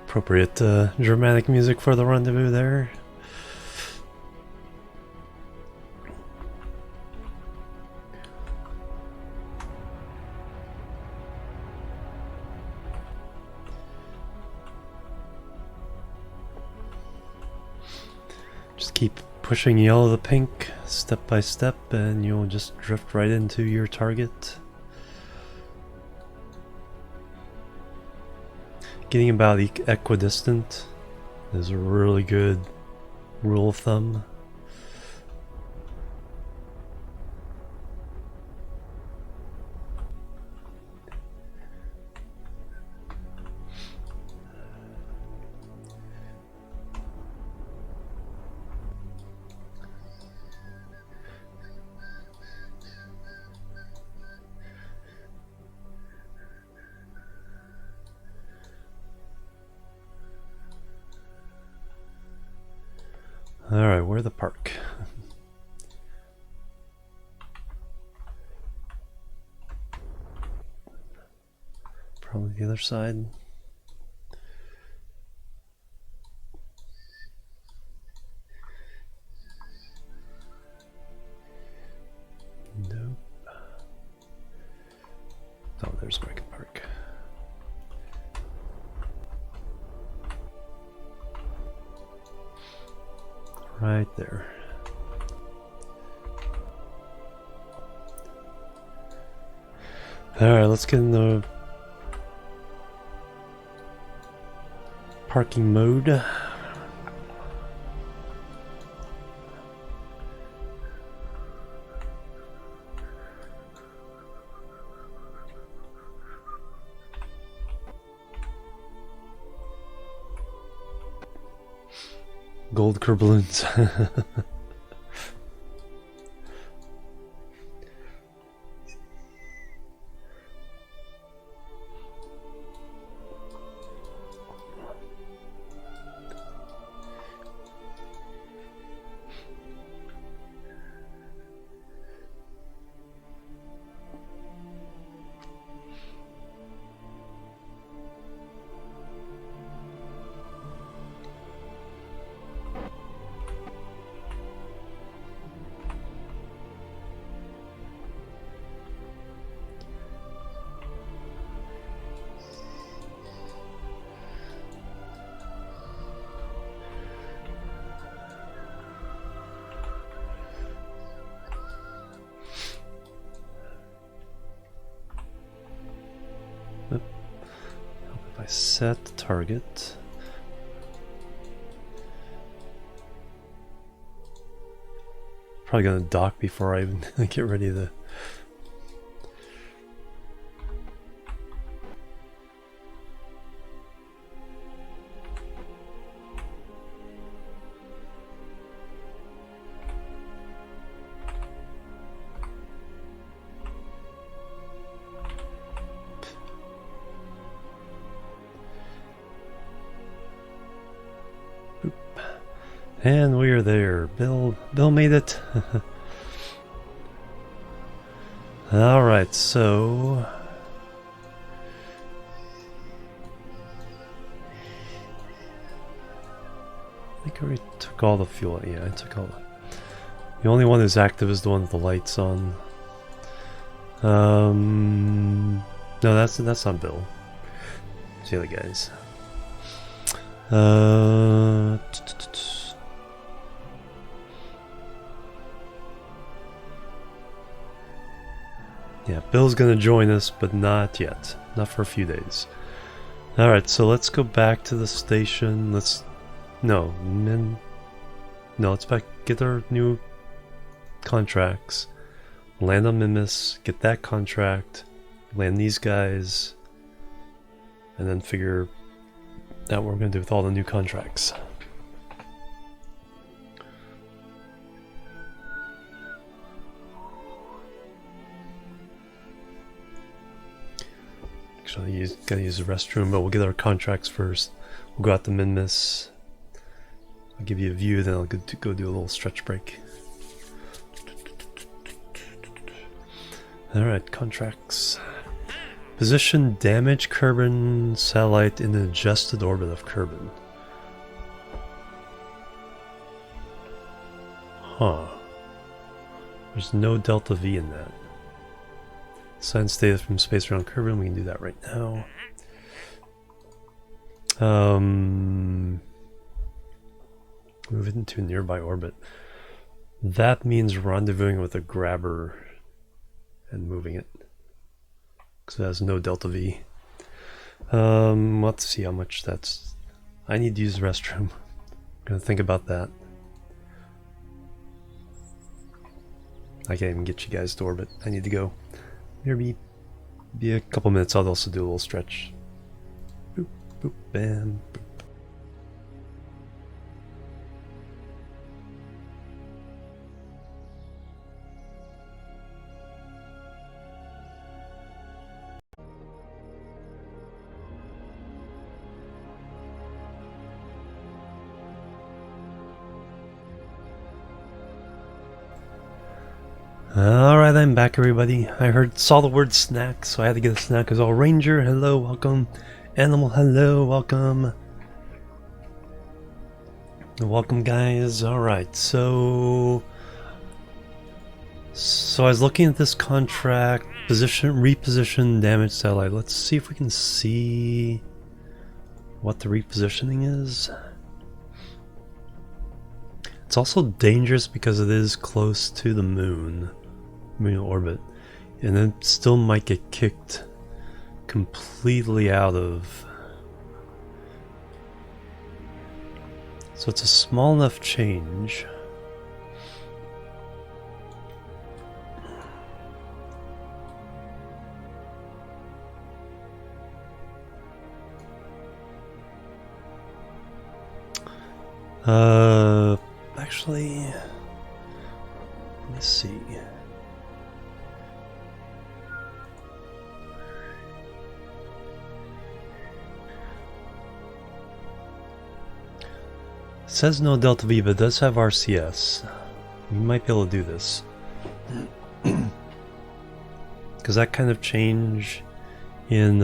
Appropriate Germanic music for the rendezvous there. Just keep pushing yellow to pink step by step and you'll just drift right into your target. Getting about equidistant is a really good rule of thumb. Alright, where's the park? Probably the other side. Nope. Oh, there's American Park. Right there. Alright, let's get in the parking mode. Gold Kerbaloons. set the target. Probably gonna dock before I even get ready to. And we are there. Bill made it. Alright, so I think I already took all the fuel. Yeah, I took all the. The only one who's active is the one with the lights on. No, that's not Bill. It's the other guys. Yeah, Bill's gonna join us, but not yet. Not for a few days. Alright, so let's go back to the station. Let's get our new contracts. Land on Mimis, get that contract, land these guys, and then figure out what we're gonna do with all the new contracts. Actually, gotta use the restroom, but we'll get our contracts first. We'll go out to Minmus. I'll give you a view, then I'll go do a little stretch break. Alright, contracts. Position damage Kerbal satellite in the adjusted orbit of Kerbal. Huh. There's no delta V in that. Science data from space around Kerbal, we can do that right now. Move it into a nearby orbit. That means rendezvousing with a grabber and moving it. Because it has no delta V. Let's see how much that's. I need to use the restroom. I'm gonna think about that. I can't even get you guys to orbit. I need to go. Maybe be a couple minutes. I'll also do a little stretch. Boop, boop, bam, boop. Alright, I'm back, everybody. I saw the word snack, so I had to get a snack as well. Ranger, hello, welcome. Animal, hello, welcome. Welcome, guys. Alright, so I was looking at this contract, reposition damage satellite. Let's see if we can see what the repositioning is. It's also dangerous because it is close to the moon orbit, and it still might get kicked completely out of. So it's a small enough change. Actually, let me see. It says no delta V, but it does have RCS. We might be able to do this. Because that kind of change in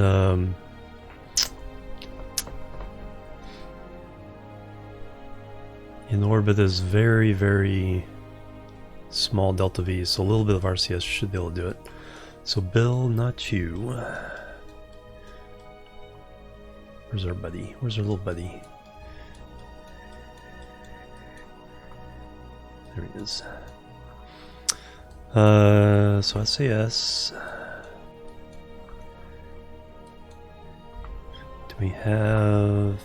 orbit is very, very small delta V, so a little bit of RCS should be able to do it. So Bill, not you. Where's our buddy? Where's our little buddy? There he is. So SAS. we have...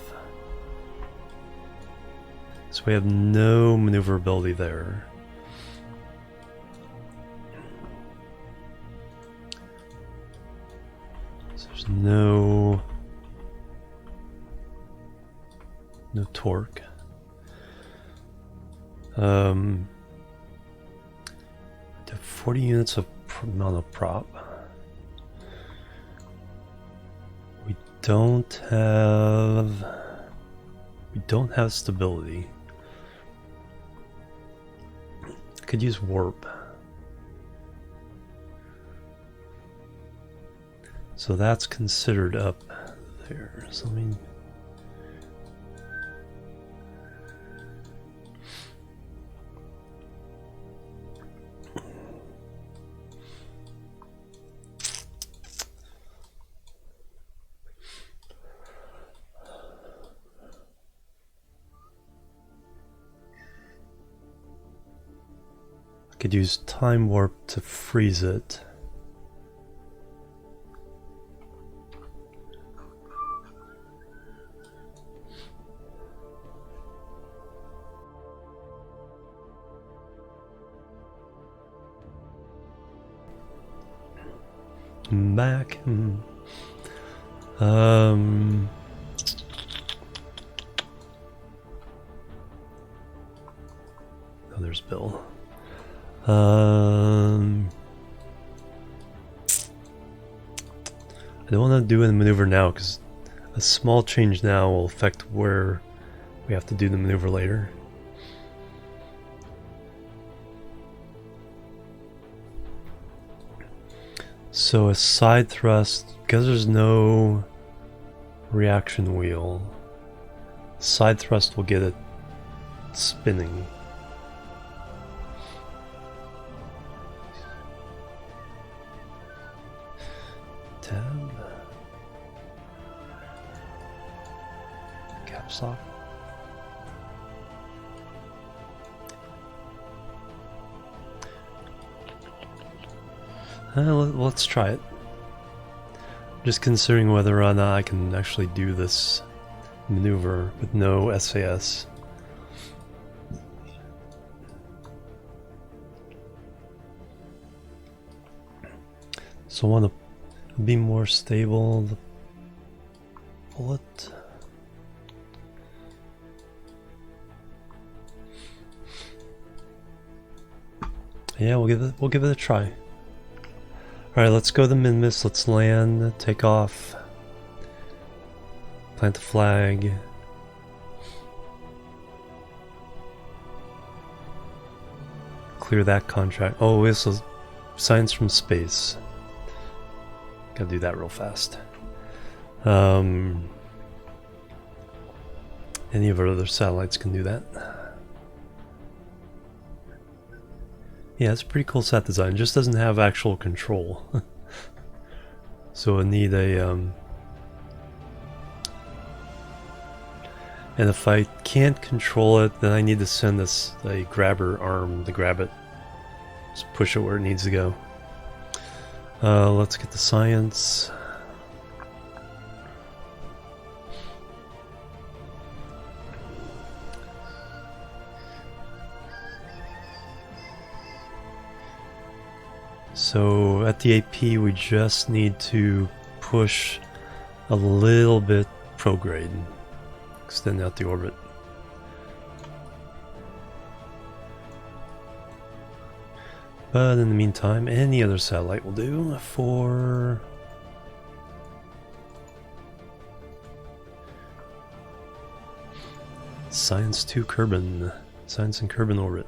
So we have no maneuverability there. So there's no torque. 40 units of amount of prop. We don't have stability. Could use warp. So that's considered up there. So I mean, could use time warp to freeze it. Back. Oh, there's Bill. I don't want to do a maneuver now because a small change now will affect where we have to do the maneuver later. So a side thrust, because there's no reaction wheel, side thrust will get it spinning. Tab. Caps lock. Let's try it. Just considering whether or not I can actually do this maneuver with no SAS. So I want to be more stable. The bullet. Yeah, we'll give it a try. Alright, let's go to Minmus, let's land, take off, plant the flag. Clear that contract. Oh, this is science from space. Gotta do that real fast. Any of our other satellites can do that. Yeah, it's a pretty cool sat design. It just doesn't have actual control. So I need a... And if I can't control it, then I need to send this a grabber arm to grab it. Just push it where it needs to go. Let's get the science. So at the AP we just need to push a little bit prograde, extend out the orbit. But in the meantime, any other satellite will do for Science to Kerbin, Science and Kerbin orbit.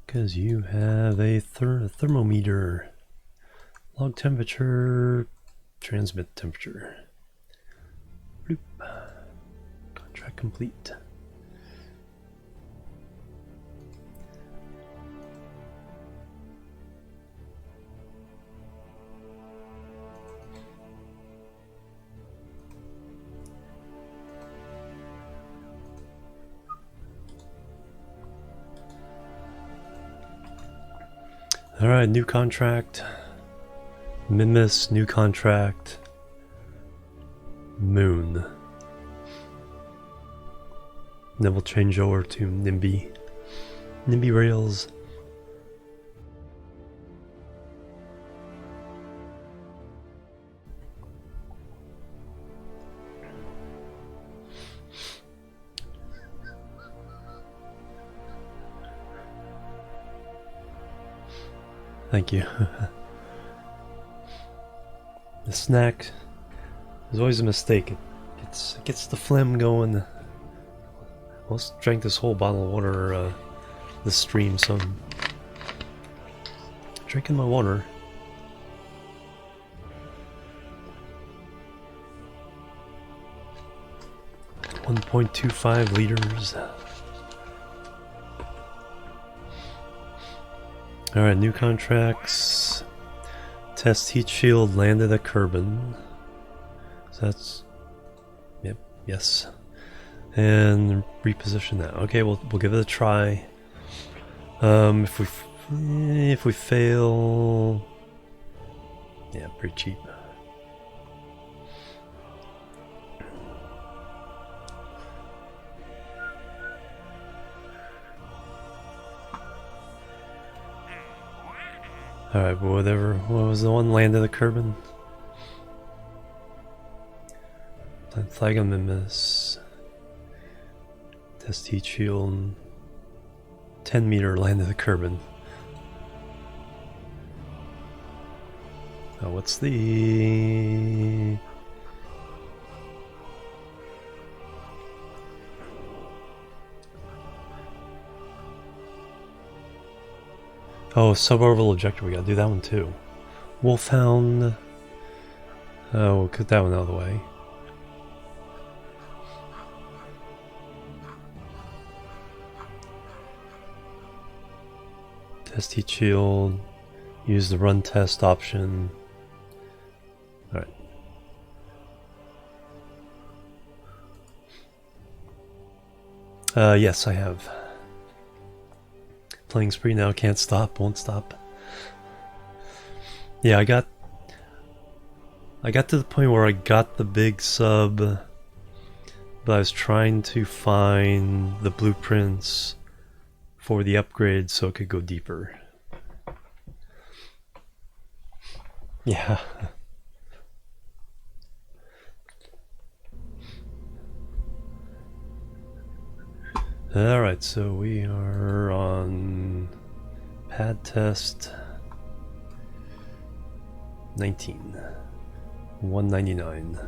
Because you have a thermometer, log temperature, transmit temperature. Bloop. Contract Contract complete. Alright, new contract. Mimus, new contract. Moon. Then we'll change over to NIMBY. NIMBY Rails. Thank you. The snack is always a mistake. It gets the phlegm going. I almost drank this whole bottle of water this stream, so I'm drinking my water. .25 liters. Alright, new contracts. Test heat shield landed at Kerbal. So that's... Yep, yes. And reposition that. Okay, we'll give it a try. If we fail... Yeah, pretty cheap. Alright, but whatever. What was the one? Landed at Kerbal? Plant flag on Mimus. Test heat shield. 10 meter landed at Kerbal. Oh, what's the... Oh, suborbital objector, we gotta do that one too. Wolfhound. Oh, we'll cut that one out of the way. Test heat shield. Use the run test option. Alright. Yes, I have. Playing spree now, can't stop, won't stop. Yeah, I got to the point where I got the big sub, but I was trying to find the blueprints for the upgrade so it could go deeper. Yeah. Alright, so we are on pad test 19, 199.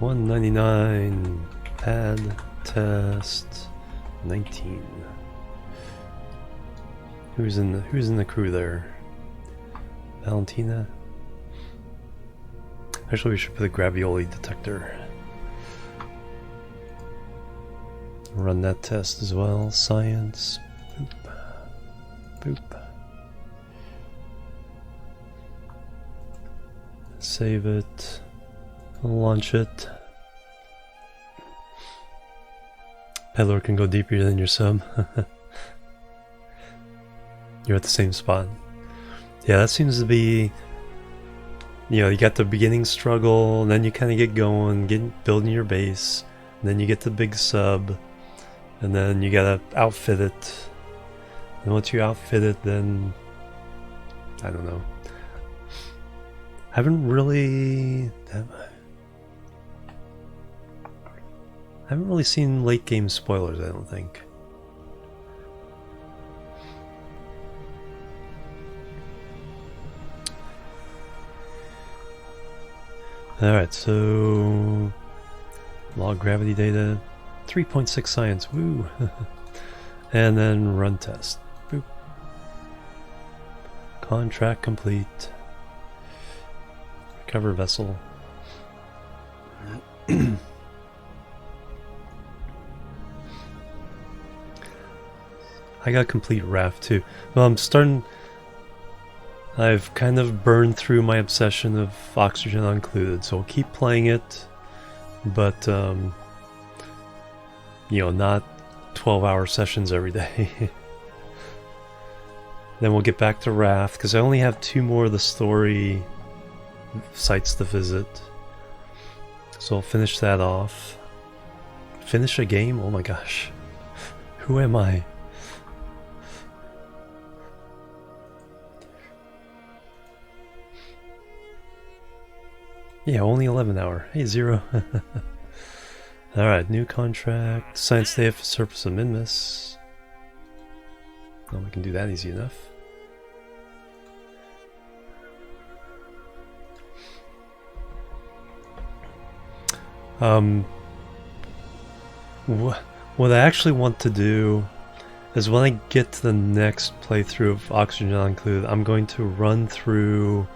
$199 pad test 19. Who's in the crew there? Valentina? Actually, we should put a gravioli detector. Run that test as well. Science. Boop. Boop. Save it. Launch it. Peddler can go deeper than your sub. You're at the same spot. Yeah, that seems to be... You know, you got the beginning struggle, and then you kind of get going, building your base, and then you get the big sub, and then you gotta outfit it. And once you outfit it, then... I don't know. haven't really seen late game spoilers, I don't think. Alright, so log gravity data, 3.6 science, woo! And then run test. Boop. Contract complete. Recover vessel. I got complete raft too. Well, I've kind of burned through my obsession of oxygen included, so I'll keep playing it, but you know, not 12-hour sessions every day. Then we'll get back to raft, because I only have 2 more of the story sites to visit. So I'll finish that off. Finish a game? Oh my gosh. Who am I? Yeah, only 11 hour. Hey, Zero. Alright, new contract. Science day for surface of Minmus. Oh, we can do that easy enough. What I actually want to do is when I get to the next playthrough of Oxygen Included, I'm going to run through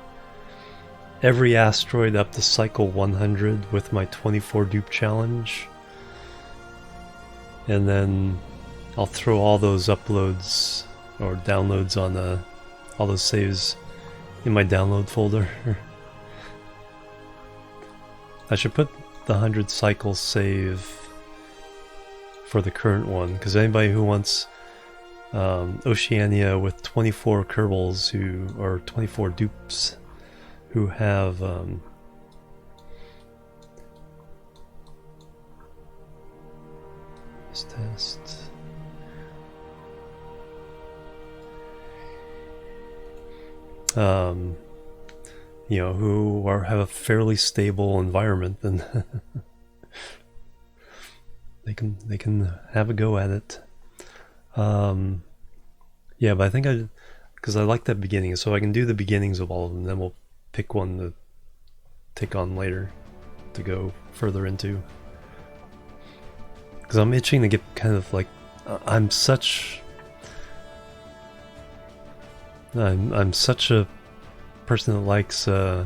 every asteroid up to cycle 100 with my 24 dupe challenge, and then I'll throw all those uploads or downloads on all those saves in my download folder. I should put the 100 cycles save for the current one, because anybody who wants Oceania with 24 Kerbals or 24 dupes who have this test. You know, who have a fairly stable environment, then they can have a go at it. Yeah, but I think because I like that beginning, so I can do the beginnings of all of them, then we'll pick one to take on later to go further into. Because I'm itching to get kind of like I'm such a person that likes I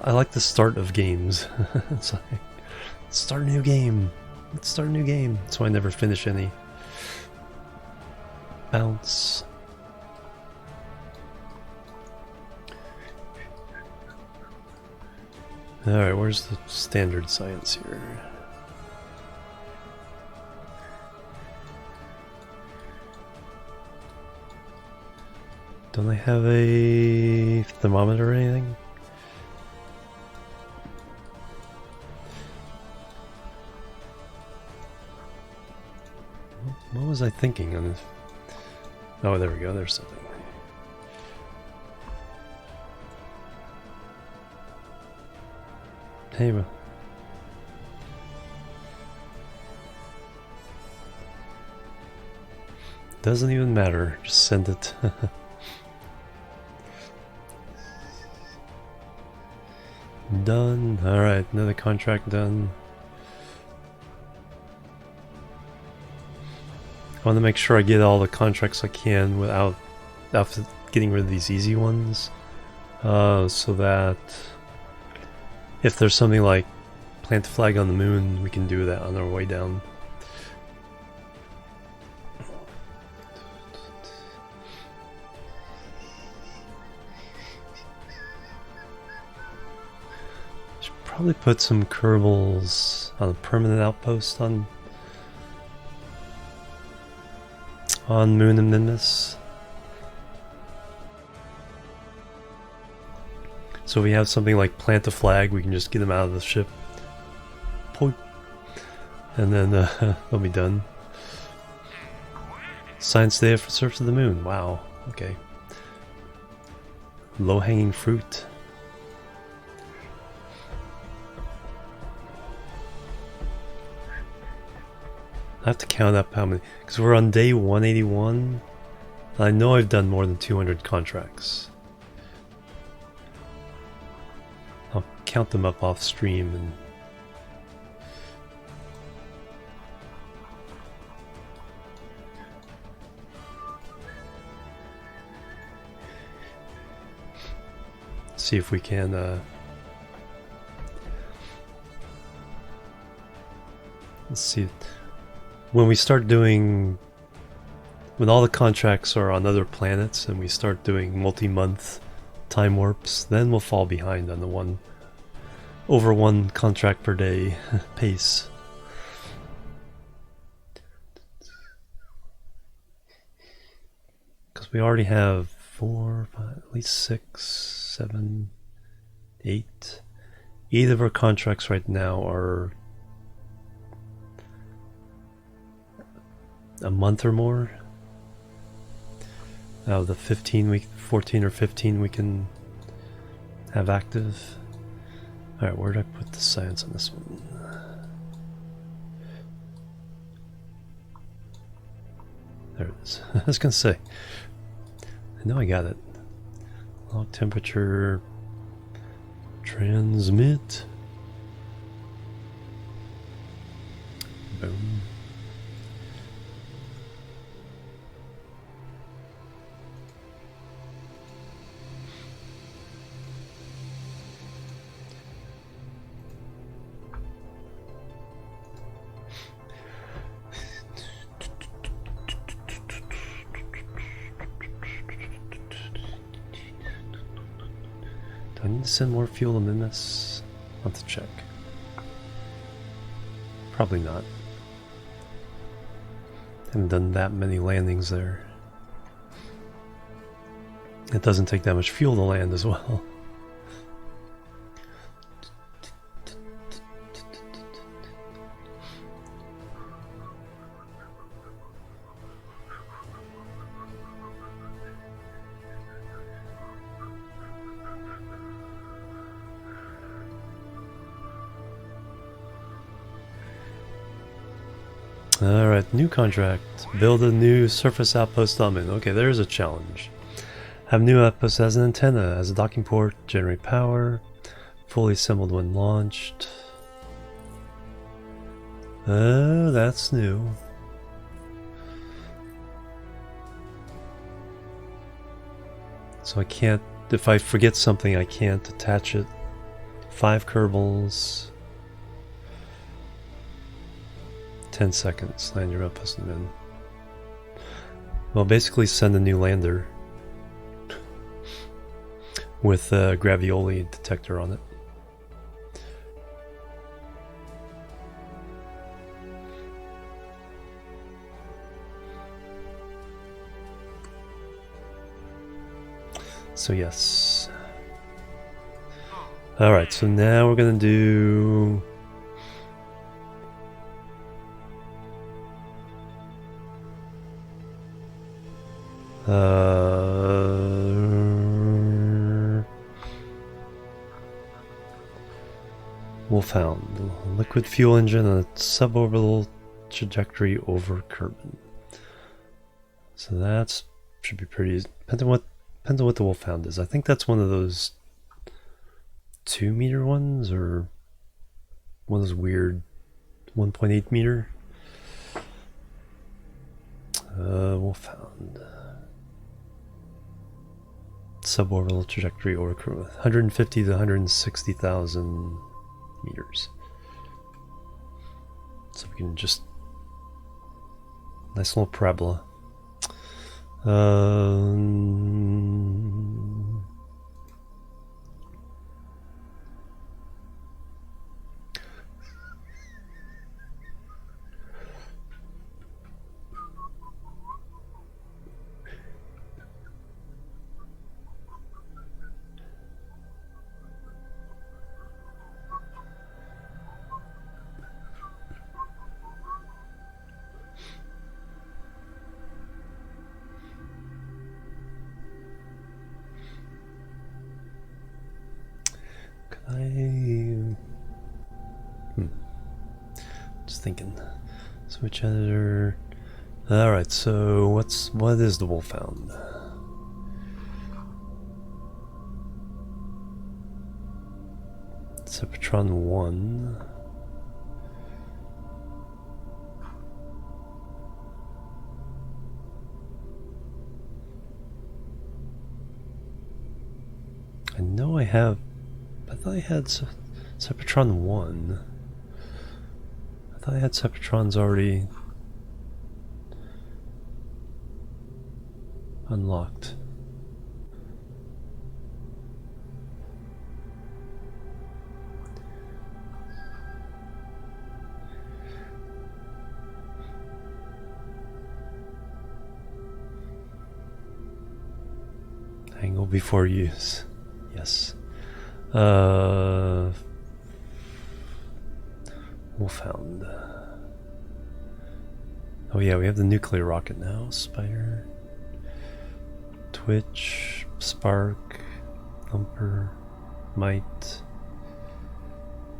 like the start of games. It's like, let's start a new game. Let's start a new game. So I never finish any. Bounce. Alright, where's the standard science here? Don't I have a thermometer or anything? What was I thinking on this? Oh, there we go, there's something. Hey, well. Doesn't even matter, just send it. Done. Alright, another contract done. I want to make sure I get all the contracts I can without getting rid of these easy ones. So that if there's something like plant a flag on the moon, we can do that on our way down. Probably put some Kerbals on a permanent outpost on Moon and Minmus. So we have something like plant a flag, we can just get them out of the ship. Poip. And then they'll be done. Science day for surface of the moon. Wow. Okay. Low-hanging fruit. I have to count up how many, because we're on day 181. I know I've done more than 200 contracts. I'll count them up off stream and see if we can let's see. When we start doing, when all the contracts are on other planets and we start doing multi-month time warps, then we'll fall behind on the over one contract per day pace. Because we already have 4, 5, at least 6, 7, 8. 8 of our contracts right now are a month or more. Out of the 14 or 15 we can have active. Alright, where did I put the science on this one? There it is. I was gonna say, I know I got it. Log temperature, transmit. Boom. Do I need to send more fuel to Mimas? I'll have to check. Probably not. Haven't done that many landings there. It doesn't take that much fuel to land as well. Alright, new contract. Build a new surface outpost on it. Okay, there's a challenge. Have new outpost as an antenna, as a docking port, generate power, fully assembled when launched. Oh, that's new. So I can't, if I forget something, I can't attach it. 5 Kerbals. 10 seconds, land your outpost and then. Well, basically send a new lander with a gravioli detector on it. So yes. Alright, so now we're gonna do Wolfhound, liquid fuel engine on a suborbital trajectory over Kerbal. So that should be pretty easy. Depends on what the Wolfhound is. I think that's one of those 2-meter ones, or one of those weird 1.8 meter. Wolfhound. Suborbital trajectory over Kerbal. 150 to 160,000 meters. So we can just nice little parabola. thinking. Switch editor. Alright, so what is the Wolfhound? Sepatron 1. I know I have. I thought I had Sepatron 1. I thought I had Sepatrons already unlocked. Angle before use. Yes. Wolfhound. Oh yeah, we have the nuclear rocket now. Spider. Twitch. Spark. Thumper. Mite.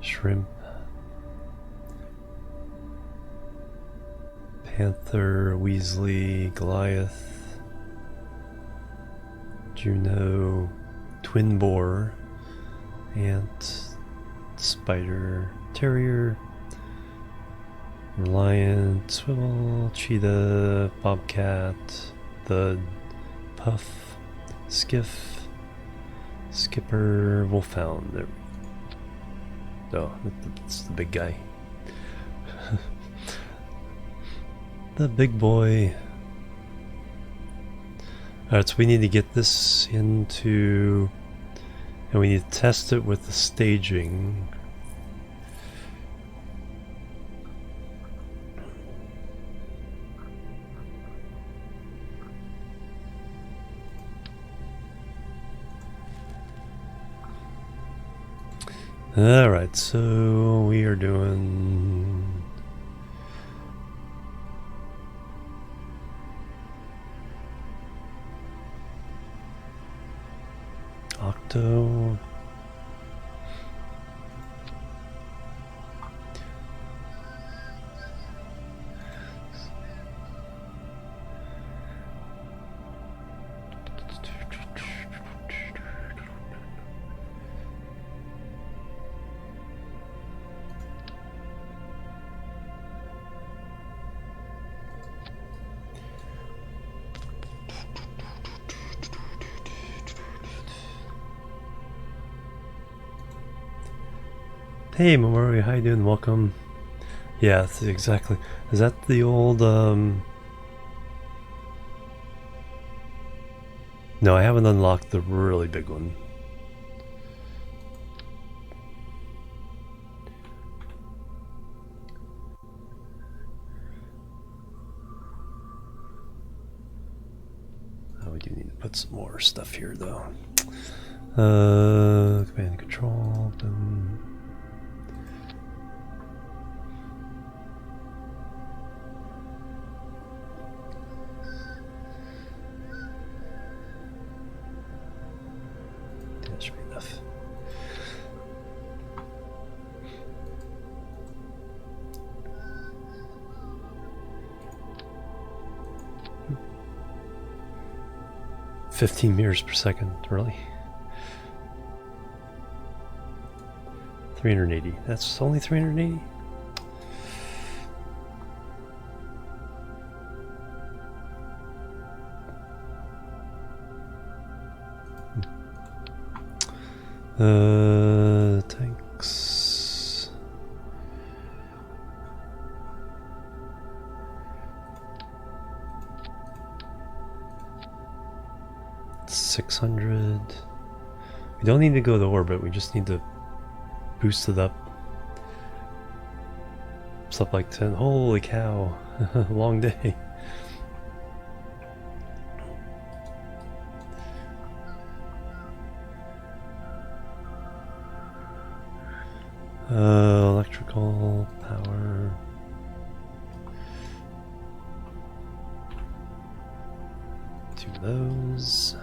Shrimp. Panther. Weasley. Goliath. Juno. Twin boar. Ant. Spider. Terrier. Reliant. Swivel. Cheetah. Bobcat. Thud. Puff. Skiff. Skipper. Wolfhound. There. Oh, that's the big guy. The big boy. Alright, so we need to get this into, and we need to test it with the staging. Alright, so we are doing Octo. Hey Mamoru, how you doing? Welcome. Yeah, that's exactly. Is that the old No, I haven't unlocked the really big one. Oh, we do need to put some more stuff here though. Command and control. That should be enough. Hmm. 15 meters per second, really? 380. That's only 380? Tanks. $600. We don't need to go to orbit, we just need to boost it up. Stuff like 10. Holy cow. Long day. Electrical power. Do those.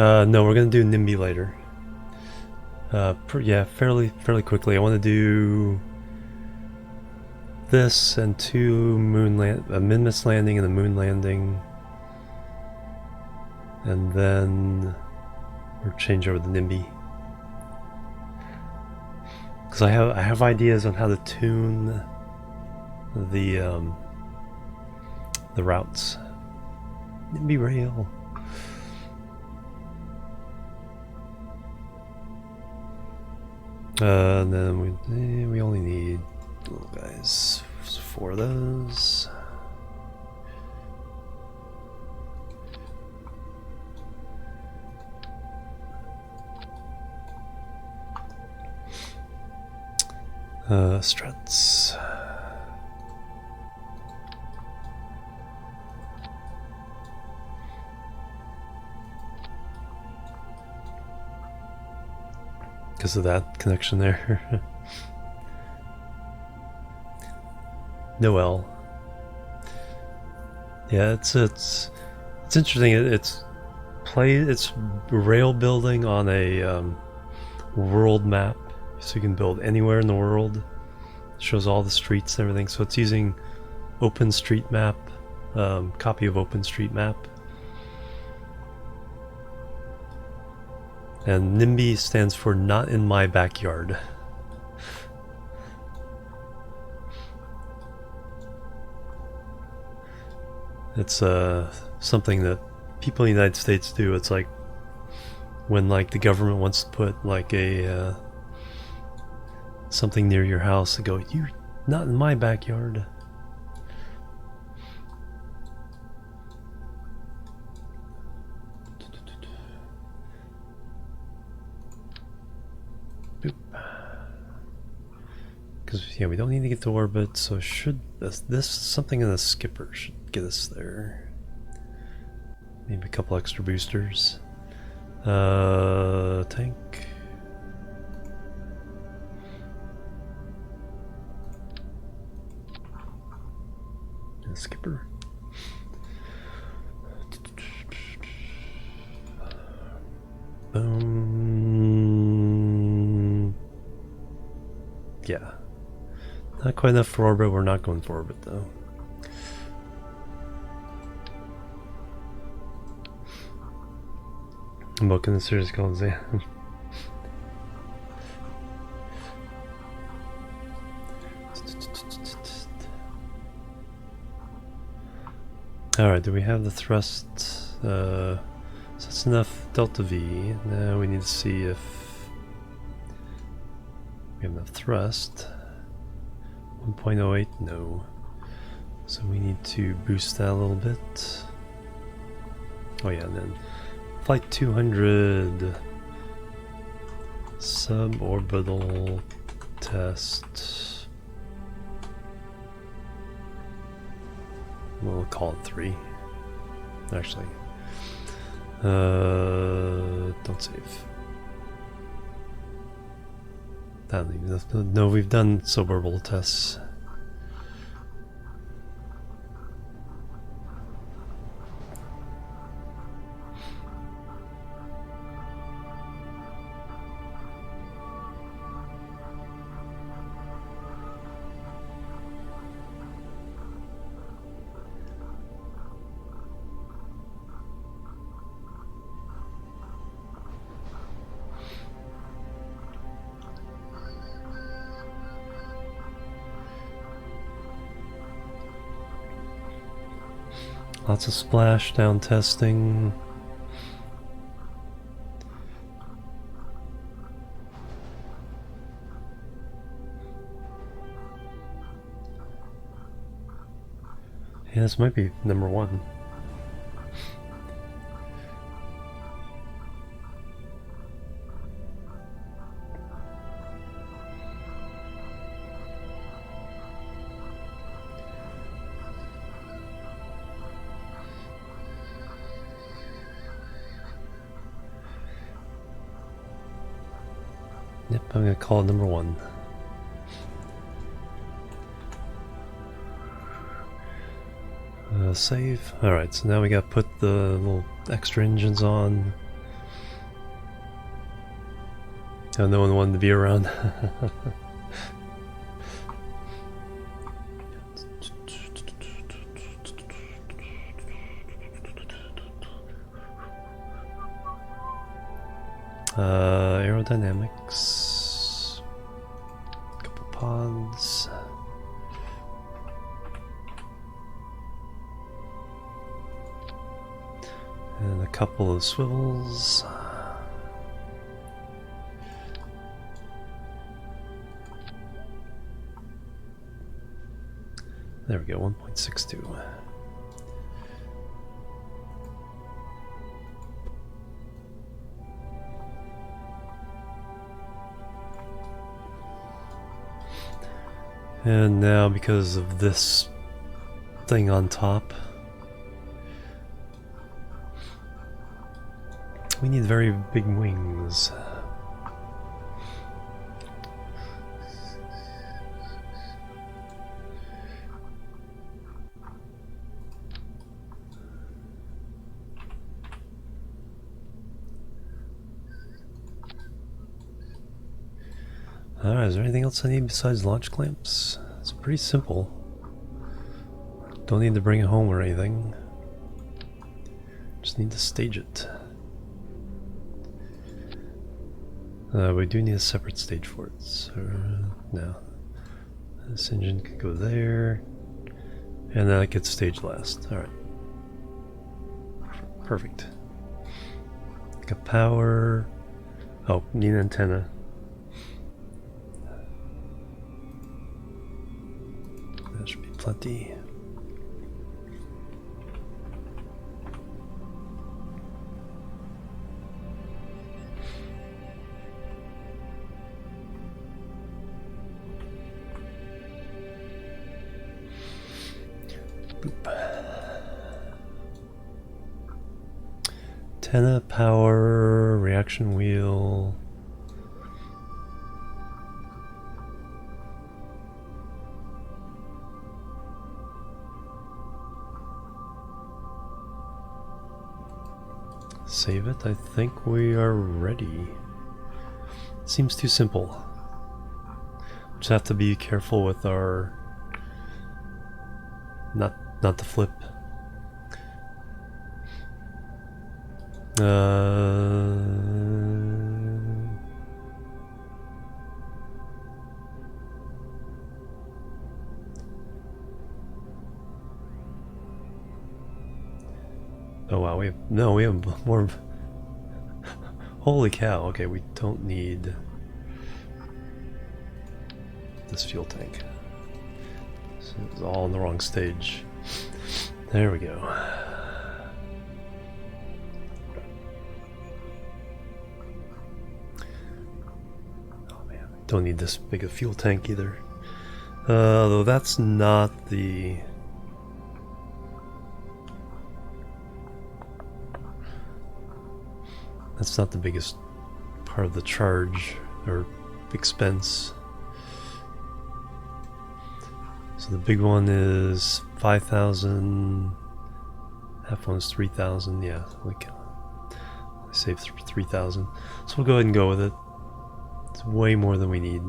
No, we're gonna do NIMBY later. Yeah, fairly quickly. I want to do this and two a Minmus landing and a moon landing, and then we'll change over the NIMBY. Because I have ideas on how to tune the routes. NIMBY rail. And then we only need little guys, 4 of those. Struts. Because of that connection there. Noel. Yeah, it's interesting. It's rail building on a world map, so you can build anywhere in the world. It shows all the streets and everything. So it's using OpenStreetMap, copy of OpenStreetMap. And NIMBY stands for not in my backyard. It's something that people in the United States do. It's like when like the government wants to put like a something near your house, they go, "You not in my backyard." Because yeah, we don't need to get to orbit, so should this something in the skipper should get us there. Maybe a couple extra boosters. Tank. And skipper. Boom. Yeah. Not quite enough for orbit. We're not going for orbit though. I'm booking the series calls, yeah. Alright, do we have the thrust? So that's enough delta V. Now we need to see if we have enough thrust. 1.08, no. So we need to boost that a little bit. Oh yeah, and then flight 200 suborbital test. We'll call it 3. Actually, don't save. No, we've done suborbital tests. Lots of splashdown testing. Yeah, this might be number 1. Yep, I'm gonna call it number 1. Save. Alright, so now we gotta put the little extra engines on. Oh, no one wanted to be around. Aerodynamics. Couple pods. And a couple of swivels. There we go, 1.62. And now, because of this thing on top, we need very big wings. Alright, is there anything else I need besides launch clamps? It's pretty simple. Don't need to bring it home or anything. Just need to stage it. We do need a separate stage for it, so no. This engine could go there, and then it gets staged last. Alright. Perfect. Got power. Oh, need an antenna. That should be plenty. Boop. Antenna, power, reaction wheel. Save it. I think we are ready. Seems too simple. Just have to be careful with our not to flip. Oh wow, we have more. Holy cow! Okay, we don't need this fuel tank. So it's all in the wrong stage. There we go. Oh man, don't need this big a fuel tank either. Though that's not the. That's not the biggest part of the charge or expense. So the big one is 5,000. Half one's 3,000. Yeah, we can save 3,000. So we'll go ahead and go with it. It's way more than we need.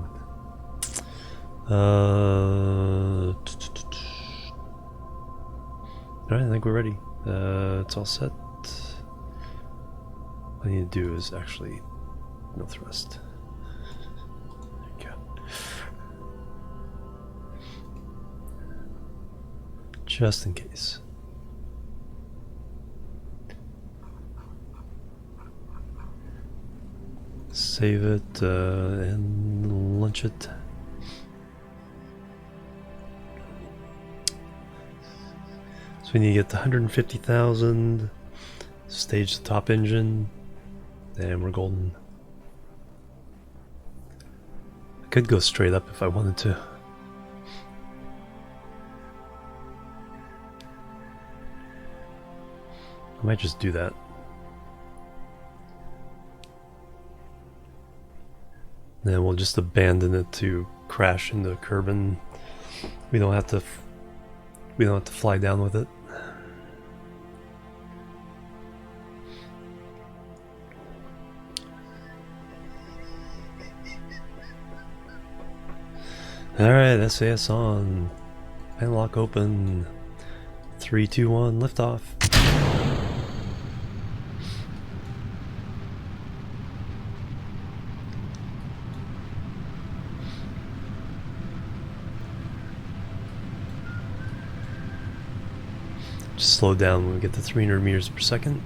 Alright, I think we're ready. It's all set. What I need to do is actually no thrust. There you go. Just in case. Save it and launch it. So we need to get to 150,000, stage the top engine, and we're golden. I could go straight up if I wanted to. I might just do that. Then we'll just abandon it to crash into Kerbin. We don't have to fly down with it. Alright, SAS on. Fan lock open. 3, 2, 1, liftoff. Just slow down when we get to 300 meters per second.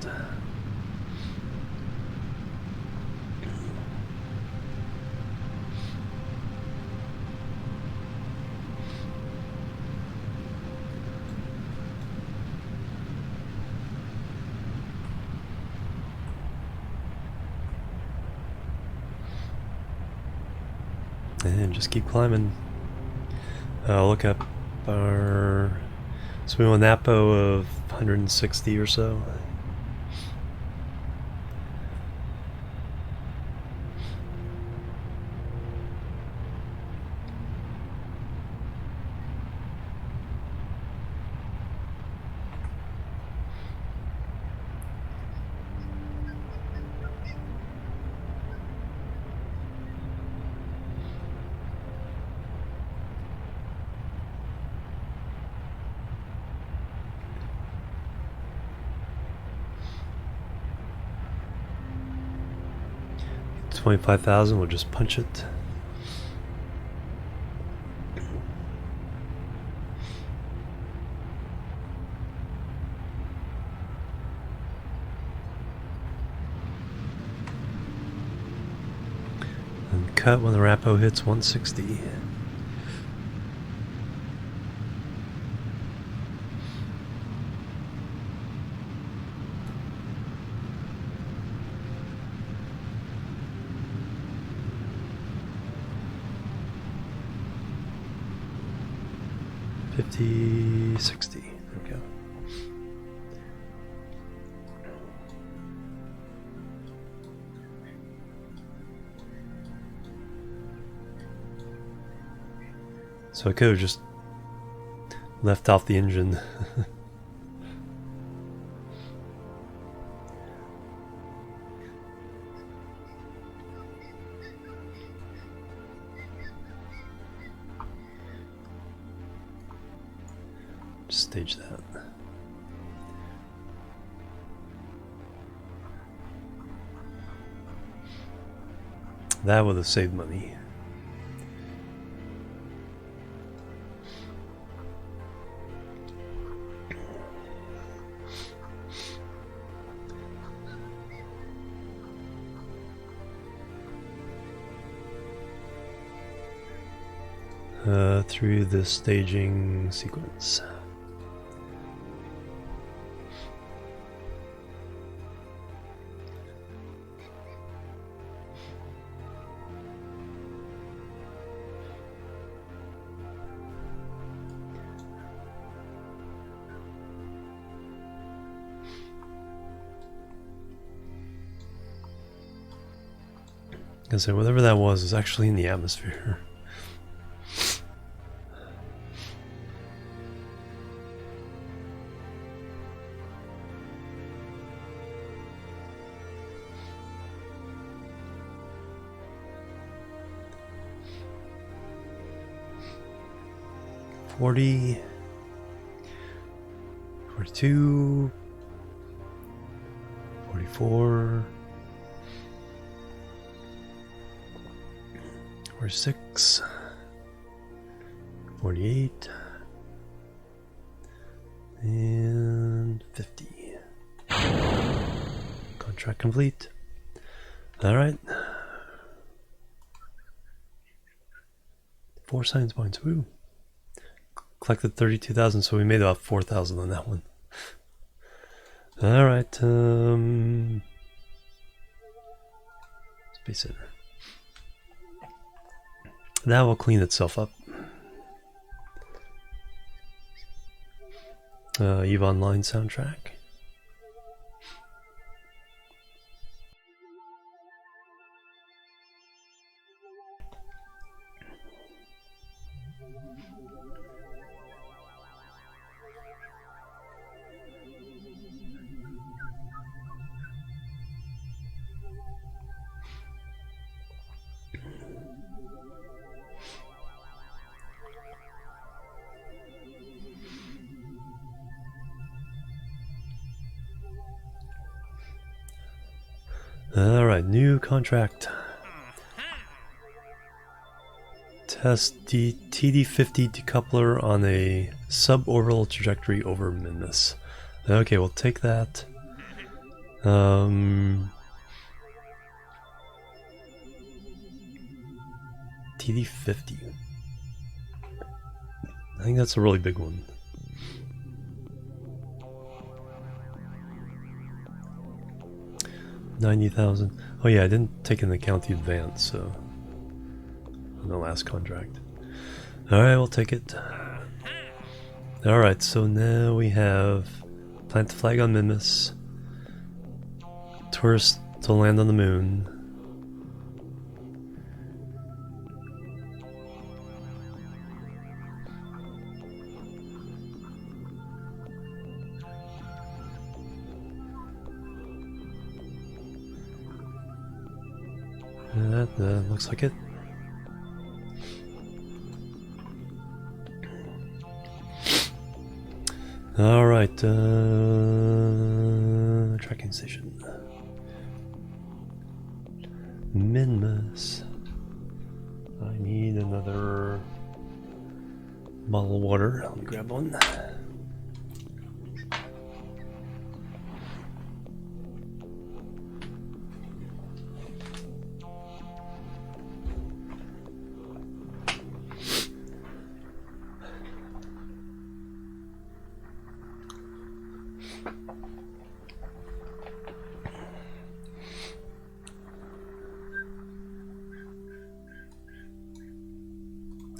And just keep climbing. Look up our... So we want an APO of 160 or so. $25,000, we'll just punch it. And cut when the Rapo hits 160. $50, $60. Okay. So I could have just left off the engine. Just stage that. That would have saved money. Through the staging sequence. And so whatever that was is actually in the atmosphere. $40, $42, $44, $46, $48, and $50. Contract complete. All right. 4 science points. Woo. Collected 32,000, so we made about 4,000 on that one. All right. Space Center. That will clean itself up. EVE Online soundtrack. Alright, new contract. Test TD50 decoupler on a suborbital trajectory over Minmus. Okay, we'll take that. TD50. I think that's a really big one. $90,000. Oh yeah, I didn't take into account the advance, so on the last contract. Alright, we'll take it. Alright, so now we have plant the flag on Minmus. Tourists to land on the moon. That looks like it. Alright, tracking station. Minmus. I need another bottle of water. Let me grab one.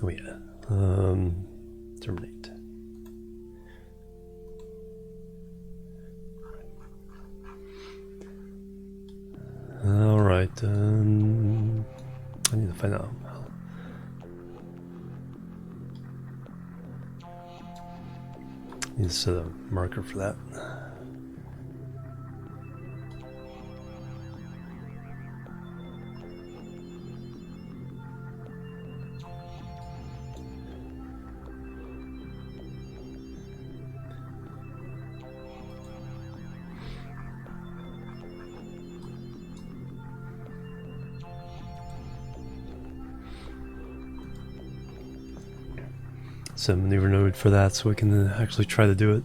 Oh yeah, terminate. All right, I need to find out. I need to set a marker for that. Set a maneuver node for that so we can actually try to do it.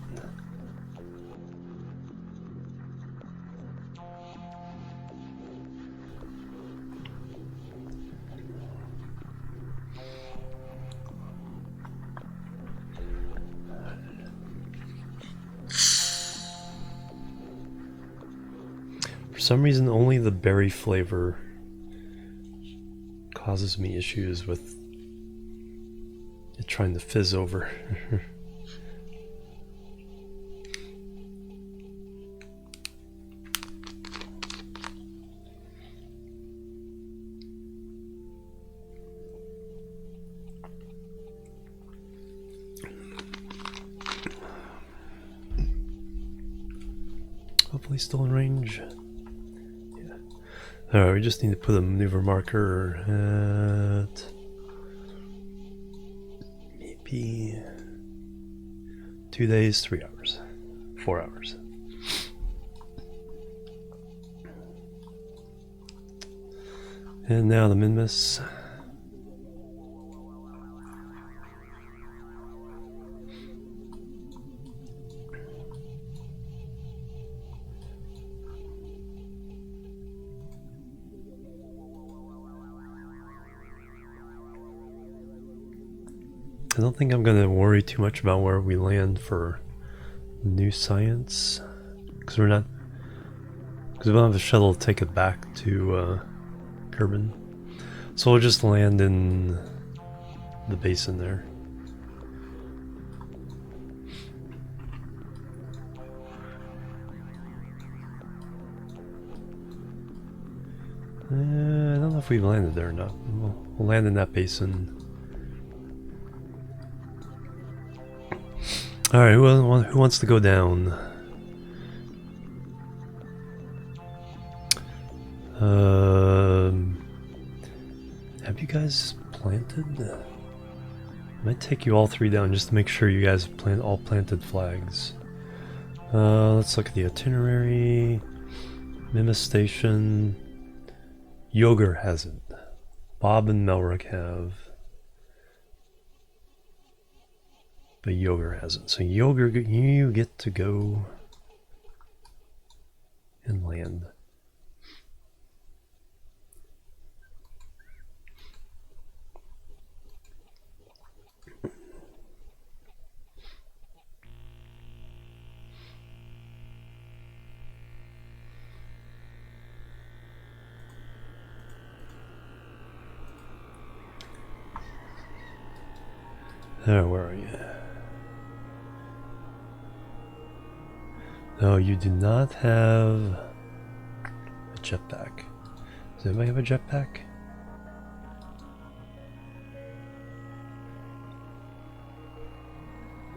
For some reason, only the berry flavor causes me issues with it trying to fizz over. Hopefully still in range. Yeah. Alright, we just need to put a maneuver marker at maybe 2 days, 3 hours, 4 hours. And now the Minmus. I don't think I'm going to worry too much about where we land for new science, because we don't have a shuttle to take it back to Kerbal. So we'll just land in the basin there. I don't know if we've landed there or not. We'll land in that basin. Alright, who wants to go down? Have you guys planted? I might take you all three down just to make sure you guys have all planted flags. Let's look at the itinerary. Mimus Station. Yoger hasn't. Bob and Melrick have. But Yoger hasn't. So Yoger, you get to go and land. Where are you? No, you do not have a jetpack. Does anybody have a jetpack?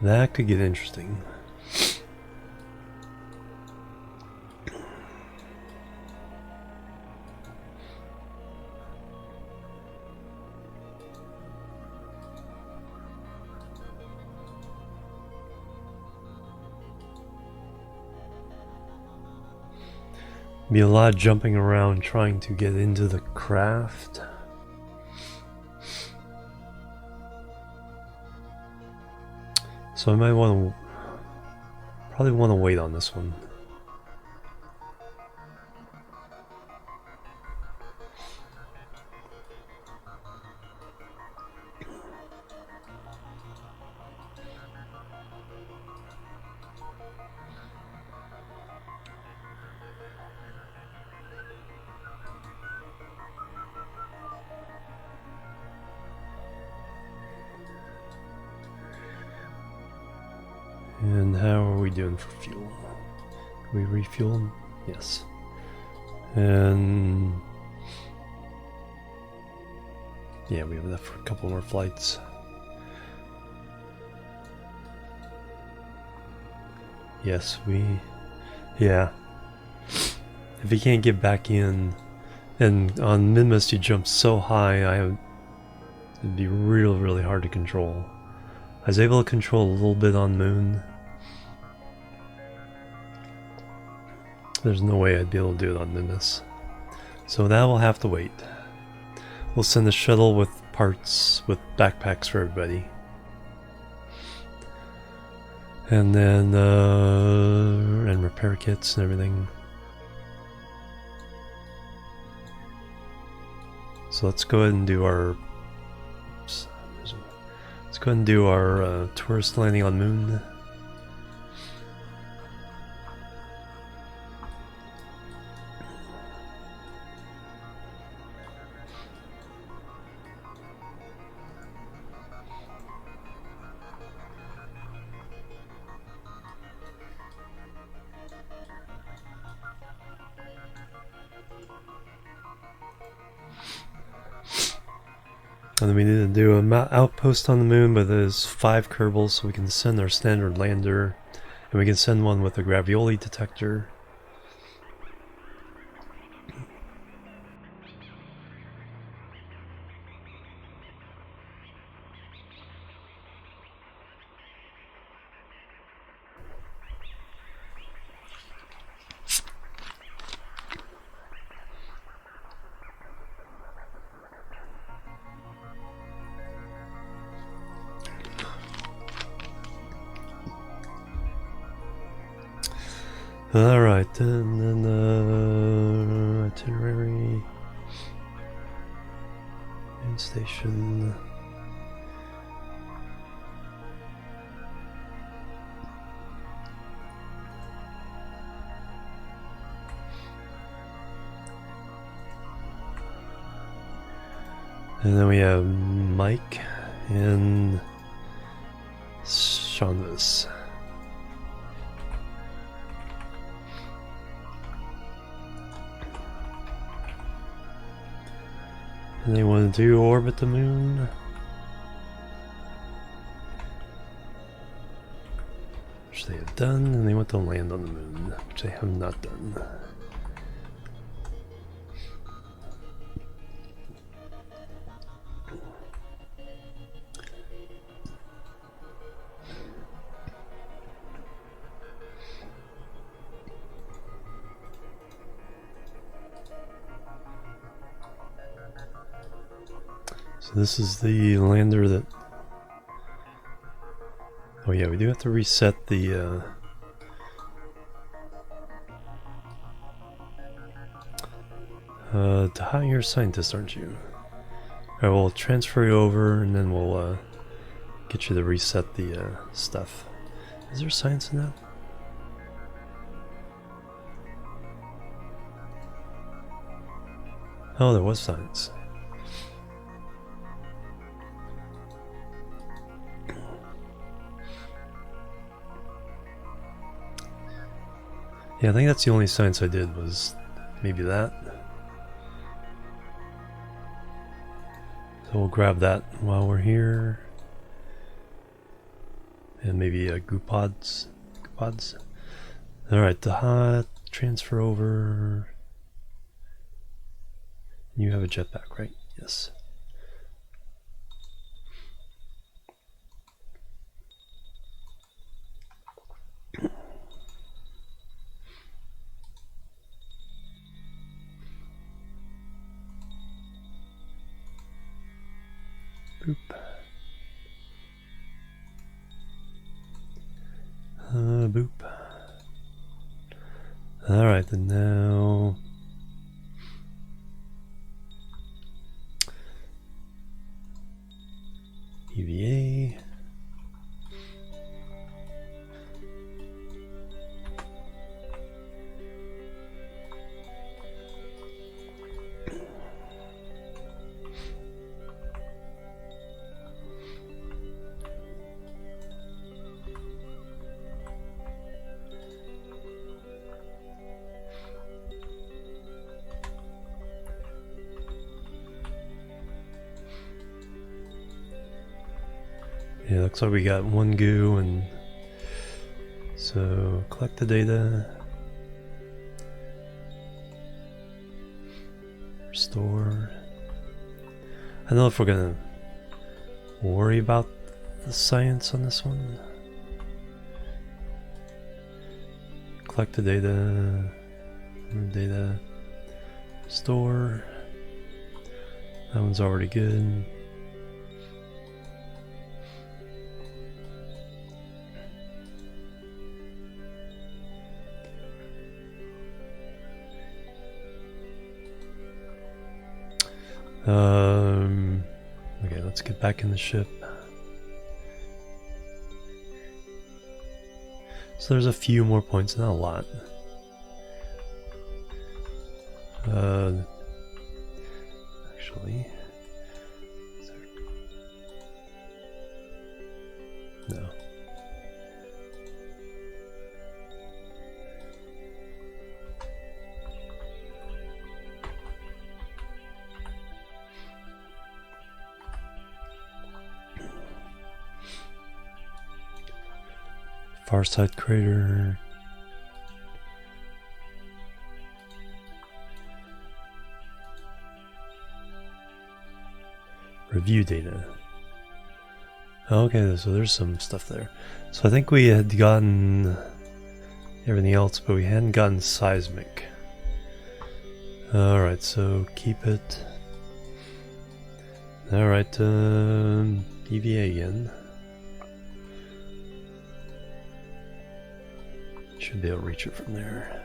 That could get interesting. Be a lot of jumping around trying to get into the craft. So I might probably want to wait on this one. And how are we doing for fuel? We refuel? Yes. And yeah, we have enough for a couple more flights. Yes, yeah. If he can't get back in, and on Minmus you jump so high, it'd be really hard to control. I was able to control a little bit on Moon. There's no way I'd be able to do it on Minmus. So that will have to wait. We'll send a shuttle with parts, with backpacks for everybody. And then, and repair kits and everything. So let's go ahead and do our, tourist landing on Moon. And then we need to do an outpost on the Moon, but there's 5 Kerbals, so we can send our standard lander. And we can send one with a Gravioli detector. Alright, and then itinerary, main station. And then we have Mike and Shondas. And they want to orbit the Moon. Which they have done, and they want to land on the Moon, which they have not done. So this is the lander that... Oh yeah, we do have to reset the... you're a scientist, aren't you? Alright, we'll transfer you over and then we'll get you to reset the stuff. Is there science in that? Oh, there was science. Yeah, I think that's the only science I did, was maybe that. So we'll grab that while we're here. And maybe goopods. Alright, transfer over. You have a jetpack, right? Yes. Boop. Boop. Alright, then now... EVA. Yeah, looks like we got one goo, and so collect the data, restore. I don't know if we're gonna worry about the science on this one. Collect the data, store. That one's already good. Okay, let's get back in the ship. So there's a few more points, not a lot. Actually, no. Farside crater. Review data. Okay, so there's some stuff there. So I think we had gotten everything else, but we hadn't gotten seismic. Alright, so keep it. Alright, EVA again. Should be able to reach it from there.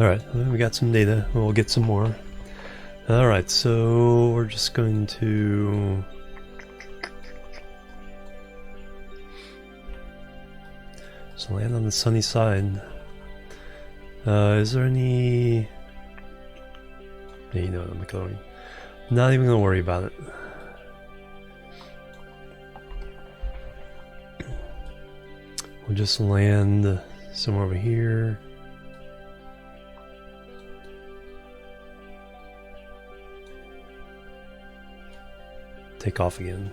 Alright, we got some data. We'll get some more. Alright, so we're just going to... So land on the sunny side. Is there any... Yeah, you know what, I'm not even gonna worry about it. We'll just land somewhere over here. Take off again.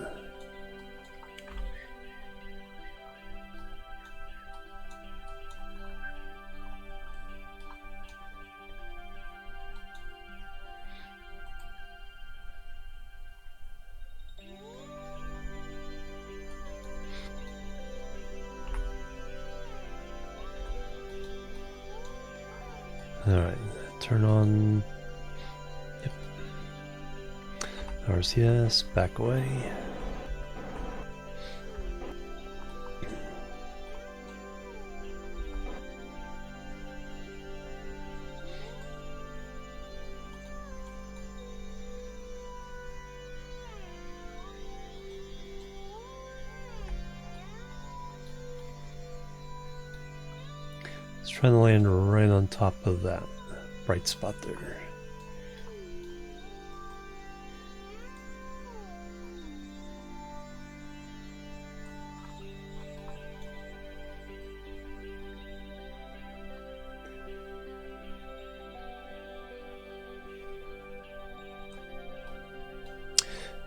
Alright, turn on. Yep. RCS, back away. Let's try to land right on top of that bright spot there.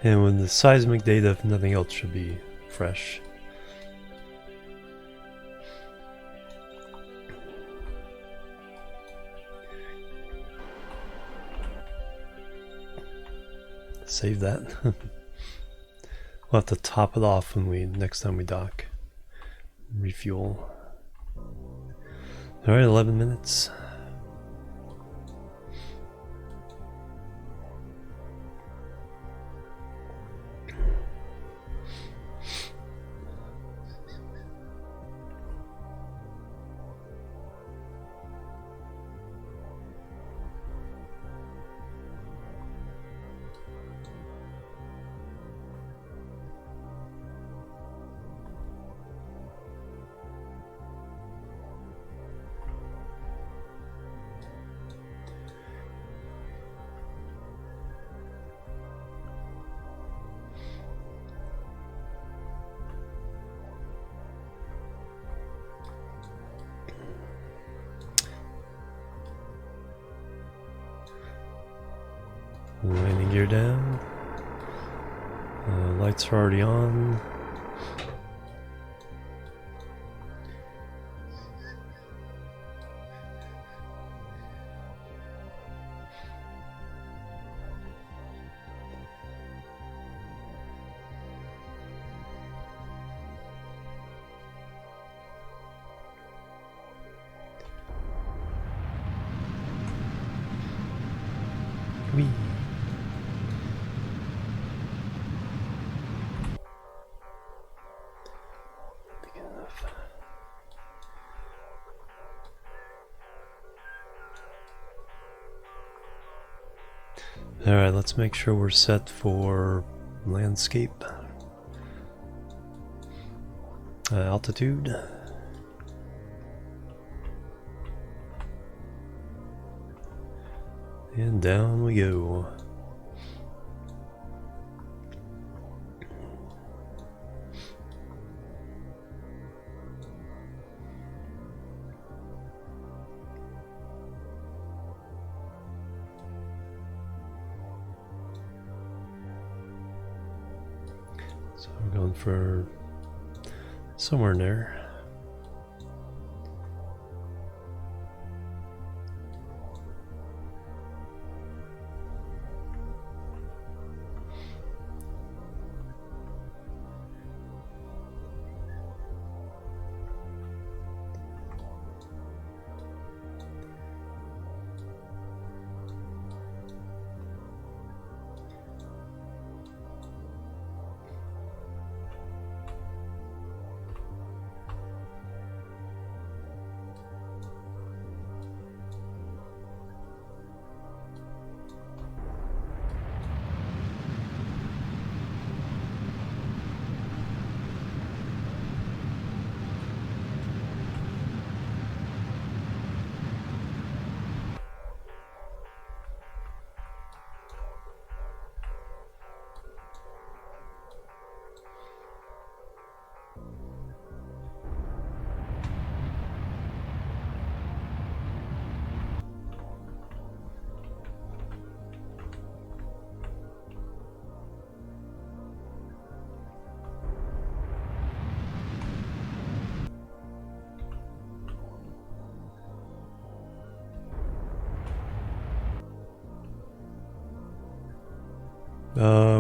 And with the seismic data, if nothing else, should be fresh. Save that. We'll have to top it off when next time we dock. Refuel. Alright, 11 minutes. Landing gear down. Lights are already on. Whee! Alright, let's make sure we're set for landscape. Altitude. And down we go. So we're going for somewhere in there.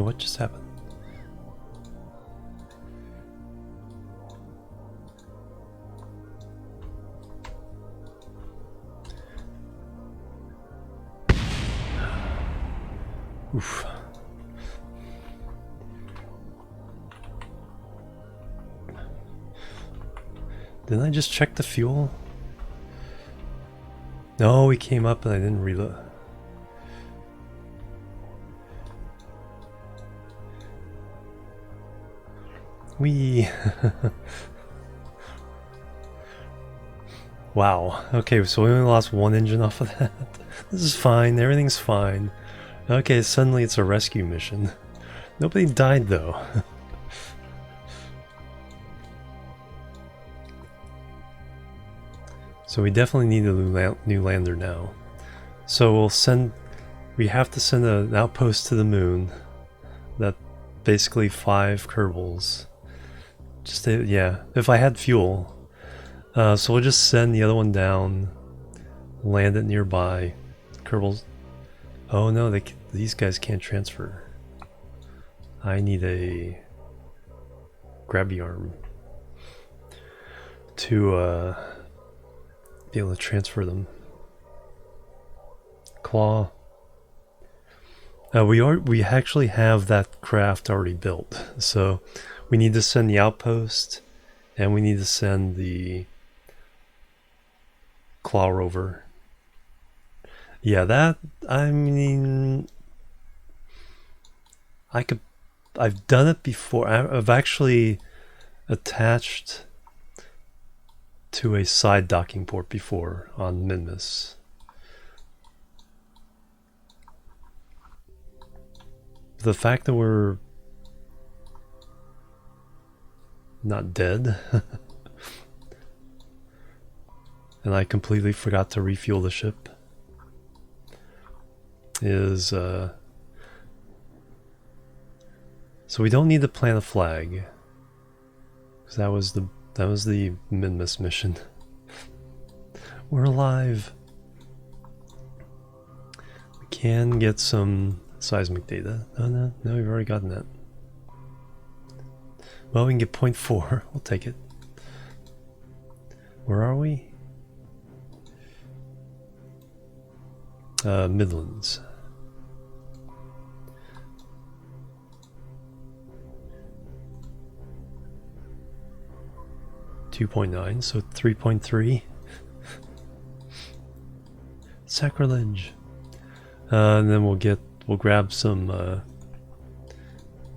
What just happened? Oof. Didn't I just check the fuel? No, we came up and I didn't reload. Wee. Wow. Okay, so we only lost one engine off of that. This is fine. Everything's fine. Okay, suddenly it's a rescue mission. Nobody died though. So we definitely need a new lander now. So we have to send an outpost to the moon. That basically 5 Kerbals. Yeah, if I had fuel. So we'll just send the other one down, land it nearby. Kerbals. Oh no, these guys can't transfer. I need a grabby arm to be able to transfer them. Claw. We actually have that craft already built, so we need to send the outpost, and we need to send the claw rover. Yeah, that, I mean, I've done it before. I've actually attached to a side docking port before on Minmus. The fact that we're not dead and I completely forgot to refuel the ship is so we don't need to plant a flag, because that was the Minmus mission. We're alive. We can get some seismic data. Oh no, we've already gotten that. Well, we can get 0.4. We'll take it. Where are we? Midlands. .9, so 3.3. Sacrilege. And then we'll grab some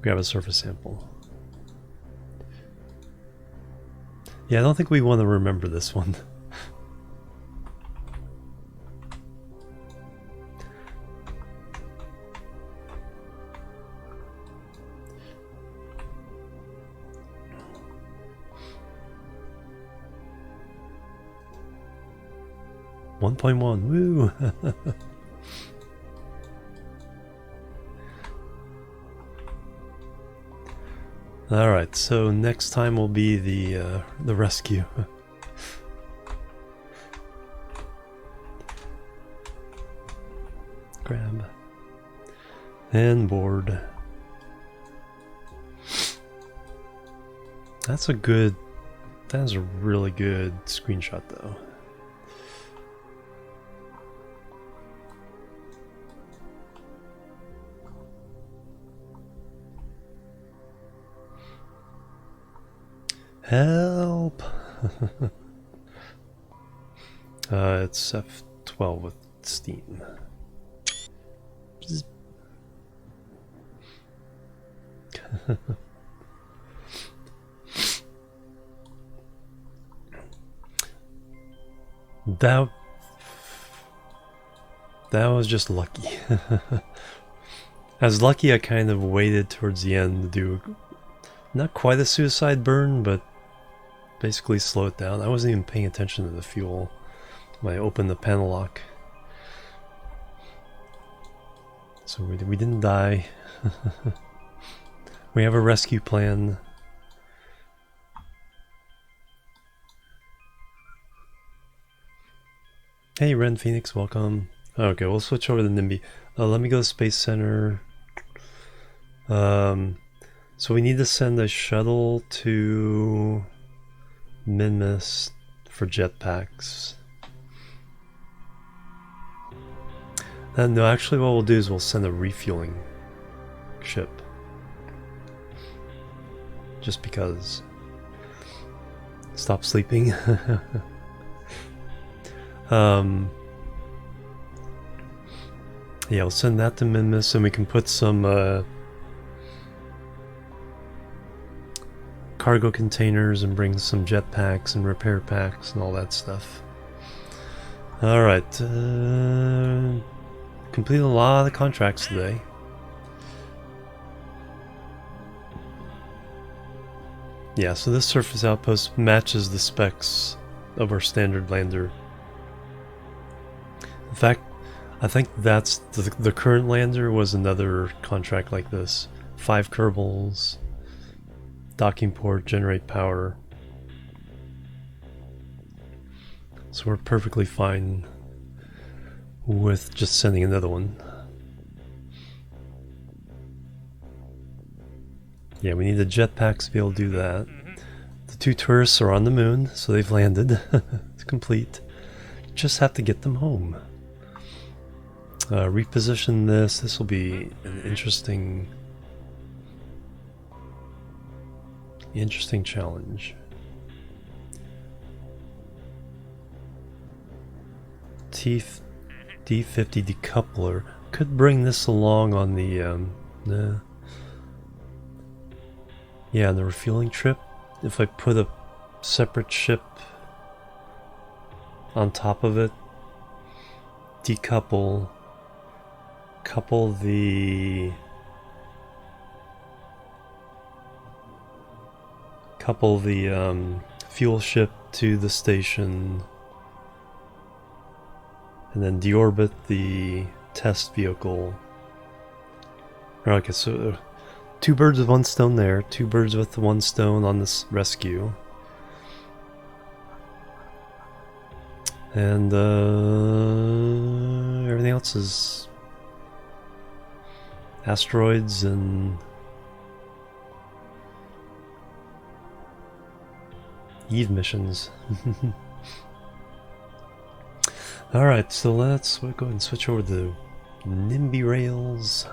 grab a surface sample. Yeah, I don't think we want to remember this one. .1, woo! All right, so next time will be the rescue. Grab and board. That's a really good screenshot though. Help! It's F12 with steam. That was just lucky. I was lucky I kind of waited towards the end to do not quite a suicide burn, but basically slow it down. I wasn't even paying attention to the fuel when I opened the panel lock. So we didn't die. We have a rescue plan. Hey Ren Phoenix, welcome. Okay, we'll switch over to NIMBY. Let me go to Space Center. So we need to send a shuttle to Minmus for jetpacks. No, actually what we'll do is we'll send a refueling ship. Just because. Stop sleeping. Yeah, we'll send that to Minmus, and we can put some cargo containers and bring some jetpacks and repair packs and all that stuff. Alright, completed a lot of contracts today. Yeah, so this surface outpost matches the specs of our standard lander. In fact, I think that's the current lander was another contract like this. 5 Kerbals, docking port, generate power. So we're perfectly fine with just sending another one. Yeah, we need the jetpacks to be able to do that. The 2 tourists are on the moon, so they've landed. It's complete. Just have to get them home. Reposition this. This will be an interesting challenge. D50 decoupler could bring this along on the yeah, on the refueling trip. If I put a separate ship on top of it, decouple, couple the fuel ship to the station, and then deorbit the test vehicle. Okay, so 2 birds with 1 stone there, 2 birds with 1 stone on this rescue. And everything else is asteroids and Eve missions. Alright, so let's go ahead and switch over to NIMBY rails.